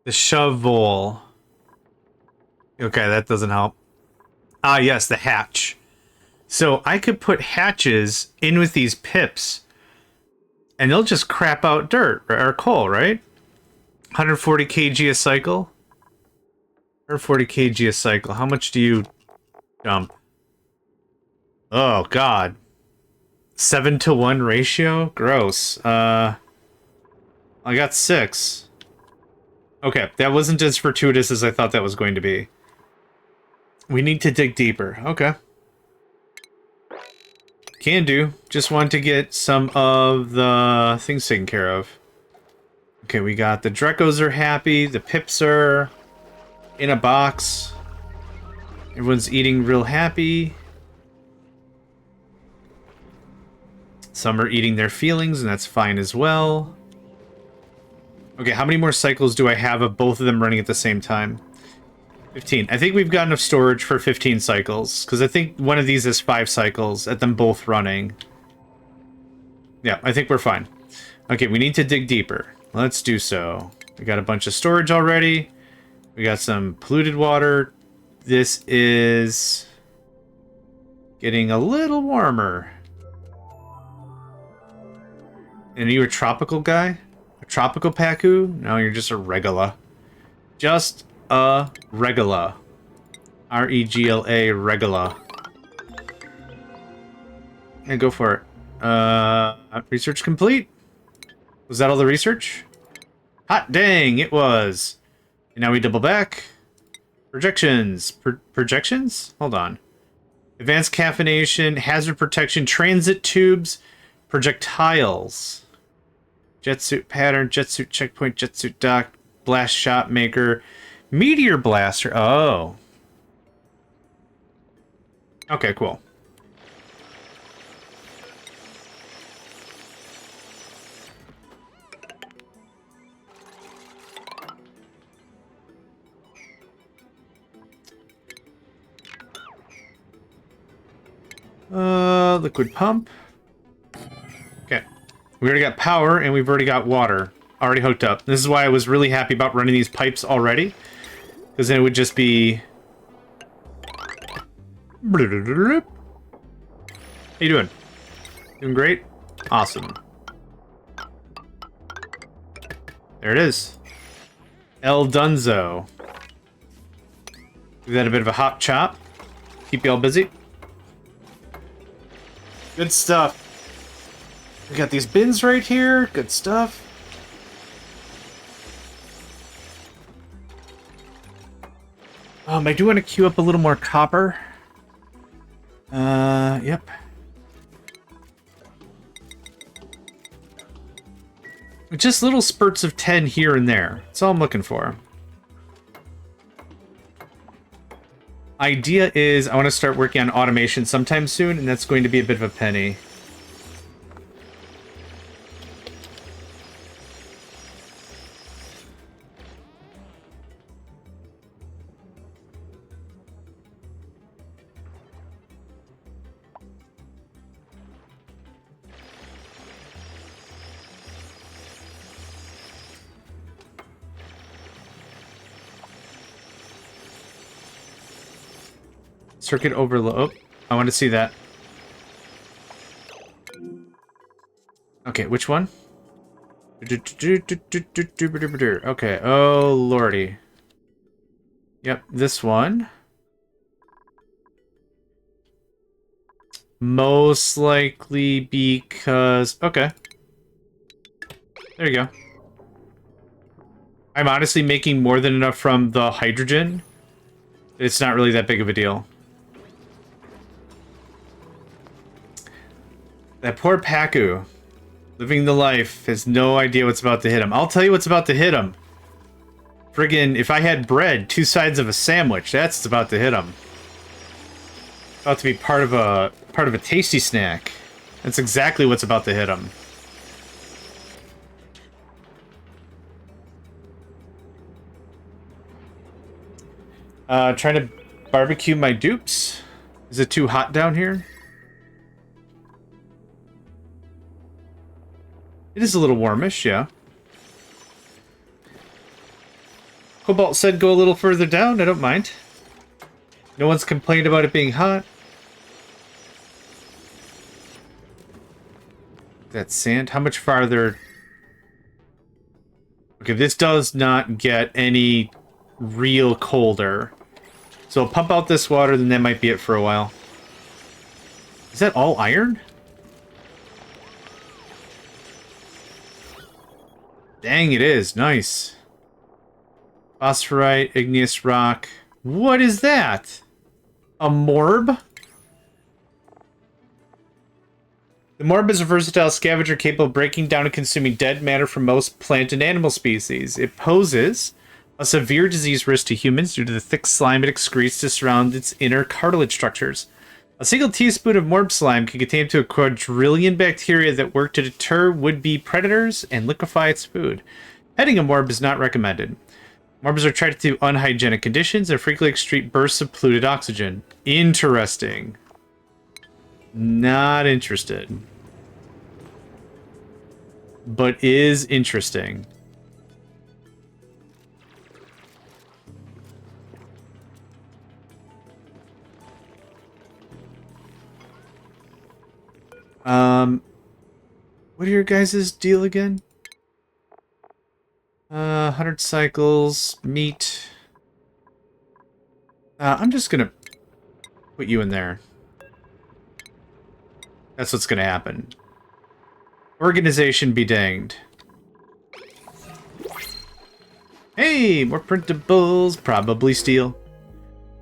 The shovel. Okay, that doesn't help. Ah, yes, the hatch. So I could put hatches in with these pips, and they'll just crap out dirt or coal, right? 140 kg a cycle. 140 kg a cycle. How much do you dump? Oh God. 7-to-1 ratio? Gross. I got 6. Okay, that wasn't as fortuitous as I thought that was going to be. We need to dig deeper. Okay. Can do. Just want to get some of the things taken care of. Okay, we got the Drecos are happy. The Pips are in a box. Everyone's eating real happy. Some are eating their feelings, and that's fine as well. Okay, how many more cycles do I have of both of them running at the same time? 15. I think we've got enough storage for 15 cycles, because I think one of these is 5 cycles at them both running. Yeah, I think we're fine. Okay, we need to dig deeper. Let's do so. We got a bunch of storage already. We got some polluted water. This is getting a little warmer. And are you a tropical guy? A tropical Paku? No, you're just a regula. Just a regula. R-E-G-L-A, regula. And go for it. Research complete? Was that all the research? Hot dang, it was. And now we double back. Projections. Projections? Hold on. Advanced caffeination, hazard protection, transit tubes, projectiles. Jetsuit pattern, jetsuit checkpoint, jetsuit dock, blast shot maker, meteor blaster. Oh. Okay, cool. Liquid pump. Okay. We already got power, and we've already got water already hooked up. This is why I was really happy about running these pipes already, because then it would just be... How you doing? Doing great? Awesome. There it is. El Dunzo. Give that a bit of a hot chop. Keep you all busy. Good stuff. We got these bins right here. Good stuff. I do want to queue up a little more copper. Yep. Just little spurts of 10 here and there. That's all I'm looking for. Idea is I want to start working on automation sometime soon, and that's going to be a bit of a penny. Circuit overload. Oh, I want to see that. Okay, which one? Okay, oh lordy. Yep, this one. Most likely because... Okay. There you go. I'm honestly making more than enough from the hydrogen. It's not really that big of a deal. That poor Paku, living the life, has no idea what's about to hit him. I'll tell you what's about to hit him. Friggin', if I had bread, 2 sides of a sandwich, that's what's about to hit him. About to be part of a tasty snack. That's exactly what's about to hit him. Trying to barbecue my dupes. Is it too hot down here? It is a little warmish, yeah. Cobalt said go a little further down, I don't mind. No one's complained about it being hot. That sand, how much farther? Okay, this does not get any real colder. So I'll pump out this water, then that might be it for a while. Is that all iron? Dang, it is. Nice. Phosphorite, igneous rock. What is that? A morb? The morb is a versatile scavenger capable of breaking down and consuming dead matter from most plant and animal species. It poses a severe disease risk to humans due to the thick slime it excretes to surround its inner cartilage structures. A single teaspoon of morb slime can contain up to a quadrillion bacteria that work to deter would-be predators and liquefy its food. Petting a morb is not recommended. Morbs are attracted to unhygienic conditions and frequently excrete bursts of polluted oxygen. Interesting. Not interested. But is interesting. What are your guys' deal again? 100 cycles, meat. I'm just gonna put you in there. That's what's gonna happen. Organization be danged. Hey, more printables, probably steel.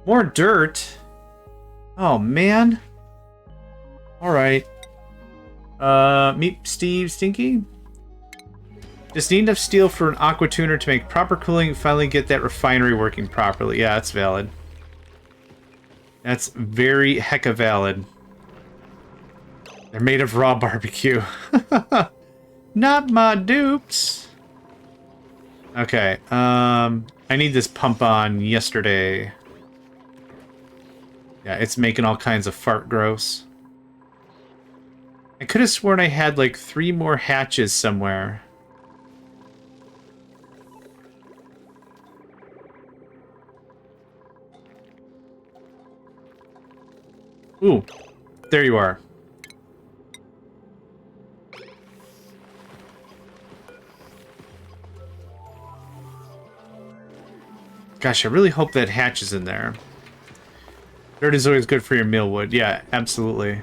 More dirt. Oh, man. Alright. Meet Steve Stinky? Just need enough steel for an aqua tuner to make proper cooling and finally get that refinery working properly. Yeah, that's valid. That's very hecka valid. They're made of raw barbecue. Not my dupes. Okay, I need this pump on yesterday. Yeah, it's making all kinds of fart gross. I could have sworn I had like 3 more hatches somewhere. Ooh, there you are. Gosh, I really hope that hatch is in there. Dirt is always good for your mealwood. Yeah, absolutely.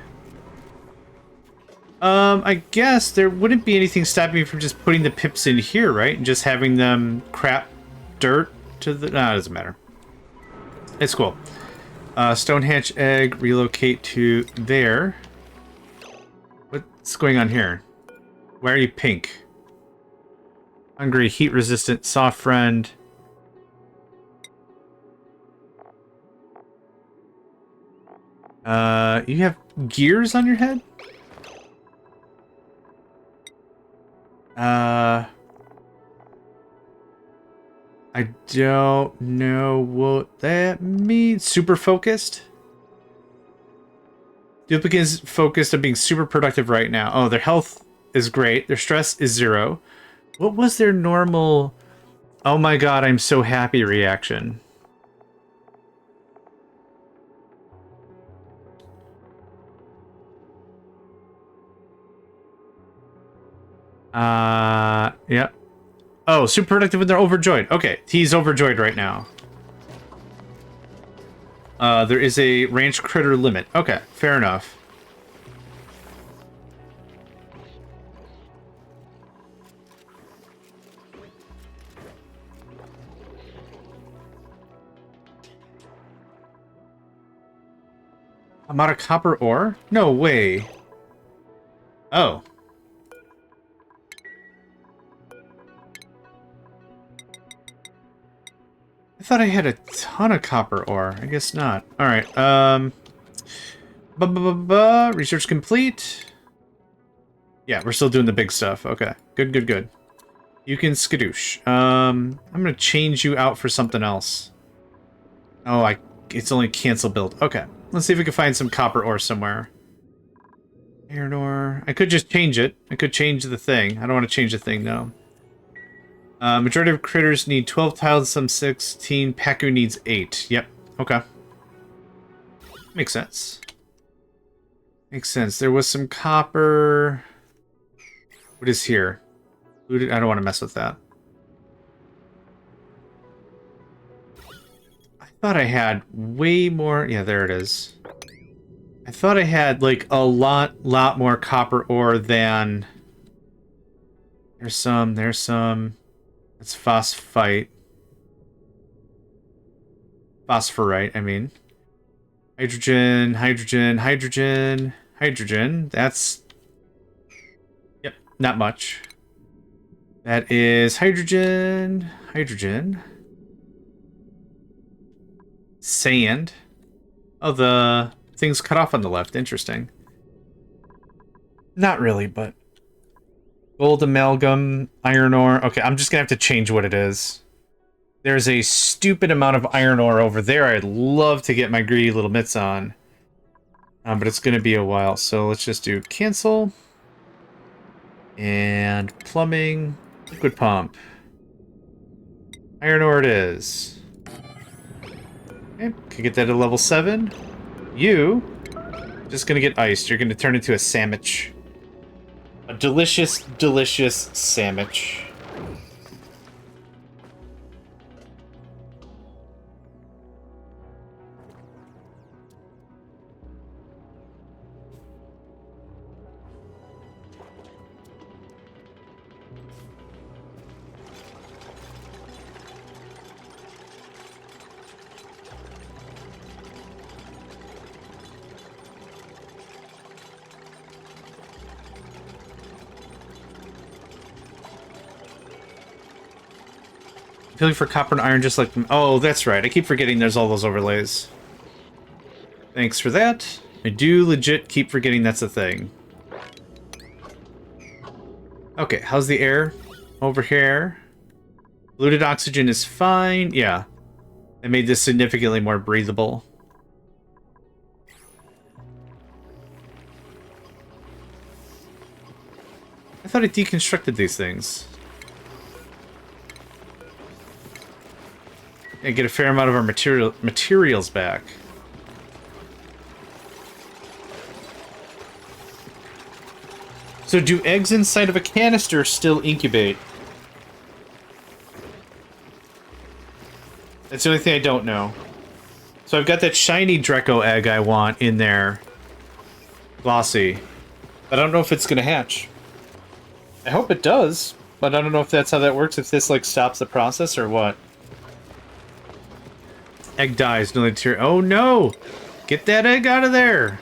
I guess there wouldn't be anything stopping me from just putting the pips in here, right? And just having them crap dirt to the... No, it doesn't matter. It's cool. Stone hatch egg, relocate to there. What's going on here? Why are you pink? Hungry, heat resistant, soft friend. You have gears on your head? I don't know what that means. Super focused? Duplicate is focused on being super productive right now. Oh, their health is great. Their stress is 0. What was their normal... Oh my god, I'm so happy reaction? Yeah. Oh, super productive when they're overjoyed. Okay, he's overjoyed right now. There is a ranch critter limit. Okay, fair enough. I'm out of copper ore? No way. Oh. I thought I had a ton of copper ore. I guess not. Alright, research complete. Yeah, we're still doing the big stuff. Okay, good, good, good. You can skadoosh. I'm gonna change you out for something else. Oh, it's only cancel build. Okay, let's see if we can find some copper ore somewhere. Iron ore. I could just change it. I could change the thing. I don't want to change the thing, though. Majority of critters need 12 tiles, some 16. Paku needs 8. Yep. Okay. Makes sense. Makes sense. There was some copper. What is here? I don't want to mess with that. I thought I had way more. Yeah, there it is. I thought I had like a lot more copper ore than... There's some. It's phosphite. Phosphorite, I mean. Hydrogen, hydrogen, hydrogen, hydrogen. That's... Yep, not much. That is hydrogen, hydrogen. Sand. Oh, the things cut off on the left. Interesting. Not really, but... Gold amalgam, iron ore. Okay, I'm just gonna have to change what it is. There's a stupid amount of iron ore over there I'd love to get my greedy little mitts on. But it's gonna be a while, so let's just do cancel. And plumbing, liquid pump. Iron ore it is. Okay, can get that at level 7. You, just gonna get iced. You're gonna turn into a sandwich. A delicious, delicious sandwich. Feeling for copper and iron just like... Oh, that's right. I keep forgetting there's all those overlays. Thanks for that. I do legit keep forgetting that's a thing. Okay, how's the air over here? Polluted oxygen is fine. Yeah. I made this significantly more breathable. I thought I deconstructed these things. And get a fair amount of our materials back. So do eggs inside of a canister still incubate? That's the only thing I don't know. So I've got that shiny Dreco egg I want in there. Glossy. But I don't know if it's going to hatch. I hope it does, but I don't know if that's how that works, if this like stops the process or what. Egg dies, no material. Oh no! Get that egg out of there!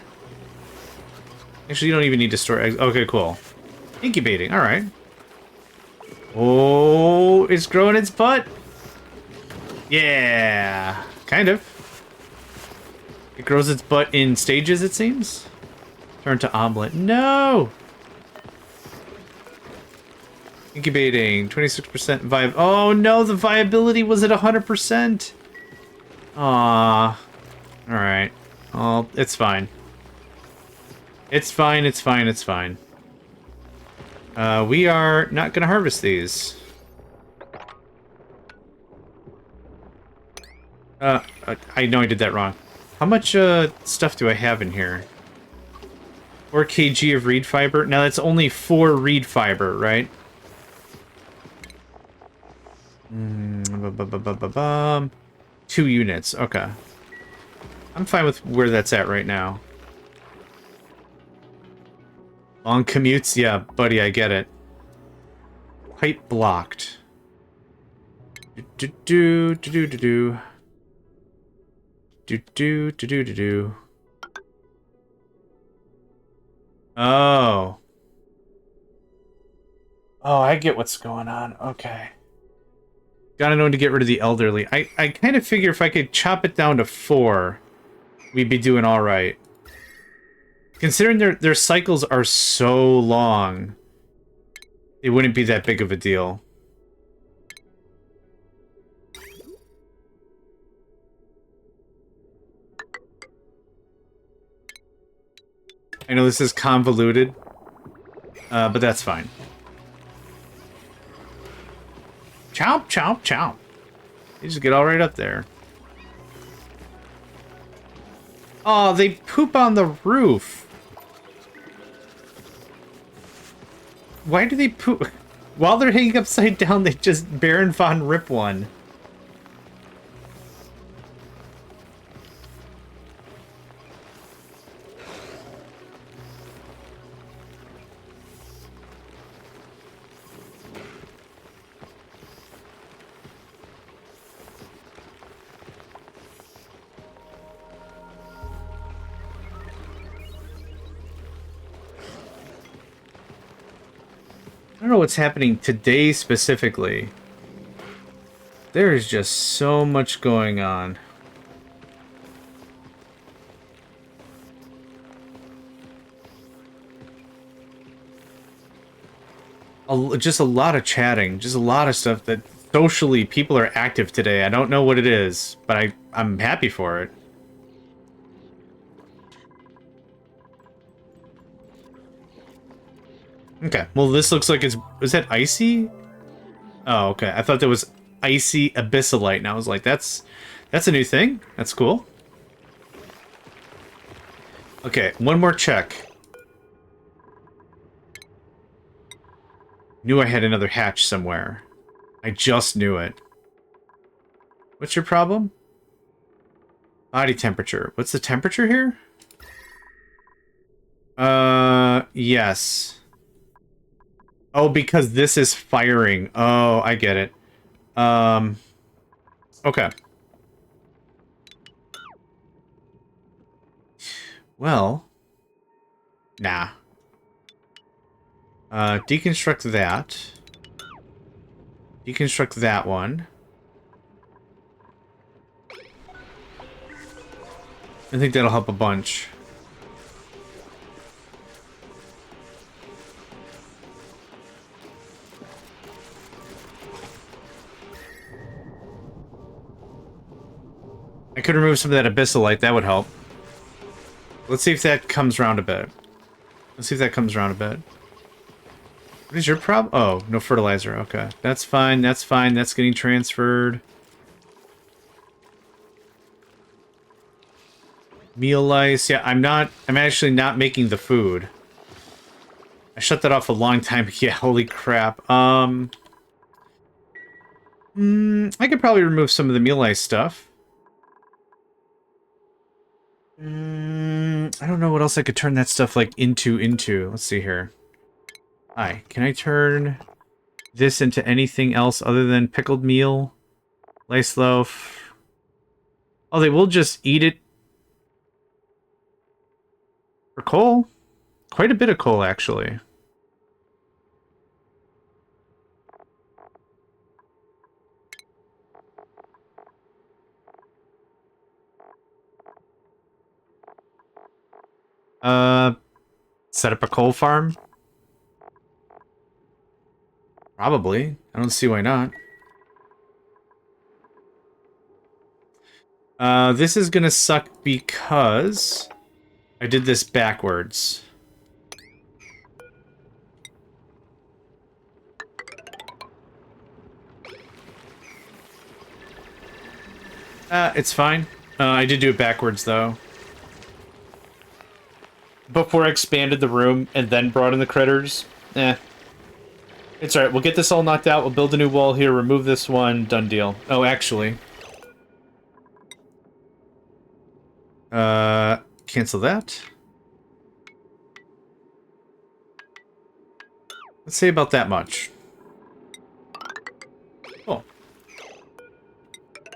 Actually, you don't even need to store eggs. Okay, cool. Incubating, alright. Oh, it's growing its butt! Yeah! Kind of. It grows its butt in stages, it seems. Turn to omelet. No! Incubating, 26% vibe. Oh no, the viability was at 100%! Aww. Alright. Oh, it's fine. It's fine, it's fine, it's fine. We are not gonna harvest these. I know I did that wrong. How much, stuff do I have in here? 4 kg of reed fiber? Now that's only 4 reed fiber, right? 2 units, okay. I'm fine with where that's at right now. Long commutes? Yeah, buddy, I get it. Pipe blocked. Do-do-do-do-do-do-do. Do-do-do-do-do-do. Oh. Oh, I get what's going on. Okay. Gotta know when to get rid of the elderly. I kind of figure if I could chop it down to 4, we'd be doing alright. Considering their cycles are so long, it wouldn't be that big of a deal. I know this is convoluted, but that's fine. Chomp, chomp, chomp. You just get all right up there. Oh, they poop on the roof. Why do they poop? While they're hanging upside down, they just Baron von Rip one. I don't know what's happening today specifically. There is just so much going on. Just a lot of chatting, just a lot of stuff that socially people are active today. I don't know what it is, but I'm happy for it. Okay, well this looks like it's... Is that icy? Oh, okay. I thought that was icy abyssalite, and I was like, that's a new thing. That's cool. Okay, one more check. Knew I had another hatch somewhere. I just knew it. What's your problem? Body temperature. What's the temperature here? Yes. Oh, because this is firing. Oh, I get it. Okay. Well. Nah. Deconstruct that. Deconstruct that one. I think that'll help a bunch. I could remove some of that abyssalite. That would help. Let's see if that comes around a bit. Let's see if that comes around a bit. What is your problem? Oh, no fertilizer. Okay. That's fine. That's fine. That's getting transferred. Meal lice. Yeah, I'm actually not making the food. I shut that off a long time. Yeah, holy crap. I could probably remove some of the meal lice stuff. I don't know what else I could turn that stuff like into. Let's see here. Hi, can I turn this into anything else other than pickled meal? Lice loaf. Oh, they will just eat it for coal. Quite a bit of coal, actually. Set up a coal farm? Probably. I don't see why not. This is gonna suck because I did this backwards. It's fine. I did do it backwards, though. Before I expanded the room and then brought in the critters. It's alright, we'll get this all knocked out, we'll build a new wall here, remove this one, done deal. Oh, actually. Cancel that. Let's say about that much. Cool.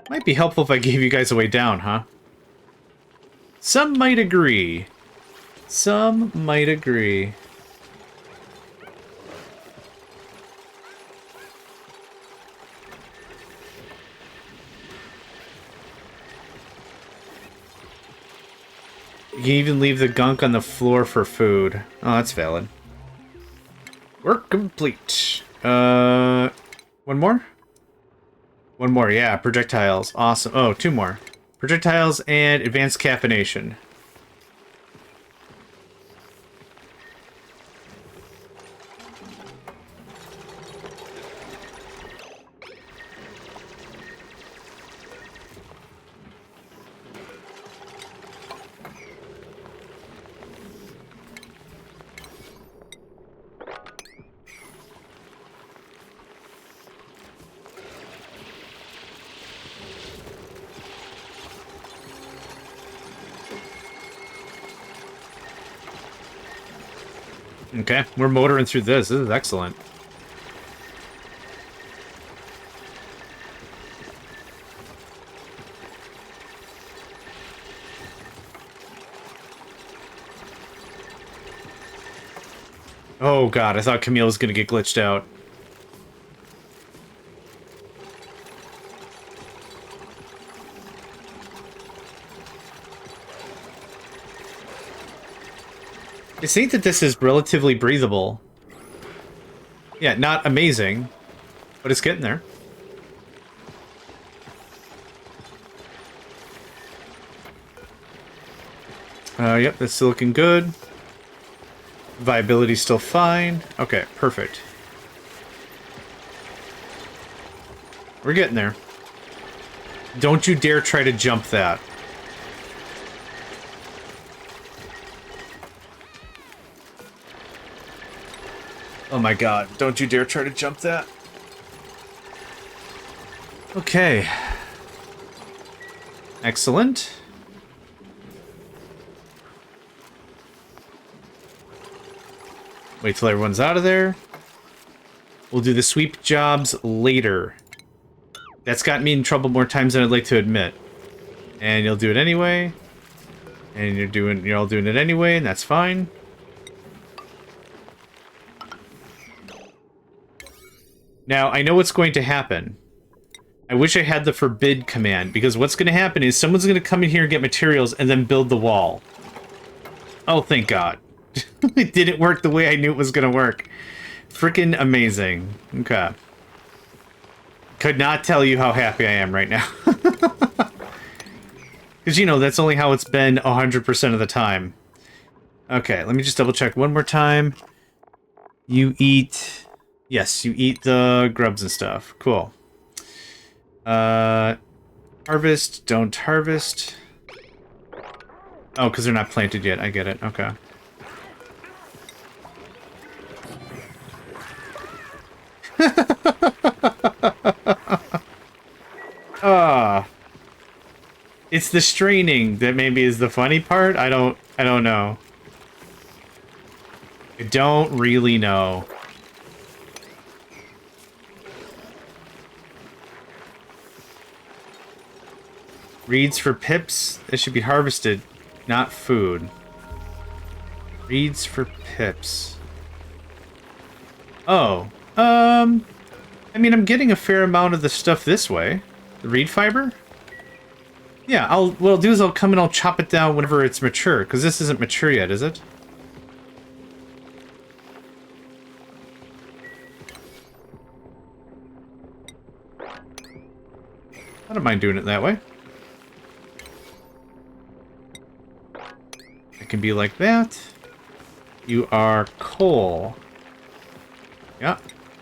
Might be helpful if I gave you guys a way down, huh? Some might agree. Some might agree. You can even leave the gunk on the floor for food. Oh, that's valid. Work complete. One more? One more, yeah. Projectiles. Awesome. Oh, two more. Projectiles and advanced caffeination. Okay, we're motoring through this. This is excellent. Oh god, I thought Camille was gonna get glitched out. I think that this is relatively breathable. Yeah, not amazing, but it's getting there. Yep, that's still looking good. Viability's still fine. Okay, perfect. We're getting there. Don't you dare try to jump that. Oh my god, don't you dare try to jump that. Okay. Excellent. Wait till everyone's out of there. We'll do the sweep jobs later. That's gotten me in trouble more times than I'd like to admit. And you'll do it anyway. And you're all doing it anyway, and that's fine. Now, I know what's going to happen. I wish I had the forbid command, because what's going to happen is someone's going to come in here and get materials and then build the wall. Oh, thank God. It didn't work the way I knew it was going to work. Freaking amazing. Okay. Could not tell you how happy I am right now. Because, you know, that's only how it's been 100% of the time. Okay, let me just double check one more time. You eat... Yes, you eat the grubs and stuff. Cool. Harvest, don't harvest. Oh, because they're not planted yet. I get it. Okay. Ah. It's the straining that maybe is the funny part. I don't know. I don't really know. Reeds for pips? It should be harvested, not food. Reeds for pips. Oh. I mean, I'm getting a fair amount of the stuff this way. The reed fiber? Yeah, what I'll do is I'll come and I'll chop it down whenever it's mature, because this isn't mature yet, is it? I don't mind doing it that way. It can be like that. You are coal. Yeah,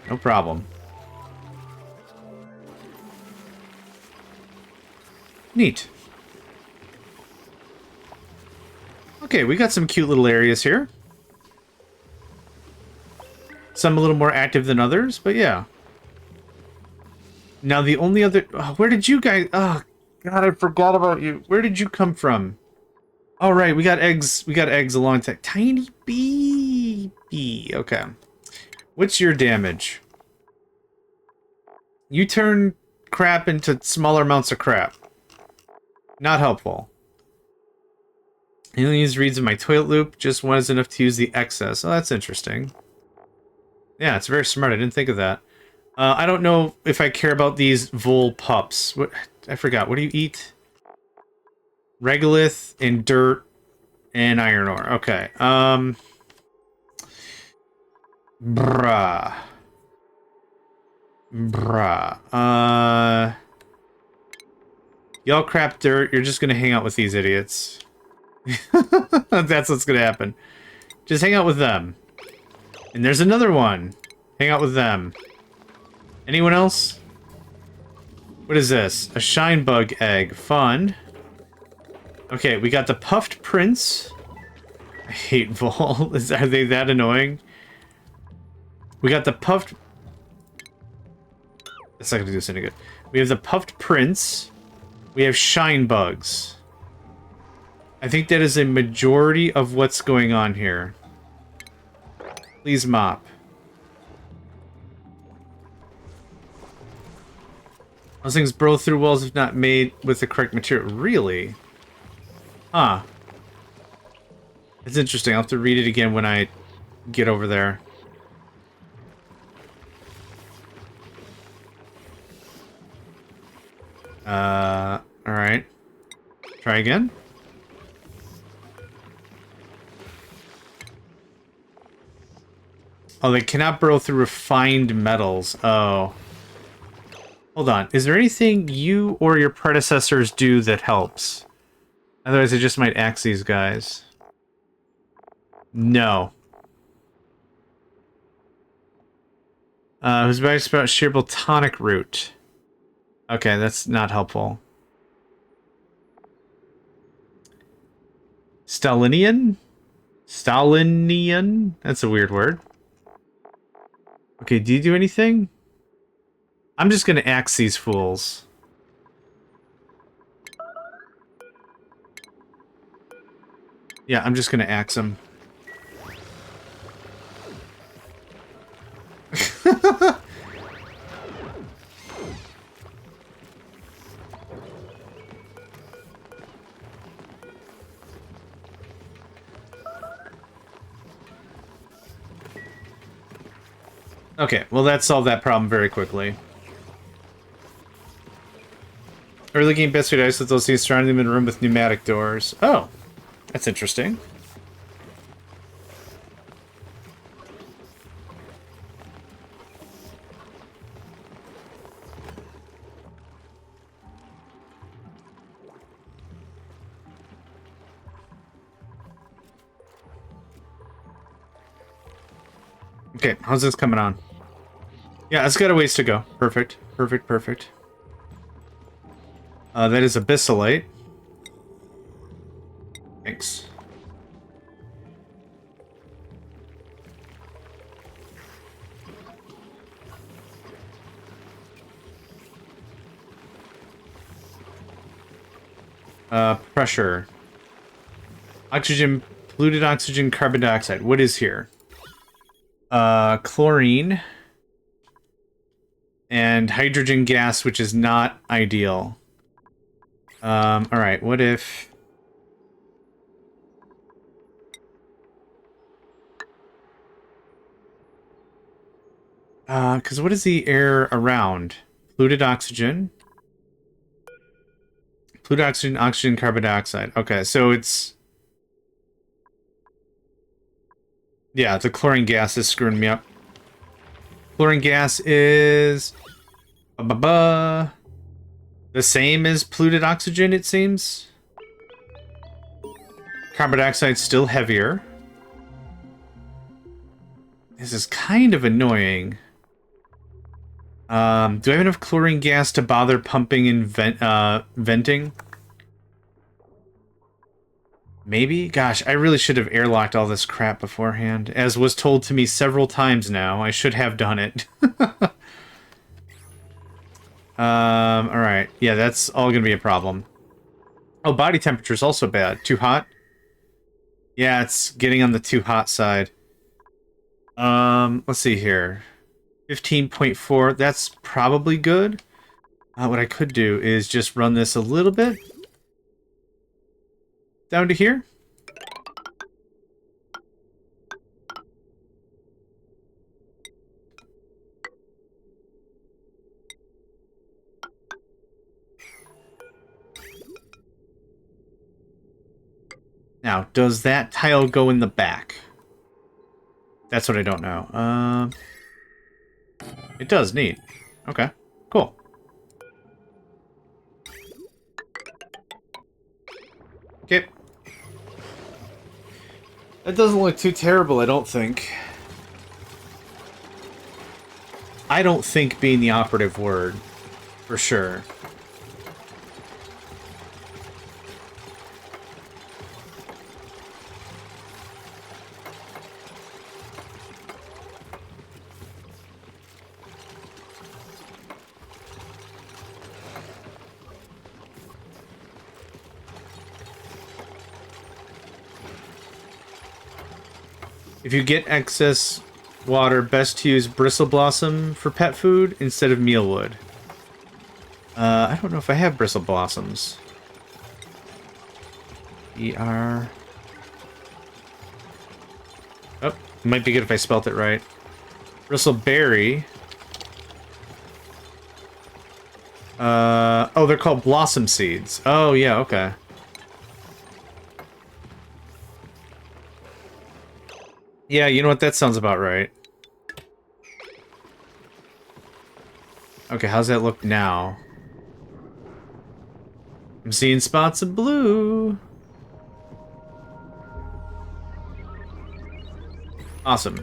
no problem. Neat. Okay, we got some cute little areas here. Some a little more active than others, but yeah. Now the only other... Oh, where did you guys... Oh, God, I forgot about you. Where did you come from? All right, we got eggs. We got eggs a long time. Tiny bee. Okay. What's your damage? You turn crap into smaller amounts of crap. Not helpful. I only use reeds in my toilet loop. Just one is enough to use the excess. Oh, that's interesting. Yeah, it's very smart. I didn't think of that. I don't know if I care about these vole pups. What? I forgot. What do you eat? Regolith and dirt and iron ore. Okay. Bruh. Y'all crap dirt. You're just gonna hang out with these idiots. That's what's gonna happen. Just hang out with them. And there's another one. Hang out with them. Anyone else? What is this? A shine bug egg. Fun. Okay, we got the puffed prince. I hate Vol. Are they that annoying? We got the puffed... That's not gonna do us any good. We have the puffed prince. We have shine bugs. I think that is a majority of what's going on here. Please mop. Those things burrow through walls if not made with the correct material. Really? Huh. It's interesting. I'll have to read it again when I get over there. Alright. Try again. Oh, they cannot burrow through refined metals. Oh. Hold on. Is there anything you or your predecessors do that helps? Otherwise, I just might axe these guys. No. Who's about sherbal tonic root? Okay, that's not helpful. Stalinian? Stalinian? That's a weird word. Okay, do you do anything? I'm just gonna axe these fools. Yeah, I'm just gonna axe them. Okay, well that solved that problem very quickly. Early game best way to isolate those things surrounding them in a room with pneumatic doors. Oh, that's interesting. Okay, how's this coming on? Yeah, it's got a ways to go. Perfect, perfect, perfect. That is abyssalite. Thanks. Pressure. Oxygen, polluted oxygen, carbon dioxide. What is here? Chlorine. And hydrogen gas, which is not ideal. Alright, what if... because what is the air around? Polluted oxygen. Polluted oxygen, oxygen, carbon dioxide. Okay, so it's... Yeah, the chlorine gas is screwing me up. Chlorine gas is... the same as polluted oxygen, it seems. Carbon dioxide still heavier. This is kind of annoying. Do I have enough chlorine gas to bother pumping and venting? Maybe? Gosh, I really should have airlocked all this crap beforehand. As was told to me several times now, I should have done it. Alright. Yeah, that's all gonna be a problem. Oh, body temperature is also bad. Too hot? Yeah, it's getting on the too hot side. Let's see here. 15.4, that's probably good. What I could do is just run this a little bit. Down to here. Now, does that tile go in the back? That's what I don't know. It does, neat. Okay, cool. Okay. That doesn't look too terrible, I don't think. I don't think being the operative word, for sure. If you get excess water, best to use bristle blossom for pet food instead of mealwood. I don't know if I have bristle blossoms. ER. Oh, it might be good if I spelt it right. Bristleberry. Oh, they're called blossom seeds. Oh, yeah, okay. Yeah, you know what? That sounds about right. Okay, how's that look now? I'm seeing spots of blue. Awesome.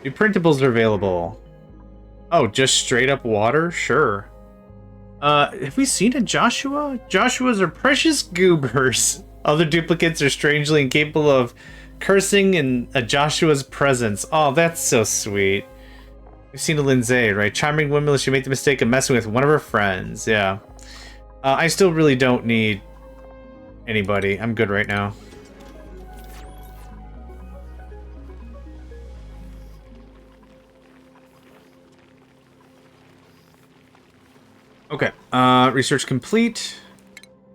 New printables are available. Oh, just straight up water? Sure. Have we seen a Joshua? Joshuas are precious goobers. Other duplicates are strangely incapable of cursing in a Joshua's presence. Oh, that's so sweet. We've seen a Lindsay, right? Charming woman, she made the mistake of messing with one of her friends. Yeah. I still really don't need anybody. I'm good right now. Okay. Research complete.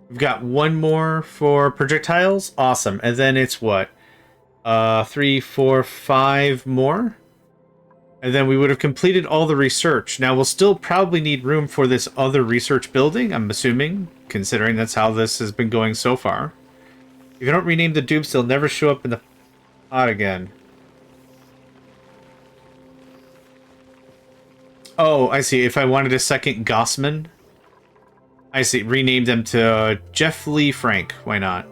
We've got one more for projectiles. Awesome. And then it's what? 3, 4, 5 more? And then we would have completed all the research. Now, we'll still probably need room for this other research building, I'm assuming, considering that's how this has been going so far. If you don't rename the dupes, they'll never show up in the pod again. Oh, I see. If I wanted a second Gossman, I see. Rename them to Jeff Lee Frank. Why not?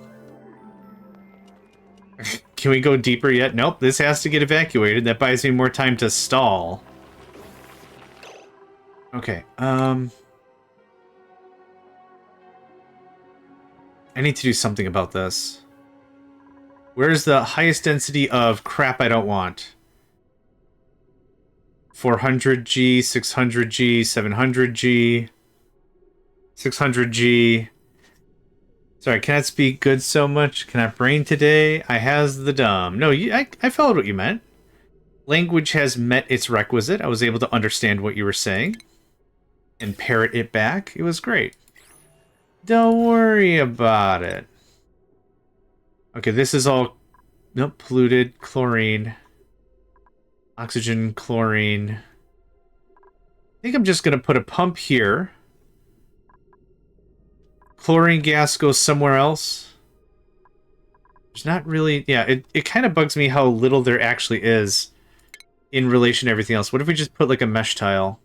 Can we go deeper yet? Nope, this has to get evacuated. That buys me more time to stall. Okay, I need to do something about this. Where's the highest density of crap I don't want? 400G, 600G, 700G, 600G. Sorry, can't speak good so much. Cannot brain today. I has the dumb. No, I followed what you meant. Language has met its requisite. I was able to understand what you were saying and parrot it back. It was great. Don't worry about it. Okay, this is all... Nope, polluted. Chlorine. Oxygen, chlorine. I think I'm just going to put a pump here. Chlorine gas goes somewhere else. There's not really... Yeah, it kind of bugs me how little there actually is in relation to everything else. What if we just put like a mesh tile?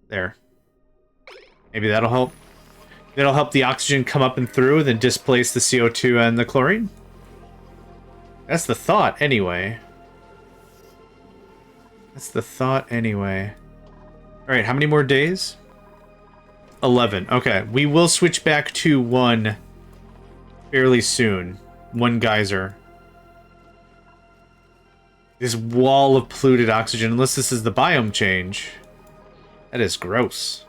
There. Maybe that'll help. That'll help the oxygen come up and through, then displace the CO2 and the chlorine. That's the thought, anyway. That's the thought, anyway. Alright, how many more days? 11. Okay, we will switch back to 1 fairly soon. 1 geyser. This wall of polluted oxygen, unless this is the biome change. That is gross.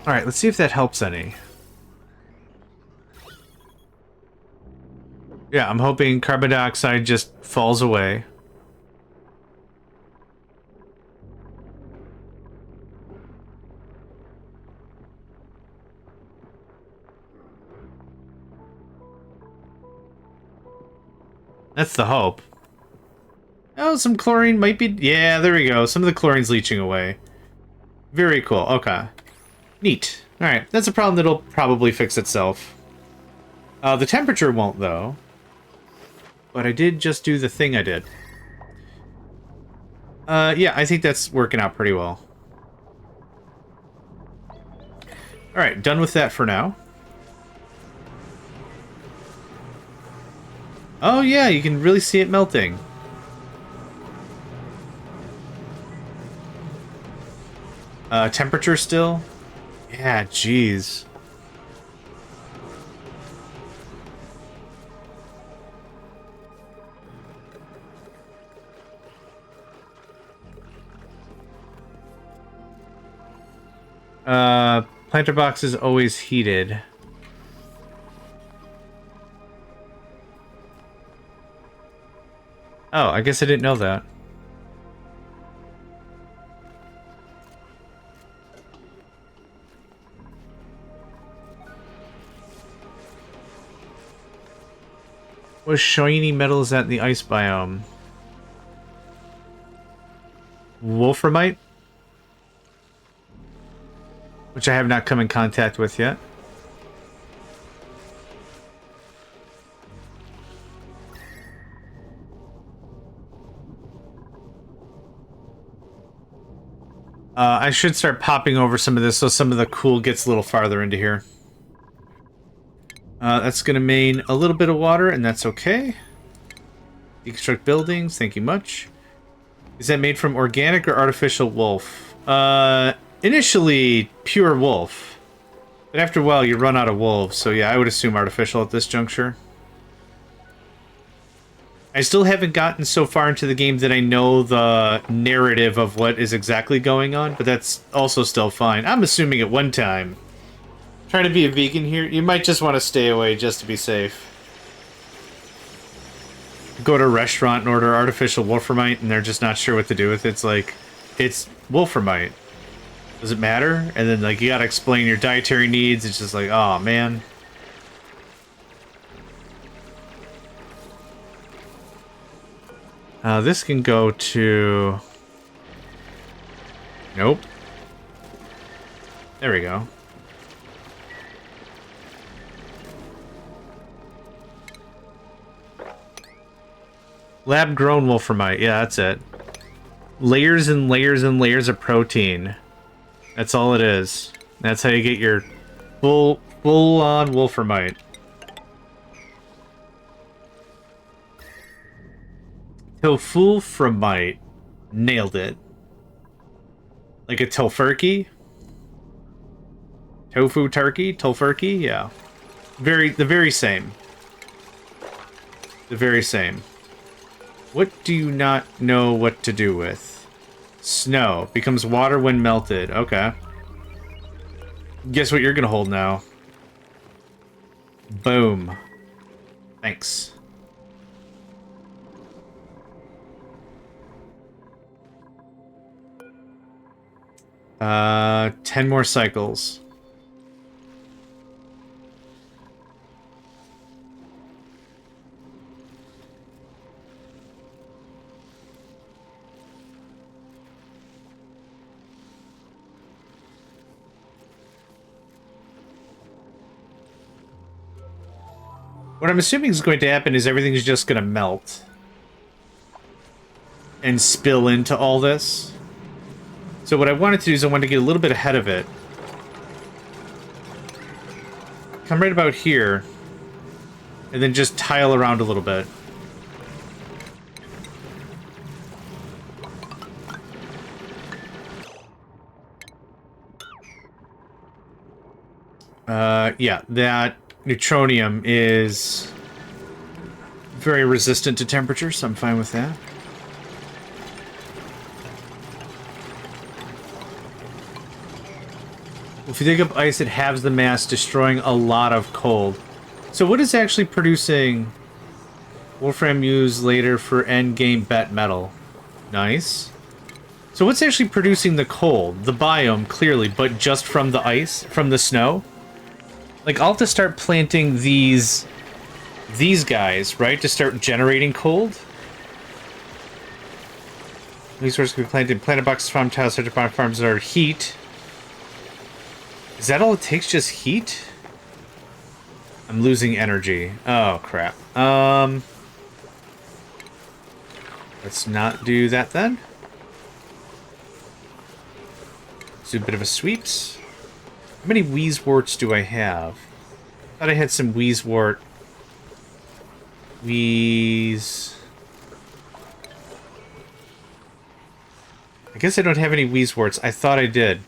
Alright, let's see if that helps any. Yeah, I'm hoping carbon dioxide just falls away. That's the hope. Oh, some chlorine might be... Yeah, there we go. Some of the chlorine's leaching away. Very cool. Okay. Neat. Alright, that's a problem that'll probably fix itself. The temperature won't, though. But I did just do the thing I did. Yeah, I think that's working out pretty well. Alright, done with that for now. Oh yeah, you can really see it melting. Temperature still? Yeah, jeez. Planter box is always heated. Oh, I guess I didn't know that. What shiny metal is that in the ice biome? Wolframite? Which I have not come in contact with yet. I should start popping over some of this so some of the cool gets a little farther into here. That's going to main a little bit of water, and that's okay. Deconstruct buildings, thank you much. Is that made from organic or artificial wolf? Initially, pure wolf. But after a while, you run out of wolves, so yeah, I would assume artificial at this juncture. I still haven't gotten so far into the game that I know the narrative of what is exactly going on, but that's also still fine. I'm assuming at one time. Trying to be a vegan here, you might just want to stay away just to be safe. Go to a restaurant and order artificial wolframite, and they're just not sure what to do with it. It's like, it's wolframite. Does it matter? And then, like, you gotta explain your dietary needs. It's just like, oh, man. This can go to... Nope. There we go. Lab-grown wolframite. Yeah, that's it. Layers and layers and layers of protein. That's all it is. That's how you get your full-on wolframite. Tofu-framite. Nailed it. Like a tofurkey? Tofu turkey? Tofurkey? Yeah. The very same. The very same. What do you not know what to do with? Snow. Becomes water when melted. Okay. Guess what you're gonna hold now? Boom. Thanks. Uh, 10 more cycles. What I'm assuming is going to happen is everything's just going to melt. And spill into all this. So what I wanted to do is I wanted to get a little bit ahead of it. Come right about here. And then just tile around a little bit. Yeah, that neutronium is very resistant to temperature, so I'm fine with that. If you dig up ice, it halves the mass, destroying a lot of cold. So what is actually producing Wolfram used later for endgame bet metal? Nice. So what's actually producing the cold? The biome, clearly, but just from the ice? From the snow? Like, I'll have to start planting these guys, right? To start generating cold? Resources can be planted. Planet boxes, farm tiles, such farms are heat. Is that all it takes? Just heat? I'm losing energy. Oh, crap. Let's not do that then. Let's do a bit of a sweeps. How many Wheezeworts do I have? I thought I had some Wheezewort. I guess I don't have any Wheezeworts. I thought I did.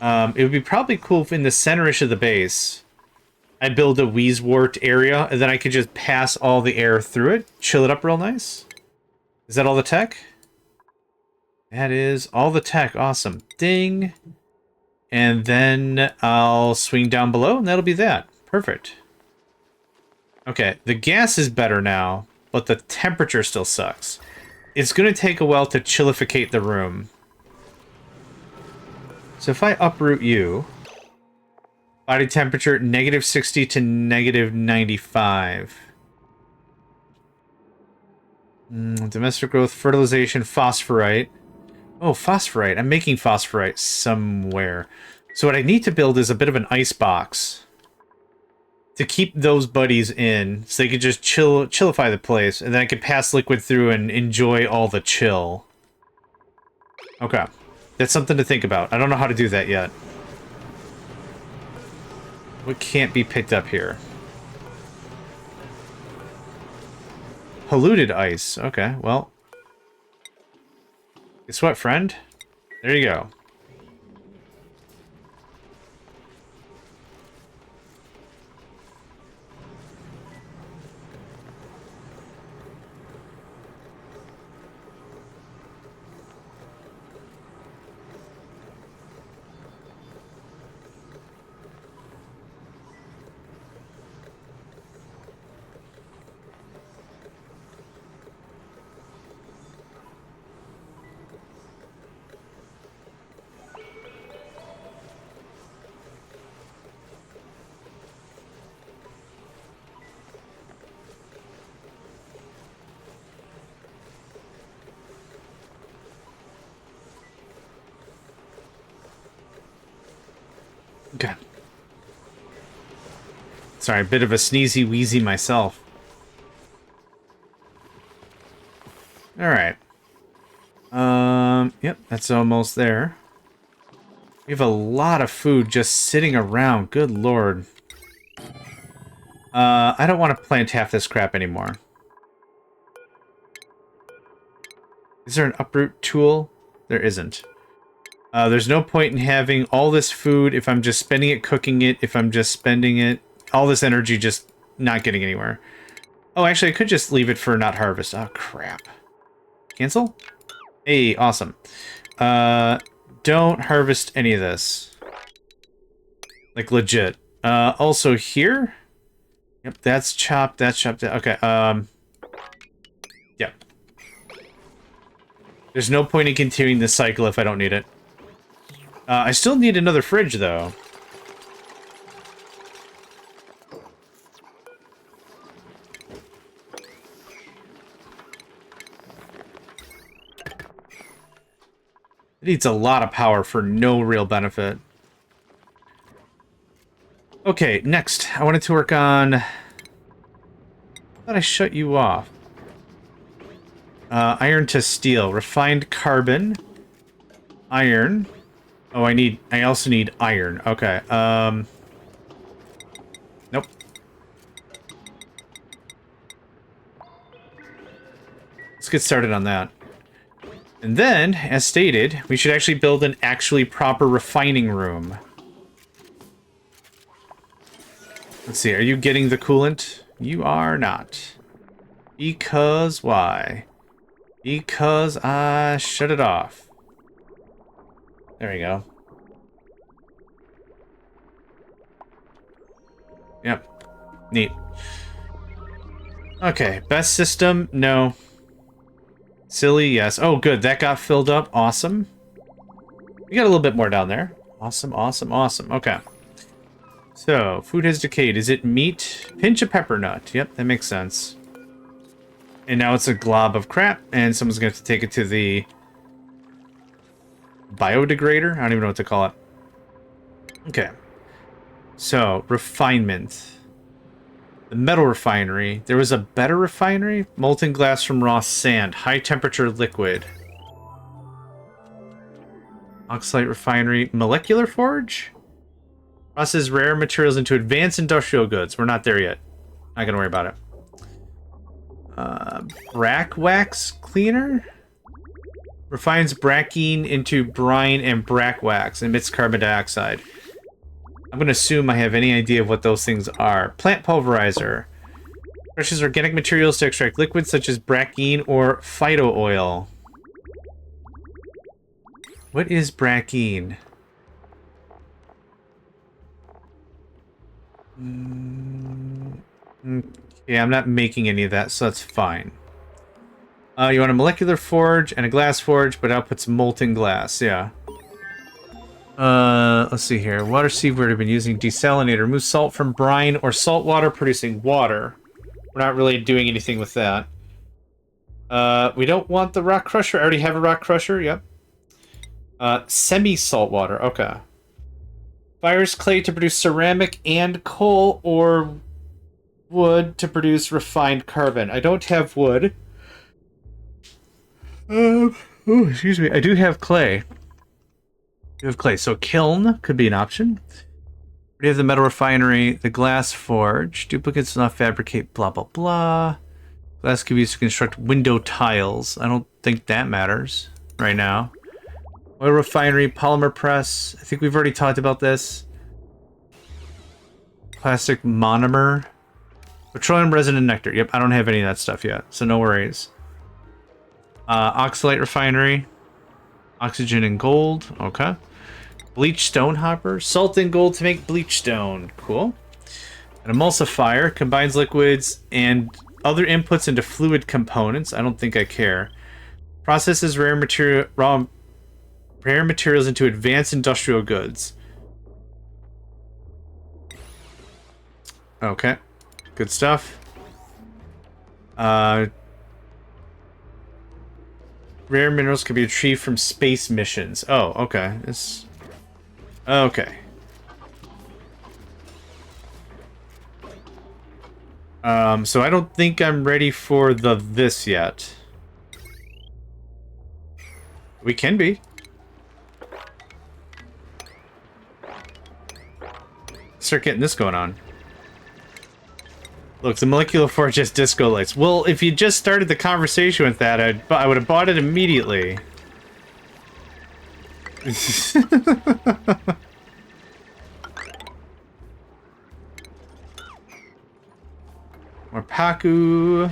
It would be probably cool if in the center-ish of the base, I build a Wheezewort area, and then I could just pass all the air through it, chill it up real nice. Is that all the tech? That is all the tech. Awesome. Ding. And then I'll swing down below, and that'll be that. Perfect. Okay, the gas is better now, but the temperature still sucks. It's going to take a while to chillificate the room. So if I uproot you, body temperature -60 to -95. Domestic growth, fertilization, phosphorite. Oh, phosphorite. I'm making phosphorite somewhere. So what I need to build is a bit of an ice box to keep those buddies in, so they could just chillify the place, and then I could pass liquid through and enjoy all the chill. Okay. That's something to think about. I don't know how to do that yet. What can't be picked up here? Polluted ice. Okay, well. Guess what, friend? There you go. Okay. Sorry, a bit of a sneezy wheezy myself. Alright. Yep, that's almost there. We have a lot of food just sitting around. Good lord. I don't want to plant half this crap anymore. Is there an uproot tool? There isn't. There's no point in having all this food if I'm just spending it cooking it, if I'm just spending it, all this energy just not getting anywhere. Oh, actually, I could just leave it for not harvest. Oh, crap. Cancel? Hey, awesome. Don't harvest any of this. Like, legit. Also here? Yep, that's chopped, that's chopped. Okay, yeah. There's no point in continuing this cycle if I don't need it. I still need another fridge, though. It needs a lot of power for no real benefit. Okay, next. I wanted to work on... I thought I shut you off. Iron to steel. Refined carbon. Iron. Oh, I also need iron. Okay, nope. Let's get started on that. And then, as stated, we should actually build an actually proper refining room. Let's see, are you getting the coolant? You are not. Because why? Because I shut it off. There we go. Yep. Neat. Okay, best system? No. Silly, yes. Oh, good. That got filled up. Awesome. We got a little bit more down there. Awesome, awesome, awesome. Okay. So, food has decayed. Is it meat? Pinch of pepper nut. Yep, that makes sense. And now it's a glob of crap, and someone's going to have to take it to the biodegrader? I don't even know what to call it. Okay. So, refinement. The metal refinery. There was a better refinery? Molten glass from raw sand. High temperature liquid. Oxalate refinery. Molecular forge? Processes rare materials into advanced industrial goods. We're not there yet. Not gonna worry about it. Brack wax cleaner? Refines brackine into brine and brack wax. Emits carbon dioxide. I'm going to assume I have any idea of what those things are. Plant pulverizer. Crushes organic materials to extract liquids such as brackine or phyto oil. What is brackine? Yeah, I'm not making any of that, so that's fine. You want a molecular forge and a glass forge, but outputs molten glass, yeah. Let's see here. Water seaweed have been using desalinator. Remove salt from brine or salt water producing water. We're not really doing anything with that. We don't want the rock crusher. I already have a rock crusher, yep. Semi-salt water, okay. Fires clay to produce ceramic and coal or wood to produce refined carbon. I don't have wood. Excuse me. I do have clay. You have clay, so kiln could be an option. We have the metal refinery, the glass forge, duplicates will not fabricate, blah blah blah. Glass can be used to construct window tiles. I don't think that matters right now. Oil refinery, polymer press. I think we've already talked about this. Plastic monomer. Petroleum resin and nectar. Yep, I don't have any of that stuff yet, so no worries. Oxalate refinery. Oxygen and gold. Okay. Bleach stone hopper. Salt and gold to make bleach stone. Cool. An emulsifier combines liquids and other inputs into fluid components. I don't think I care. Processes rare materials into advanced industrial goods. Okay. Good stuff. Rare minerals can be retrieved from space missions. Oh, okay. Okay. So I don't think I'm ready for this yet. We can be. Start getting this going on. Look, the molecular forge has disco lights. Well, if you just started the conversation with that, I would have bought it immediately. More Paku.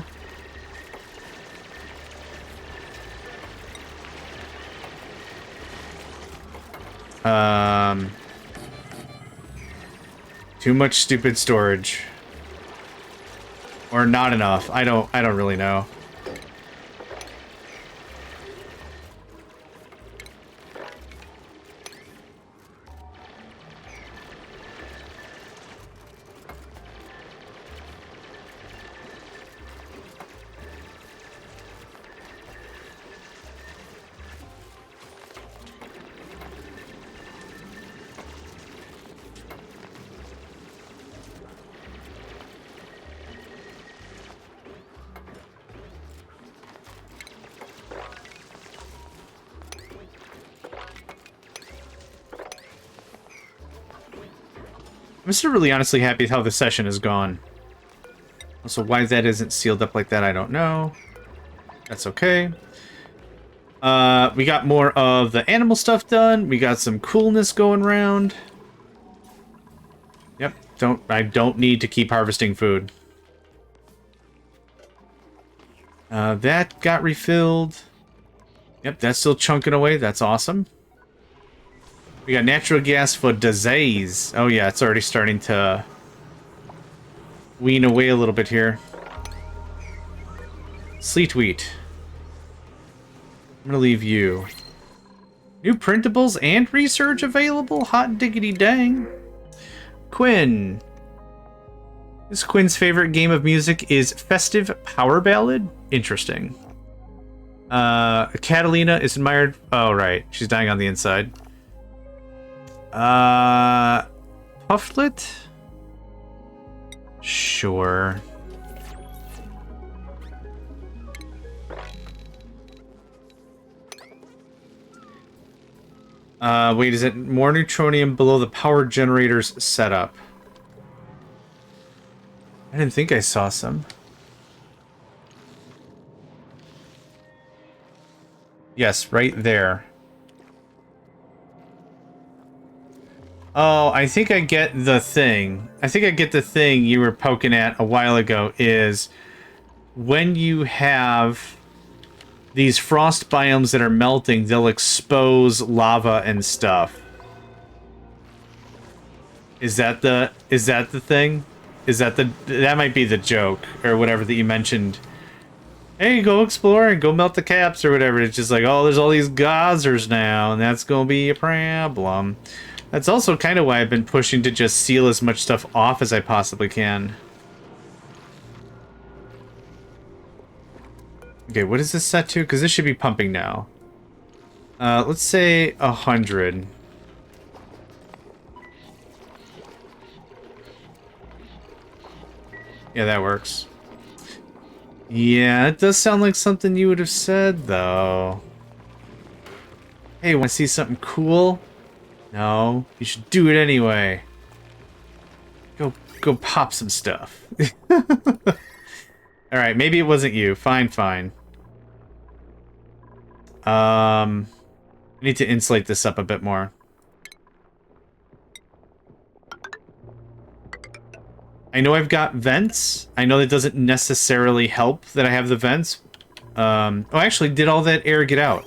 Too much stupid storage. Or not enough. I don't really know. I'm still really honestly happy with how the session has gone. Also, why that isn't sealed up like that, I don't know. That's okay. We got more of the animal stuff done. We got some coolness going around. Yep, I don't need to keep harvesting food. That got refilled. Yep, that's still chunking away. That's awesome. We got natural gas for disease. Oh yeah, it's already starting to wean away a little bit here. Sleet wheat. I'm gonna leave you. New printables and research available? Hot diggity dang. Quinn. This Quinn's favorite game of music is Festive Power Ballad. Interesting. Catalina is admired. Oh, right. She's dying on the inside. Pufflet? Sure. Wait, is it more neutronium below the power generator's setup? I didn't think I saw some. Yes, right there. Oh, I think I get the thing. I think I get the thing you were poking at a while ago is when you have these frost biomes that are melting, they'll expose lava and stuff. Is that the thing? That might be the joke or whatever that you mentioned. Hey, go explore and go melt the caps or whatever. It's just like, oh, there's all these geysers now, and that's gonna be a problem. That's also kind of why I've been pushing to just seal as much stuff off as I possibly can. Okay, what is this set to? Because this should be pumping now. Let's say 100. Yeah, that works. Yeah, it does sound like something you would have said, though. Hey, want to see something cool? No, you should do it anyway. Go pop some stuff. Alright, maybe it wasn't you. Fine, fine. I need to insulate this up a bit more. I know I've got vents. I know that doesn't necessarily help that I have the vents. Oh, actually, did all that air get out?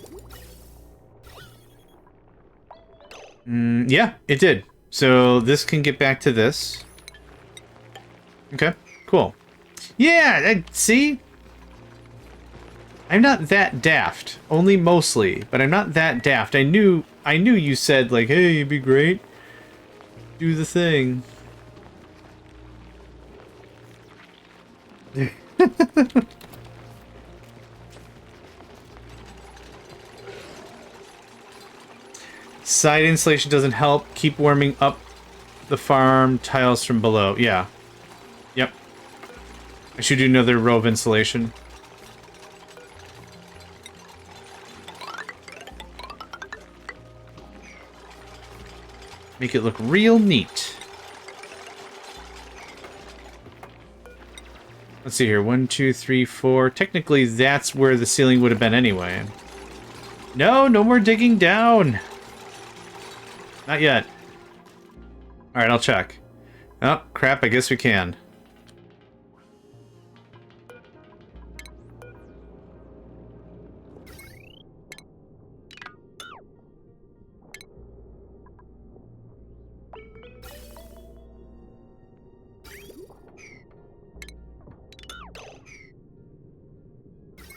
Yeah, it did. So this can get back to this. Okay, cool. Yeah, see? I'm not that daft. Only mostly, but I'm not that daft. I knew you said, like, hey, it'd be great. Do the thing. Side insulation doesn't help. Keep warming up the farm tiles from below. Yeah. Yep. I should do another row of insulation. Make it look real neat. Let's see here. 1, 2, 3, 4. Technically, that's where the ceiling would have been anyway. No, no more digging down. Not yet. Alright, I'll check. Oh, crap, I guess we can.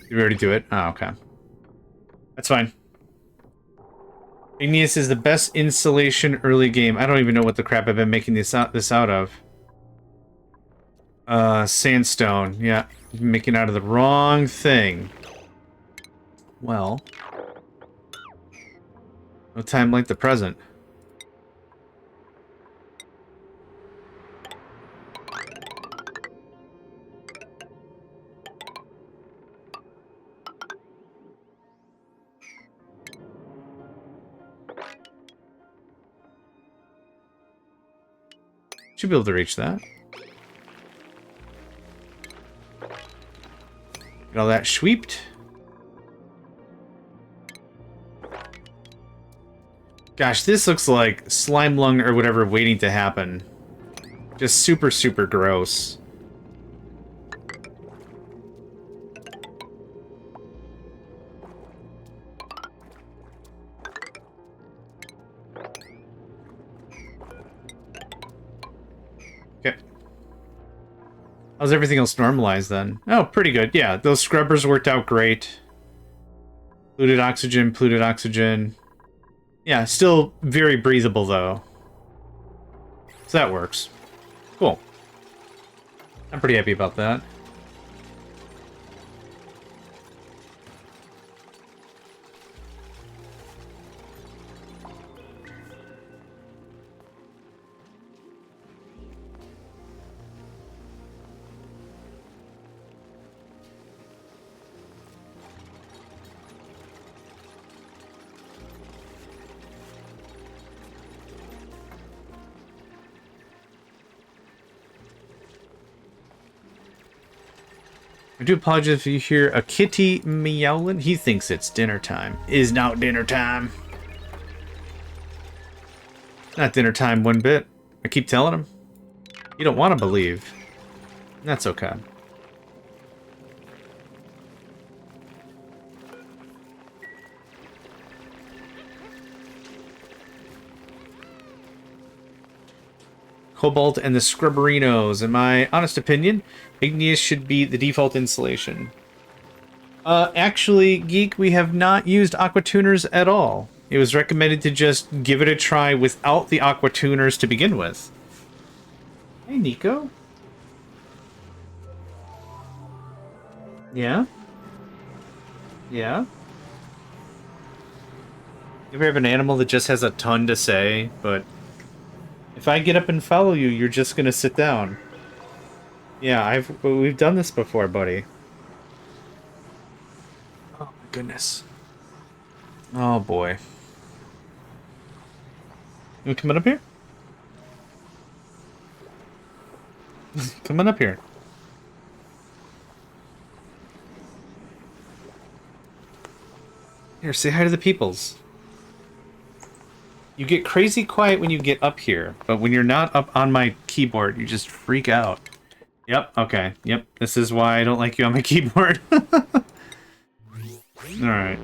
Did we already do it? Oh, okay. That's fine. Igneous is the best insulation early game. I don't even know what the crap I've been making this out of. Sandstone. Yeah, making out of the wrong thing. Well, no time like the present. Should be able to reach that. Get all that sweeped. Gosh, this looks like slime lung or whatever waiting to happen. Just super, super gross. Okay. How's everything else normalized then? Oh, pretty good. Yeah, those scrubbers worked out great. Polluted oxygen, polluted oxygen. Yeah, still very breathable though. So that works. Cool. I'm pretty happy about that. I do apologize if you hear a kitty meowing. He thinks it's dinner time. Is not dinner time. Not dinner time one bit. I keep telling him. You don't want to believe. That's okay. Cobalt and the Scrubberinos. In my honest opinion, igneous should be the default insulation. Actually, Geek, we have not used aqua tuners at all. It was recommended to just give it a try without the aqua tuners to begin with. Hey, Nico. Yeah? Yeah? You ever have an animal that just has a ton to say, but if I get up and follow you, you're just gonna sit down. Yeah, we've done this before, buddy. Oh my goodness. Oh boy. You coming up here? Coming up here. Here, say hi to the peoples. You get crazy quiet when you get up here, but when you're not up on my keyboard, you just freak out. Yep, okay. Yep, this is why I don't like you on my keyboard. Alright.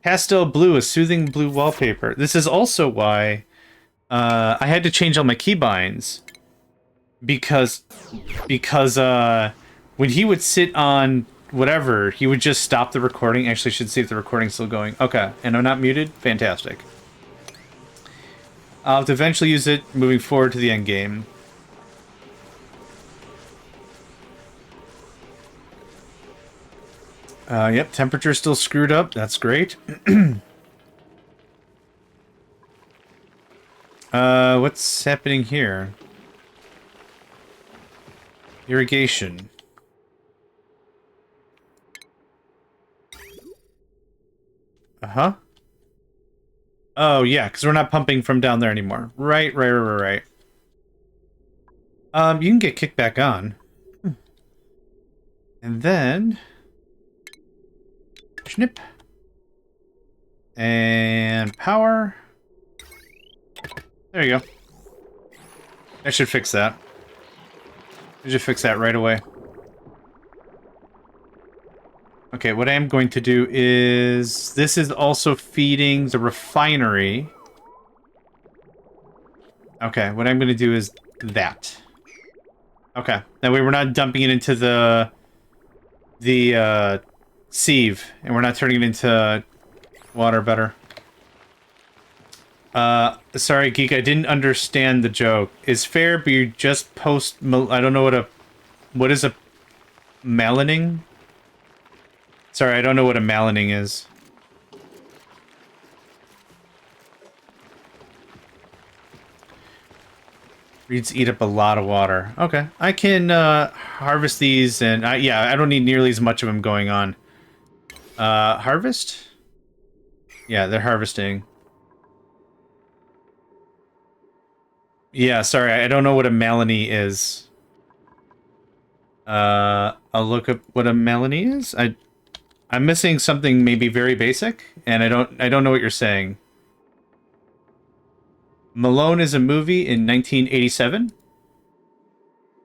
Pastel blue, a soothing blue wallpaper. This is also why I had to change all my keybinds. Because when he would sit on whatever, he would just stop the recording. Actually, I should see if the recording's still going. Okay, and I'm not muted? Fantastic. I'll have to eventually use it moving forward to the end game. Yep, temperature's still screwed up. That's great. What's happening here? Irrigation. Uh-huh. Oh, yeah, because we're not pumping from down there anymore. Right. You can get kicked back on. And then... snip. And power. There you go. I should fix that. I should fix that right away. Okay, what I am going to do is... this is also feeding the refinery. Okay, what I'm going to do is that. Okay, that way we're not dumping it into the sieve, and we're not turning it into water better. Sorry, Geek, I didn't understand the joke. Is fair, but you just post... I don't know what is a melaning? Sorry, I don't know what a melaning is. Reeds eat up a lot of water. Okay, I can harvest these, and yeah, I don't need nearly as much of them going on. Harvest? Yeah, they're harvesting. Yeah, sorry, I don't know what a Melanie is. I'll look up what a Melanie is. I'm missing something maybe very basic, and I don't know what you're saying. Malone is a movie in 1987.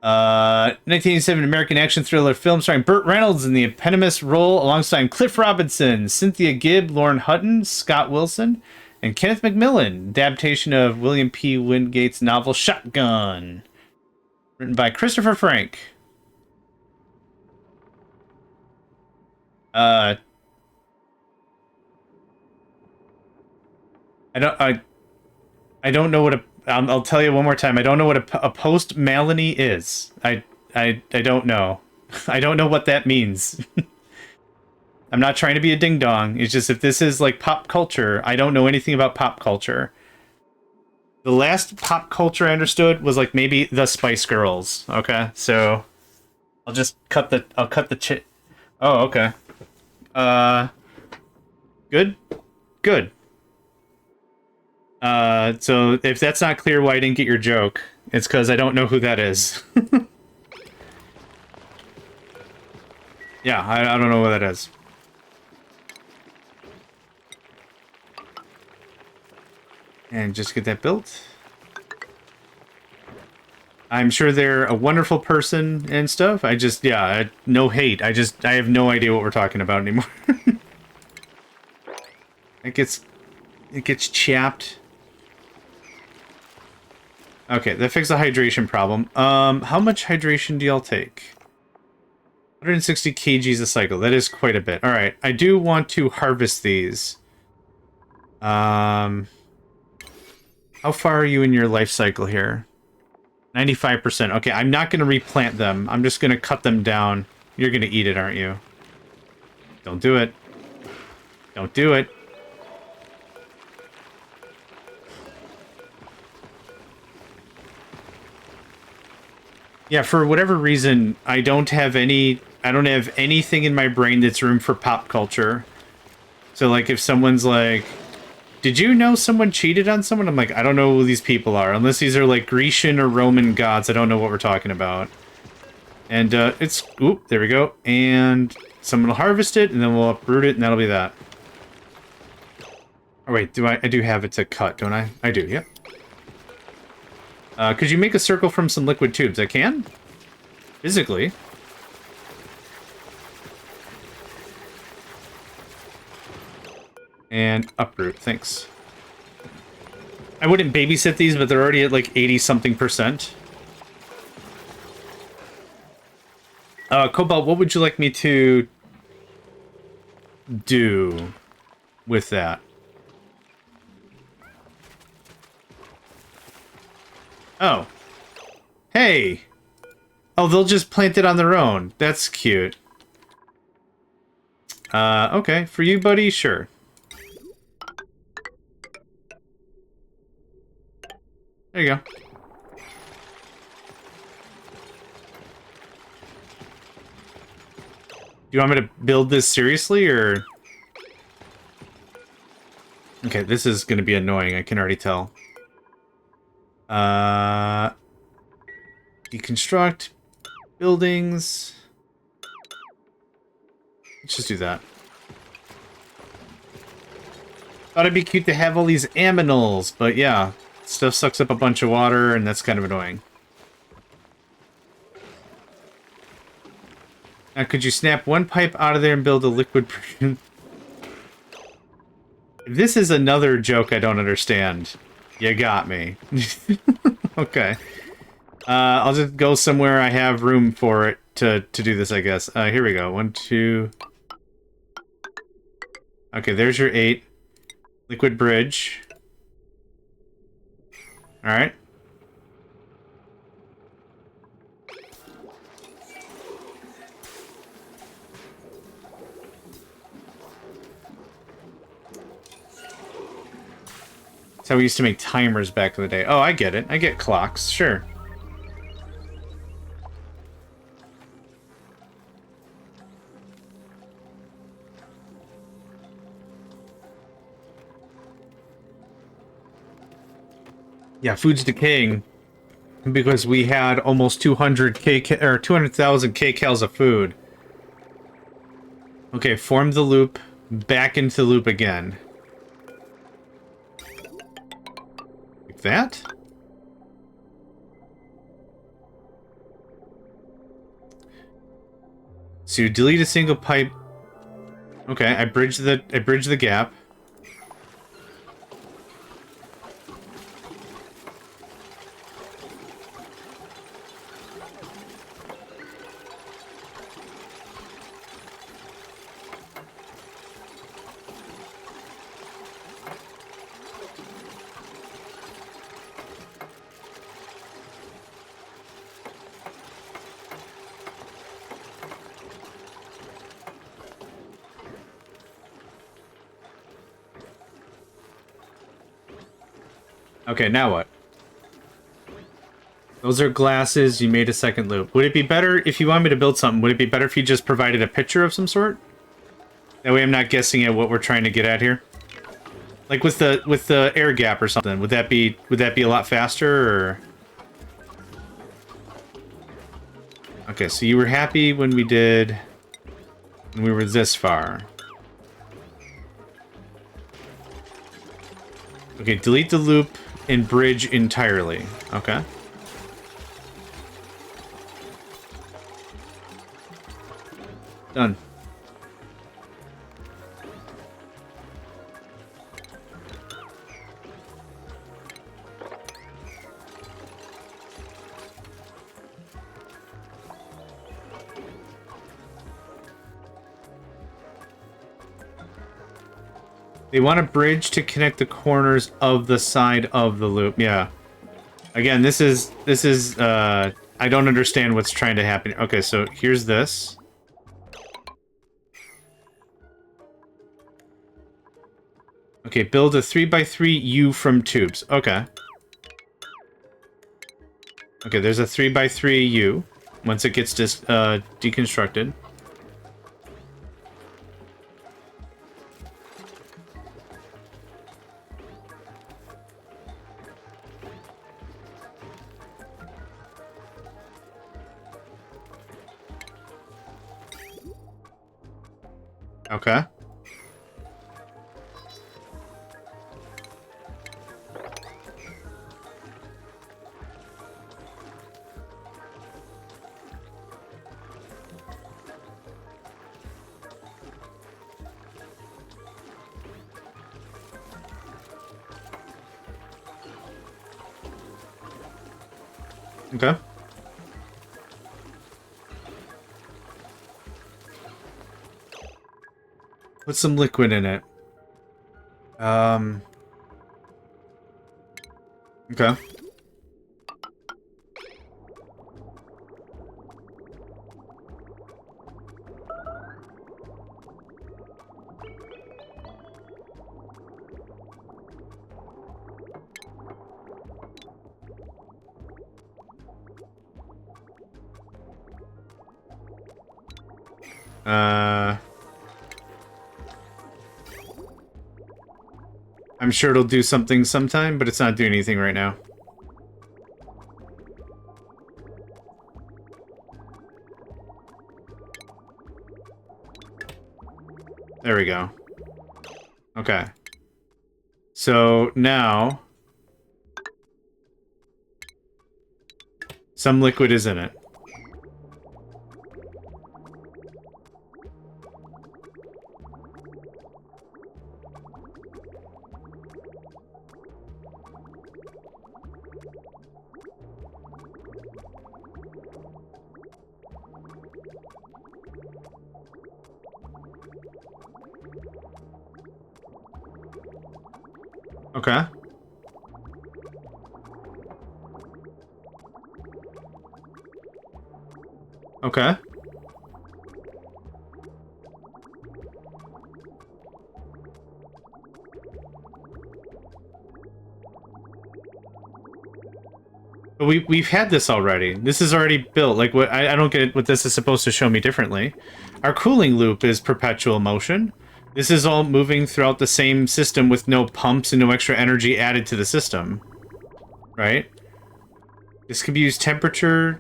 1987 American action thriller film starring Burt Reynolds in the eponymous role alongside Cliff Robinson, Cynthia Gibb, Lauren Hutton, Scott Wilson, and Kenneth McMillan. Adaptation of William P. Wingate's novel Shotgun. Written by Christopher Frank. I don't know what a... I'll tell you one more time. I don't know what a post-Melanie is. I don't know. I don't know what that means. I'm not trying to be a ding-dong. It's just if this is like pop culture, I don't know anything about pop culture. The last pop culture I understood was like maybe the Spice Girls. Okay, so I'll just cut the... I'll cut the chit... Oh, okay. Good? Good. So if that's not clear why I didn't get your joke, it's because I don't know who that is. Yeah, I don't know what that is. And just get that built. I'm sure they're a wonderful person and stuff. I just, yeah, no hate. I have no idea what we're talking about anymore. It gets chapped. Okay, that fixed the hydration problem. How much hydration do y'all take? 160 kgs a cycle. That is quite a bit. Alright, I do want to harvest these. How far are you in your life cycle here? 95%. Okay, I'm not going to replant them. I'm just going to cut them down. You're going to eat it, aren't you? Don't do it. Don't do it. Yeah, for whatever reason, I don't have anything in my brain that's room for pop culture. So, like, if someone's like, did you know someone cheated on someone? I'm like, I don't know who these people are. Unless these are, like, Grecian or Roman gods. I don't know what we're talking about. And, it's... Oop, there we go. And someone will harvest it, and then we'll uproot it, and that'll be that. Oh, wait, I do have it to cut, don't I? I do, yep. Could you make a circle from some liquid tubes? I can? Physically. And uproot, thanks. I wouldn't babysit these, but they're already at like 80-something%. Cobalt, what would you like me to do with that? Oh. Hey! Oh, they'll just plant it on their own. That's cute. Okay. For you, buddy, sure. There you go. Do you want me to build this seriously, or...? Okay, this is gonna be annoying, I can already tell. Deconstruct. Buildings. Let's just do that. Thought it'd be cute to have all these aminals, but yeah. Stuff sucks up a bunch of water, and that's kind of annoying. Now, could you snap one pipe out of there and build a liquid... This is another joke I don't understand. You got me. Okay. I'll just go somewhere I have room for it to do this, I guess. Here we go. 1, 2... Okay, there's your 8. Liquid bridge. Alright. That's how we used to make timers back in the day. Oh, I get it. I get clocks. Sure. Yeah, food's decaying because we had almost 200k or 200,000 kcals of food. Okay, form the loop, back into the loop again. Like that? So you delete a single pipe. Okay, I bridge the gap. Okay, now what? Those are glasses, you made a second loop. Would it be better, if you want me to build something, would it be better if you just provided a picture of some sort? That way I'm not guessing at what we're trying to get at here. Like with the air gap or something. Would that be a lot faster, or? Okay, so you were happy when we were this far. Okay, delete the loop and bridge entirely. Okay. Done. They want a bridge to connect the corners of the side of the loop. Yeah. Again, this is I don't understand what's trying to happen. Okay, so here's this. Okay, build a 3x3 U from tubes. Okay. Okay, there's a 3x3 U once it gets deconstructed. Okay. Okay. Put some liquid in it. Okay. I'm sure it'll do something sometime, but it's not doing anything right now. There we go. Okay. So now some liquid is in it. Okay. Okay. But we've had this already. This is already built. Like, what I don't get what this is supposed to show me differently. Our cooling loop is perpetual motion. This is all moving throughout the same system with no pumps and no extra energy added to the system. Right? This could be used temperature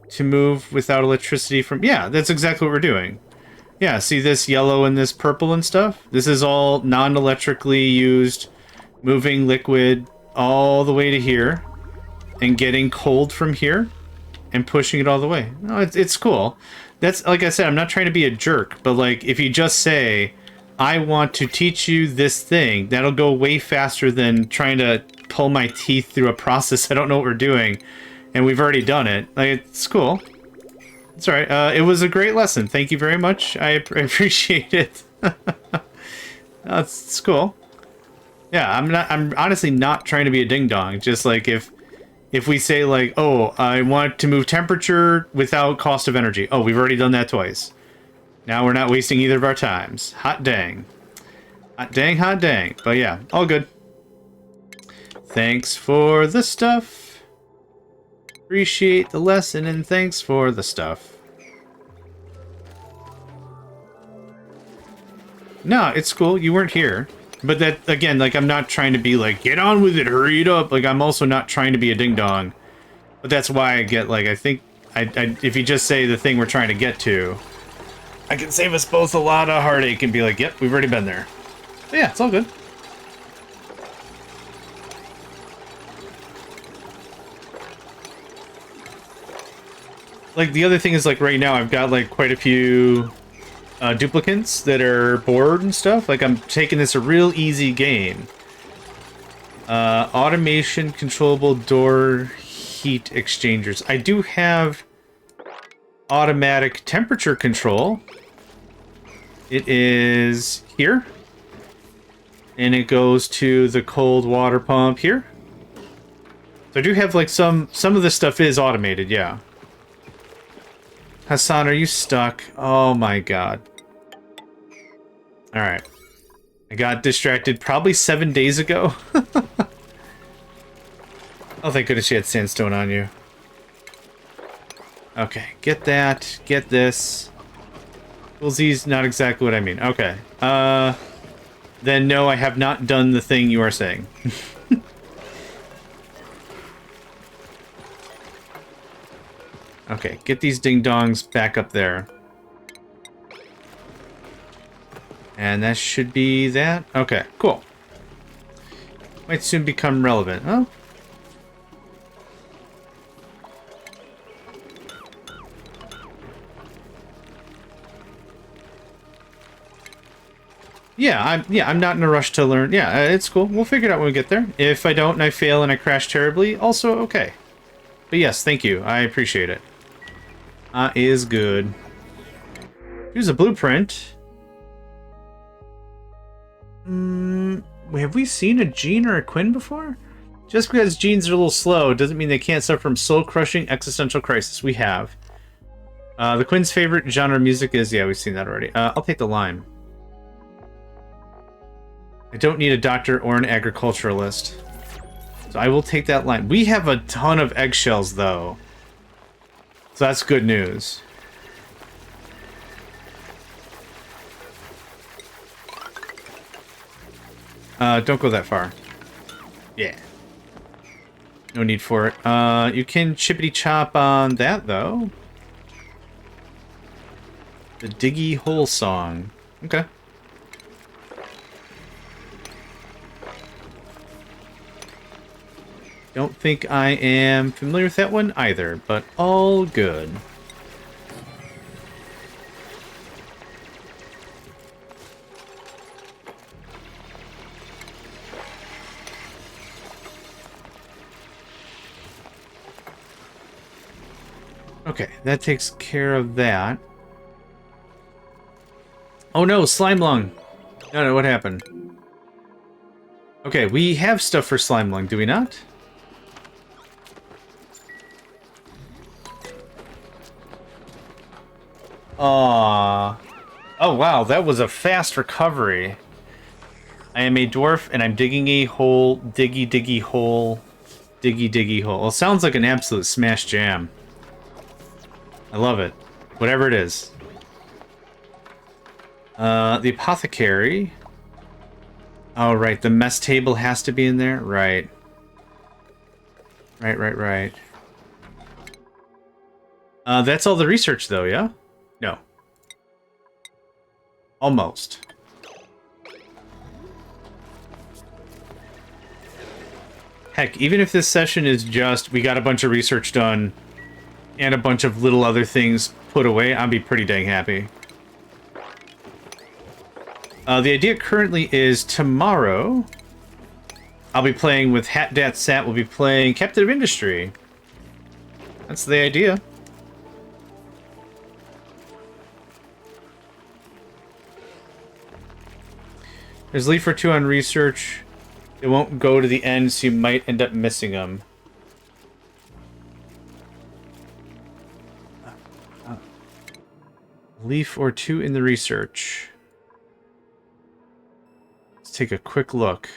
to move without electricity from... Yeah, that's exactly what we're doing. Yeah, see this yellow and this purple and stuff? This is all non-electrically used, moving liquid all the way to here, and getting cold from here, and pushing it all the way. No, it's cool. That's, like I said, I'm not trying to be a jerk, but like, if you just say, I want to teach you this thing, that'll go way faster than trying to pull my teeth through a process I don't know what we're doing, and we've already done it. Like, it's cool. It's alright. It was a great lesson. Thank you very much. I appreciate it. It's cool. Yeah, I'm honestly not trying to be a ding-dong. Just like if we say like, oh, I want to move temperature without cost of energy. Oh, we've already done that twice. Now we're not wasting either of our times. Hot dang. Hot dang, hot dang. But yeah, all good. Thanks for the stuff. Appreciate the lesson and thanks for the stuff. No, it's cool. You weren't here. But that, again, like, I'm not trying to be like, get on with it, hurry it up. Like, I'm also not trying to be a ding-dong. But that's why I get, like, I think, if you just say the thing we're trying to get to, I can save us both a lot of heartache and be like, yep, we've already been there. But yeah, it's all good. Like, the other thing is, like, right now I've got, like, quite a few duplicants that are bored and stuff. Like, I'm taking this a real easy game. Automation controllable door heat exchangers. I do have automatic temperature control. It is here. And it goes to the cold water pump here. So I do have, like, some of this stuff is automated, yeah. Hassan, are you stuck? Oh my god. Alright. I got distracted probably 7 days ago. Oh, thank goodness you had sandstone on you. Okay, get that. Get this. Well, Z's not exactly what I mean. Okay. Then no, I have not done the thing you are saying. Okay, get these ding-dongs back up there. And that should be that. Okay, cool. Might soon become relevant. Oh. I'm not in a rush to learn. Yeah, it's cool. We'll figure it out when we get there. If I don't and I fail and I crash terribly, also okay. But yes, thank you. I appreciate it. Is good. Here's a blueprint. Have we seen a Jean or a Quinn before? Just because Jeans are a little slow doesn't mean they can't suffer from soul-crushing existential crisis. We have. The Quinn's favorite genre of music is... Yeah, we've seen that already. I'll take the lime. I don't need a doctor or an agriculturalist. So I will take that lime. We have a ton of eggshells, though. So that's good news. Don't go that far. Yeah. No need for it. You can chippity chop on that, though. The Diggy Hole Song. Okay. Don't think I am familiar with that one either, but all good. Okay, that takes care of that. Oh no, slime lung. No, what happened? Okay, we have stuff for slime lung, do we not? Aww. Oh wow, that was a fast recovery. I am a dwarf and I'm digging a hole, diggy hole, diggy hole. Well, it sounds like an absolute smash jam. I love it. Whatever it is. The apothecary. Oh, right. The mess table has to be in there? Right. Right. That's all the research, though, yeah? No. Almost. Heck, even if this session is just, we got a bunch of research done, and a bunch of little other things put away, I'll be pretty dang happy. The idea currently is tomorrow, I'll be playing with Hatdat Sat, we'll be playing Captive Industry. That's the idea. There's leaf or two on research. It won't go to the end, so you might end up missing them. Leaf or two in the research. Let's take a quick look.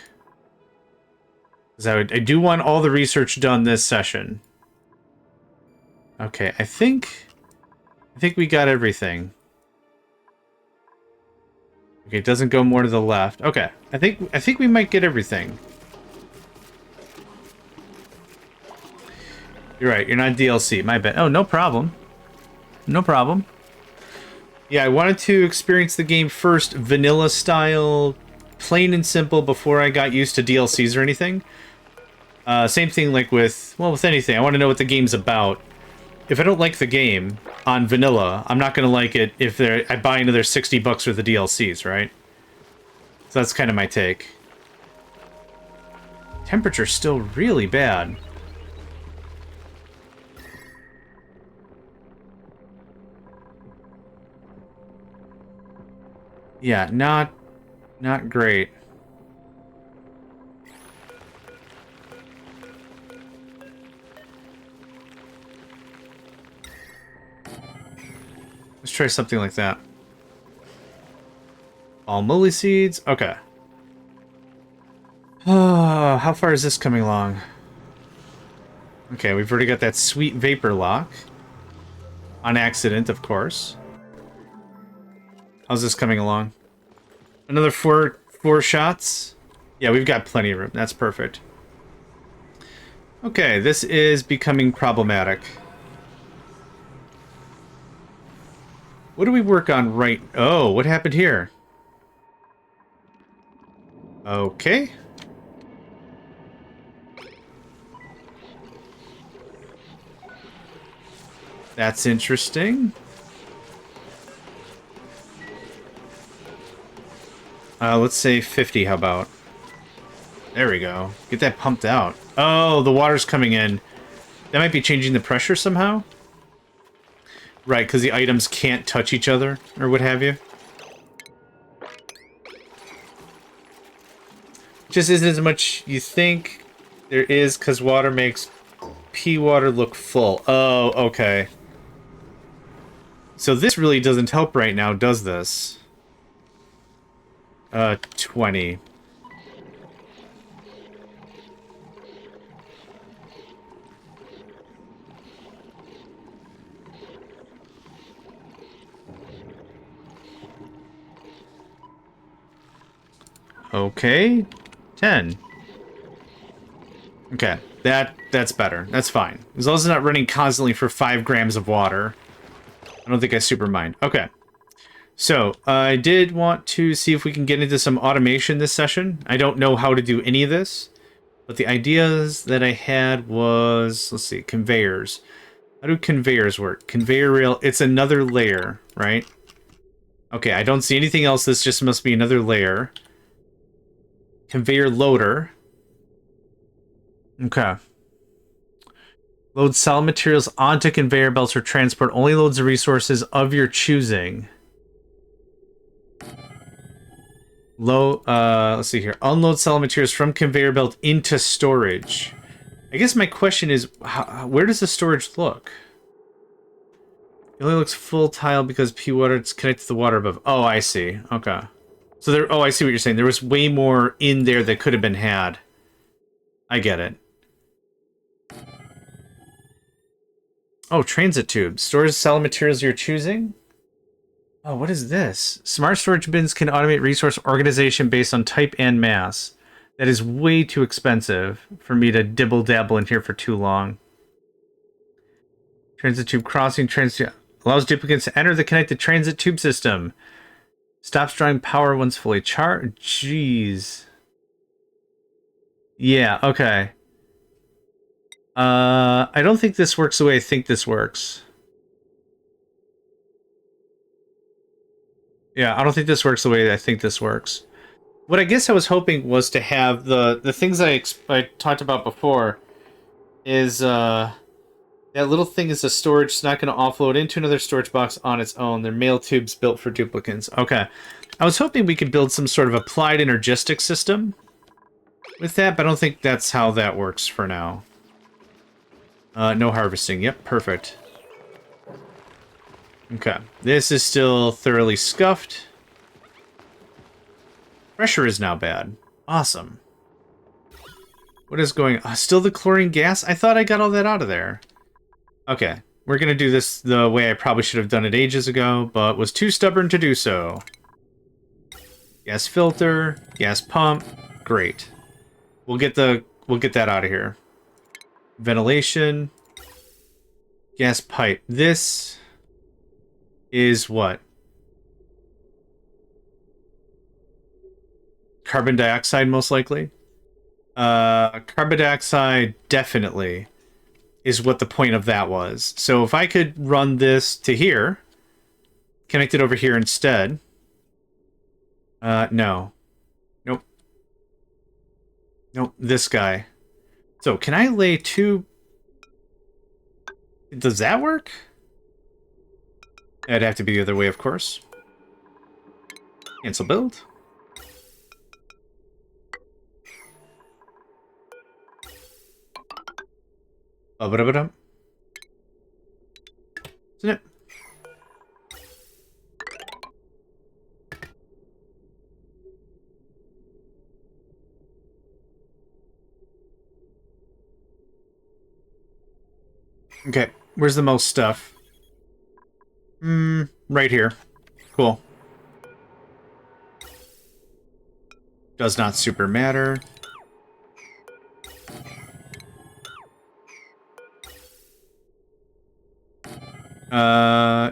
Because I do want all the research done this session. Okay, I think we got everything. Okay, it doesn't go more to the left. Okay, I think we might get everything. You're right, you're not DLC. My bad. Oh, no problem. No problem. Yeah, I wanted to experience the game first, vanilla style, plain and simple, before I got used to DLCs or anything. Same thing like with anything. I want to know what the game's about. If I don't like the game on vanilla, I'm not going to like it if I buy another $60 worth of DLCs, right? So that's kind of my take. Temperature's still really bad. Yeah, not great. Let's try something like that. All moly seeds. Okay. How far is this coming along? Okay, we've already got that sweet vapor lock. On accident, of course. How's this coming along? Another four shots? Yeah, we've got plenty of room. That's perfect. Okay, this is becoming problematic. What do we work on right... Oh, what happened here? Okay. That's interesting. Let's say 50, how about? There we go. Get that pumped out. Oh, the water's coming in. That might be changing the pressure somehow? Right, because the items can't touch each other, or what have you. Just isn't as much you think there is, because water makes pea water look full. Oh, okay. So this really doesn't help right now, does this? 20. Okay. 10. Okay. That's better. That's fine. As long as it's not running constantly for 5 grams of water. I don't think I super mind. Okay. So, I did want to see if we can get into some automation this session. I don't know how to do any of this, but the ideas that I had was, let's see, conveyors. How do conveyors work? Conveyor rail, it's another layer, right? Okay, I don't see anything else. This just must be another layer. Conveyor loader. Okay. Load solid materials onto conveyor belts for transport. Only loads the resources of your choosing. Let's see here. Unload solid materials from conveyor belt into storage. I guess my question is, where does the storage look? It only looks full tile because P water is connected to the water above. Oh, I see. Okay. So there. Oh, I see what you're saying. There was way more in there that could have been had. I get it. Oh, transit tube. Stores solid materials you're choosing? Oh, what is this? Smart storage bins can automate resource organization based on type and mass. That is way too expensive for me to dibble-dabble in here for too long. Transit tube crossing. Transit allows duplicates to enter the connected transit tube system. Stops drawing power once fully charged. Jeez. Yeah, okay. I don't think this works the way I think this works. Yeah, I don't think this works the way I think this works. What I guess I was hoping was to have the things I talked about before is that little thing is a storage. It's not going to offload into another storage box on its own. They're mail tubes built for duplicates. Okay. I was hoping we could build some sort of applied energistic system with that, but I don't think that's how that works for now. No harvesting. Yep, perfect. Okay. This is still thoroughly scuffed. Pressure is now bad. Awesome. What is going on? Still the chlorine gas? I thought I got all that out of there. Okay. We're going to do this the way I probably should have done it ages ago, but was too stubborn to do so. Gas filter, gas pump. Great. We'll get that out of here. Ventilation. Gas pipe. This is what? Carbon dioxide, most likely. Carbon dioxide, definitely, is what the point of that was. So if I could run this to here, connect it over here instead. No. Nope. Nope, this guy. So can I lay two... Does that work? It'd have to be the other way, of course. Cancel build. Isn't it? Okay, where's the most stuff? Right here. Cool. Does not super matter.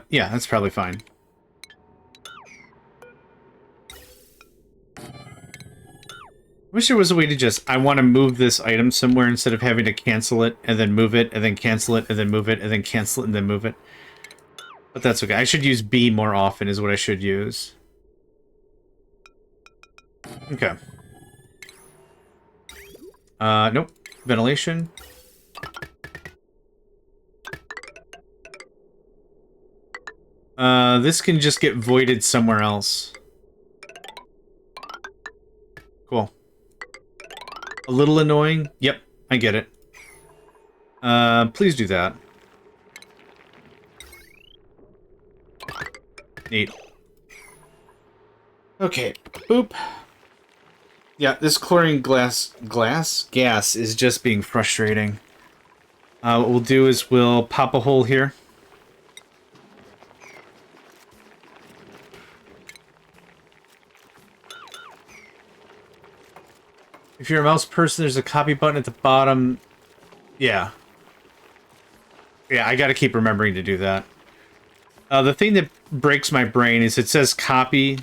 Yeah, that's probably fine. Wish there was a way to just, I want to move this item somewhere instead of having to cancel it and then move it and then cancel it and then move it and then cancel it and then move it. But that's okay. I should use B more often is what I should use. Okay. Nope. Ventilation. This can just get voided somewhere else. Cool. A little annoying? Yep, I get it. Please do that. Neat. Okay, boop. Yeah, this chlorine gas is just being frustrating. What we'll do is we'll pop a hole here. If you're a mouse person, there's a copy button at the bottom. Yeah. Yeah, I gotta keep remembering to do that. The thing that breaks my brain is it says copy,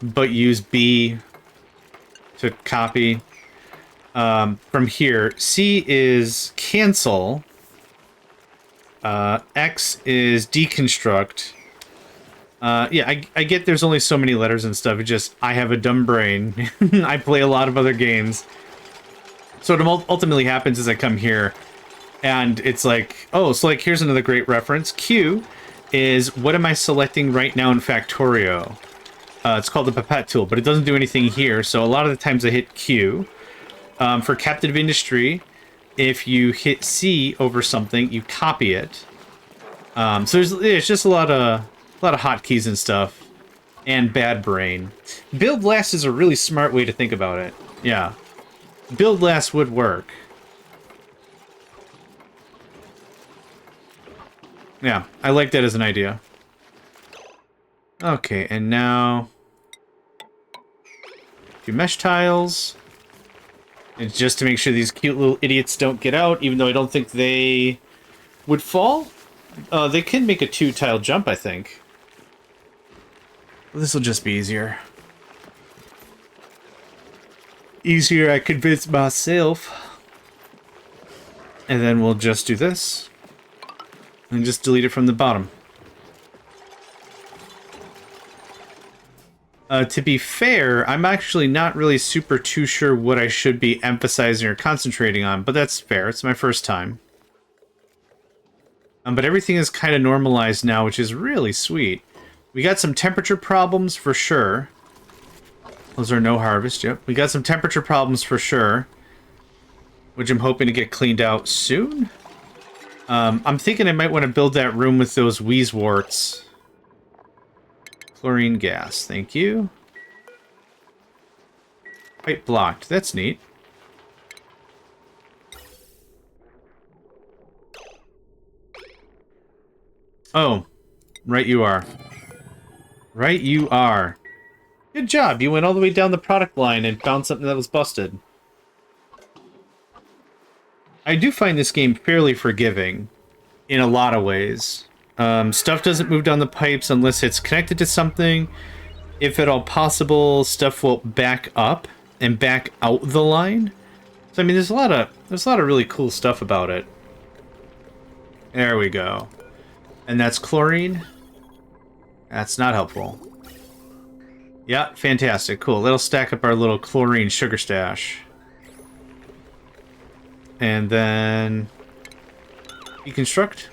but use B to copy. From here, C is cancel. X is deconstruct. Yeah, I get there's only so many letters and stuff. It just, I have a dumb brain. I play a lot of other games. So what ultimately happens is I come here, and it's like, oh, so like, here's another great reference. Q is, what am I selecting right now in Factorio? It's called the Pipette tool, but it doesn't do anything here, so a lot of the times I hit Q. For Captive Industry, if you hit C over something, you copy it. So there's just a lot of hotkeys and stuff, and bad brain. Build last is a really smart way to think about it. Yeah, build last would work. Yeah, I like that as an idea. Okay, and now a few mesh tiles. And just to make sure these cute little idiots don't get out, even though I don't think they would fall. They can make a 2-tile jump, I think. This will just be easier. Easier, I convince myself. And then we'll just do this. And just delete it from the bottom. To be fair, I'm actually not really too sure what I should be emphasizing or concentrating on, but that's fair. It's my first time. But everything is kind of normalized now, which is really sweet. We got some temperature problems for sure. Those are no harvest, yep. We got some temperature problems for sure, which I'm hoping to get cleaned out soon. I'm thinking I might want to build that room with those wheezeworts. Chlorine gas, thank you. Pipe blocked, that's neat. Oh, right you are. Right you are. Good job, you went all the way down the product line and found something that was busted. I do find this game fairly forgiving in a lot of ways. Stuff doesn't move down the pipes unless it's connected to something. If at all possible, stuff will back up and back out the line. So I mean, there's a lot of really cool stuff about it. There we go. And that's chlorine. That's not helpful. Yeah, fantastic, cool. That'll stack up our little chlorine sugar stash. And then deconstruct.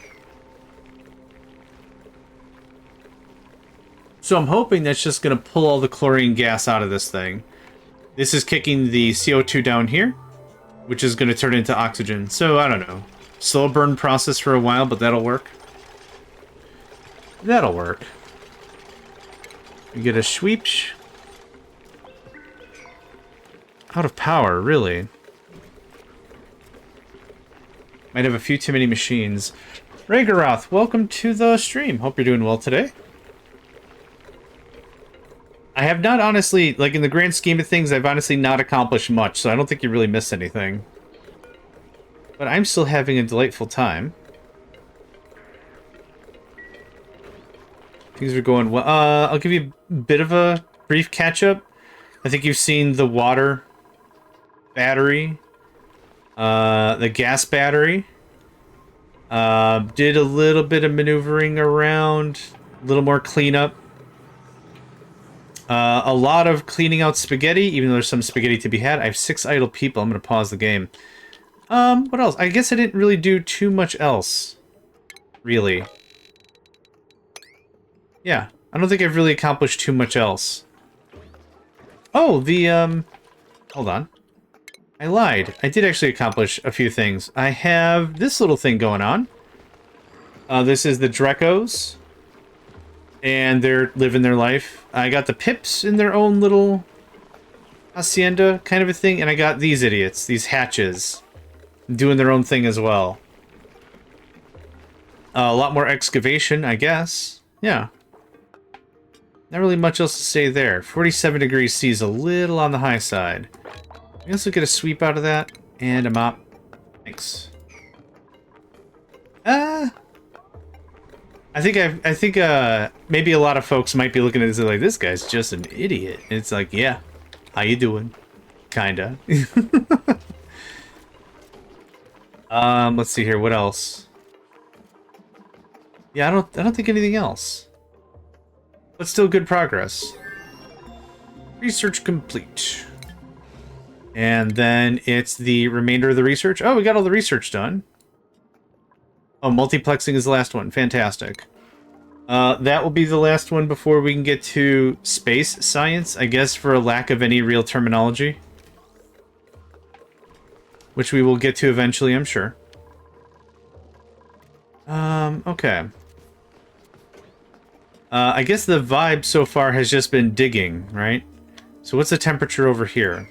So I'm hoping that's just going to pull all the chlorine gas out of this thing. This is kicking the CO2 down here, which is going to turn into oxygen. So, I don't know. Slow burn process for a while, but that'll work. That'll work. We get a sweepsh. Out of power, really. Might have a few too many machines. Rhaegaroth, welcome to the stream. Hope you're doing well today. I have not honestly, like in the grand scheme of things, I've honestly not accomplished much, so I don't think you really missed anything. But I'm still having a delightful time. Things are going well. I'll give you a bit of a brief catch-up. I think you've seen the water battery. The gas battery. Did a little bit of maneuvering around. A little more cleanup. A lot of cleaning out spaghetti, even though there's some spaghetti to be had. I have 6 idle people. I'm going to pause the game. What else? I guess I didn't really do too much else. Really. Yeah, I don't think I've really accomplished too much else. Oh, hold on. I lied. I did actually accomplish a few things. I have this little thing going on. This is the Drecos. And they're living their life. I got the Pips in their own little hacienda kind of a thing. And I got these idiots, these hatches, doing their own thing as well. A lot more excavation, I guess. Yeah. Not really much else to say there. 47 degrees C is a little on the high side. I guess we'll get a sweep out of that. And a mop. Thanks. I think maybe a lot of folks might be looking at this like, this guy's just an idiot. And it's like, yeah, how you doing? Kinda. Let's see here, what else? Yeah, I don't think anything else. But still good progress. Research complete. And then it's the remainder of the research. Oh, we got all the research done. Oh, multiplexing is the last one. Fantastic. That will be the last one before we can get to space science, I guess, for a lack of any real terminology. Which we will get to eventually, I'm sure. Okay. I guess the vibe so far has just been digging, right? So what's the temperature over here?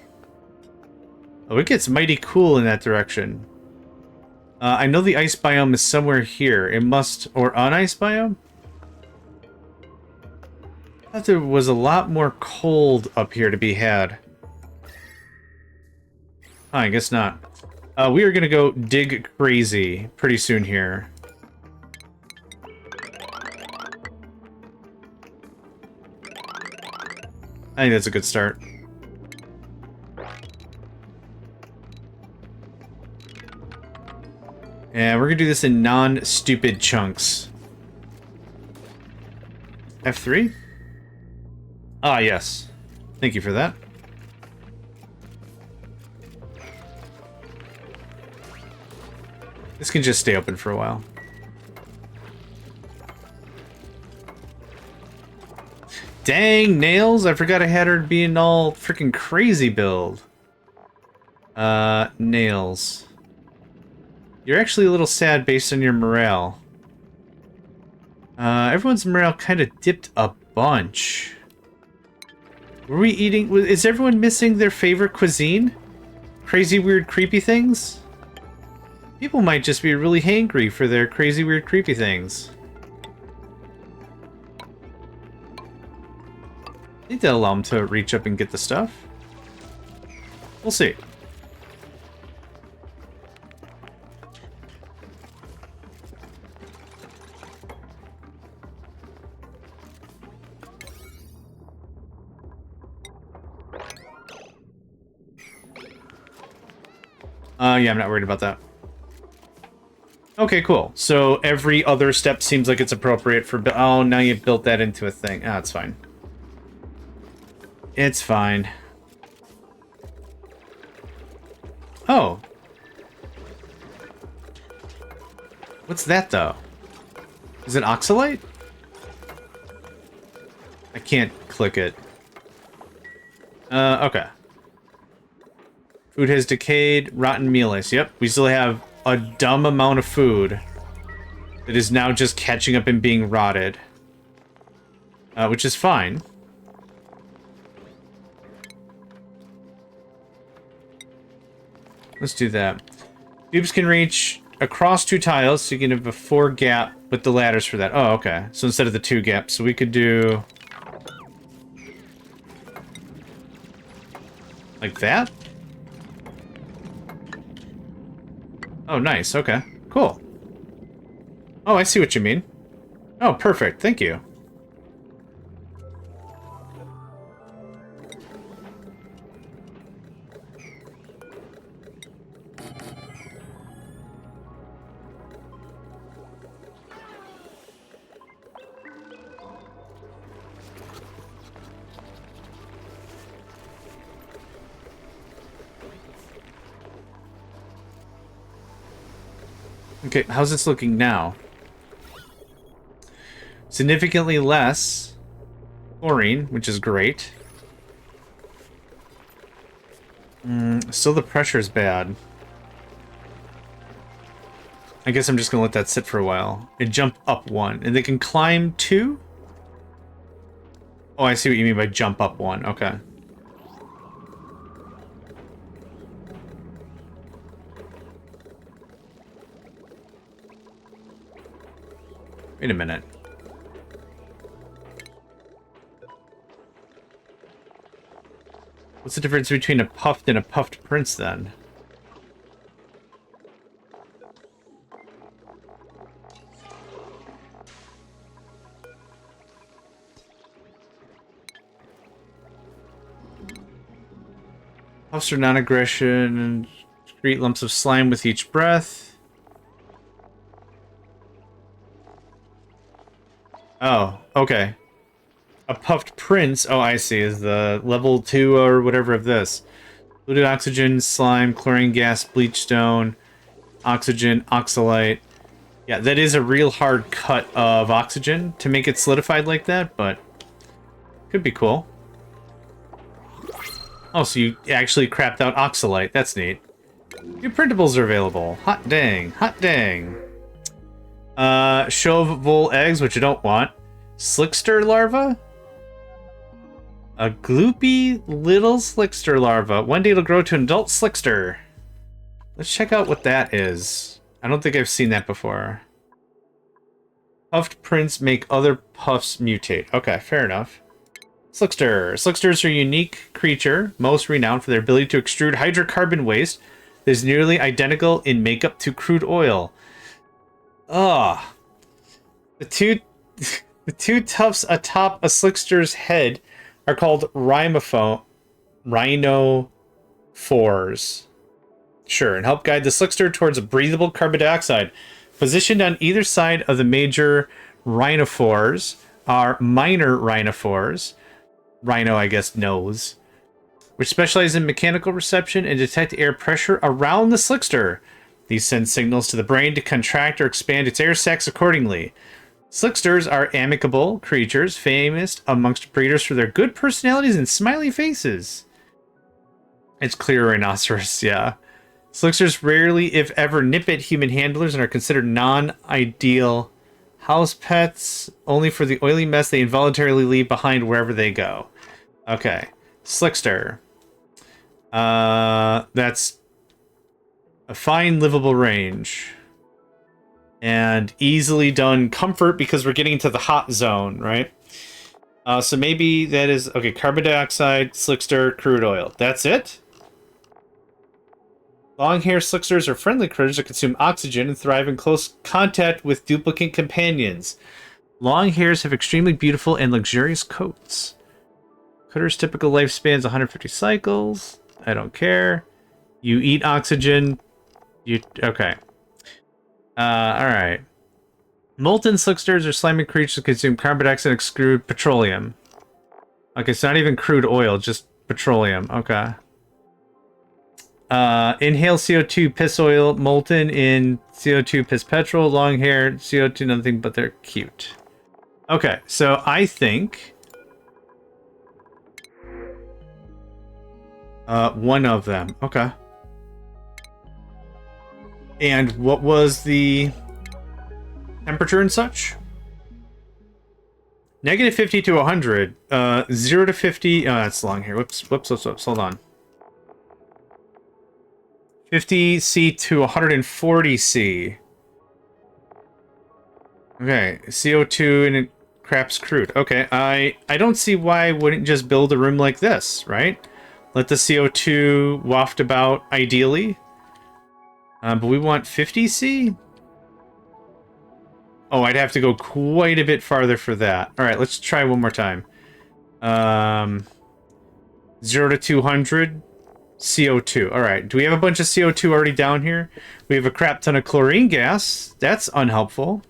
Oh, it gets mighty cool in that direction. I know the ice biome is somewhere here. It must... Or an ice biome? I thought there was a lot more cold up here to be had. Oh, I guess not. We are gonna go dig crazy pretty soon here. I think that's a good start. And we're gonna do this in non-stupid chunks. F3? Ah, yes. Thank you for that. This can just stay open for a while. Dang, Nails! I forgot I had her being all freaking crazy build. Nails. You're actually a little sad based on your morale. Everyone's morale kind of dipped a bunch. Were we eating... Is everyone missing their favorite cuisine? Crazy, weird, creepy things? People might just be really hangry for their crazy, weird, creepy things. I think that'll allow them to reach up and get the stuff. We'll see. Yeah, I'm not worried about that. Okay, cool. So every other step seems like it's appropriate for... Oh, now you've built that into a thing. Ah, it's fine. It's fine. Oh. What's that, though? Is it oxalate? I can't click it. Okay. Food has decayed. Rotten meal ice. Yep, we still have a dumb amount of food that is now just catching up and being rotted. Which is fine. Let's do that. Cubes can reach across 2 tiles, so you can have a 4 gap with the ladders for that. Oh, okay. So instead of the 2 gaps, so we could do... like that? Oh, nice. Okay. Cool. Oh, I see what you mean. Oh, perfect. Thank you. Okay, how's this looking now? Significantly less chlorine, which is great. Still the pressure's bad. I guess I'm just gonna let that sit for a while. It jumped up 1. And they can climb 2? Oh, I see what you mean by jump up 1. Okay. Wait a minute. What's the difference between a puffed and a puffed prince, then? Puffs are non-aggression and create lumps of slime with each breath. Oh, okay. A puffed prince, oh I see, is the level 2 or whatever of this. Diluted oxygen, slime, chlorine gas, bleach stone, oxygen, oxalite. Yeah, that is a real hard cut of oxygen to make it solidified like that, but could be cool. Oh, so you actually crapped out oxalite. That's neat. New printables are available. Hot dang. Hot dang. Shovel eggs, which you don't want. Slickster larva? A gloopy little slickster larva. One day it'll grow to an adult slickster. Let's check out what that is. I don't think I've seen that before. Puffed prints make other puffs mutate. Okay, fair enough. Slickster. Slicksters are a unique creature, most renowned for their ability to extrude hydrocarbon waste that is nearly identical in makeup to crude oil. Ugh. The two tufts atop a slickster's head are called rhinophores. Sure, and help guide the slickster towards a breathable carbon dioxide. Positioned on either side of the major rhinophores are minor rhinophores. Rhino, I guess, knows. Which specialize in mechanical reception and detect air pressure around the slickster. These send signals to the brain to contract or expand its air sacs accordingly. Slicksters are amicable creatures, famous amongst breeders for their good personalities and smiley faces. It's clear rhinoceros, yeah. Slicksters rarely, if ever, nip at human handlers and are considered non-ideal house pets, only for the oily mess they involuntarily leave behind wherever they go. Okay. Slickster. That's a fine livable range. And easily done comfort because we're getting to the hot zone, right? So maybe that is... Okay, carbon dioxide, slickster, crude oil. That's it? Long-hair slicksters are friendly critters that consume oxygen and thrive in close contact with duplicate companions. Long hairs have extremely beautiful and luxurious coats. Critter's typical lifespan is 150 cycles. I don't care. You eat oxygen. Okay. Alright. Molten slicksters are slimy creatures that consume carbon dioxide and extrude petroleum. Okay, so not even crude oil, just petroleum. Okay. Inhale CO2 piss oil, molten in CO2 piss petrol, long hair, CO2 nothing, but they're cute. Okay, so I think one of them. Okay. And what was the temperature and such? Negative 50 to 100. 0 to 50. Oh, that's long here. Whoops. Hold on. 50C to 140C. Okay. CO2 and it craps crude. Okay. I don't see why I wouldn't just build a room like this, right? Let the CO2 waft about ideally. But we want 50C? Oh, I'd have to go quite a bit farther for that. Alright, let's try one more time. 0 to 200. CO2. Alright, do we have a bunch of CO2 already down here? We have a crap ton of chlorine gas. That's unhelpful.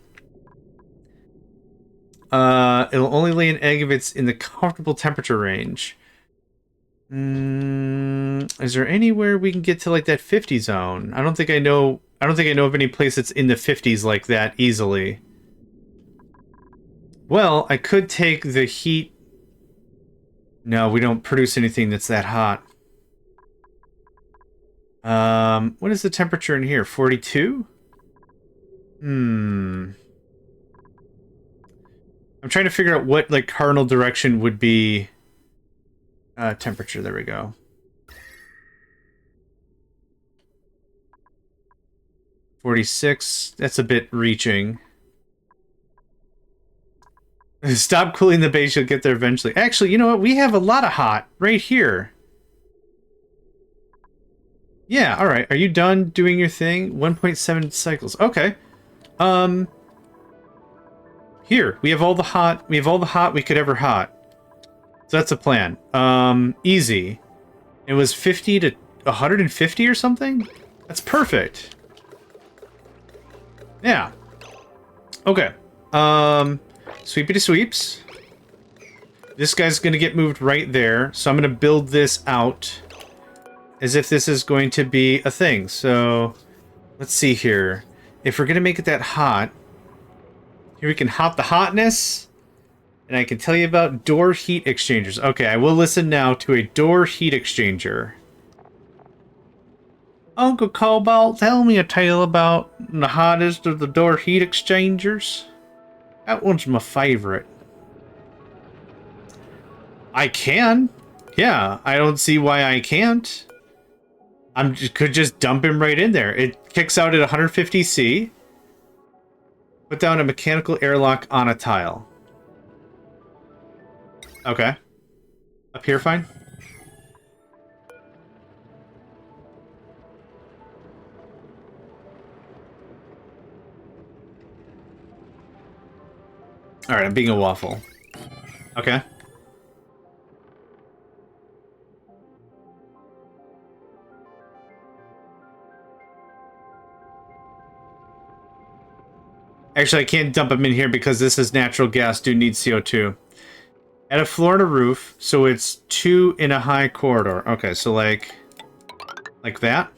It'll only lay an egg if it's in the comfortable temperature range. Is there anywhere we can get to like that 50 zone? I don't think I know I don't think I know of any place that's in the 50s like that easily. Well, I could take the heat. No, we don't produce anything that's that hot. What is the temperature in here? 42? I'm trying to figure out what, like, cardinal direction would be... temperature, there we go. 46, that's a bit reaching. Stop cooling the base, you'll get there eventually. Actually, you know what? We have a lot of hot right here. Yeah, alright. Are you done doing your thing? 1.7 cycles. Okay. Here, we have all the hot we could ever hot. So that's a plan. Easy. It was 50 to 150 or something? That's perfect. Yeah. Okay. Sweepy to sweeps. This guy's gonna get moved right there, so I'm gonna build this out as if this is going to be a thing. So, let's see here. If we're gonna make it that hot, here we can hot the hotness, and I can tell you about door heat exchangers. Okay, I will listen now to a door heat exchanger. Uncle Cobalt, tell me a tale about the hottest of the door heat exchangers. That one's my favorite. I can. Yeah, I don't see why I can't. Could just dump him right in there. It kicks out at 150C. Put down a mechanical airlock on a tile. Okay. Up here, fine. Alright, I'm being a waffle. Okay. Actually, I can't dump them in here because this is natural gas. Do need CO2. Add a floor and a roof, so it's 2 in a high corridor. Okay, so like that.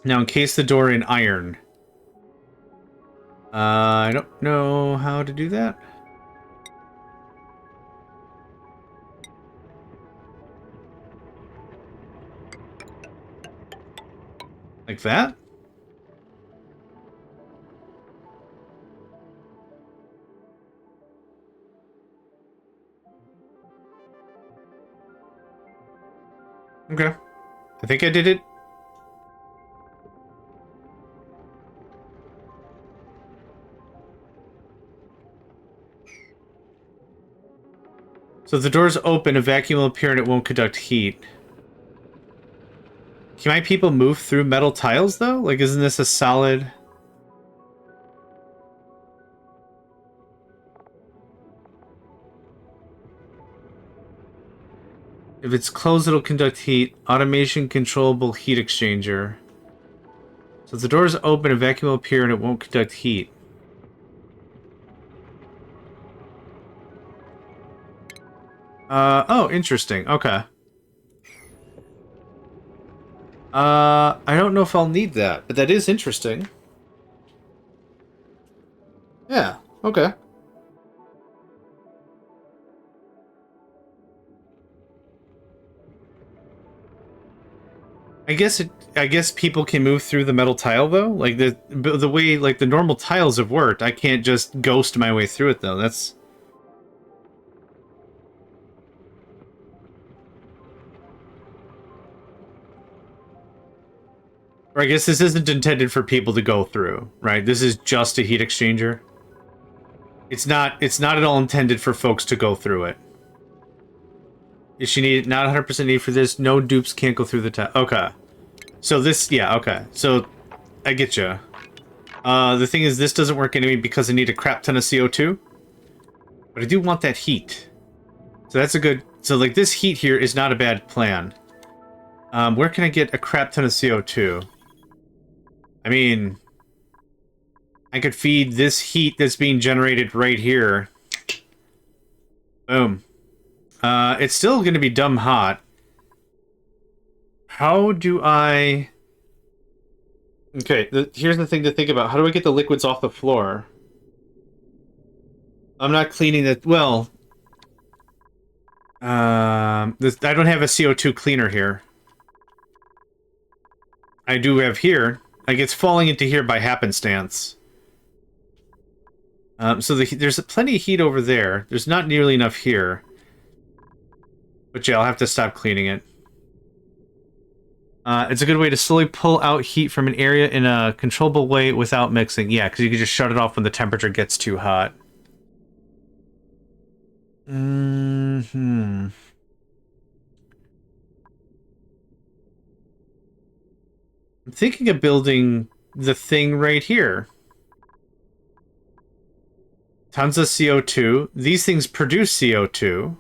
Now encase the door in iron. I don't know how to do that. Like that? Okay. I think I did it. So if the door's open, a vacuum will appear and it won't conduct heat. Can my people move through metal tiles, though? Like, isn't this a solid... If it's closed, it'll conduct heat. Automation controllable heat exchanger. So if the door is open, a vacuum will appear and it won't conduct heat. Oh, interesting. Okay. I don't know if I'll need that, but that is interesting. Yeah, okay. I guess people can move through the metal tile though. Like the way like the normal tiles have worked, I can't just ghost my way through it though. That's Or I guess this isn't intended for people to go through, right? This is just a heat exchanger. It's not at all intended for folks to go through it. Is she needed? Not 100% need for this. No dupes can't go through the tile. Okay. So this, yeah, okay. So, I get you. The thing is, this doesn't work anyway because I need a crap ton of CO2. But I do want that heat. So that's a good So, like, this heat here is not a bad plan. Where can I get a crap ton of CO2? I mean, I could feed this heat that's being generated right here. Boom. It's still going to be dumb hot. How do I... Okay, here's the thing to think about. How do I get the liquids off the floor? I'm not cleaning it. Well, I don't have a CO2 cleaner here. I do have here. Like, it's falling into here by happenstance. So there's plenty of heat over there. There's not nearly enough here. But yeah, I'll have to stop cleaning it. It's a good way to slowly pull out heat from an area in a controllable way without mixing. Yeah, because you can just shut it off when the temperature gets too hot. I'm thinking of building the thing right here. Tons of CO2. These things produce CO2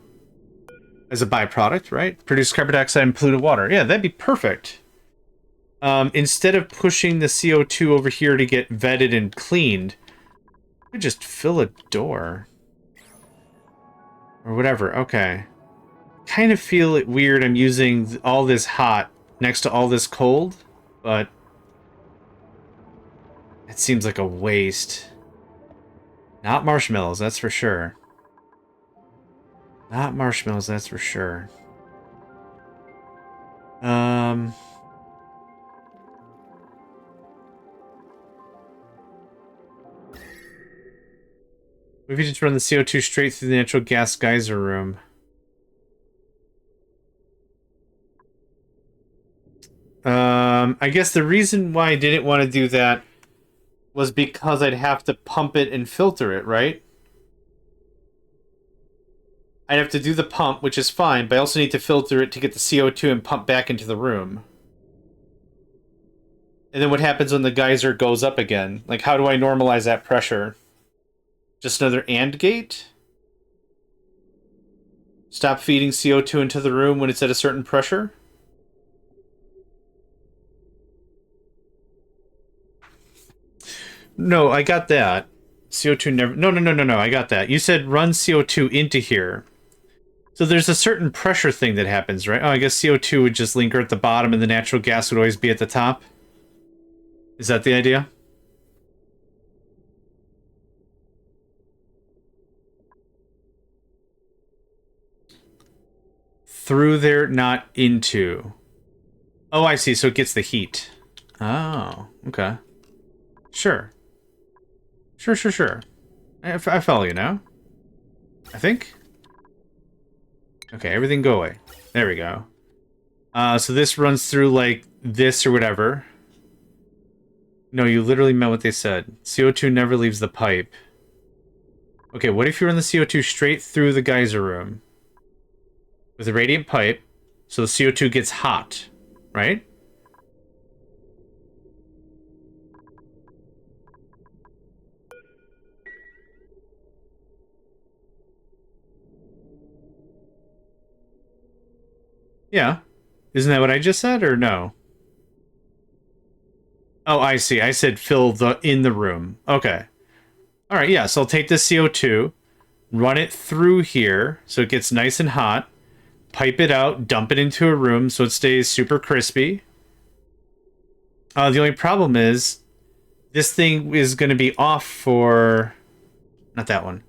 as a byproduct, right? Produce carbon dioxide and polluted water. Yeah, that'd be perfect. Instead of pushing the CO2 over here to get vetted and cleaned, we just fill a door. Or whatever, okay. Kind of feel it weird I'm using all this hot next to all this cold, but it seems like a waste. Not marshmallows, that's for sure. Not marshmallows, that's for sure. Maybe just run the CO2 straight through the natural gas geyser room. I guess the reason why I didn't want to do that was because I'd have to pump it and filter it, right? I'd have to do the pump, which is fine, but I also need to filter it to get the CO2 and pump back into the room. And then what happens when the geyser goes up again? Like, how do I normalize that pressure? Just another AND gate? Stop feeding CO2 into the room when it's at a certain pressure? No, I got that. CO2 never... No, I got that. You said run CO2 into here. So there's a certain pressure thing that happens, right? Oh, I guess CO2 would just linger at the bottom and the natural gas would always be at the top? Is that the idea? Through there, not into. Oh, I see. So it gets the heat. Oh, okay. Sure. Sure. I follow you now. I think. Okay, everything go away. There we go. So this runs through, like, this or whatever. No, you literally meant what they said. CO2 never leaves the pipe. Okay, what if you run the CO2 straight through the geyser room? With a radiant pipe, so the CO2 gets hot, right? Yeah. Isn't that what I just said, or no? Oh, I see. I said fill in the room. Okay. Alright, yeah, so I'll take the CO2, run it through here, so it gets nice and hot, pipe it out, dump it into a room so it stays super crispy. The only problem is, this thing is going to be off for... Not that one.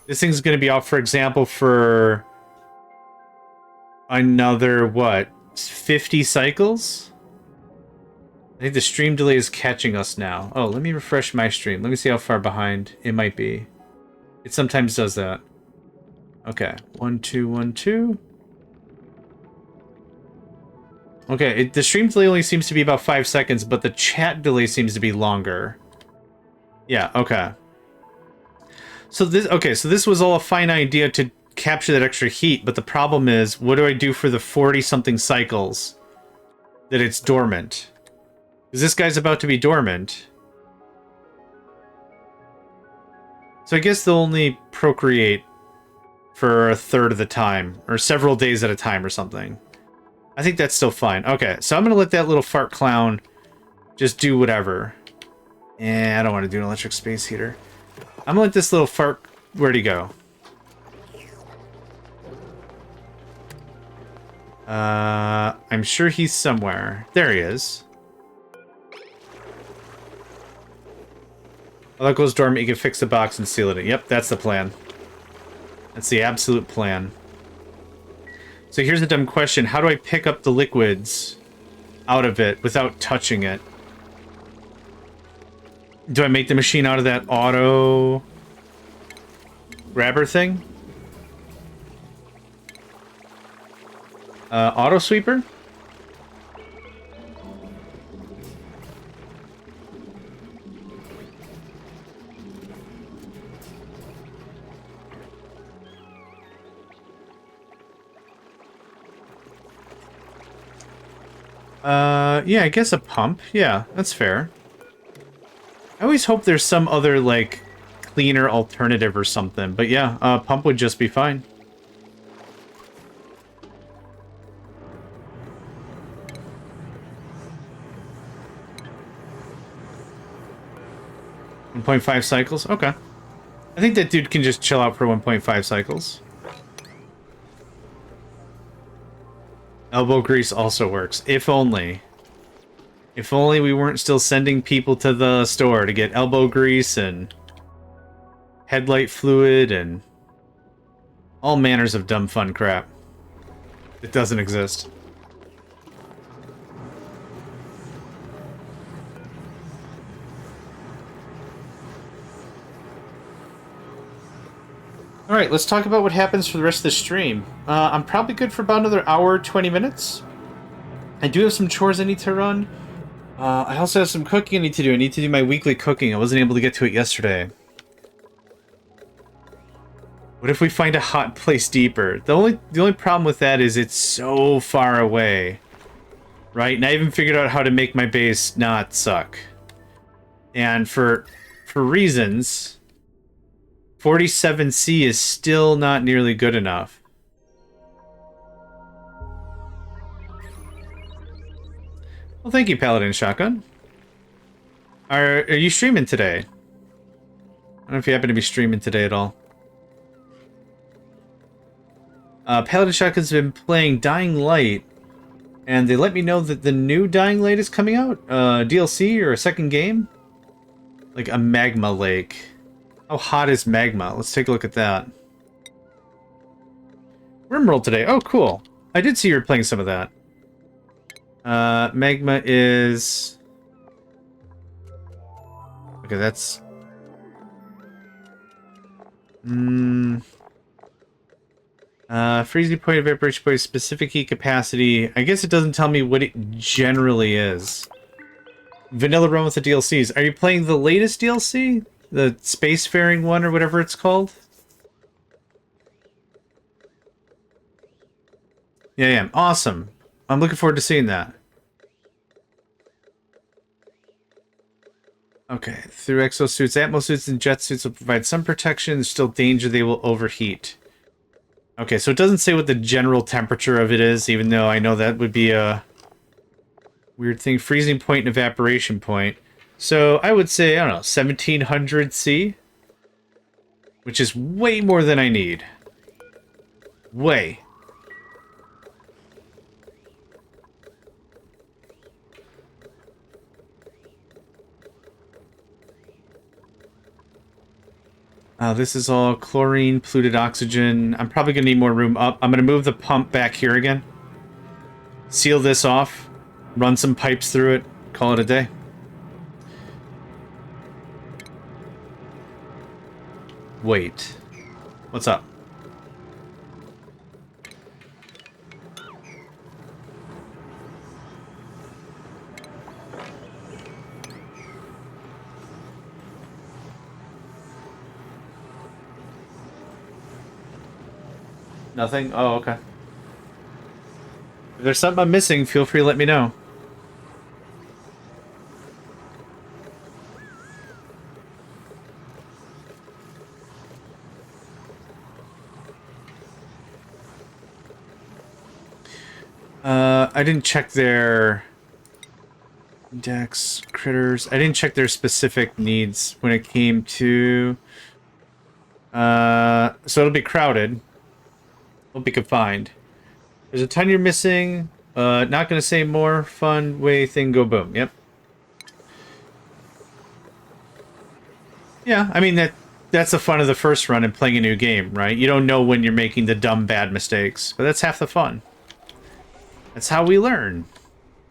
This thing's going to be off, for example, for... another, what, 50 cycles? I think the stream delay is catching us now. Oh, let me refresh my stream. Let me see how far behind it might be. It sometimes does that. Okay, 1, 2, 1, 2. Okay, the stream delay only seems to be about 5 seconds, but the chat delay seems to be longer. Yeah, okay. So this was all a fine idea to capture that extra heat, but the problem is, what do I do for the 40-something cycles that it's dormant? Because this guy's about to be dormant. So I guess they'll only procreate for a third of the time, or several days at a time or something. I think that's still fine. Okay, so I'm gonna let that little fart clown just do whatever. I don't want to do an electric space heater. I'm gonna let this little fart... Where'd he go? I'm sure he's somewhere. There he is. I'll let goes dormant, you can fix the box and seal it. Yep, that's the plan. That's the absolute plan. So here's a dumb question. How do I pick up the liquids out of it without touching it? Do I make the machine out of that auto grabber thing? Auto sweeper? Yeah, I guess a pump. Yeah, that's fair. I always hope there's some other, like, cleaner alternative or something. But yeah, a pump would just be fine. .5 cycles? Okay. I think that dude can just chill out for 1.5 cycles. Elbow grease also works. If only. If only we weren't still sending people to the store to get elbow grease and headlight fluid and all manners of dumb fun crap. It doesn't exist. Alright, let's talk about what happens for the rest of the stream. I'm probably good for about another hour, 20 minutes. I do have some chores I need to run. I also have some cooking I need to do. I need to do my weekly cooking. I wasn't able to get to it yesterday. What if we find a hot place deeper? The only problem with that is it's so far away. Right? And I even figured out how to make my base not suck. And for reasons, 47C is still not nearly good enough. Well, thank you, Paladin Shotgun. Are you streaming today? I don't know if you happen to be streaming today at all. Paladin Shotgun's been playing Dying Light, and they let me know that the new Dying Light is coming out. DLC or a second game? Like a magma lake. How hot is magma? Let's take a look at that. Rimworld today. Oh, cool. I did see you were playing some of that. Magma is... Okay, that's... freezing point, evaporation point, specific heat capacity. I guess it doesn't tell me what it generally is. Vanilla run with the DLCs. Are you playing the latest DLC? The spacefaring one or whatever it's called? Yeah. Awesome. I'm looking forward to seeing that. Okay, through exosuits, atmosuits, and jet suits will provide some protection. There's still danger they will overheat. Okay, so it doesn't say what the general temperature of it is, even though I know that would be a weird thing. Freezing point and evaporation point. So I would say, I don't know, 1700 C? Which is way more than I need. Way. This is all chlorine, polluted oxygen. I'm probably going to need more room up. I'm going to move the pump back here again. Seal this off. Run some pipes through it. Call it a day. Wait. What's up? Nothing? Oh, okay. If there's something I'm missing, feel free to let me know. I didn't check their index critters. I didn't check their specific needs when it came to... so it'll be crowded. It'll be confined. There's a ton you're missing. Not gonna say more. Fun way thing go boom. Yep. Yeah, I mean that's the fun of the first run and playing a new game, right? You don't know when you're making the dumb bad mistakes, but that's half the fun. That's how we learn,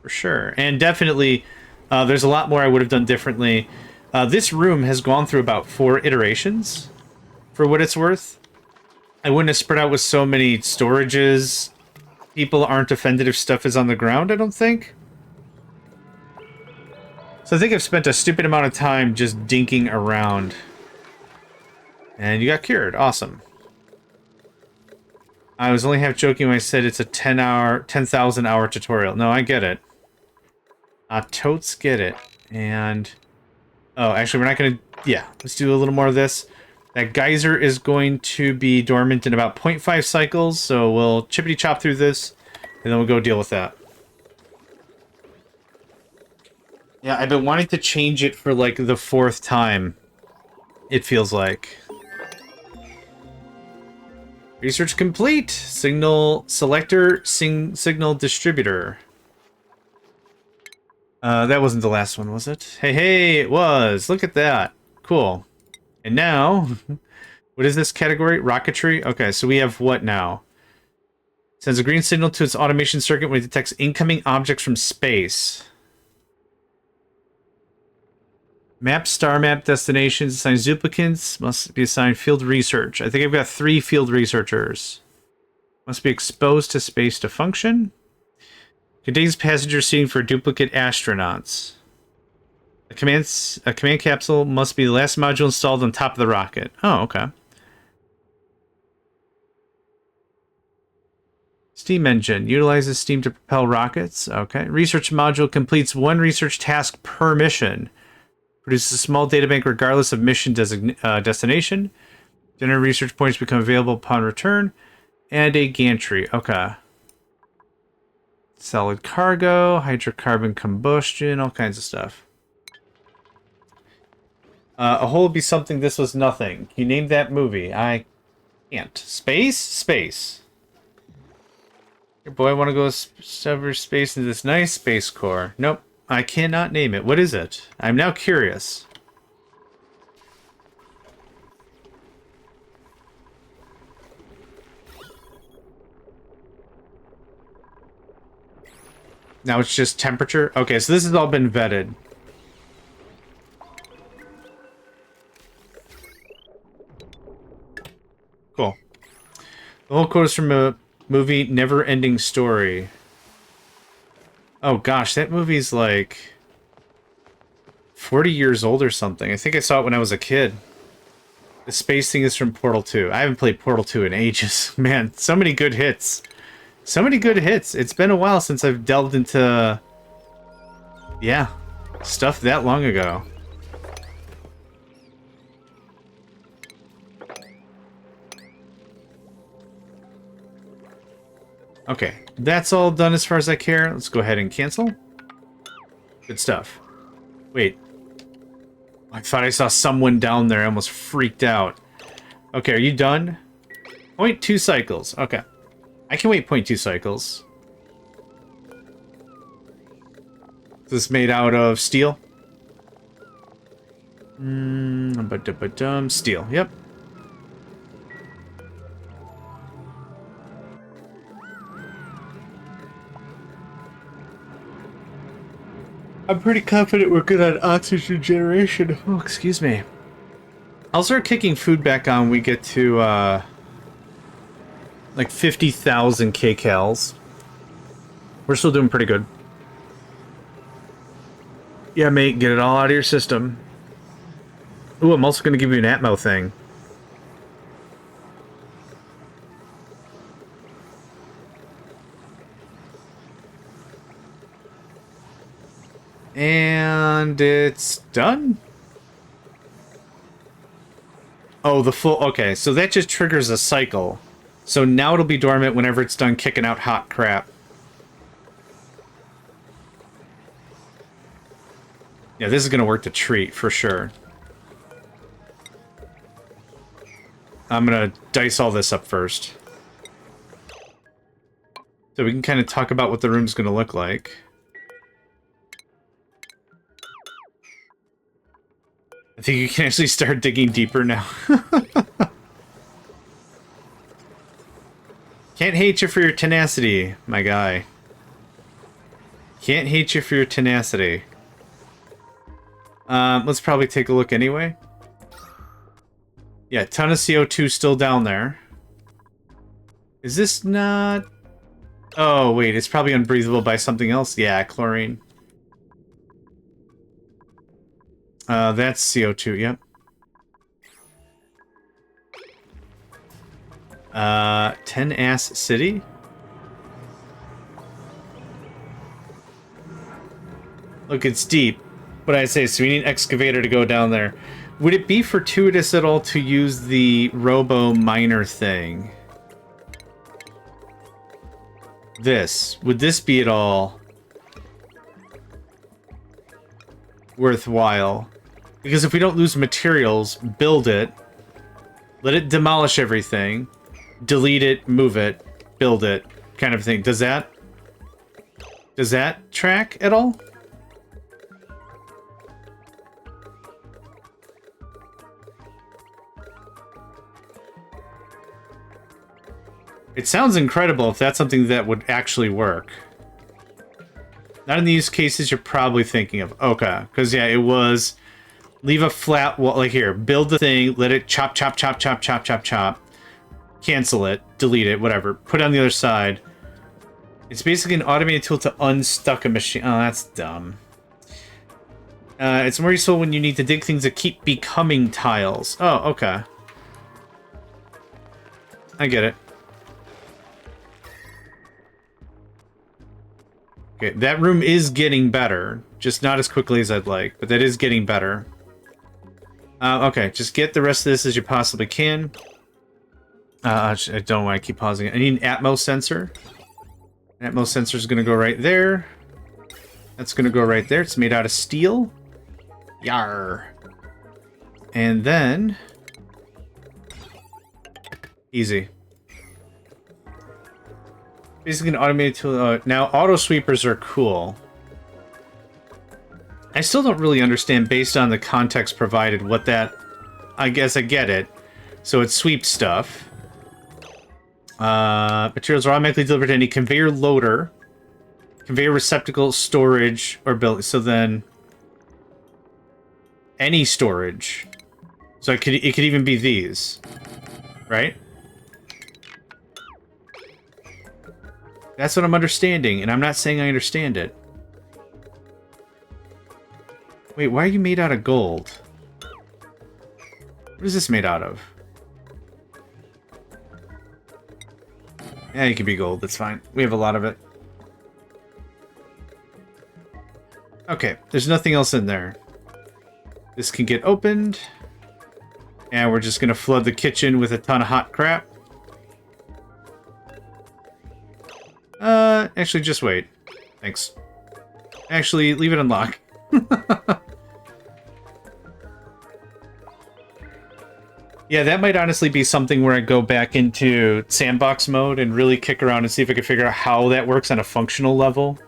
for sure. And definitely, there's a lot more I would have done differently. This room has gone through about 4 iterations, for what it's worth. I wouldn't have spread out with so many storages. People aren't offended if stuff is on the ground, I don't think. So I think I've spent a stupid amount of time just dinking around. And you got cured. Awesome. I was only half joking when I said it's a 10,000 hour tutorial. No, I get it. Totes get it. And... oh, actually, we're not going to... yeah, let's do a little more of this. That geyser is going to be dormant in about 0.5 cycles, so we'll chippity-chop through this, and then we'll go deal with that. Yeah, I've been wanting to change it for, like, the 4th time, it feels like. Research complete! Signal selector, signal distributor. That wasn't the last one, was it? Hey, hey, it was! Look at that! Cool. And now, what is this category? Rocketry? Okay, so we have what now? Sends a green signal to its automation circuit when it detects incoming objects from space. Map, star map, destinations, assigns duplicates, must be assigned field research. I think I've got 3 field researchers. Must be exposed to space to function. Contains passenger seating for duplicate astronauts. A command capsule must be the last module installed on top of the rocket. Oh, okay. Steam engine. Utilizes steam to propel rockets. Okay. Research module completes 1 research task per mission. Produces a small databank regardless of mission destination. General research points become available upon return. And a gantry. Okay. Solid cargo. Hydrocarbon combustion. All kinds of stuff. A hole would be something, this was nothing. You named that movie. I can't. Space? Space. Your boy want to go sever space into this nice space core. Nope. I cannot name it. What is it? I'm now curious. Now it's just temperature? Okay, so this has all been vetted. Cool. The whole quote is from a movie, Never Ending Story. Oh gosh, that movie's like 40 years old or something. I think I saw it when I was a kid. The space thing is from Portal 2. I haven't played Portal 2 in ages. Man, so many good hits. So many good hits. It's been a while since I've delved into... yeah, stuff that long ago. Okay, that's all done as far as I care. Let's go ahead and cancel. Good stuff. Wait. I thought I saw someone down there. I almost freaked out. Okay, are you done? 0.2 cycles. Okay. I can wait 0.2 cycles. Is this made out of steel? Steel. Yep. I'm pretty confident we're good on oxygen generation. Oh, excuse me. I'll start kicking food back on when we get to, like 50,000 kcals. We're still doing pretty good. Yeah, mate, get it all out of your system. Ooh, I'm also going to give you an Atmo thing. And it's done? Oh, the full... okay, so that just triggers a cycle. So now it'll be dormant whenever it's done kicking out hot crap. Yeah, this is going to work the treat for sure. I'm going to dice all this up first. So we can kind of talk about what the room's going to look like. I think you can actually start digging deeper now. Can't hate you for your tenacity, my guy. Can't hate you for your tenacity. Let's probably take a look anyway. Yeah, ton of CO2 still down there. Is this not... Oh, wait, it's probably unbreathable by something else. Yeah, chlorine. That's CO2, yep. 10-ass city? Look, it's deep. What I say, so we need an excavator to go down there. Would it be fortuitous at all to use the robo miner thing? Would this be at all worthwhile? Because if we don't lose materials, build it, let it demolish everything, delete it, move it, build it, kind of thing. Does that track at all? It sounds incredible if that's something that would actually work. Not in the use cases you're probably thinking of. Okay, because yeah, it was leave a flat wall, like here, build the thing, let it chop, chop, chop, chop, chop, chop, chop, cancel it, delete it, whatever, put it on the other side. It's basically an automated tool to unstuck a machine. Oh, that's dumb. It's more useful when you need to dig things that keep becoming tiles. Oh, okay. I get it. Okay, that room is getting better. Just not as quickly as I'd like, but that is getting better. Okay, just get the rest of this as you possibly can. I don't want to keep pausing it. I need an Atmos sensor. An Atmos sensor is going to go right there. That's going to go right there. It's made out of steel. Yar. And then... Easy. Basically an automated tool. Now, auto sweepers are cool. I still don't really understand, based on the context provided, what that... I guess I get it. So it sweeps stuff. Materials are automatically delivered to any conveyor loader, conveyor receptacle, storage, or building. So then... Any storage. So it could even be these. Right? That's what I'm understanding, and I'm not saying I understand it. Wait, why are you made out of gold? What is this made out of? Yeah, it can be gold, that's fine. We have a lot of it. Okay, there's nothing else in there. This can get opened. And we're just gonna flood the kitchen with a ton of hot crap. Actually, just wait. Thanks. Actually, leave it unlocked. Yeah, that might honestly be something where I go back into sandbox mode and really kick around and see if I can figure out how that works on a functional level.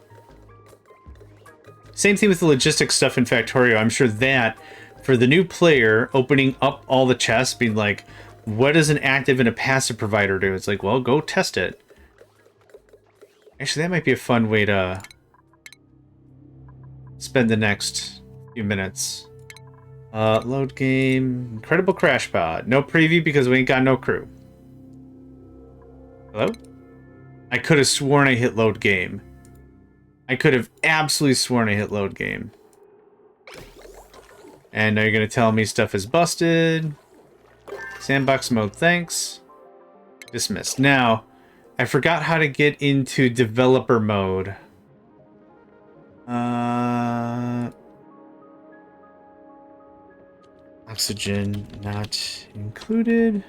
Same thing with the logistics stuff in Factorio. I'm sure that, for the new player, opening up all the chests, being like, what does an active and a passive provider do? It's like, well, go test it. Actually, that might be a fun way to spend the next few minutes. Load game. Incredible Crash Pod. No preview because we ain't got no crew. Hello? I could have sworn I hit load game. I could have absolutely sworn I hit load game. And now you're going to tell me stuff is busted. Sandbox mode, thanks. Dismissed. Now, I forgot how to get into developer mode. Oxygen not included.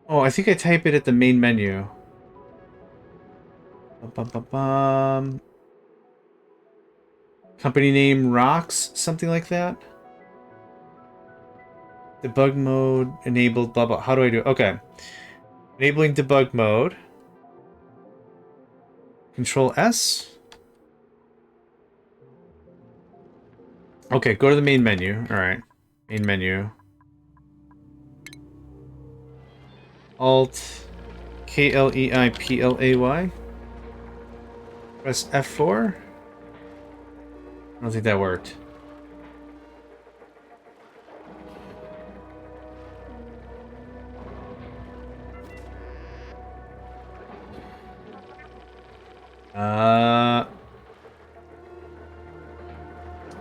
Oh, I think I type it at the main menu. Bum, bum, bum. Company name Rocks, something like that. Debug mode enabled, blah, blah. How do I do it? Okay. Enabling debug mode. Control S. Okay, go to the main menu. All right. Main menu. Alt KLEIPLAY. Press F4. I don't think that worked.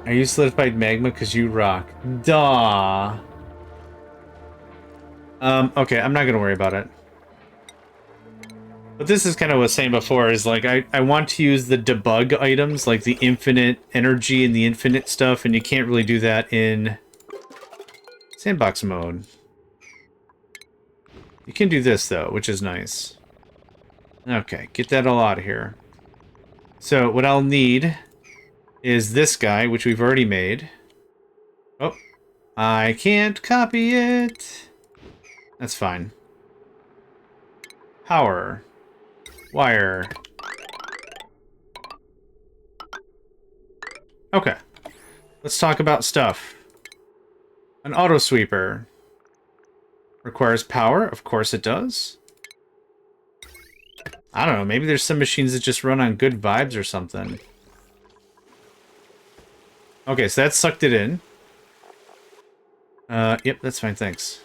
Are you solidified magma because you rock? Duh. Okay, I'm not gonna worry about it. But this is kind of what I was saying before, is like I want to use the debug items, like the infinite energy and the infinite stuff, and you can't really do that in sandbox mode. You can do this though, which is nice. Okay, get that all out of here. So what I'll need is this guy, which we've already made. Oh, I can't copy it. That's fine. Power. Wire. Okay. Let's talk about stuff. An auto sweeper. Requires power? Of course it does. I don't know, maybe there's some machines that just run on good vibes or something. Okay, so that sucked it in. Yep, that's fine, thanks.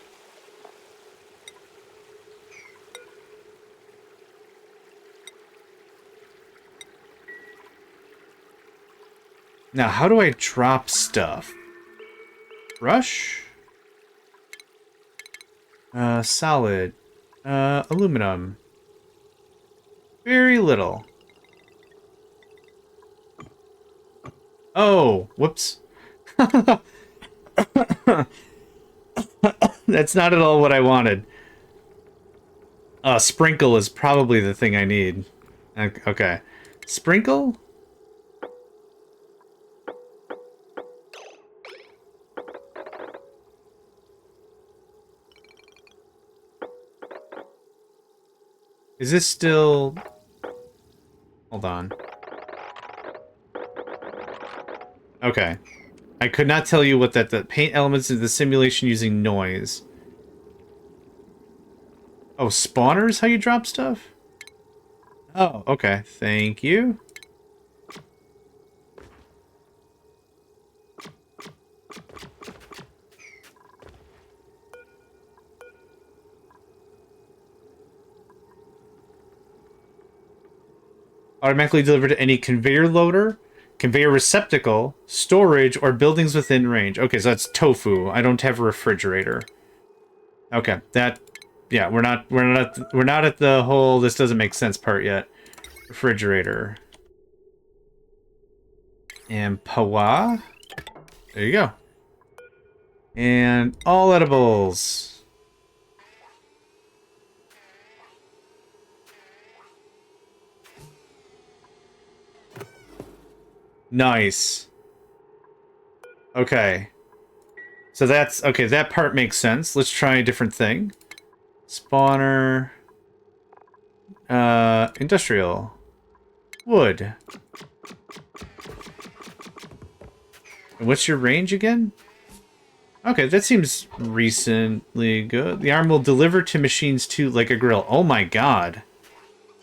Now, how do I drop stuff? Brush? Solid. Aluminum. Very little. Oh, whoops. That's not at all what I wanted. Sprinkle is probably the thing I need. Okay. Sprinkle? Is this still... Hold on. Okay. I could not tell you what the paint elements of the simulation using noise. Oh, spawners? How you drop stuff? Oh, okay. Thank you. Automatically delivered to any conveyor loader, conveyor receptacle, storage, or buildings within range. Okay, so that's tofu. I don't have a refrigerator. Okay, that... Yeah, we're not at the whole this doesn't make sense part yet. Refrigerator. And pawa. There you go. And all edibles. Nice. Okay. So that's... Okay, that part makes sense. Let's try a different thing. Spawner. Industrial. Wood. And what's your range again? Okay, that seems recently good. The arm will deliver to machines too, like a grill. Oh my god.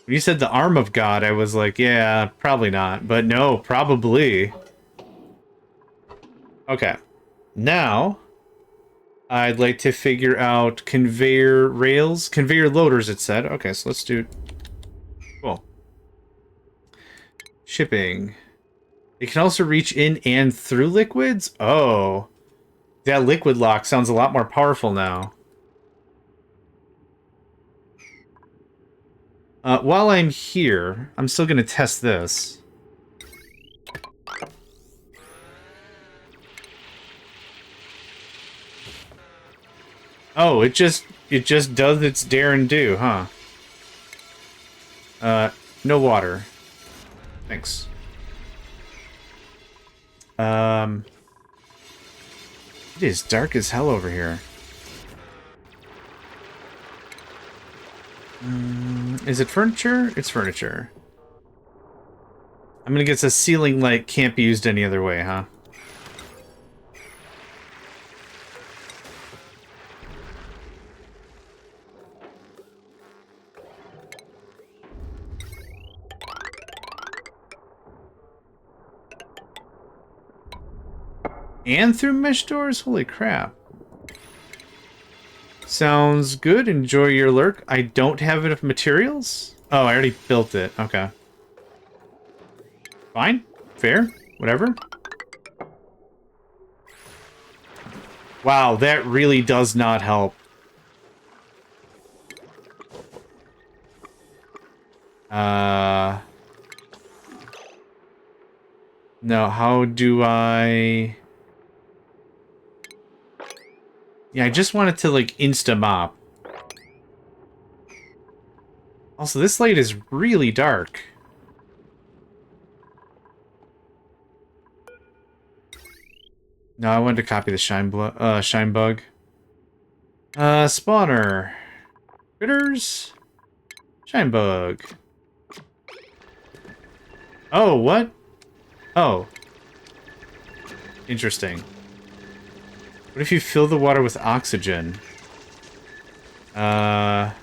When you said the arm of God, I was like, yeah, probably not. But no, probably. Okay. Now, I'd like to figure out conveyor rails. Conveyor loaders, it said. Okay, so let's do... Cool. Shipping. It can also reach in and through liquids? Oh. That liquid lock sounds a lot more powerful now. While I'm here, I'm still going to test this. Oh, it just does its dare and do, huh? No water. Thanks. It is dark as hell over here. Is it furniture? It's furniture. I'm gonna guess a ceiling light can't be used any other way, huh? And through mesh doors? Holy crap. Sounds good. Enjoy your lurk. I don't have enough materials? Oh, I already built it. Okay. Fine. Fair. Whatever. Wow, that really does not help. No, how do I... Yeah, I just wanted to, like, insta-mop. Also, this light is really dark. No, I wanted to copy the shine bug. Spawner. Critters. Shine bug. Oh, what? Oh. Interesting. What if you fill the water with oxygen? Oh.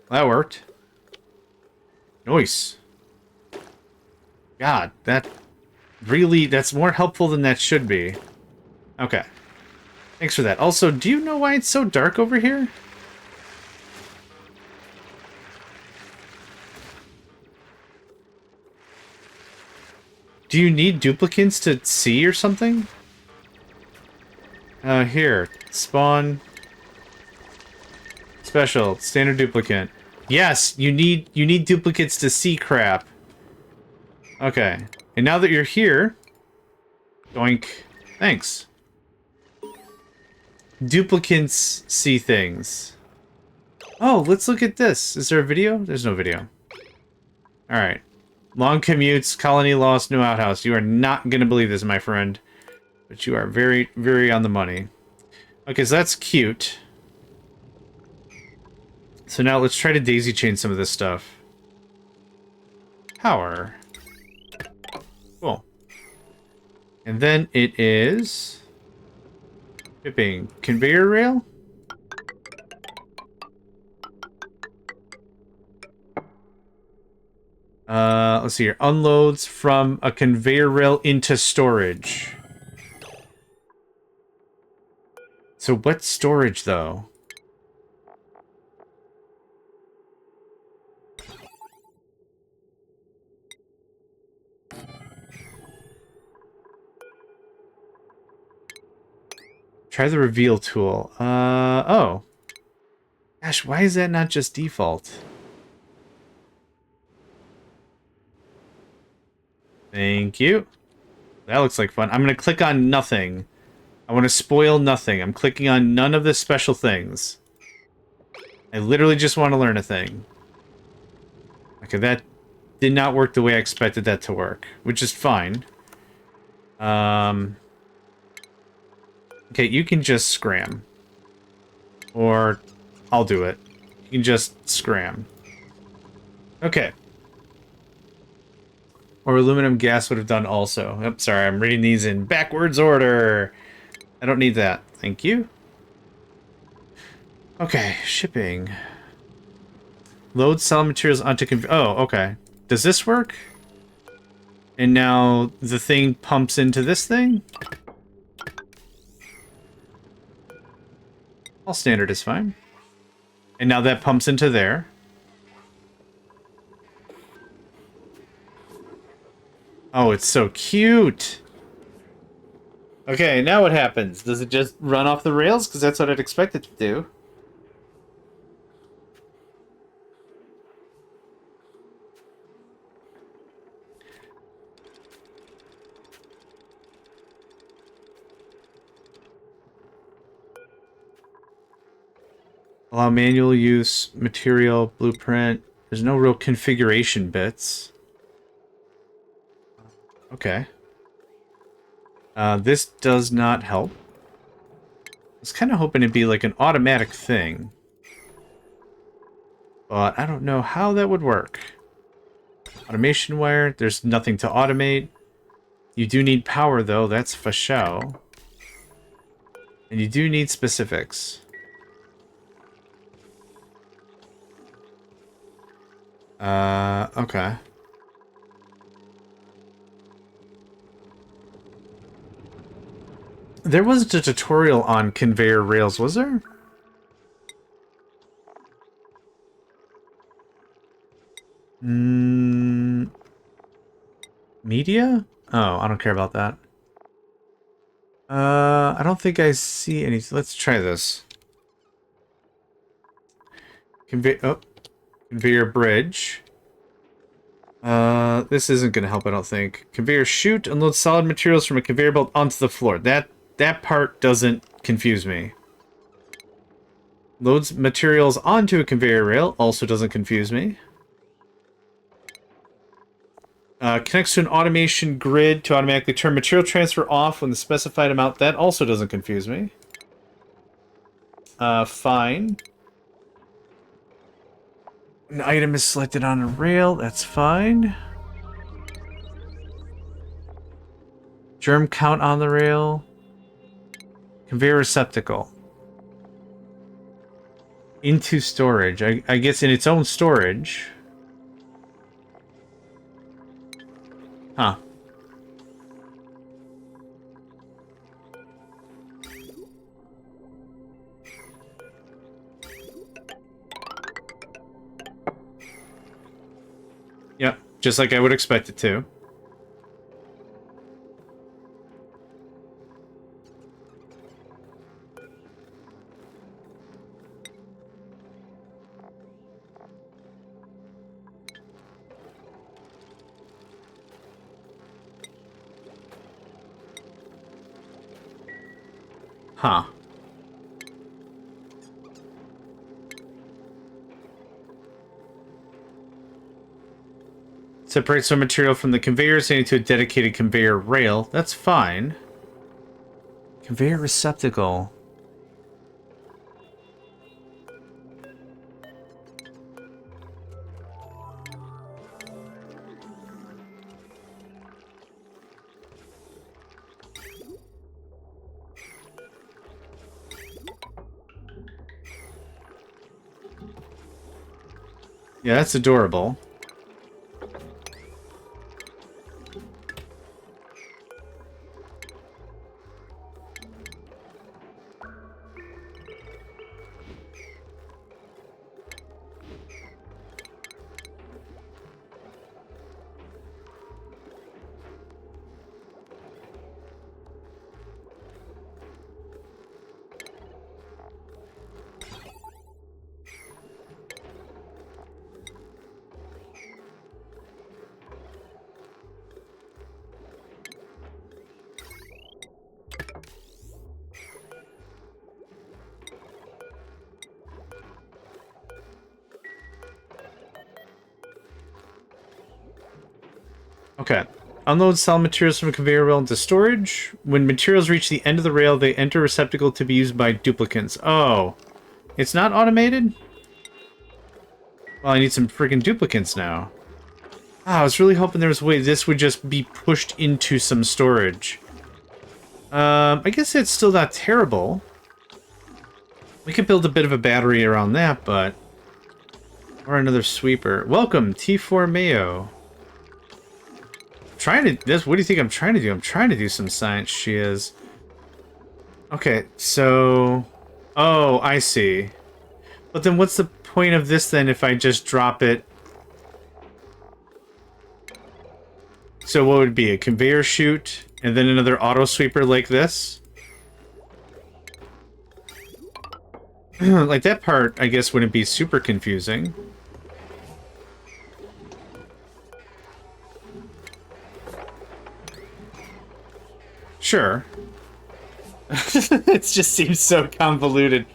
That worked. Nice. God, that really, that's more helpful than that should be. Okay. Thanks for that. Also, do you know why it's so dark over here? Do you need duplicants to see or something? Here. Spawn. Special. Standard duplicate. Yes, you need duplicates to see crap. Okay. And now that you're here... Doink. Thanks. Duplicants see things. Oh, let's look at this. Is there a video? There's no video. Alright. Long commutes, colony lost, new outhouse. You are not gonna believe this, my friend. But you are very, very on the money. Okay, so that's cute. So now let's try to daisy chain some of this stuff. Power. Cool. And then it is... Shipping. Conveyor rail? Let's see here. Unloads from a conveyor rail into storage. So what storage, though? Try the reveal tool. Oh. Gosh, why is that not just default? Thank you. That looks like fun. I'm going to click on nothing. I want to spoil nothing. I'm clicking on none of the special things. I literally just want to learn a thing. Okay, that did not work the way I expected that to work, which is fine. Okay, you can just scram. Or I'll do it. You can just scram. Okay. Or aluminum gas would have done also. Oops, sorry, I'm reading these in backwards order. I don't need that. Thank you. Okay, shipping. Load solid materials onto oh, okay. Does this work? And now the thing pumps into this thing? All standard is fine. And now that pumps into there. Oh, it's so cute. Okay, now what happens? Does it just run off the rails? Because that's what I'd expect it to do. Allow manual use, material, blueprint. There's no real configuration bits. Okay. This does not help. I was kind of hoping it'd be like an automatic thing. But I don't know how that would work. Automation wire. There's nothing to automate. You do need power, though. That's for show. And you do need specifics. Okay. There wasn't a tutorial on conveyor rails, was there? Media? Oh, I don't care about that. I don't think I see any. Let's try this. Conveyor bridge. This isn't gonna help, I don't think. Conveyor chute, unload solid materials from a conveyor belt onto the floor. That part doesn't confuse me. Loads materials onto a conveyor rail also doesn't confuse me. Connects to an automation grid to automatically turn material transfer off when the specified amount. That also doesn't confuse me. Fine. An item is selected on a rail. That's fine. Germ count on the rail. Conveyor receptacle. Into storage. I guess in its own storage. Huh. Yep, just like I would expect it to. Huh. Separate some material from the conveyor, sending to a dedicated conveyor rail. That's fine. Conveyor receptacle. Yeah, that's adorable. Okay. Unload solid materials from a conveyor rail into storage. When materials reach the end of the rail, they enter a receptacle to be used by duplicants. Oh. It's not automated? Well, I need some freaking duplicants now. Ah, I was really hoping there was a way this would just be pushed into some storage. I guess it's still not terrible. We could build a bit of a battery around that, but... Or another sweeper. Welcome, T4 Mayo. Trying to this. What do you think I'm trying to do? I'm trying to do some science. She is. Okay, so. Oh, I see. But then, what's the point of this then? If I just drop it. So what would it be? A conveyor chute and then another auto sweeper like this? Like that part, I guess, wouldn't be super confusing. Sure. It just seems so convoluted.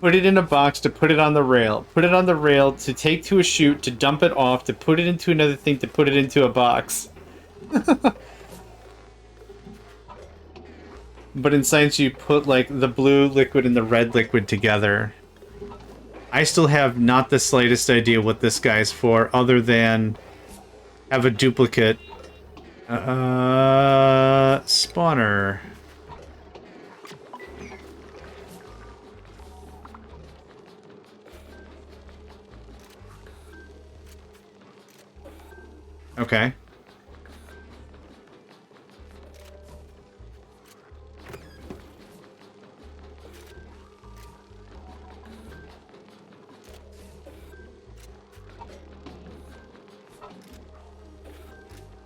put it in a box, to put it on the rail, put it on the rail, to take to a chute, to dump it off, to put it into another thing, to put it into a box. But in science, you put, like, the blue liquid and the red liquid together. I still have not the slightest idea what this guy's for, other than have a duplicate. Spawner. Okay.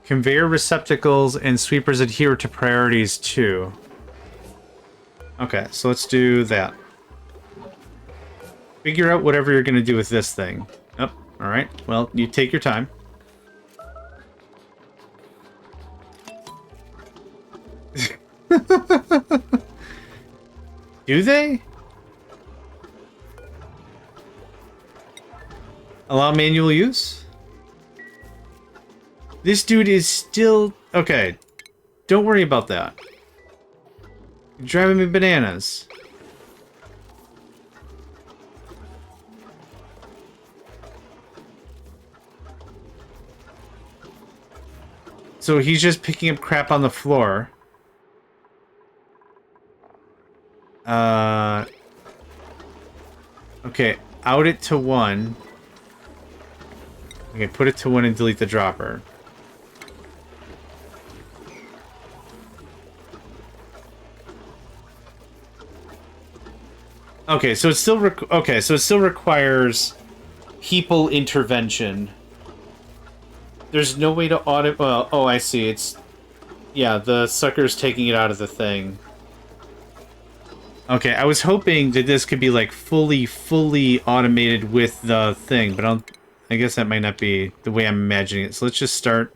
Conveyor receptacles and sweepers adhere to priorities too. Okay, so let's do that. Figure out whatever you're going to do with this thing. Oh, alright. Well, you take your time. Do they? Allow manual use? This dude is still... Okay. Don't worry about that. You're driving me bananas. So he's just picking up crap on the floor. Okay, out it to 1. Okay, put it to 1 and delete the dropper. Okay, so it still requires people intervention. There's no way to audit. Well, oh, I see. It's yeah, the sucker's taking it out of the thing. Okay, I was hoping that this could be like fully automated with the thing, but I guess that might not be the way I'm imagining it. So let's just start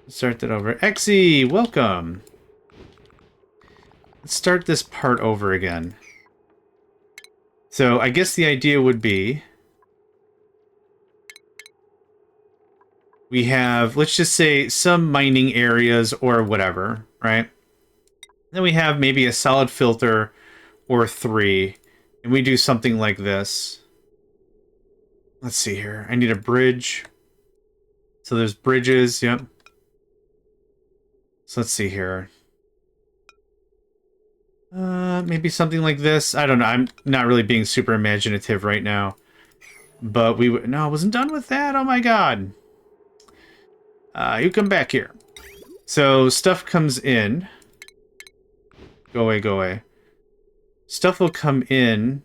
that over. Exy, welcome. Let's start this part over again. So I guess the idea would be we have, let's just say, some mining areas or whatever, right? Then we have maybe a solid filter or 3, and we do something like this. Let's see here. I need a bridge. So there's bridges, yep. So let's see here. Maybe something like this. I don't know. I'm not really being super imaginative right now. But no, I wasn't done with that. Oh my god. You come back here. So stuff comes in. Go away, go away. Stuff will come in.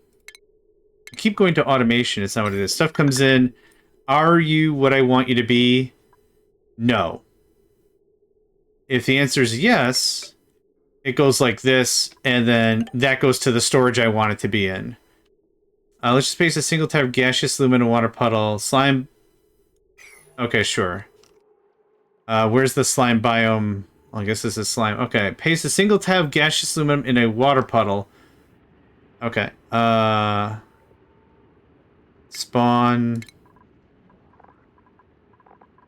Keep going to automation. It's not what it is. Stuff comes in. Are you what I want you to be? No. If the answer is yes, it goes like this, and then that goes to the storage I want it to be in. Let's just paste a single type of gaseous lumen and water puddle. Slime. Okay, sure. Where's the slime biome? Well, I guess this is slime. Okay, paste a single tab of gaseous lumen in a water puddle. Okay. Spawn.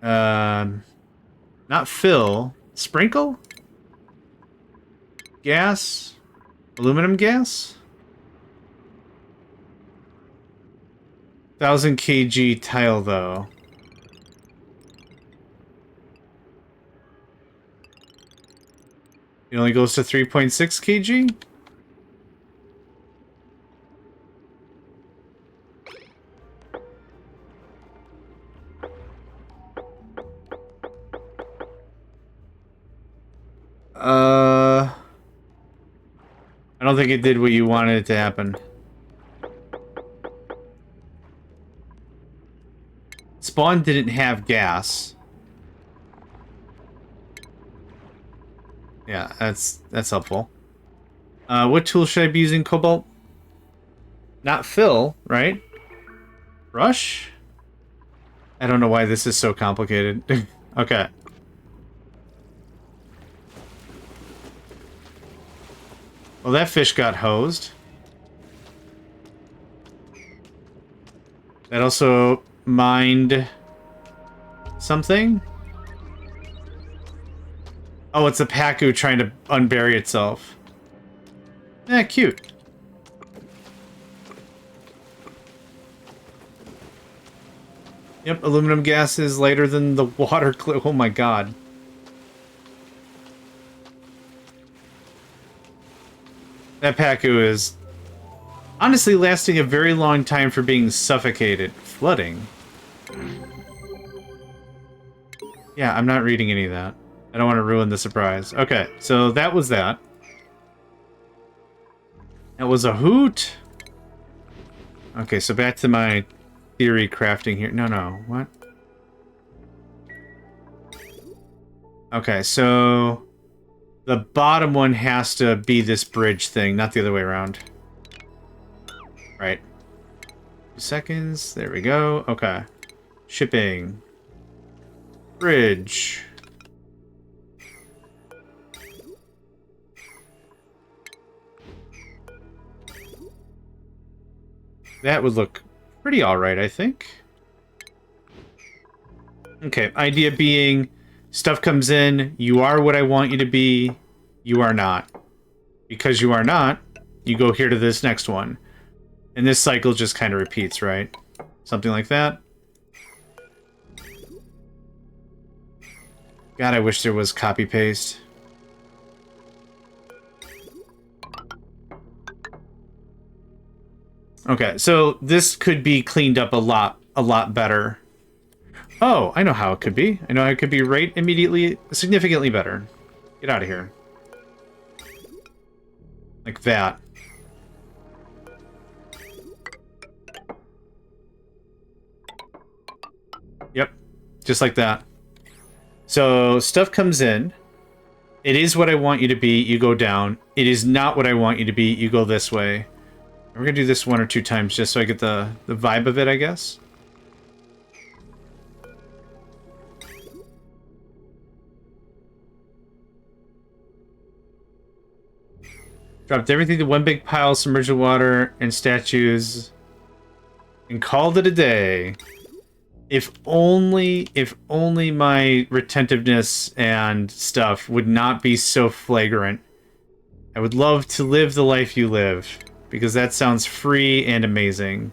Not fill. Sprinkle? Gas? Aluminum gas? 1000 kg tile, though. It only goes to 3.6 kg? I don't think it did what you wanted it to happen. Spawn didn't have gas. Yeah, that's helpful. What tool should I be using, Cobalt? Not fill, right? Rush? I don't know why this is so complicated. Okay. Well, that fish got hosed. That also mined something. Oh, it's a Pacu trying to unbury itself. Eh, cute. Yep, aluminum gas is lighter than the water. Oh my god. That Pacu is honestly lasting a very long time for being suffocated. Flooding. Yeah, I'm not reading any of that. I don't want to ruin the surprise. Okay, so that was that. That was a hoot. Okay, so back to my theory crafting here. No, what? Okay, so the bottom one has to be this bridge thing, not the other way around. Right. 2 seconds. There we go. Okay. Shipping. Bridge. That would look pretty alright, I think. Okay, idea being, stuff comes in, you are what I want you to be, you are not. Because you are not, you go here to this next one. And this cycle just kind of repeats, right? Something like that. God, I wish there was copy-paste. Okay, so this could be cleaned up a lot better. Oh, I know how it could be. I know how it could be right immediately, significantly better. Get out of here. Like that. Yep, just like that. So stuff comes in. It is what I want you to be, you go down. It is not what I want you to be, you go this way. We're gonna do this 1 or 2 times just so I get the vibe of it, I guess. Dropped everything to one big pile, submerged with water and statues, and called it a day. If only my retentiveness and stuff would not be so flagrant. I would love to live the life you live, because that sounds free and amazing.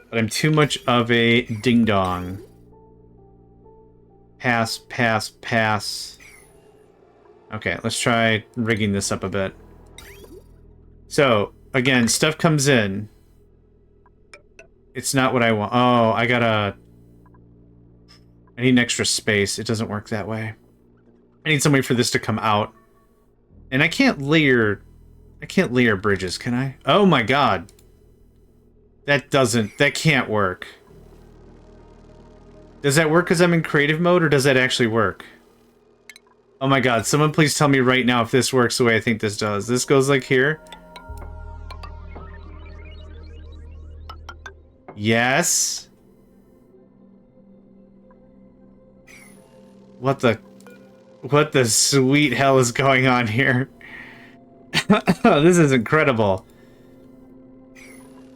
But I'm too much of a ding-dong. Pass, pass, pass. Okay, let's try rigging this up a bit. So, again, stuff comes in. It's not what I want. Oh, I need an extra space. It doesn't work that way. I need some way for this to come out. And I can't layer bridges, can I? Oh my god. That can't work. Does that work because I'm in creative mode, or does that actually work? Oh my god, someone please tell me right now if this works the way I think this does. This goes like here. Yes. What the sweet hell is going on here? This is incredible.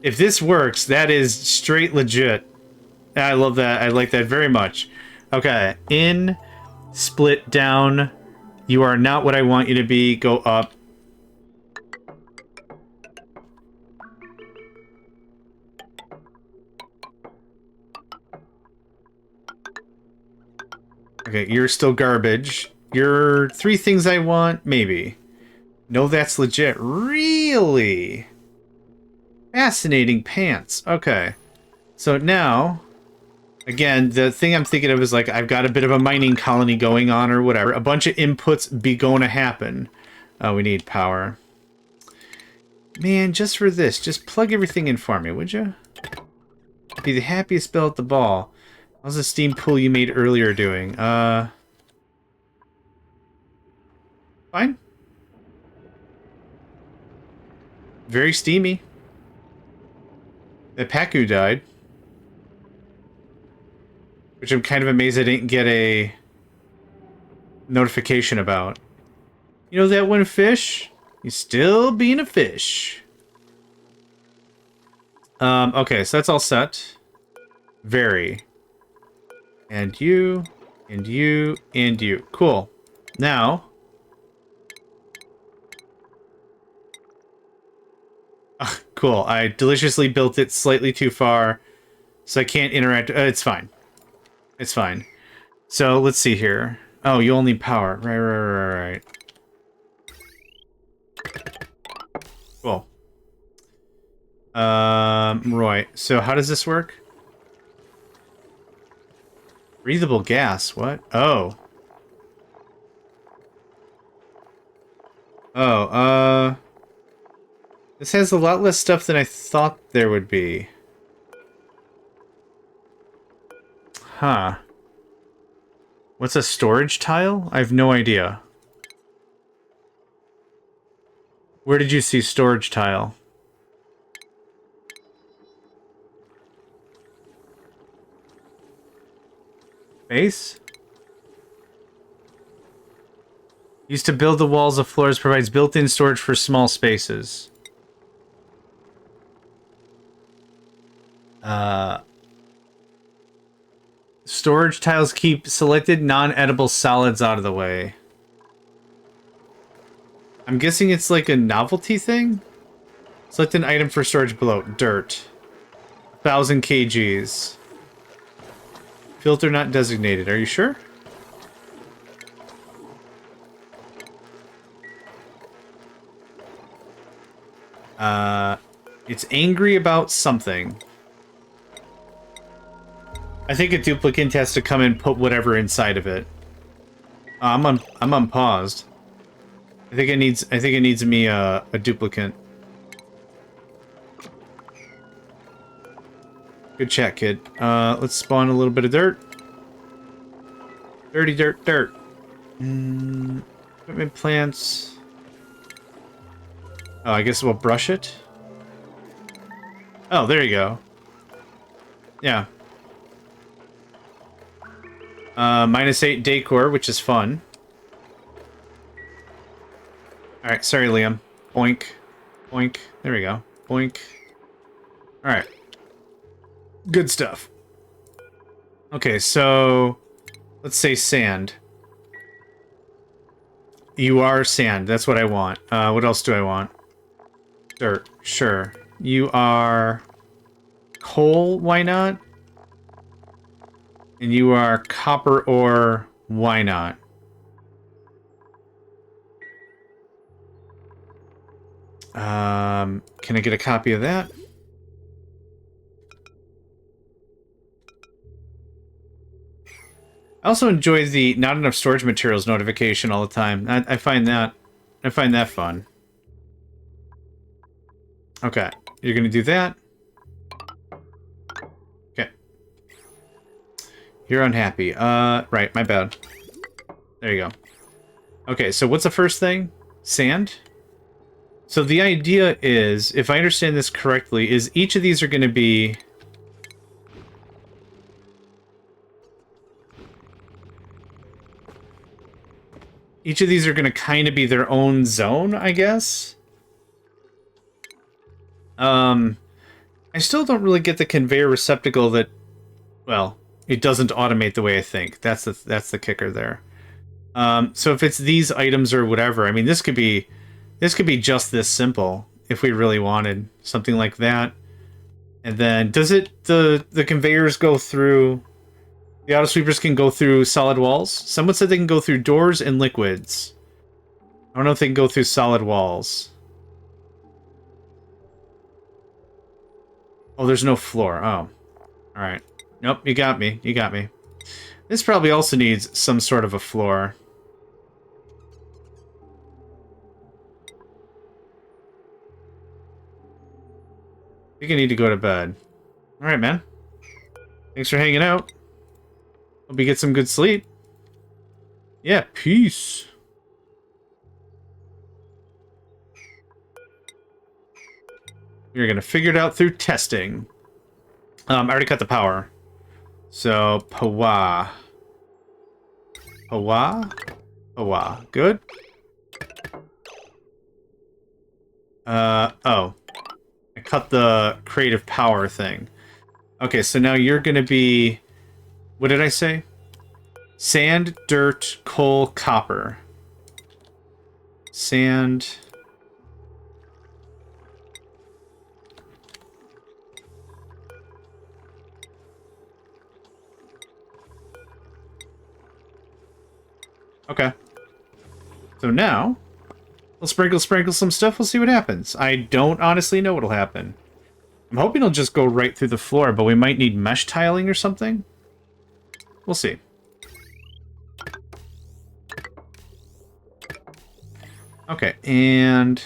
If this works, that is straight legit. I love that. I like that very much. Okay, in, split, down. You are not what I want you to be. Go up. Okay, you're still garbage. You're 3 things I want? Maybe. No, that's legit. Really? Fascinating pants. Okay. So now, again, the thing I'm thinking of is like, I've got a bit of a mining colony going on or whatever. A bunch of inputs be going to happen. Oh, we need power. Man, just for this, just plug everything in for me, would you? Be the happiest bell at the ball. How's the steam pool you made earlier doing? Fine. Very steamy. The Pacu died. Which I'm kind of amazed I didn't get a notification about. You know that one fish? He's still being a fish. Okay, so that's all set. Very. And you, and you, and you. Cool. Now... cool. I deliciously built it slightly too far, so I can't interact. It's fine. It's fine. So, let's see here. Oh, you only need power. Right. Cool. Right. So, how does this work? Breathable gas. What? Oh. Oh, this has a lot less stuff than I thought there would be. Huh. What's a storage tile? I have no idea. Where did you see storage tile? Base? Used to build the walls of floors, provides built-in storage for small spaces. Storage tiles keep selected non-edible solids out of the way. I'm guessing it's like a novelty thing? Select an item for storage below. Dirt. 1,000 kgs. Filter not designated. Are you sure? It's angry about something. I think a duplicant has to come and put whatever inside of it. I'm unpaused. I think it needs me a duplicant. Good chat, kid. Let's spawn a little bit of dirt. Dirty dirt. Equipment plants. Oh, I guess we'll brush it. Oh, there you go. Yeah. -8 decor, which is fun. Alright, sorry, Liam. Boink. Boink. There we go. Boink. Alright. Good stuff. Okay, so... let's say sand. You are sand. That's what I want. What else do I want? Dirt. Sure. You are... coal. Why not? And you are copper ore. Why not? Can I get a copy of that? I also enjoy the not enough storage materials notification all the time. I find that fun. Okay, you're gonna do that. Okay. You're unhappy. Right, my bad. There you go. Okay, so what's the first thing? Sand? So the idea is, if I understand this correctly, is each of these are going to be... each of these are going to kind of be their own zone, I guess? I still don't really get the conveyor receptacle that... well, it doesn't automate the way I think. That's the kicker there. So if it's these items or whatever, I mean, this could be just this simple if we really wanted something like that. And then does it the conveyors go through, the auto sweepers can go through solid walls? Someone said they can go through doors and liquids. I don't know if they can go through solid walls. Oh, there's no floor. Oh. All right. Nope, you got me. You got me. This probably also needs some sort of a floor. I think I need to go to bed. Alright, man. Thanks for hanging out. Hope you get some good sleep. Yeah, peace. You're gonna figure it out through testing. I already cut the power. So, Pawa. Good. Oh. I cut the creative power thing. Okay, so now you're gonna be... What did I say? Sand, dirt, coal, copper. Sand... Okay. So now, we'll sprinkle some stuff. We'll see what happens. I don't honestly know what'll happen. I'm hoping it'll just go right through the floor, but we might need mesh tiling or something. We'll see. Okay, and...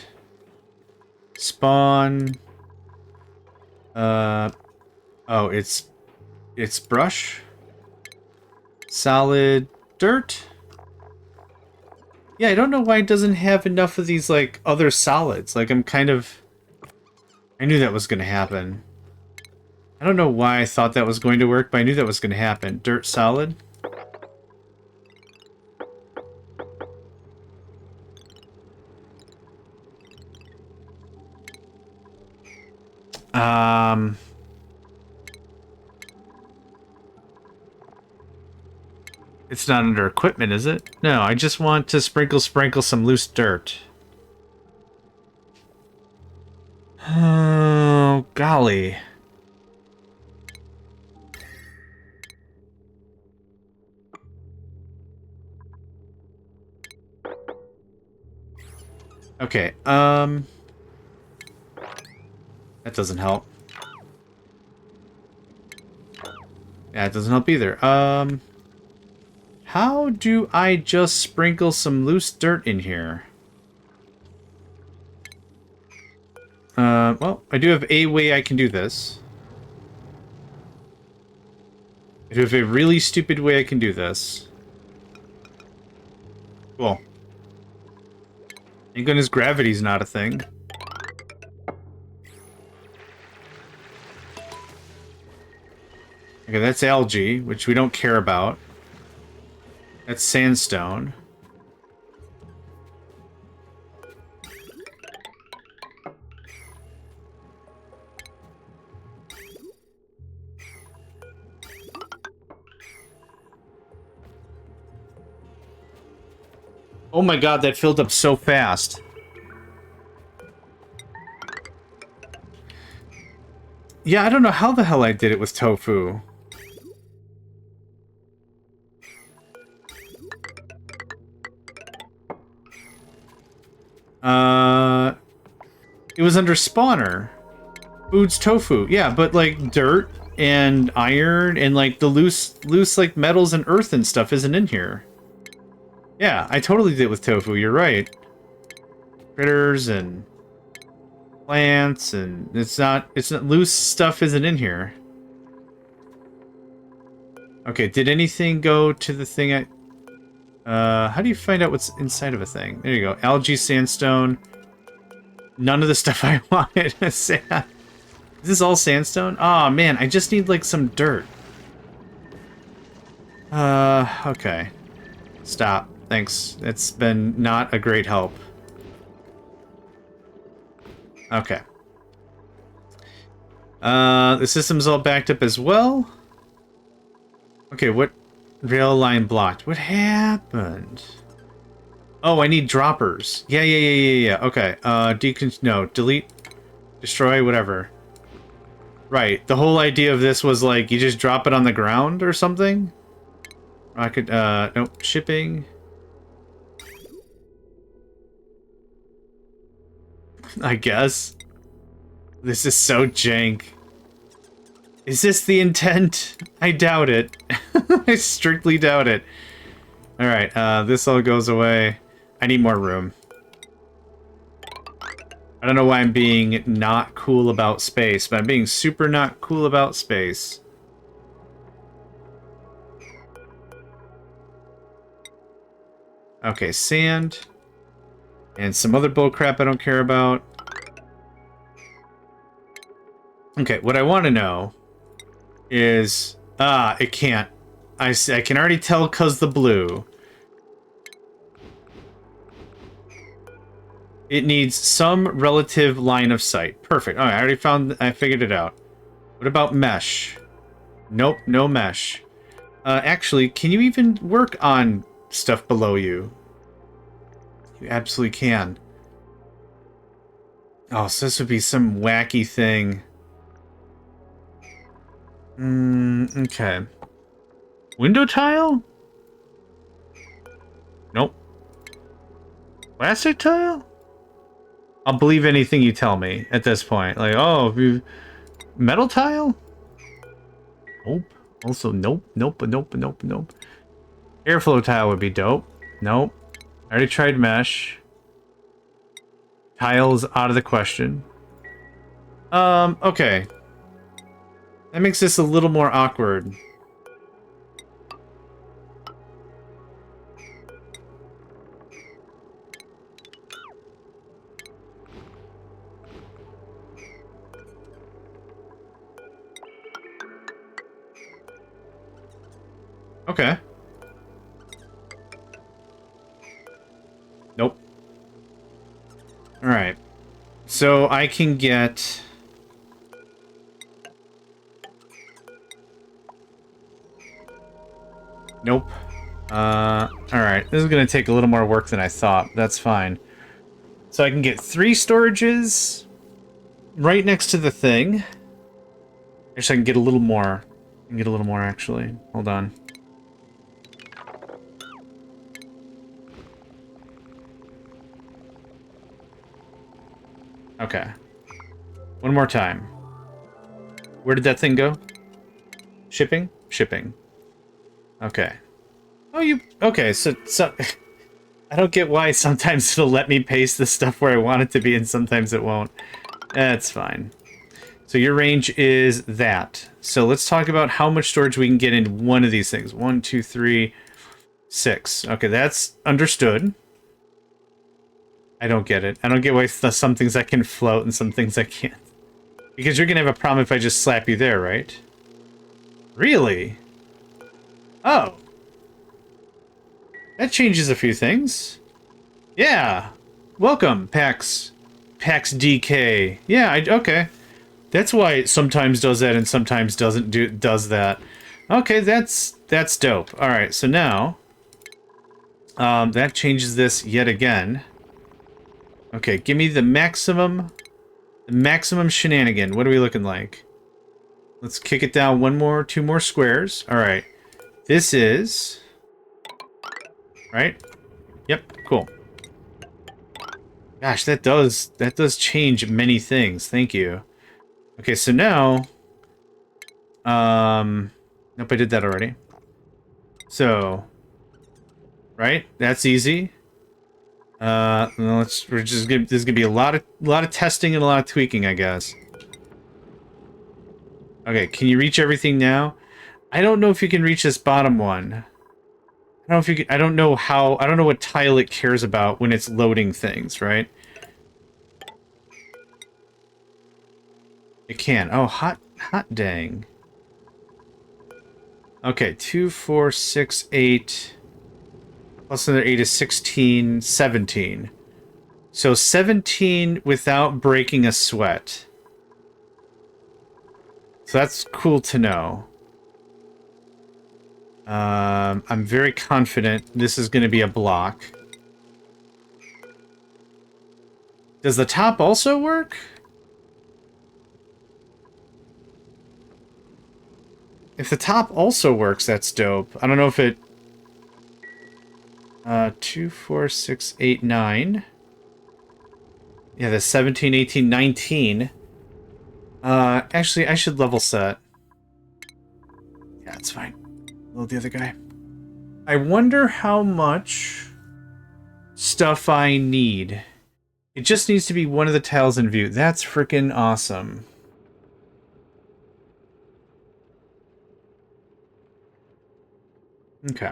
Spawn... Oh, it's brush. Solid dirt. Yeah, I don't know why it doesn't have enough of these, like, other solids. Like, I'm kind of... I knew that was going to happen. I don't know why I thought that was going to work, but I knew that was going to happen. Dirt solid. It's not under equipment, is it? No, I just want to sprinkle some loose dirt. Oh, golly. Okay, that doesn't help. Yeah, it doesn't help either. How do I just sprinkle some loose dirt in here? Well, I do have a way I can do this. I do have a really stupid way I can do this. Cool. Thank goodness gravity's not a thing. Okay, that's algae, which we don't care about. That's sandstone. Oh my god, that filled up so fast. Yeah, I don't know how the hell I did it with tofu. It was under spawner. Foods tofu. Yeah, but like dirt and iron and like the loose like metals and earth and stuff isn't in here. Yeah, I totally did it with tofu. You're right. Critters and plants and it's not loose stuff isn't in here. Okay, did anything go to the thing how do you find out what's inside of a thing? There you go. Algae, sandstone. None of the stuff I wanted. Sand. Is this all sandstone? Oh man, I just need like some dirt. Okay. Stop. Thanks. It's been not a great help. Okay. The system's all backed up as well. Okay, what rail line blocked? What happened? Oh, I need droppers. Yeah. Okay. No, delete, destroy, whatever. Right. The whole idea of this was like you just drop it on the ground or something. Rocket. Nope. Shipping. I guess. This is so jank. Is this the intent? I doubt it. I strictly doubt it. Alright, this all goes away. I need more room. I don't know why I'm being not cool about space, but I'm being super not cool about space. Okay, sand. And some other bullcrap I don't care about. Okay, what I want to know is... it can't. I can already tell because the blue. It needs some relative line of sight. Perfect. All right, I figured it out. What about mesh? Nope, no mesh. Actually, can you even work on stuff below you? You absolutely can. Oh, so this would be some wacky thing. Okay. Window tile? Nope. Plastic tile? I'll believe anything you tell me at this point. Like, oh, metal tile? Nope. Also, nope, nope, nope, nope, nope. Airflow tile would be dope. Nope. I already tried mesh. Tile's out of the question. Okay. That makes this a little more awkward. Okay. Nope. Alright. So I can get... Nope. Alright. This is going to take a little more work than I thought. That's fine. So I can get 3 storages right next to the thing. Actually, I can get a little more. I can get a little more, actually. Hold on. Okay. One more time. Where did that thing go? Shipping? Shipping. Okay. Oh, you... Okay, so I don't get why sometimes it'll let me paste the stuff where I want it to be and sometimes it won't. That's fine. So your range is that. So let's talk about how much storage we can get in one of these things. 1, 2, 3, 6. Okay, that's understood. I don't get it. I don't get why some things I can float and some things I can't. Because you're going to have a problem if I just slap you there, right? Really? Oh. That changes a few things. Yeah. Welcome, PAX DK. Yeah, okay. That's why it sometimes does that and sometimes does that. Okay, that's dope. All right, so now that changes this yet again. Okay, give me the maximum shenanigan. What are we looking like? Let's kick it down 2 more squares. All right. This is right? Yep, cool. Gosh, that does change many things. Thank you. Okay, so now nope, I did that already. So right? That's easy. There's gonna be a lot of testing and a lot of tweaking, I guess. Okay, can you reach everything now? I don't know if you can reach this bottom one. I don't know if you can, I don't know what tile it cares about when it's loading things, right? It can. Oh, hot dang. Okay, 2, 4, 6, 8. Plus another 8 is 16, 17. So 17 without breaking a sweat. So that's cool to know. I'm very confident this is going to be a block. Does the top also work? If the top also works, that's dope. I don't know if it... 2, 4, 6, 8, 9. Yeah, the 17, 18, 19. Actually, I should level set. Yeah, it's fine. Load the other guy. I wonder how much stuff I need. It just needs to be one of the tiles in view. That's freaking awesome. Okay.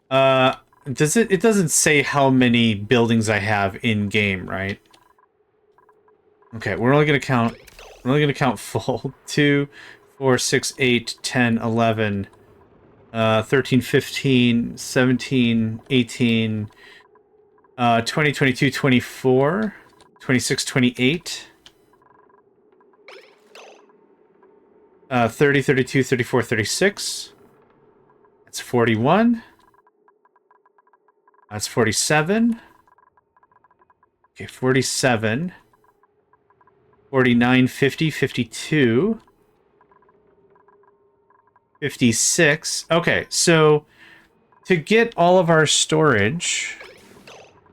It doesn't say how many buildings I have in game, right? Okay, we're only gonna count full. 2, 4, 6, 8, 10, 11, 13, 15, 17, 18, 20, 22, 24, 26, 28, 30, 32, 34, 36. That's 41. That's 47. Okay, 47. 49, 50, 52. 56. Okay, so to get all of our storage...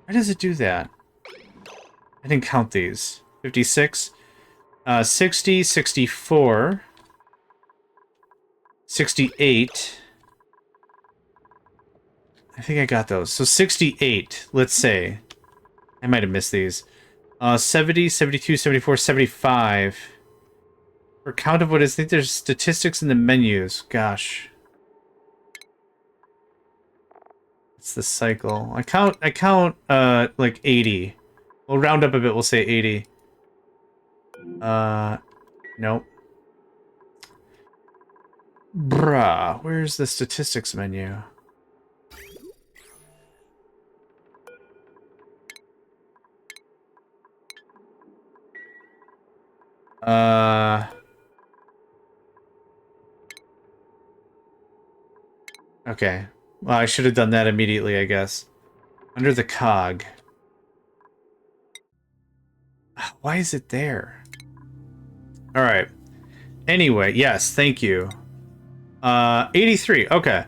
Why does it do that? I didn't count these. 56. 60, 64. 68. I think I got those. So 68, let's say. I might have missed these. 70, 72, 74, 75. For count of what is... I think there's statistics in the menus. Gosh. It's the cycle. I count like 80. We'll round up a bit, we'll say 80. Nope. Bruh, where's the statistics menu? Okay. Well, I should have done that immediately, I guess. Under the cog. Why is it there? Alright. Anyway, yes, thank you. 83, okay.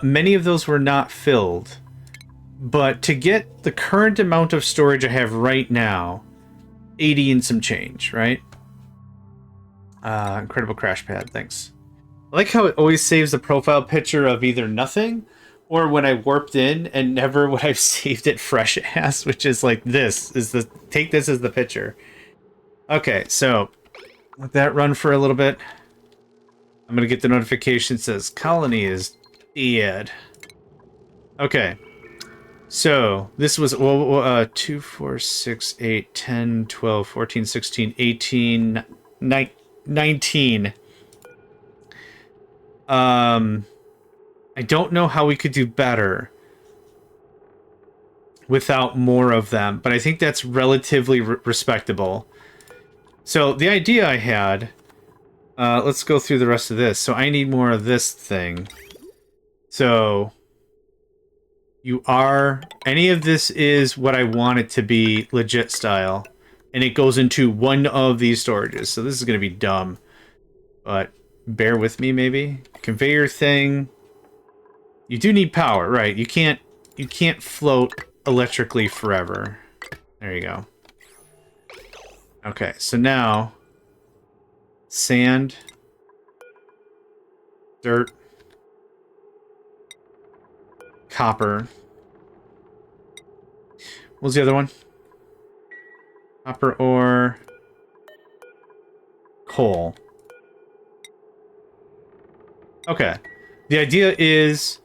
Many of those were not filled. But to get the current amount of storage I have right now, 80 and some change, right? Incredible crash pad, thanks. I like how it always saves the profile picture of either nothing or when I warped in and never what I've saved it fresh as, which is like this is the take this as the picture. Okay, so let that run for a little bit. I'm gonna get the notification that says colony is dead. Okay. So this was 2, 4, 6, 8, 10, 12, 14, 16, 18, 19. I don't know how we could do better without more of them, but I think that's relatively respectable. So the idea I had, let's go through the rest of this. So I need more of this thing. So any of this is what I want it to be legit style, and it goes into one of these storages. So this is going to be dumb, but bear with me maybe. Conveyor thing. You do need power, right? You can't float electrically forever. There you go. Okay, so now sand, dirt, copper. What was the other one? Copper ore, coal. Okay. The idea is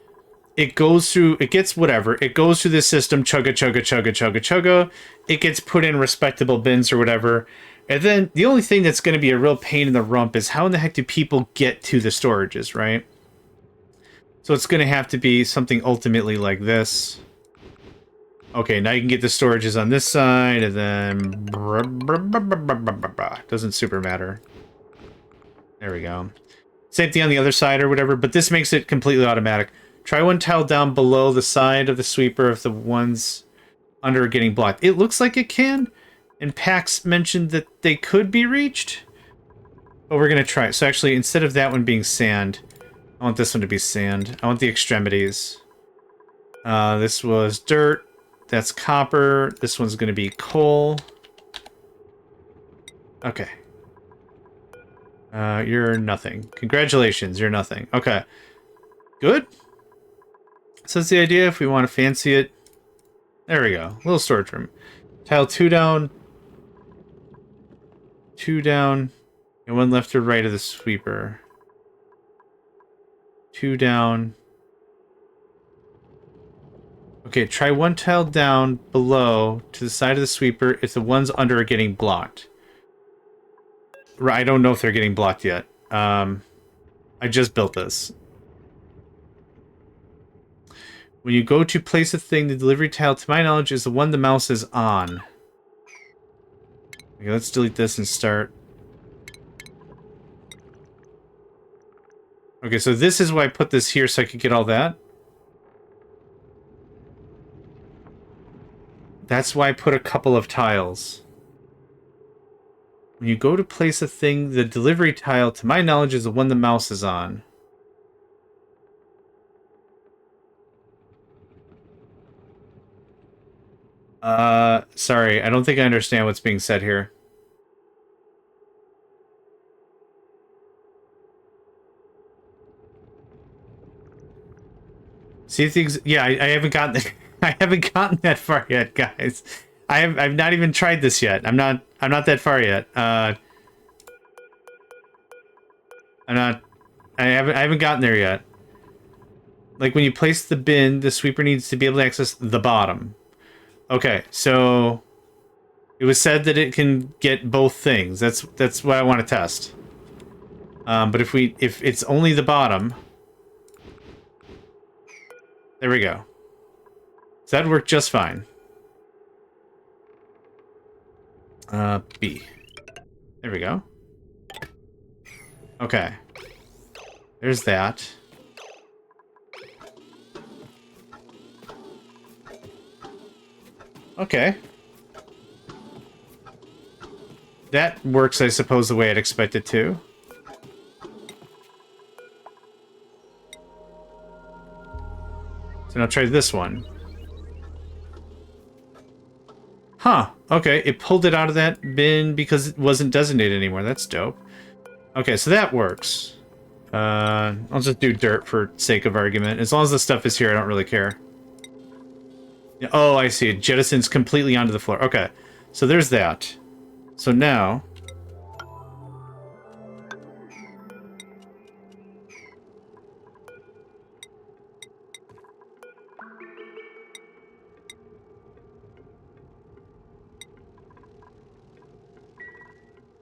it goes through, it gets whatever. It goes through this system, chugga, chugga, chugga, chugga, chugga. It gets put in respectable bins or whatever. And then the only thing that's going to be a real pain in the rump is how in the heck do people get to the storages, right? So it's going to have to be something ultimately like this. Okay, now you can get the storages on this side, and then... Doesn't super matter. There we go. Same thing on the other side or whatever, but this makes it completely automatic. Try one tile down below the side of the sweeper if the ones under are getting blocked. It looks like it can, and Pax mentioned that they could be reached. But we're going to try it. So actually, instead of that one being sand, I want this one to be sand. I want the extremities. This was dirt. That's copper. This one's going to be coal. Okay. You're nothing. Congratulations, you're nothing. Okay. Good. So that's the idea if we want to fancy it. There we go. Little storage room. Tile 2 down. 2 down. And 1 left or right of the sweeper. 2 down. Okay, try 1 tile down below to the side of the sweeper if the ones under are getting blocked. I don't know if they're getting blocked yet. I just built this. When you go to place a thing, the delivery tile, to my knowledge, is the one the mouse is on. Okay, let's delete this and start. Okay, so this is why I put this here so I could get all that. That's why I put a couple of tiles. When you go to place a thing, the delivery tile, to my knowledge, is the one the mouse is on. Sorry, I don't think I understand what's being said here. See things? Yeah, I haven't gotten I haven't gotten that far yet, guys. I've not even tried this yet. I'm not that far yet. I haven't gotten there yet. Like when you place the bin, the sweeper needs to be able to access the bottom. Okay, so it was said that it can get both things. That's what I want to test. But if it's only the bottom, there we go. So that worked just fine. B. There we go. Okay. There's that. Okay. That works, I suppose, the way I'd expect it to. So now try this one. Huh. Okay, it pulled it out of that bin because it wasn't designated anymore. That's dope. Okay, so that works. I'll just do dirt for sake of argument. As long as the stuff is here, I don't really care. Oh, I see. It jettisons completely onto the floor. Okay, so there's that. So now...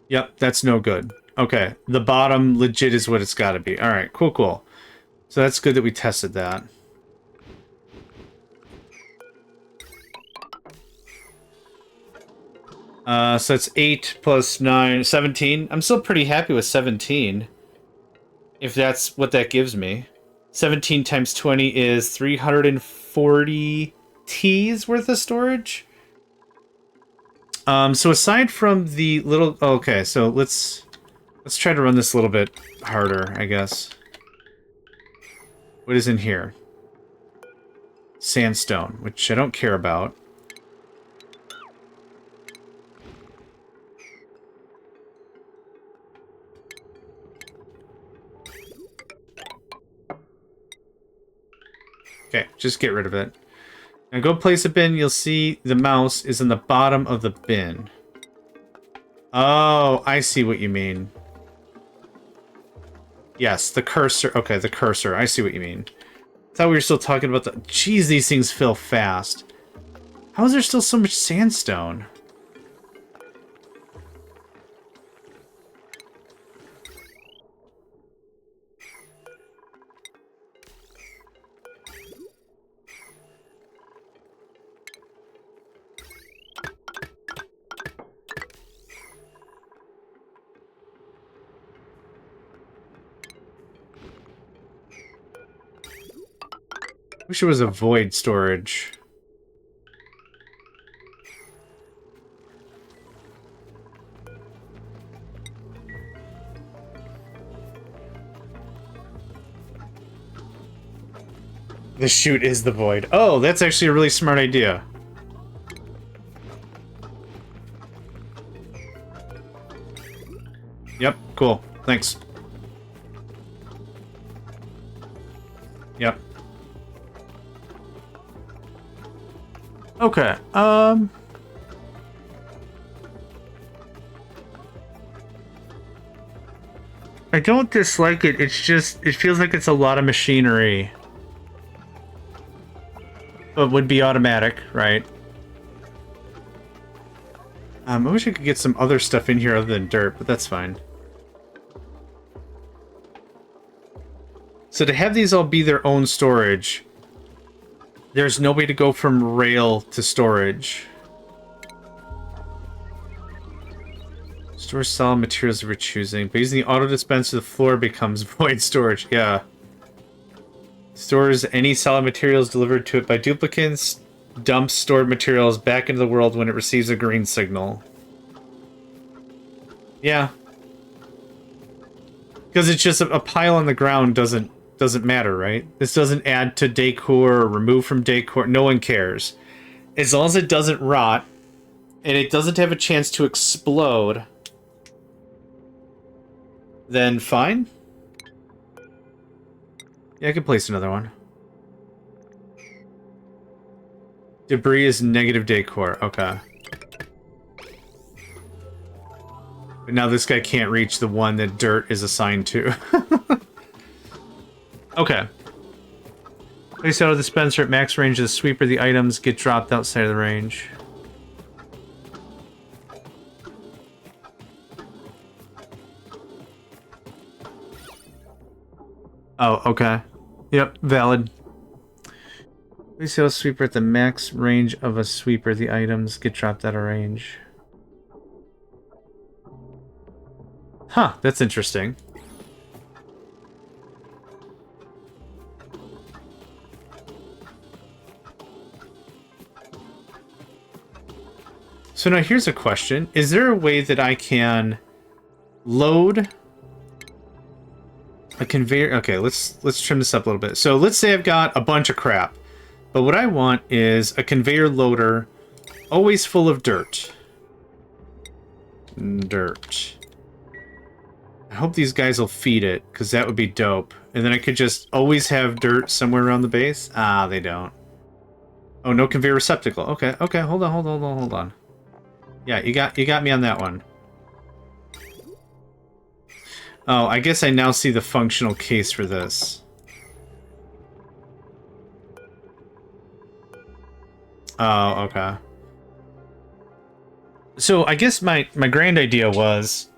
Yep, that's no good. Okay, the bottom legit is what it's got to be. All right, cool, cool. So that's good that we tested that. So that's 8 plus 9, 17. I'm still pretty happy with 17. If that's what that gives me. 17 times 20 is 340 T's worth of storage. So aside from the little... Okay, so let's try to run this a little bit harder, I guess. What is in here? Sandstone, which I don't care about. Okay, just get rid of it. Now go place a bin, you'll see the mouse is in the bottom of the bin. Oh, I see what you mean. Yes, the cursor. Okay, the cursor. I see what you mean. I thought we were still talking about the... Jeez, these things fill fast. How is there still so much sandstone? Wish it was a void storage. The chute is the void. Oh, that's actually a really smart idea. Yep, cool. Thanks. Yep. Okay, I don't dislike it, it's just, it feels like it's a lot of machinery. But would be automatic, right? I wish I could get some other stuff in here other than dirt, but that's fine. So to have these all be their own storage, There's no way to go from rail to storage. Store solid materials of your choosing. But using the auto dispenser, the floor becomes void storage. Yeah. Stores any solid materials delivered to it by duplicants. Dumps stored materials back into the world when it receives a green signal. Yeah. Because it's just a pile on the ground doesn't matter, right? This doesn't add to decor or remove from decor. No one cares. As long as it doesn't rot and it doesn't have a chance to explode, then fine. Yeah, I could place another one. Debris is negative decor. Okay. But now this guy can't reach the one that dirt is assigned to. Okay. Place out of the dispenser at max range of the sweeper. The items get dropped outside of the range. Oh, okay. Yep, valid. Place out a sweeper at the max range of a sweeper. The items get dropped out of range. Huh, that's interesting. So now here's a question. Is there a way that I can load a conveyor? Okay, let's trim this up a little bit. So let's say I've got a bunch of crap, but what I want is a conveyor loader always full of dirt. Dirt. I hope these guys will feed it, because that would be dope. And then I could just always have dirt somewhere around the base. Ah, they don't. Oh, no conveyor receptacle. Okay, okay, hold on. Yeah, you got me on that one. Oh, I guess I now see the functional case for this. Oh, okay. So I guess my grand idea was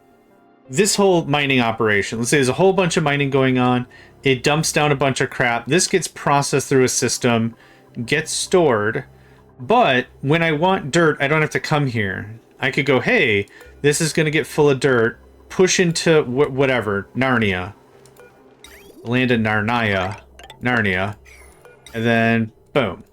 this whole mining operation. Let's say there's a whole bunch of mining going on. It dumps down a bunch of crap. This gets processed through a system, gets stored. But when I want dirt, I don't have to come here. I could go, hey, this is going to get full of dirt. Push into whatever, Narnia. Land in Narnia. And then, boom.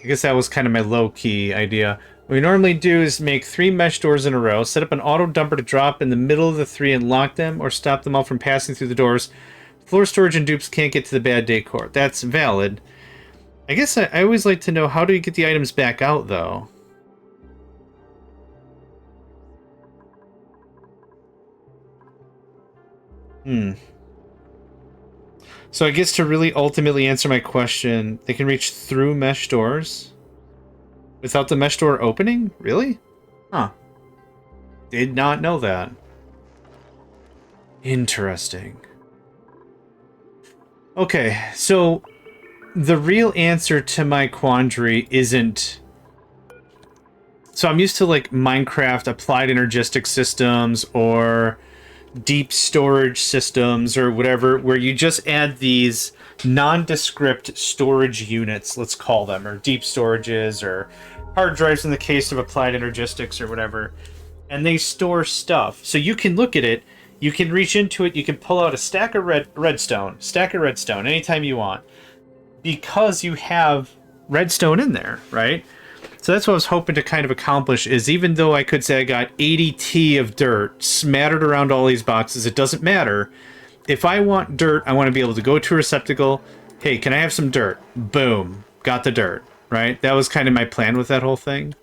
I guess that was kind of my low-key idea. What we normally do is make 3 mesh doors in a row, set up an auto dumper to drop in the middle of the 3 and lock them, or stop them all from passing through the doors. Floor storage and dupes can't get to the bad decor. That's valid. I guess I always like to know, how do you get the items back out, though? So I guess to really ultimately answer my question, they can reach through mesh doors without the mesh door opening? Really? Huh. Did not know that. Interesting. Okay, so the real answer to my quandary isn't... So I'm used to, like, Minecraft applied energistic systems or deep storage systems or whatever, where you just add these nondescript storage units, let's call them, or deep storages, or hard drives in the case of applied energistics or whatever, and they store stuff. So you can look at it, you can reach into it, you can pull out a stack of redstone anytime you want, because you have redstone in there, right? So that's what I was hoping to kind of accomplish, is even though I could say I got 80 T of dirt smattered around all these boxes, it doesn't matter. If I want dirt, I want to be able to go to a receptacle. Hey, can I have some dirt? Boom. Got the dirt, right? That was kind of my plan with that whole thing.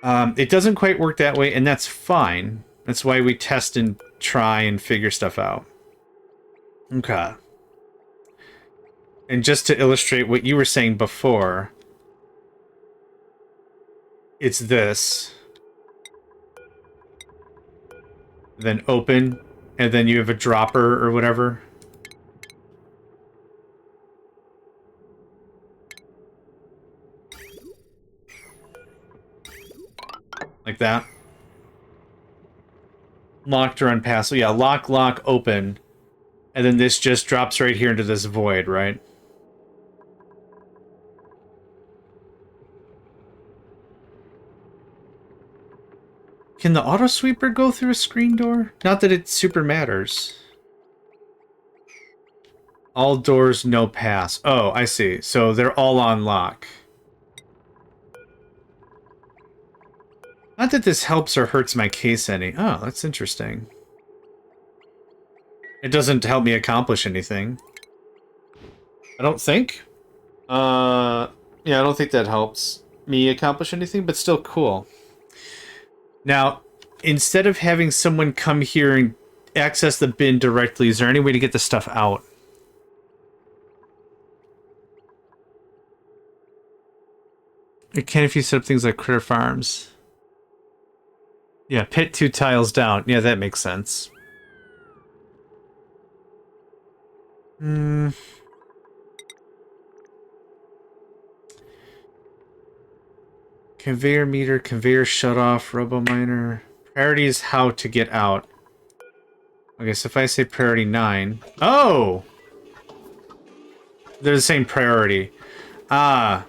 It doesn't quite work that way, and that's fine. That's why we test and try and figure stuff out. Okay. And just to illustrate what you were saying before... It's this. Then open, and then you have a dropper or whatever. Like that. Locked or unpassable. Yeah, lock, open. And then this just drops right here into this void, right? Can the auto sweeper go through a screen door? Not that it super matters. All doors, no pass. Oh, I see. So they're all on lock. Not that this helps or hurts my case any. Oh, that's interesting. It doesn't help me accomplish anything. I don't think. Yeah, I don't think that helps me accomplish anything, but still cool. Now, instead of having someone come here and access the bin directly, is there any way to get the stuff out? It can if you set up things like critter farms. Yeah, pit 2 tiles down. Yeah, that makes sense. Conveyor meter, conveyor shutoff, robo-miner. Priority is how to get out. Okay, so if I say priority 9... Oh! They're the same priority. Ah.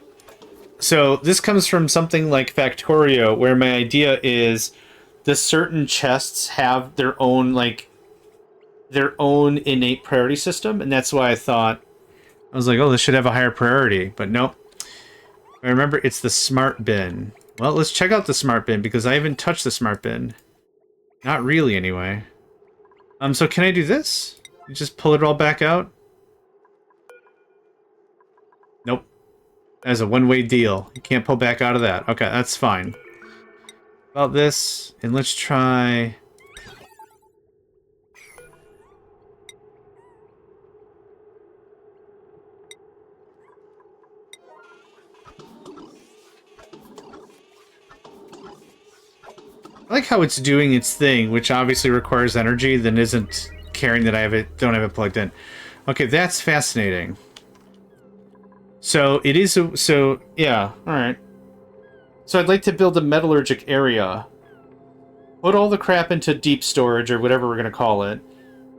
So this comes from something like Factorio, where my idea is the certain chests have their own, like, their own innate priority system, and that's why I thought... I was like, oh, this should have a higher priority, but nope. I remember it's the smart bin. Well, let's check out the smart bin, because I haven't touched the smart bin. Not really, anyway. So can I do this? Just pull it all back out? Nope. That's a one-way deal. You can't pull back out of that. Okay, that's fine. About this, and let's try... I like how it's doing its thing, which obviously requires energy, then isn't caring that don't have it plugged in. Okay, that's fascinating. So it is yeah, alright. So I'd like to build a metallurgic area. Put all the crap into deep storage, or whatever we're gonna call it,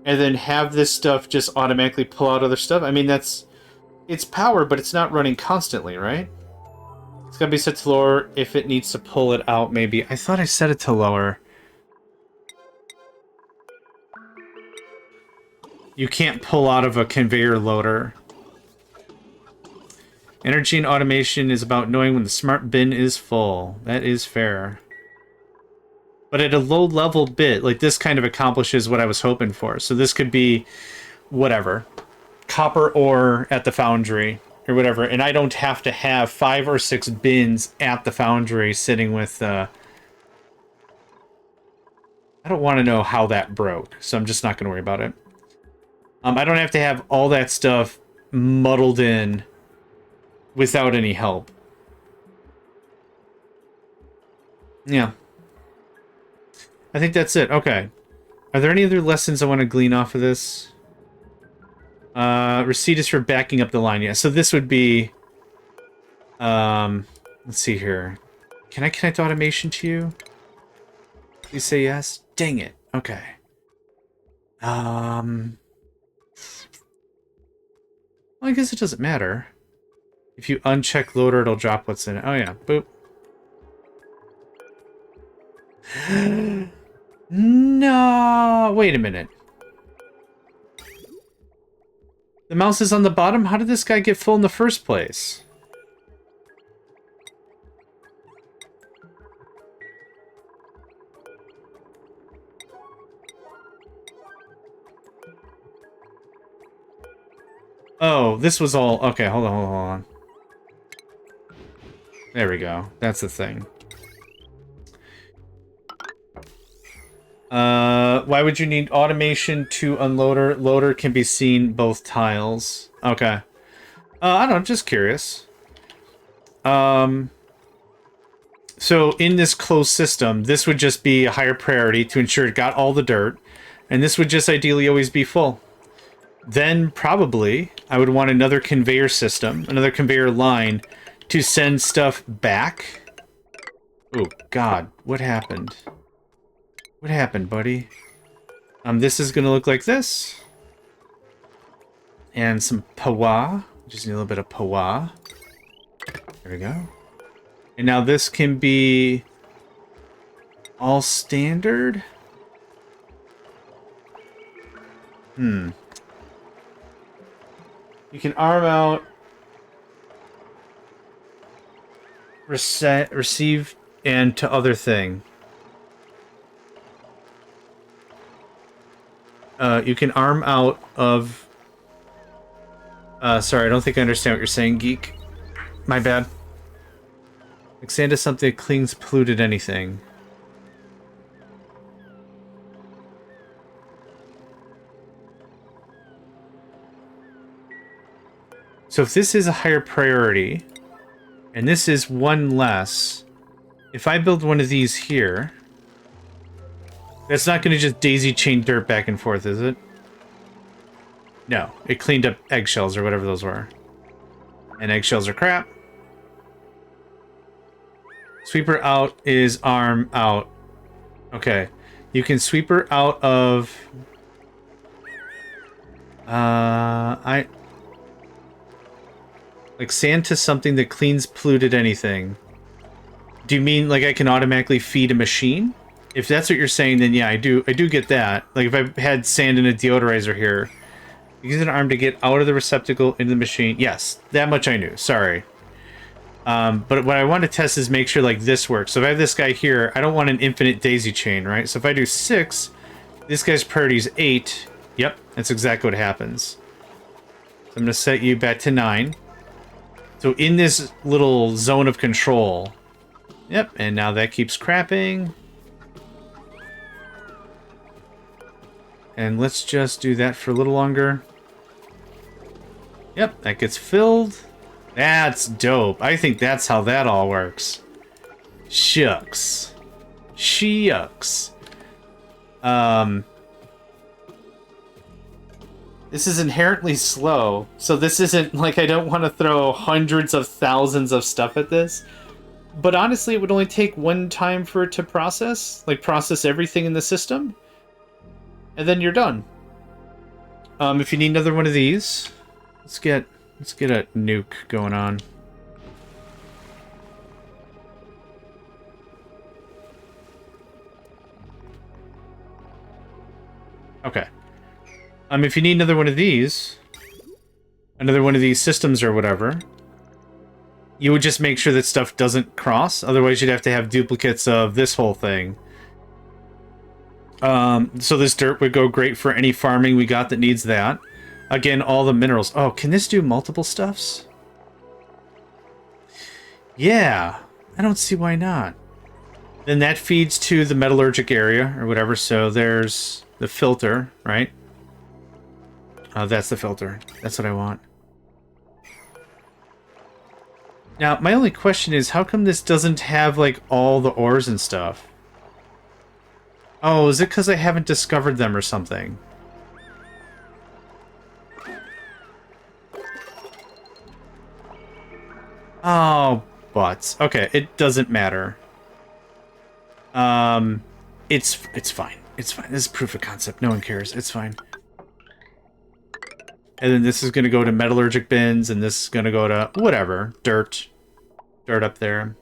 and then have this stuff just automatically pull out other stuff. I mean, it's power, but it's not running constantly, right? It's gotta be set to lower if it needs to pull it out, maybe. I thought I set it to lower. You can't pull out of a conveyor loader. Energy and automation is about knowing when the smart bin is full. That is fair. But at a low-level bit, like, this kind of accomplishes what I was hoping for. So this could be, whatever, copper ore at the foundry, or whatever, and I don't have to have 5 or 6 bins at the foundry sitting with, I don't want to know how that broke, so I'm just not going to worry about it. I don't have to have all that stuff muddled in without any help. Yeah. I think that's it. Okay. Are there any other lessons I want to glean off of this? Receipt is for backing up the line. Yeah, so this would be... let's see here. Can I connect automation to you? Please say yes. Dang it. Okay. Well, I guess it doesn't matter. If you uncheck loader, it'll drop what's in it. Oh, yeah. Boop. No! Wait a minute. The mouse is on the bottom? How did this guy get full in the first place? Oh, this was all... Okay, hold on. There we go. That's the thing. Why would you need automation to unloader? Loader can be seen both tiles. Okay. I don't know, just curious. So in this closed system, this would just be a higher priority to ensure it got all the dirt, and this would just ideally always be full. Then probably I would want another conveyor system, another conveyor line to send stuff back. Oh God, what happened? What happened, buddy? This is gonna look like this. And some pawa. Just need a little bit of pawa. There we go. And now this can be All standard? You can arm out, receive, and to other thing. You can arm out of... sorry, I don't think I understand what you're saying, geek. My bad. Expand to something that cleans polluted anything. So if this is a higher priority, and this is one less, if I build one of these here, that's not going to just daisy chain dirt back and forth, is it? No, it cleaned up eggshells or whatever those were. And eggshells are crap. Sweeper out is arm out. Okay. You can sweeper out of... Like sand to something that cleans polluted anything. Do you mean like I can automatically feed a machine? If that's what you're saying, then yeah, I do get that. Like if I had sand in a deodorizer here, use an arm to get out of the receptacle into the machine. Yes, that much I knew. Sorry. But what I want to test is make sure like this works. So if I have this guy here, I don't want an infinite daisy chain, right? So if I do 6, this guy's priority is 8. Yep, that's exactly what happens. So I'm going to set you back to 9. So in this little zone of control. Yep, and now that keeps crapping. And let's just do that for a little longer. Yep, that gets filled. That's dope. I think that's how that all works. Shucks. Shucks. This is inherently slow, so this isn't like I don't want to throw hundreds of thousands of stuff at this. But honestly, it would only take one time for it to process. Like, process everything in the system. And then you're done. If you need another one of these, let's get a nuke going on. Okay. If you need another one of these systems or whatever, you would just make sure that stuff doesn't cross. Otherwise, you'd have to have duplicates of this whole thing. So this dirt would go great for any farming we got that needs that. Again, all the minerals. Oh, can this do multiple stuffs? Yeah, I don't see why not. Then that feeds to the metallurgic area or whatever. So there's the filter, right? That's the filter. That's what I want. Now, my only question is, how come this doesn't have, like, all the ores and stuff? Oh, is it because I haven't discovered them or something? Oh, butts. Okay, it doesn't matter. It's fine. It's fine. This is proof of concept. No one cares. It's fine. And then this is going to go to metallurgic bins, and this is going to go to whatever. Dirt up there.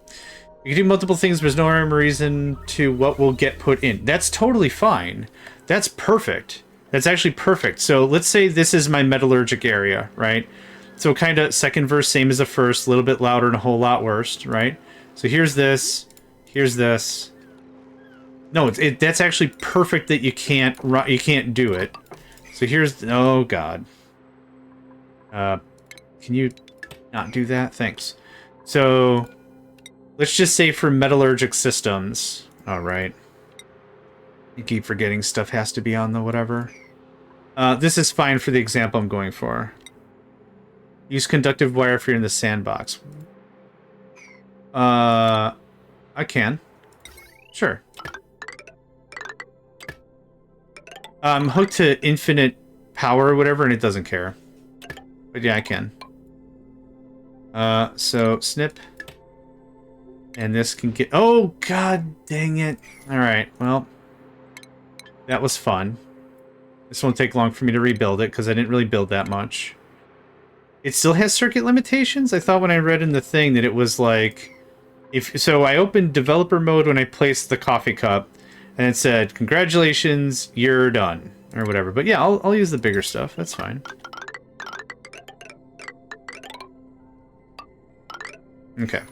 You can do multiple things, but there's no rhyme or reason to what will get put in. That's totally fine. That's perfect. That's actually perfect. So let's say this is my metallurgic area, right? So kind of second verse, same as the first, a little bit louder and a whole lot worse, right? So here's this. Here's this. No, that's actually perfect that you can't do it. So here's... Oh, God. Can you not do that? Thanks. So, let's just say for metallurgic systems. Alright. You keep forgetting stuff has to be on the whatever. This is fine for the example I'm going for. Use conductive wire if you're in the sandbox. I can. Sure. I'm hooked to infinite power or whatever, and it doesn't care. But yeah, I can. So, snip. And this can get... Oh, god dang it. Alright, well. That was fun. This won't take long for me to rebuild it, because I didn't really build that much. It still has circuit limitations? I thought when I read in the thing that it was like... So I opened developer mode when I placed the coffee cup, and it said, "Congratulations, you're done," or whatever. But yeah, I'll use the bigger stuff. That's fine. Okay.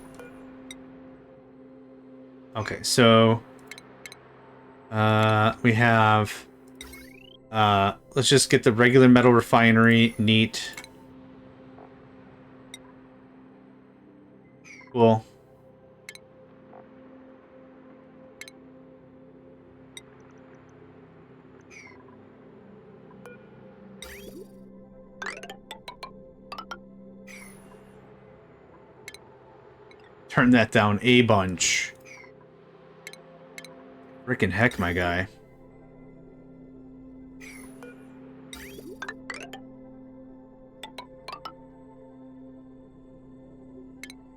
Okay, so we have let's just get the regular metal refinery. Neat. Cool. Turn that down a bunch. Frickin' heck, my guy.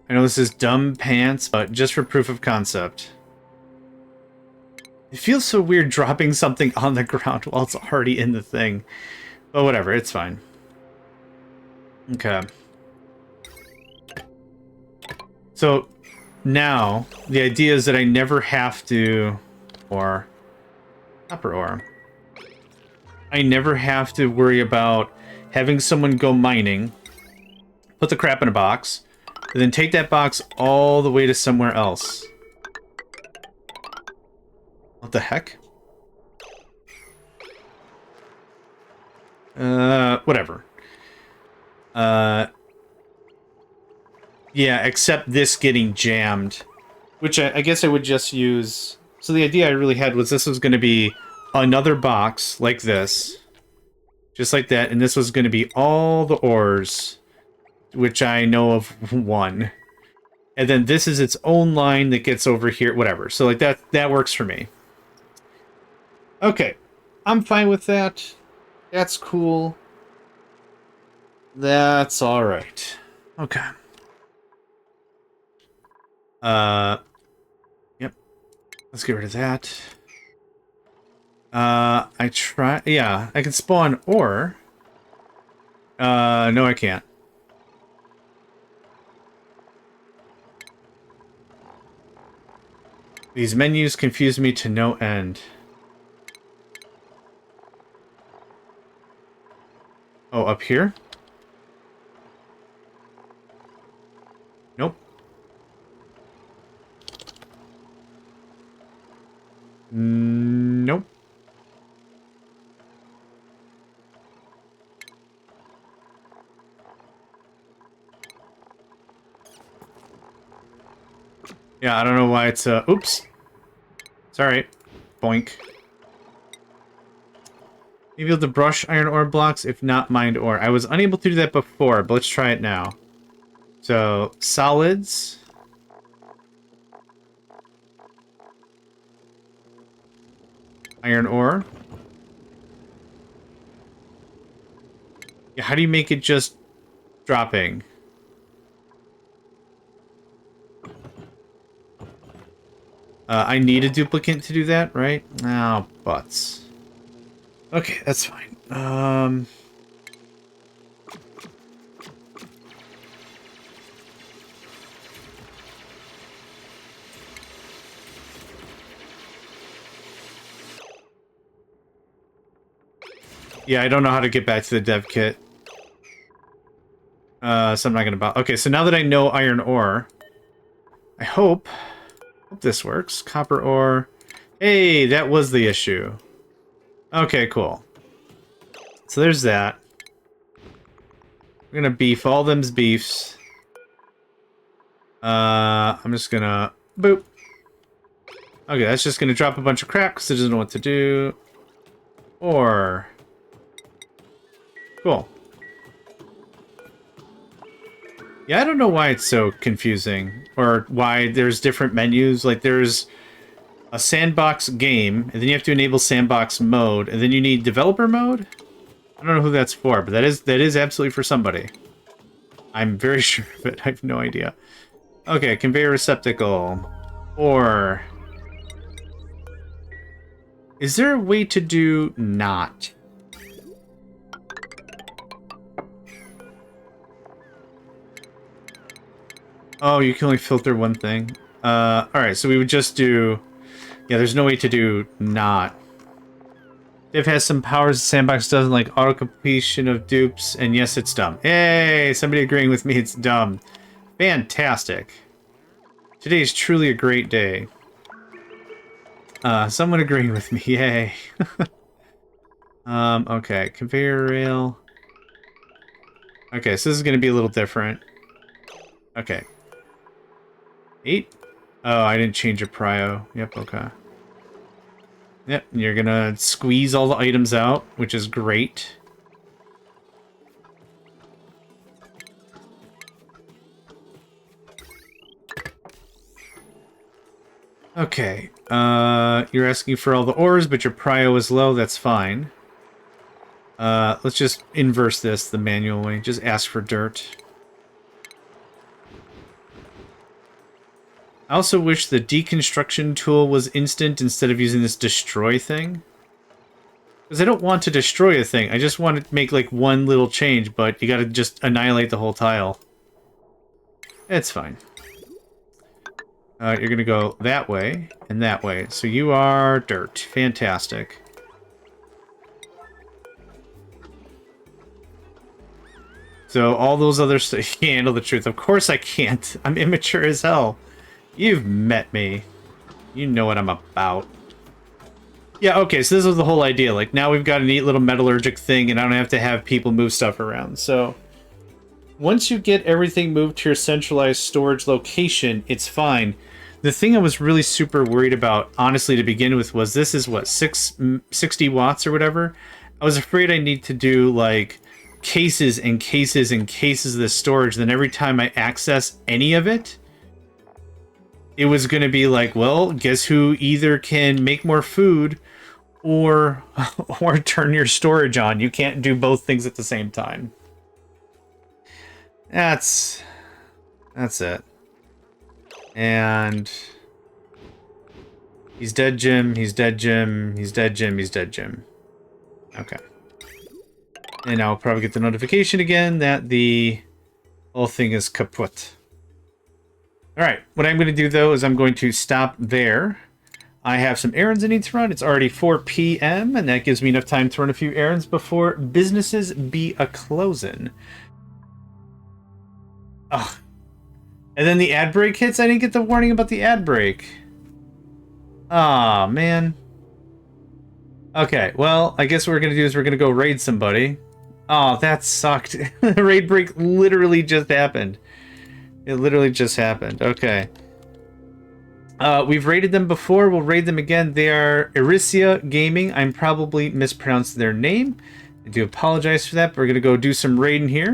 I know this is dumb pants, but just for proof of concept. It feels so weird dropping something on the ground while it's already in the thing. But whatever, it's fine. Okay. So, now, the idea is that I never have to... Or... Copper ore. I never have to worry about having someone go mining, put the crap in a box, and then take that box all the way to somewhere else. What the heck? Whatever. Yeah, except this getting jammed. Which I guess I would just use... So the idea I really had was this was going to be another box like this. Just like that, and this was going to be all the ores, which I know of one. And then this is its own line that gets over here, whatever. So like that works for me. Okay, I'm fine with that. That's cool. That's all right. Okay. Yep. Let's get rid of that. Yeah, I can spawn ore. No, I can't. These menus confuse me to no end. Oh, up here? Nope. Nope. Yeah, I don't know why it's, oops. Sorry. Boink. Maybe able to brush iron ore blocks, if not mined ore. I was unable to do that before, but let's try it now. So, solids. Iron ore. Yeah, how do you make it just dropping? I need a duplicate to do that, right? Oh, butts. Okay, that's fine. Yeah, I don't know how to get back to the dev kit. So I'm not gonna bother. Okay, so now that I know iron ore, I hope this works. Copper ore. Hey, that was the issue. Okay, cool. So there's that. We're gonna beef all them's beefs. I'm just gonna boop. Okay, that's just gonna drop a bunch of crap because it doesn't know what to do. Or cool. Yeah, I don't know why it's so confusing, or why there's different menus. Like, there's a sandbox game, and then you have to enable sandbox mode, and then you need developer mode? I don't know who that's for, but that is absolutely for somebody. I'm very sure of it. I have no idea. Okay, conveyor receptacle. Or... Is there a way to do not? Oh, you can only filter one thing. Alright, so we would just do... Yeah, there's no way to do not. Div has some powers the sandbox doesn't, like auto-completion of dupes, and yes, it's dumb. Hey, somebody agreeing with me, it's dumb. Fantastic. Today is truly a great day. Someone agreeing with me, yay. Okay, conveyor rail. Okay, so this is going to be a little different. Okay. 8? Oh, I didn't change your prio. Yep, okay. Yep, you're going to squeeze all the items out, which is great. Okay, you're asking for all the ores, but your prio is low, that's fine. Let's just inverse this the manual way. Just ask for dirt. I also wish the deconstruction tool was instant instead of using this destroy thing. Because I don't want to destroy a thing. I just want to make like one little change, but you gotta just annihilate the whole tile. It's fine. You're gonna go that way and that way. So you are dirt. Fantastic. So all those other stuff, you can't handle the truth. Of course I can't. I'm immature as hell. You've met me. You know what I'm about. Yeah, okay, so this was the whole idea. Like, now we've got a neat little metallurgic thing, and I don't have to have people move stuff around. So, once you get everything moved to your centralized storage location, it's fine. The thing I was really super worried about, honestly, to begin with, was this is, what, 60 watts or whatever? I was afraid I need to do, like, cases and cases and cases of this storage. Then every time I access any of it, it was going to be like, well, guess who either can make more food or turn your storage on. You can't do both things at the same time. That's it. And he's dead, Jim. He's dead, Jim. He's dead, Jim. He's dead, Jim. Okay. And I'll probably get the notification again that the whole thing is kaput. Alright, what I'm going to do, though, is I'm going to stop there. I have some errands I need to run. It's already 4 p.m., and that gives me enough time to run a few errands before businesses be a-closing. Oh. And then the ad break hits? I didn't get the warning about the ad break. Aw, man. Okay, well, I guess what we're going to do is we're going to go raid somebody. Oh, that sucked. The raid break literally just happened. It literally just happened. Okay. We've raided them before. We'll raid them again. They are Erisia Gaming. I'm probably mispronounced their name. I do apologize for that, but we're going to go do some raiding here.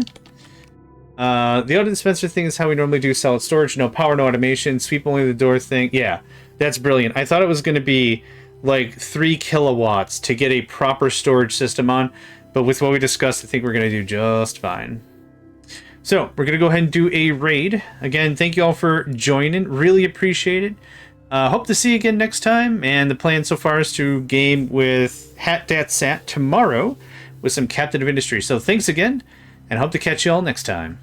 The auto dispenser thing is how we normally do solid storage. No power, no automation. Sweep only the door thing. Yeah, that's brilliant. I thought it was going to be like 3 kilowatts to get a proper storage system on, but with what we discussed, I think we're going to do just fine. So, we're going to go ahead and do a raid. Again, thank you all for joining. Really appreciate it. Hope to see you again next time. And the plan so far is to game with HatDatSat tomorrow with some Captain of Industry. So, thanks again, and hope to catch you all next time.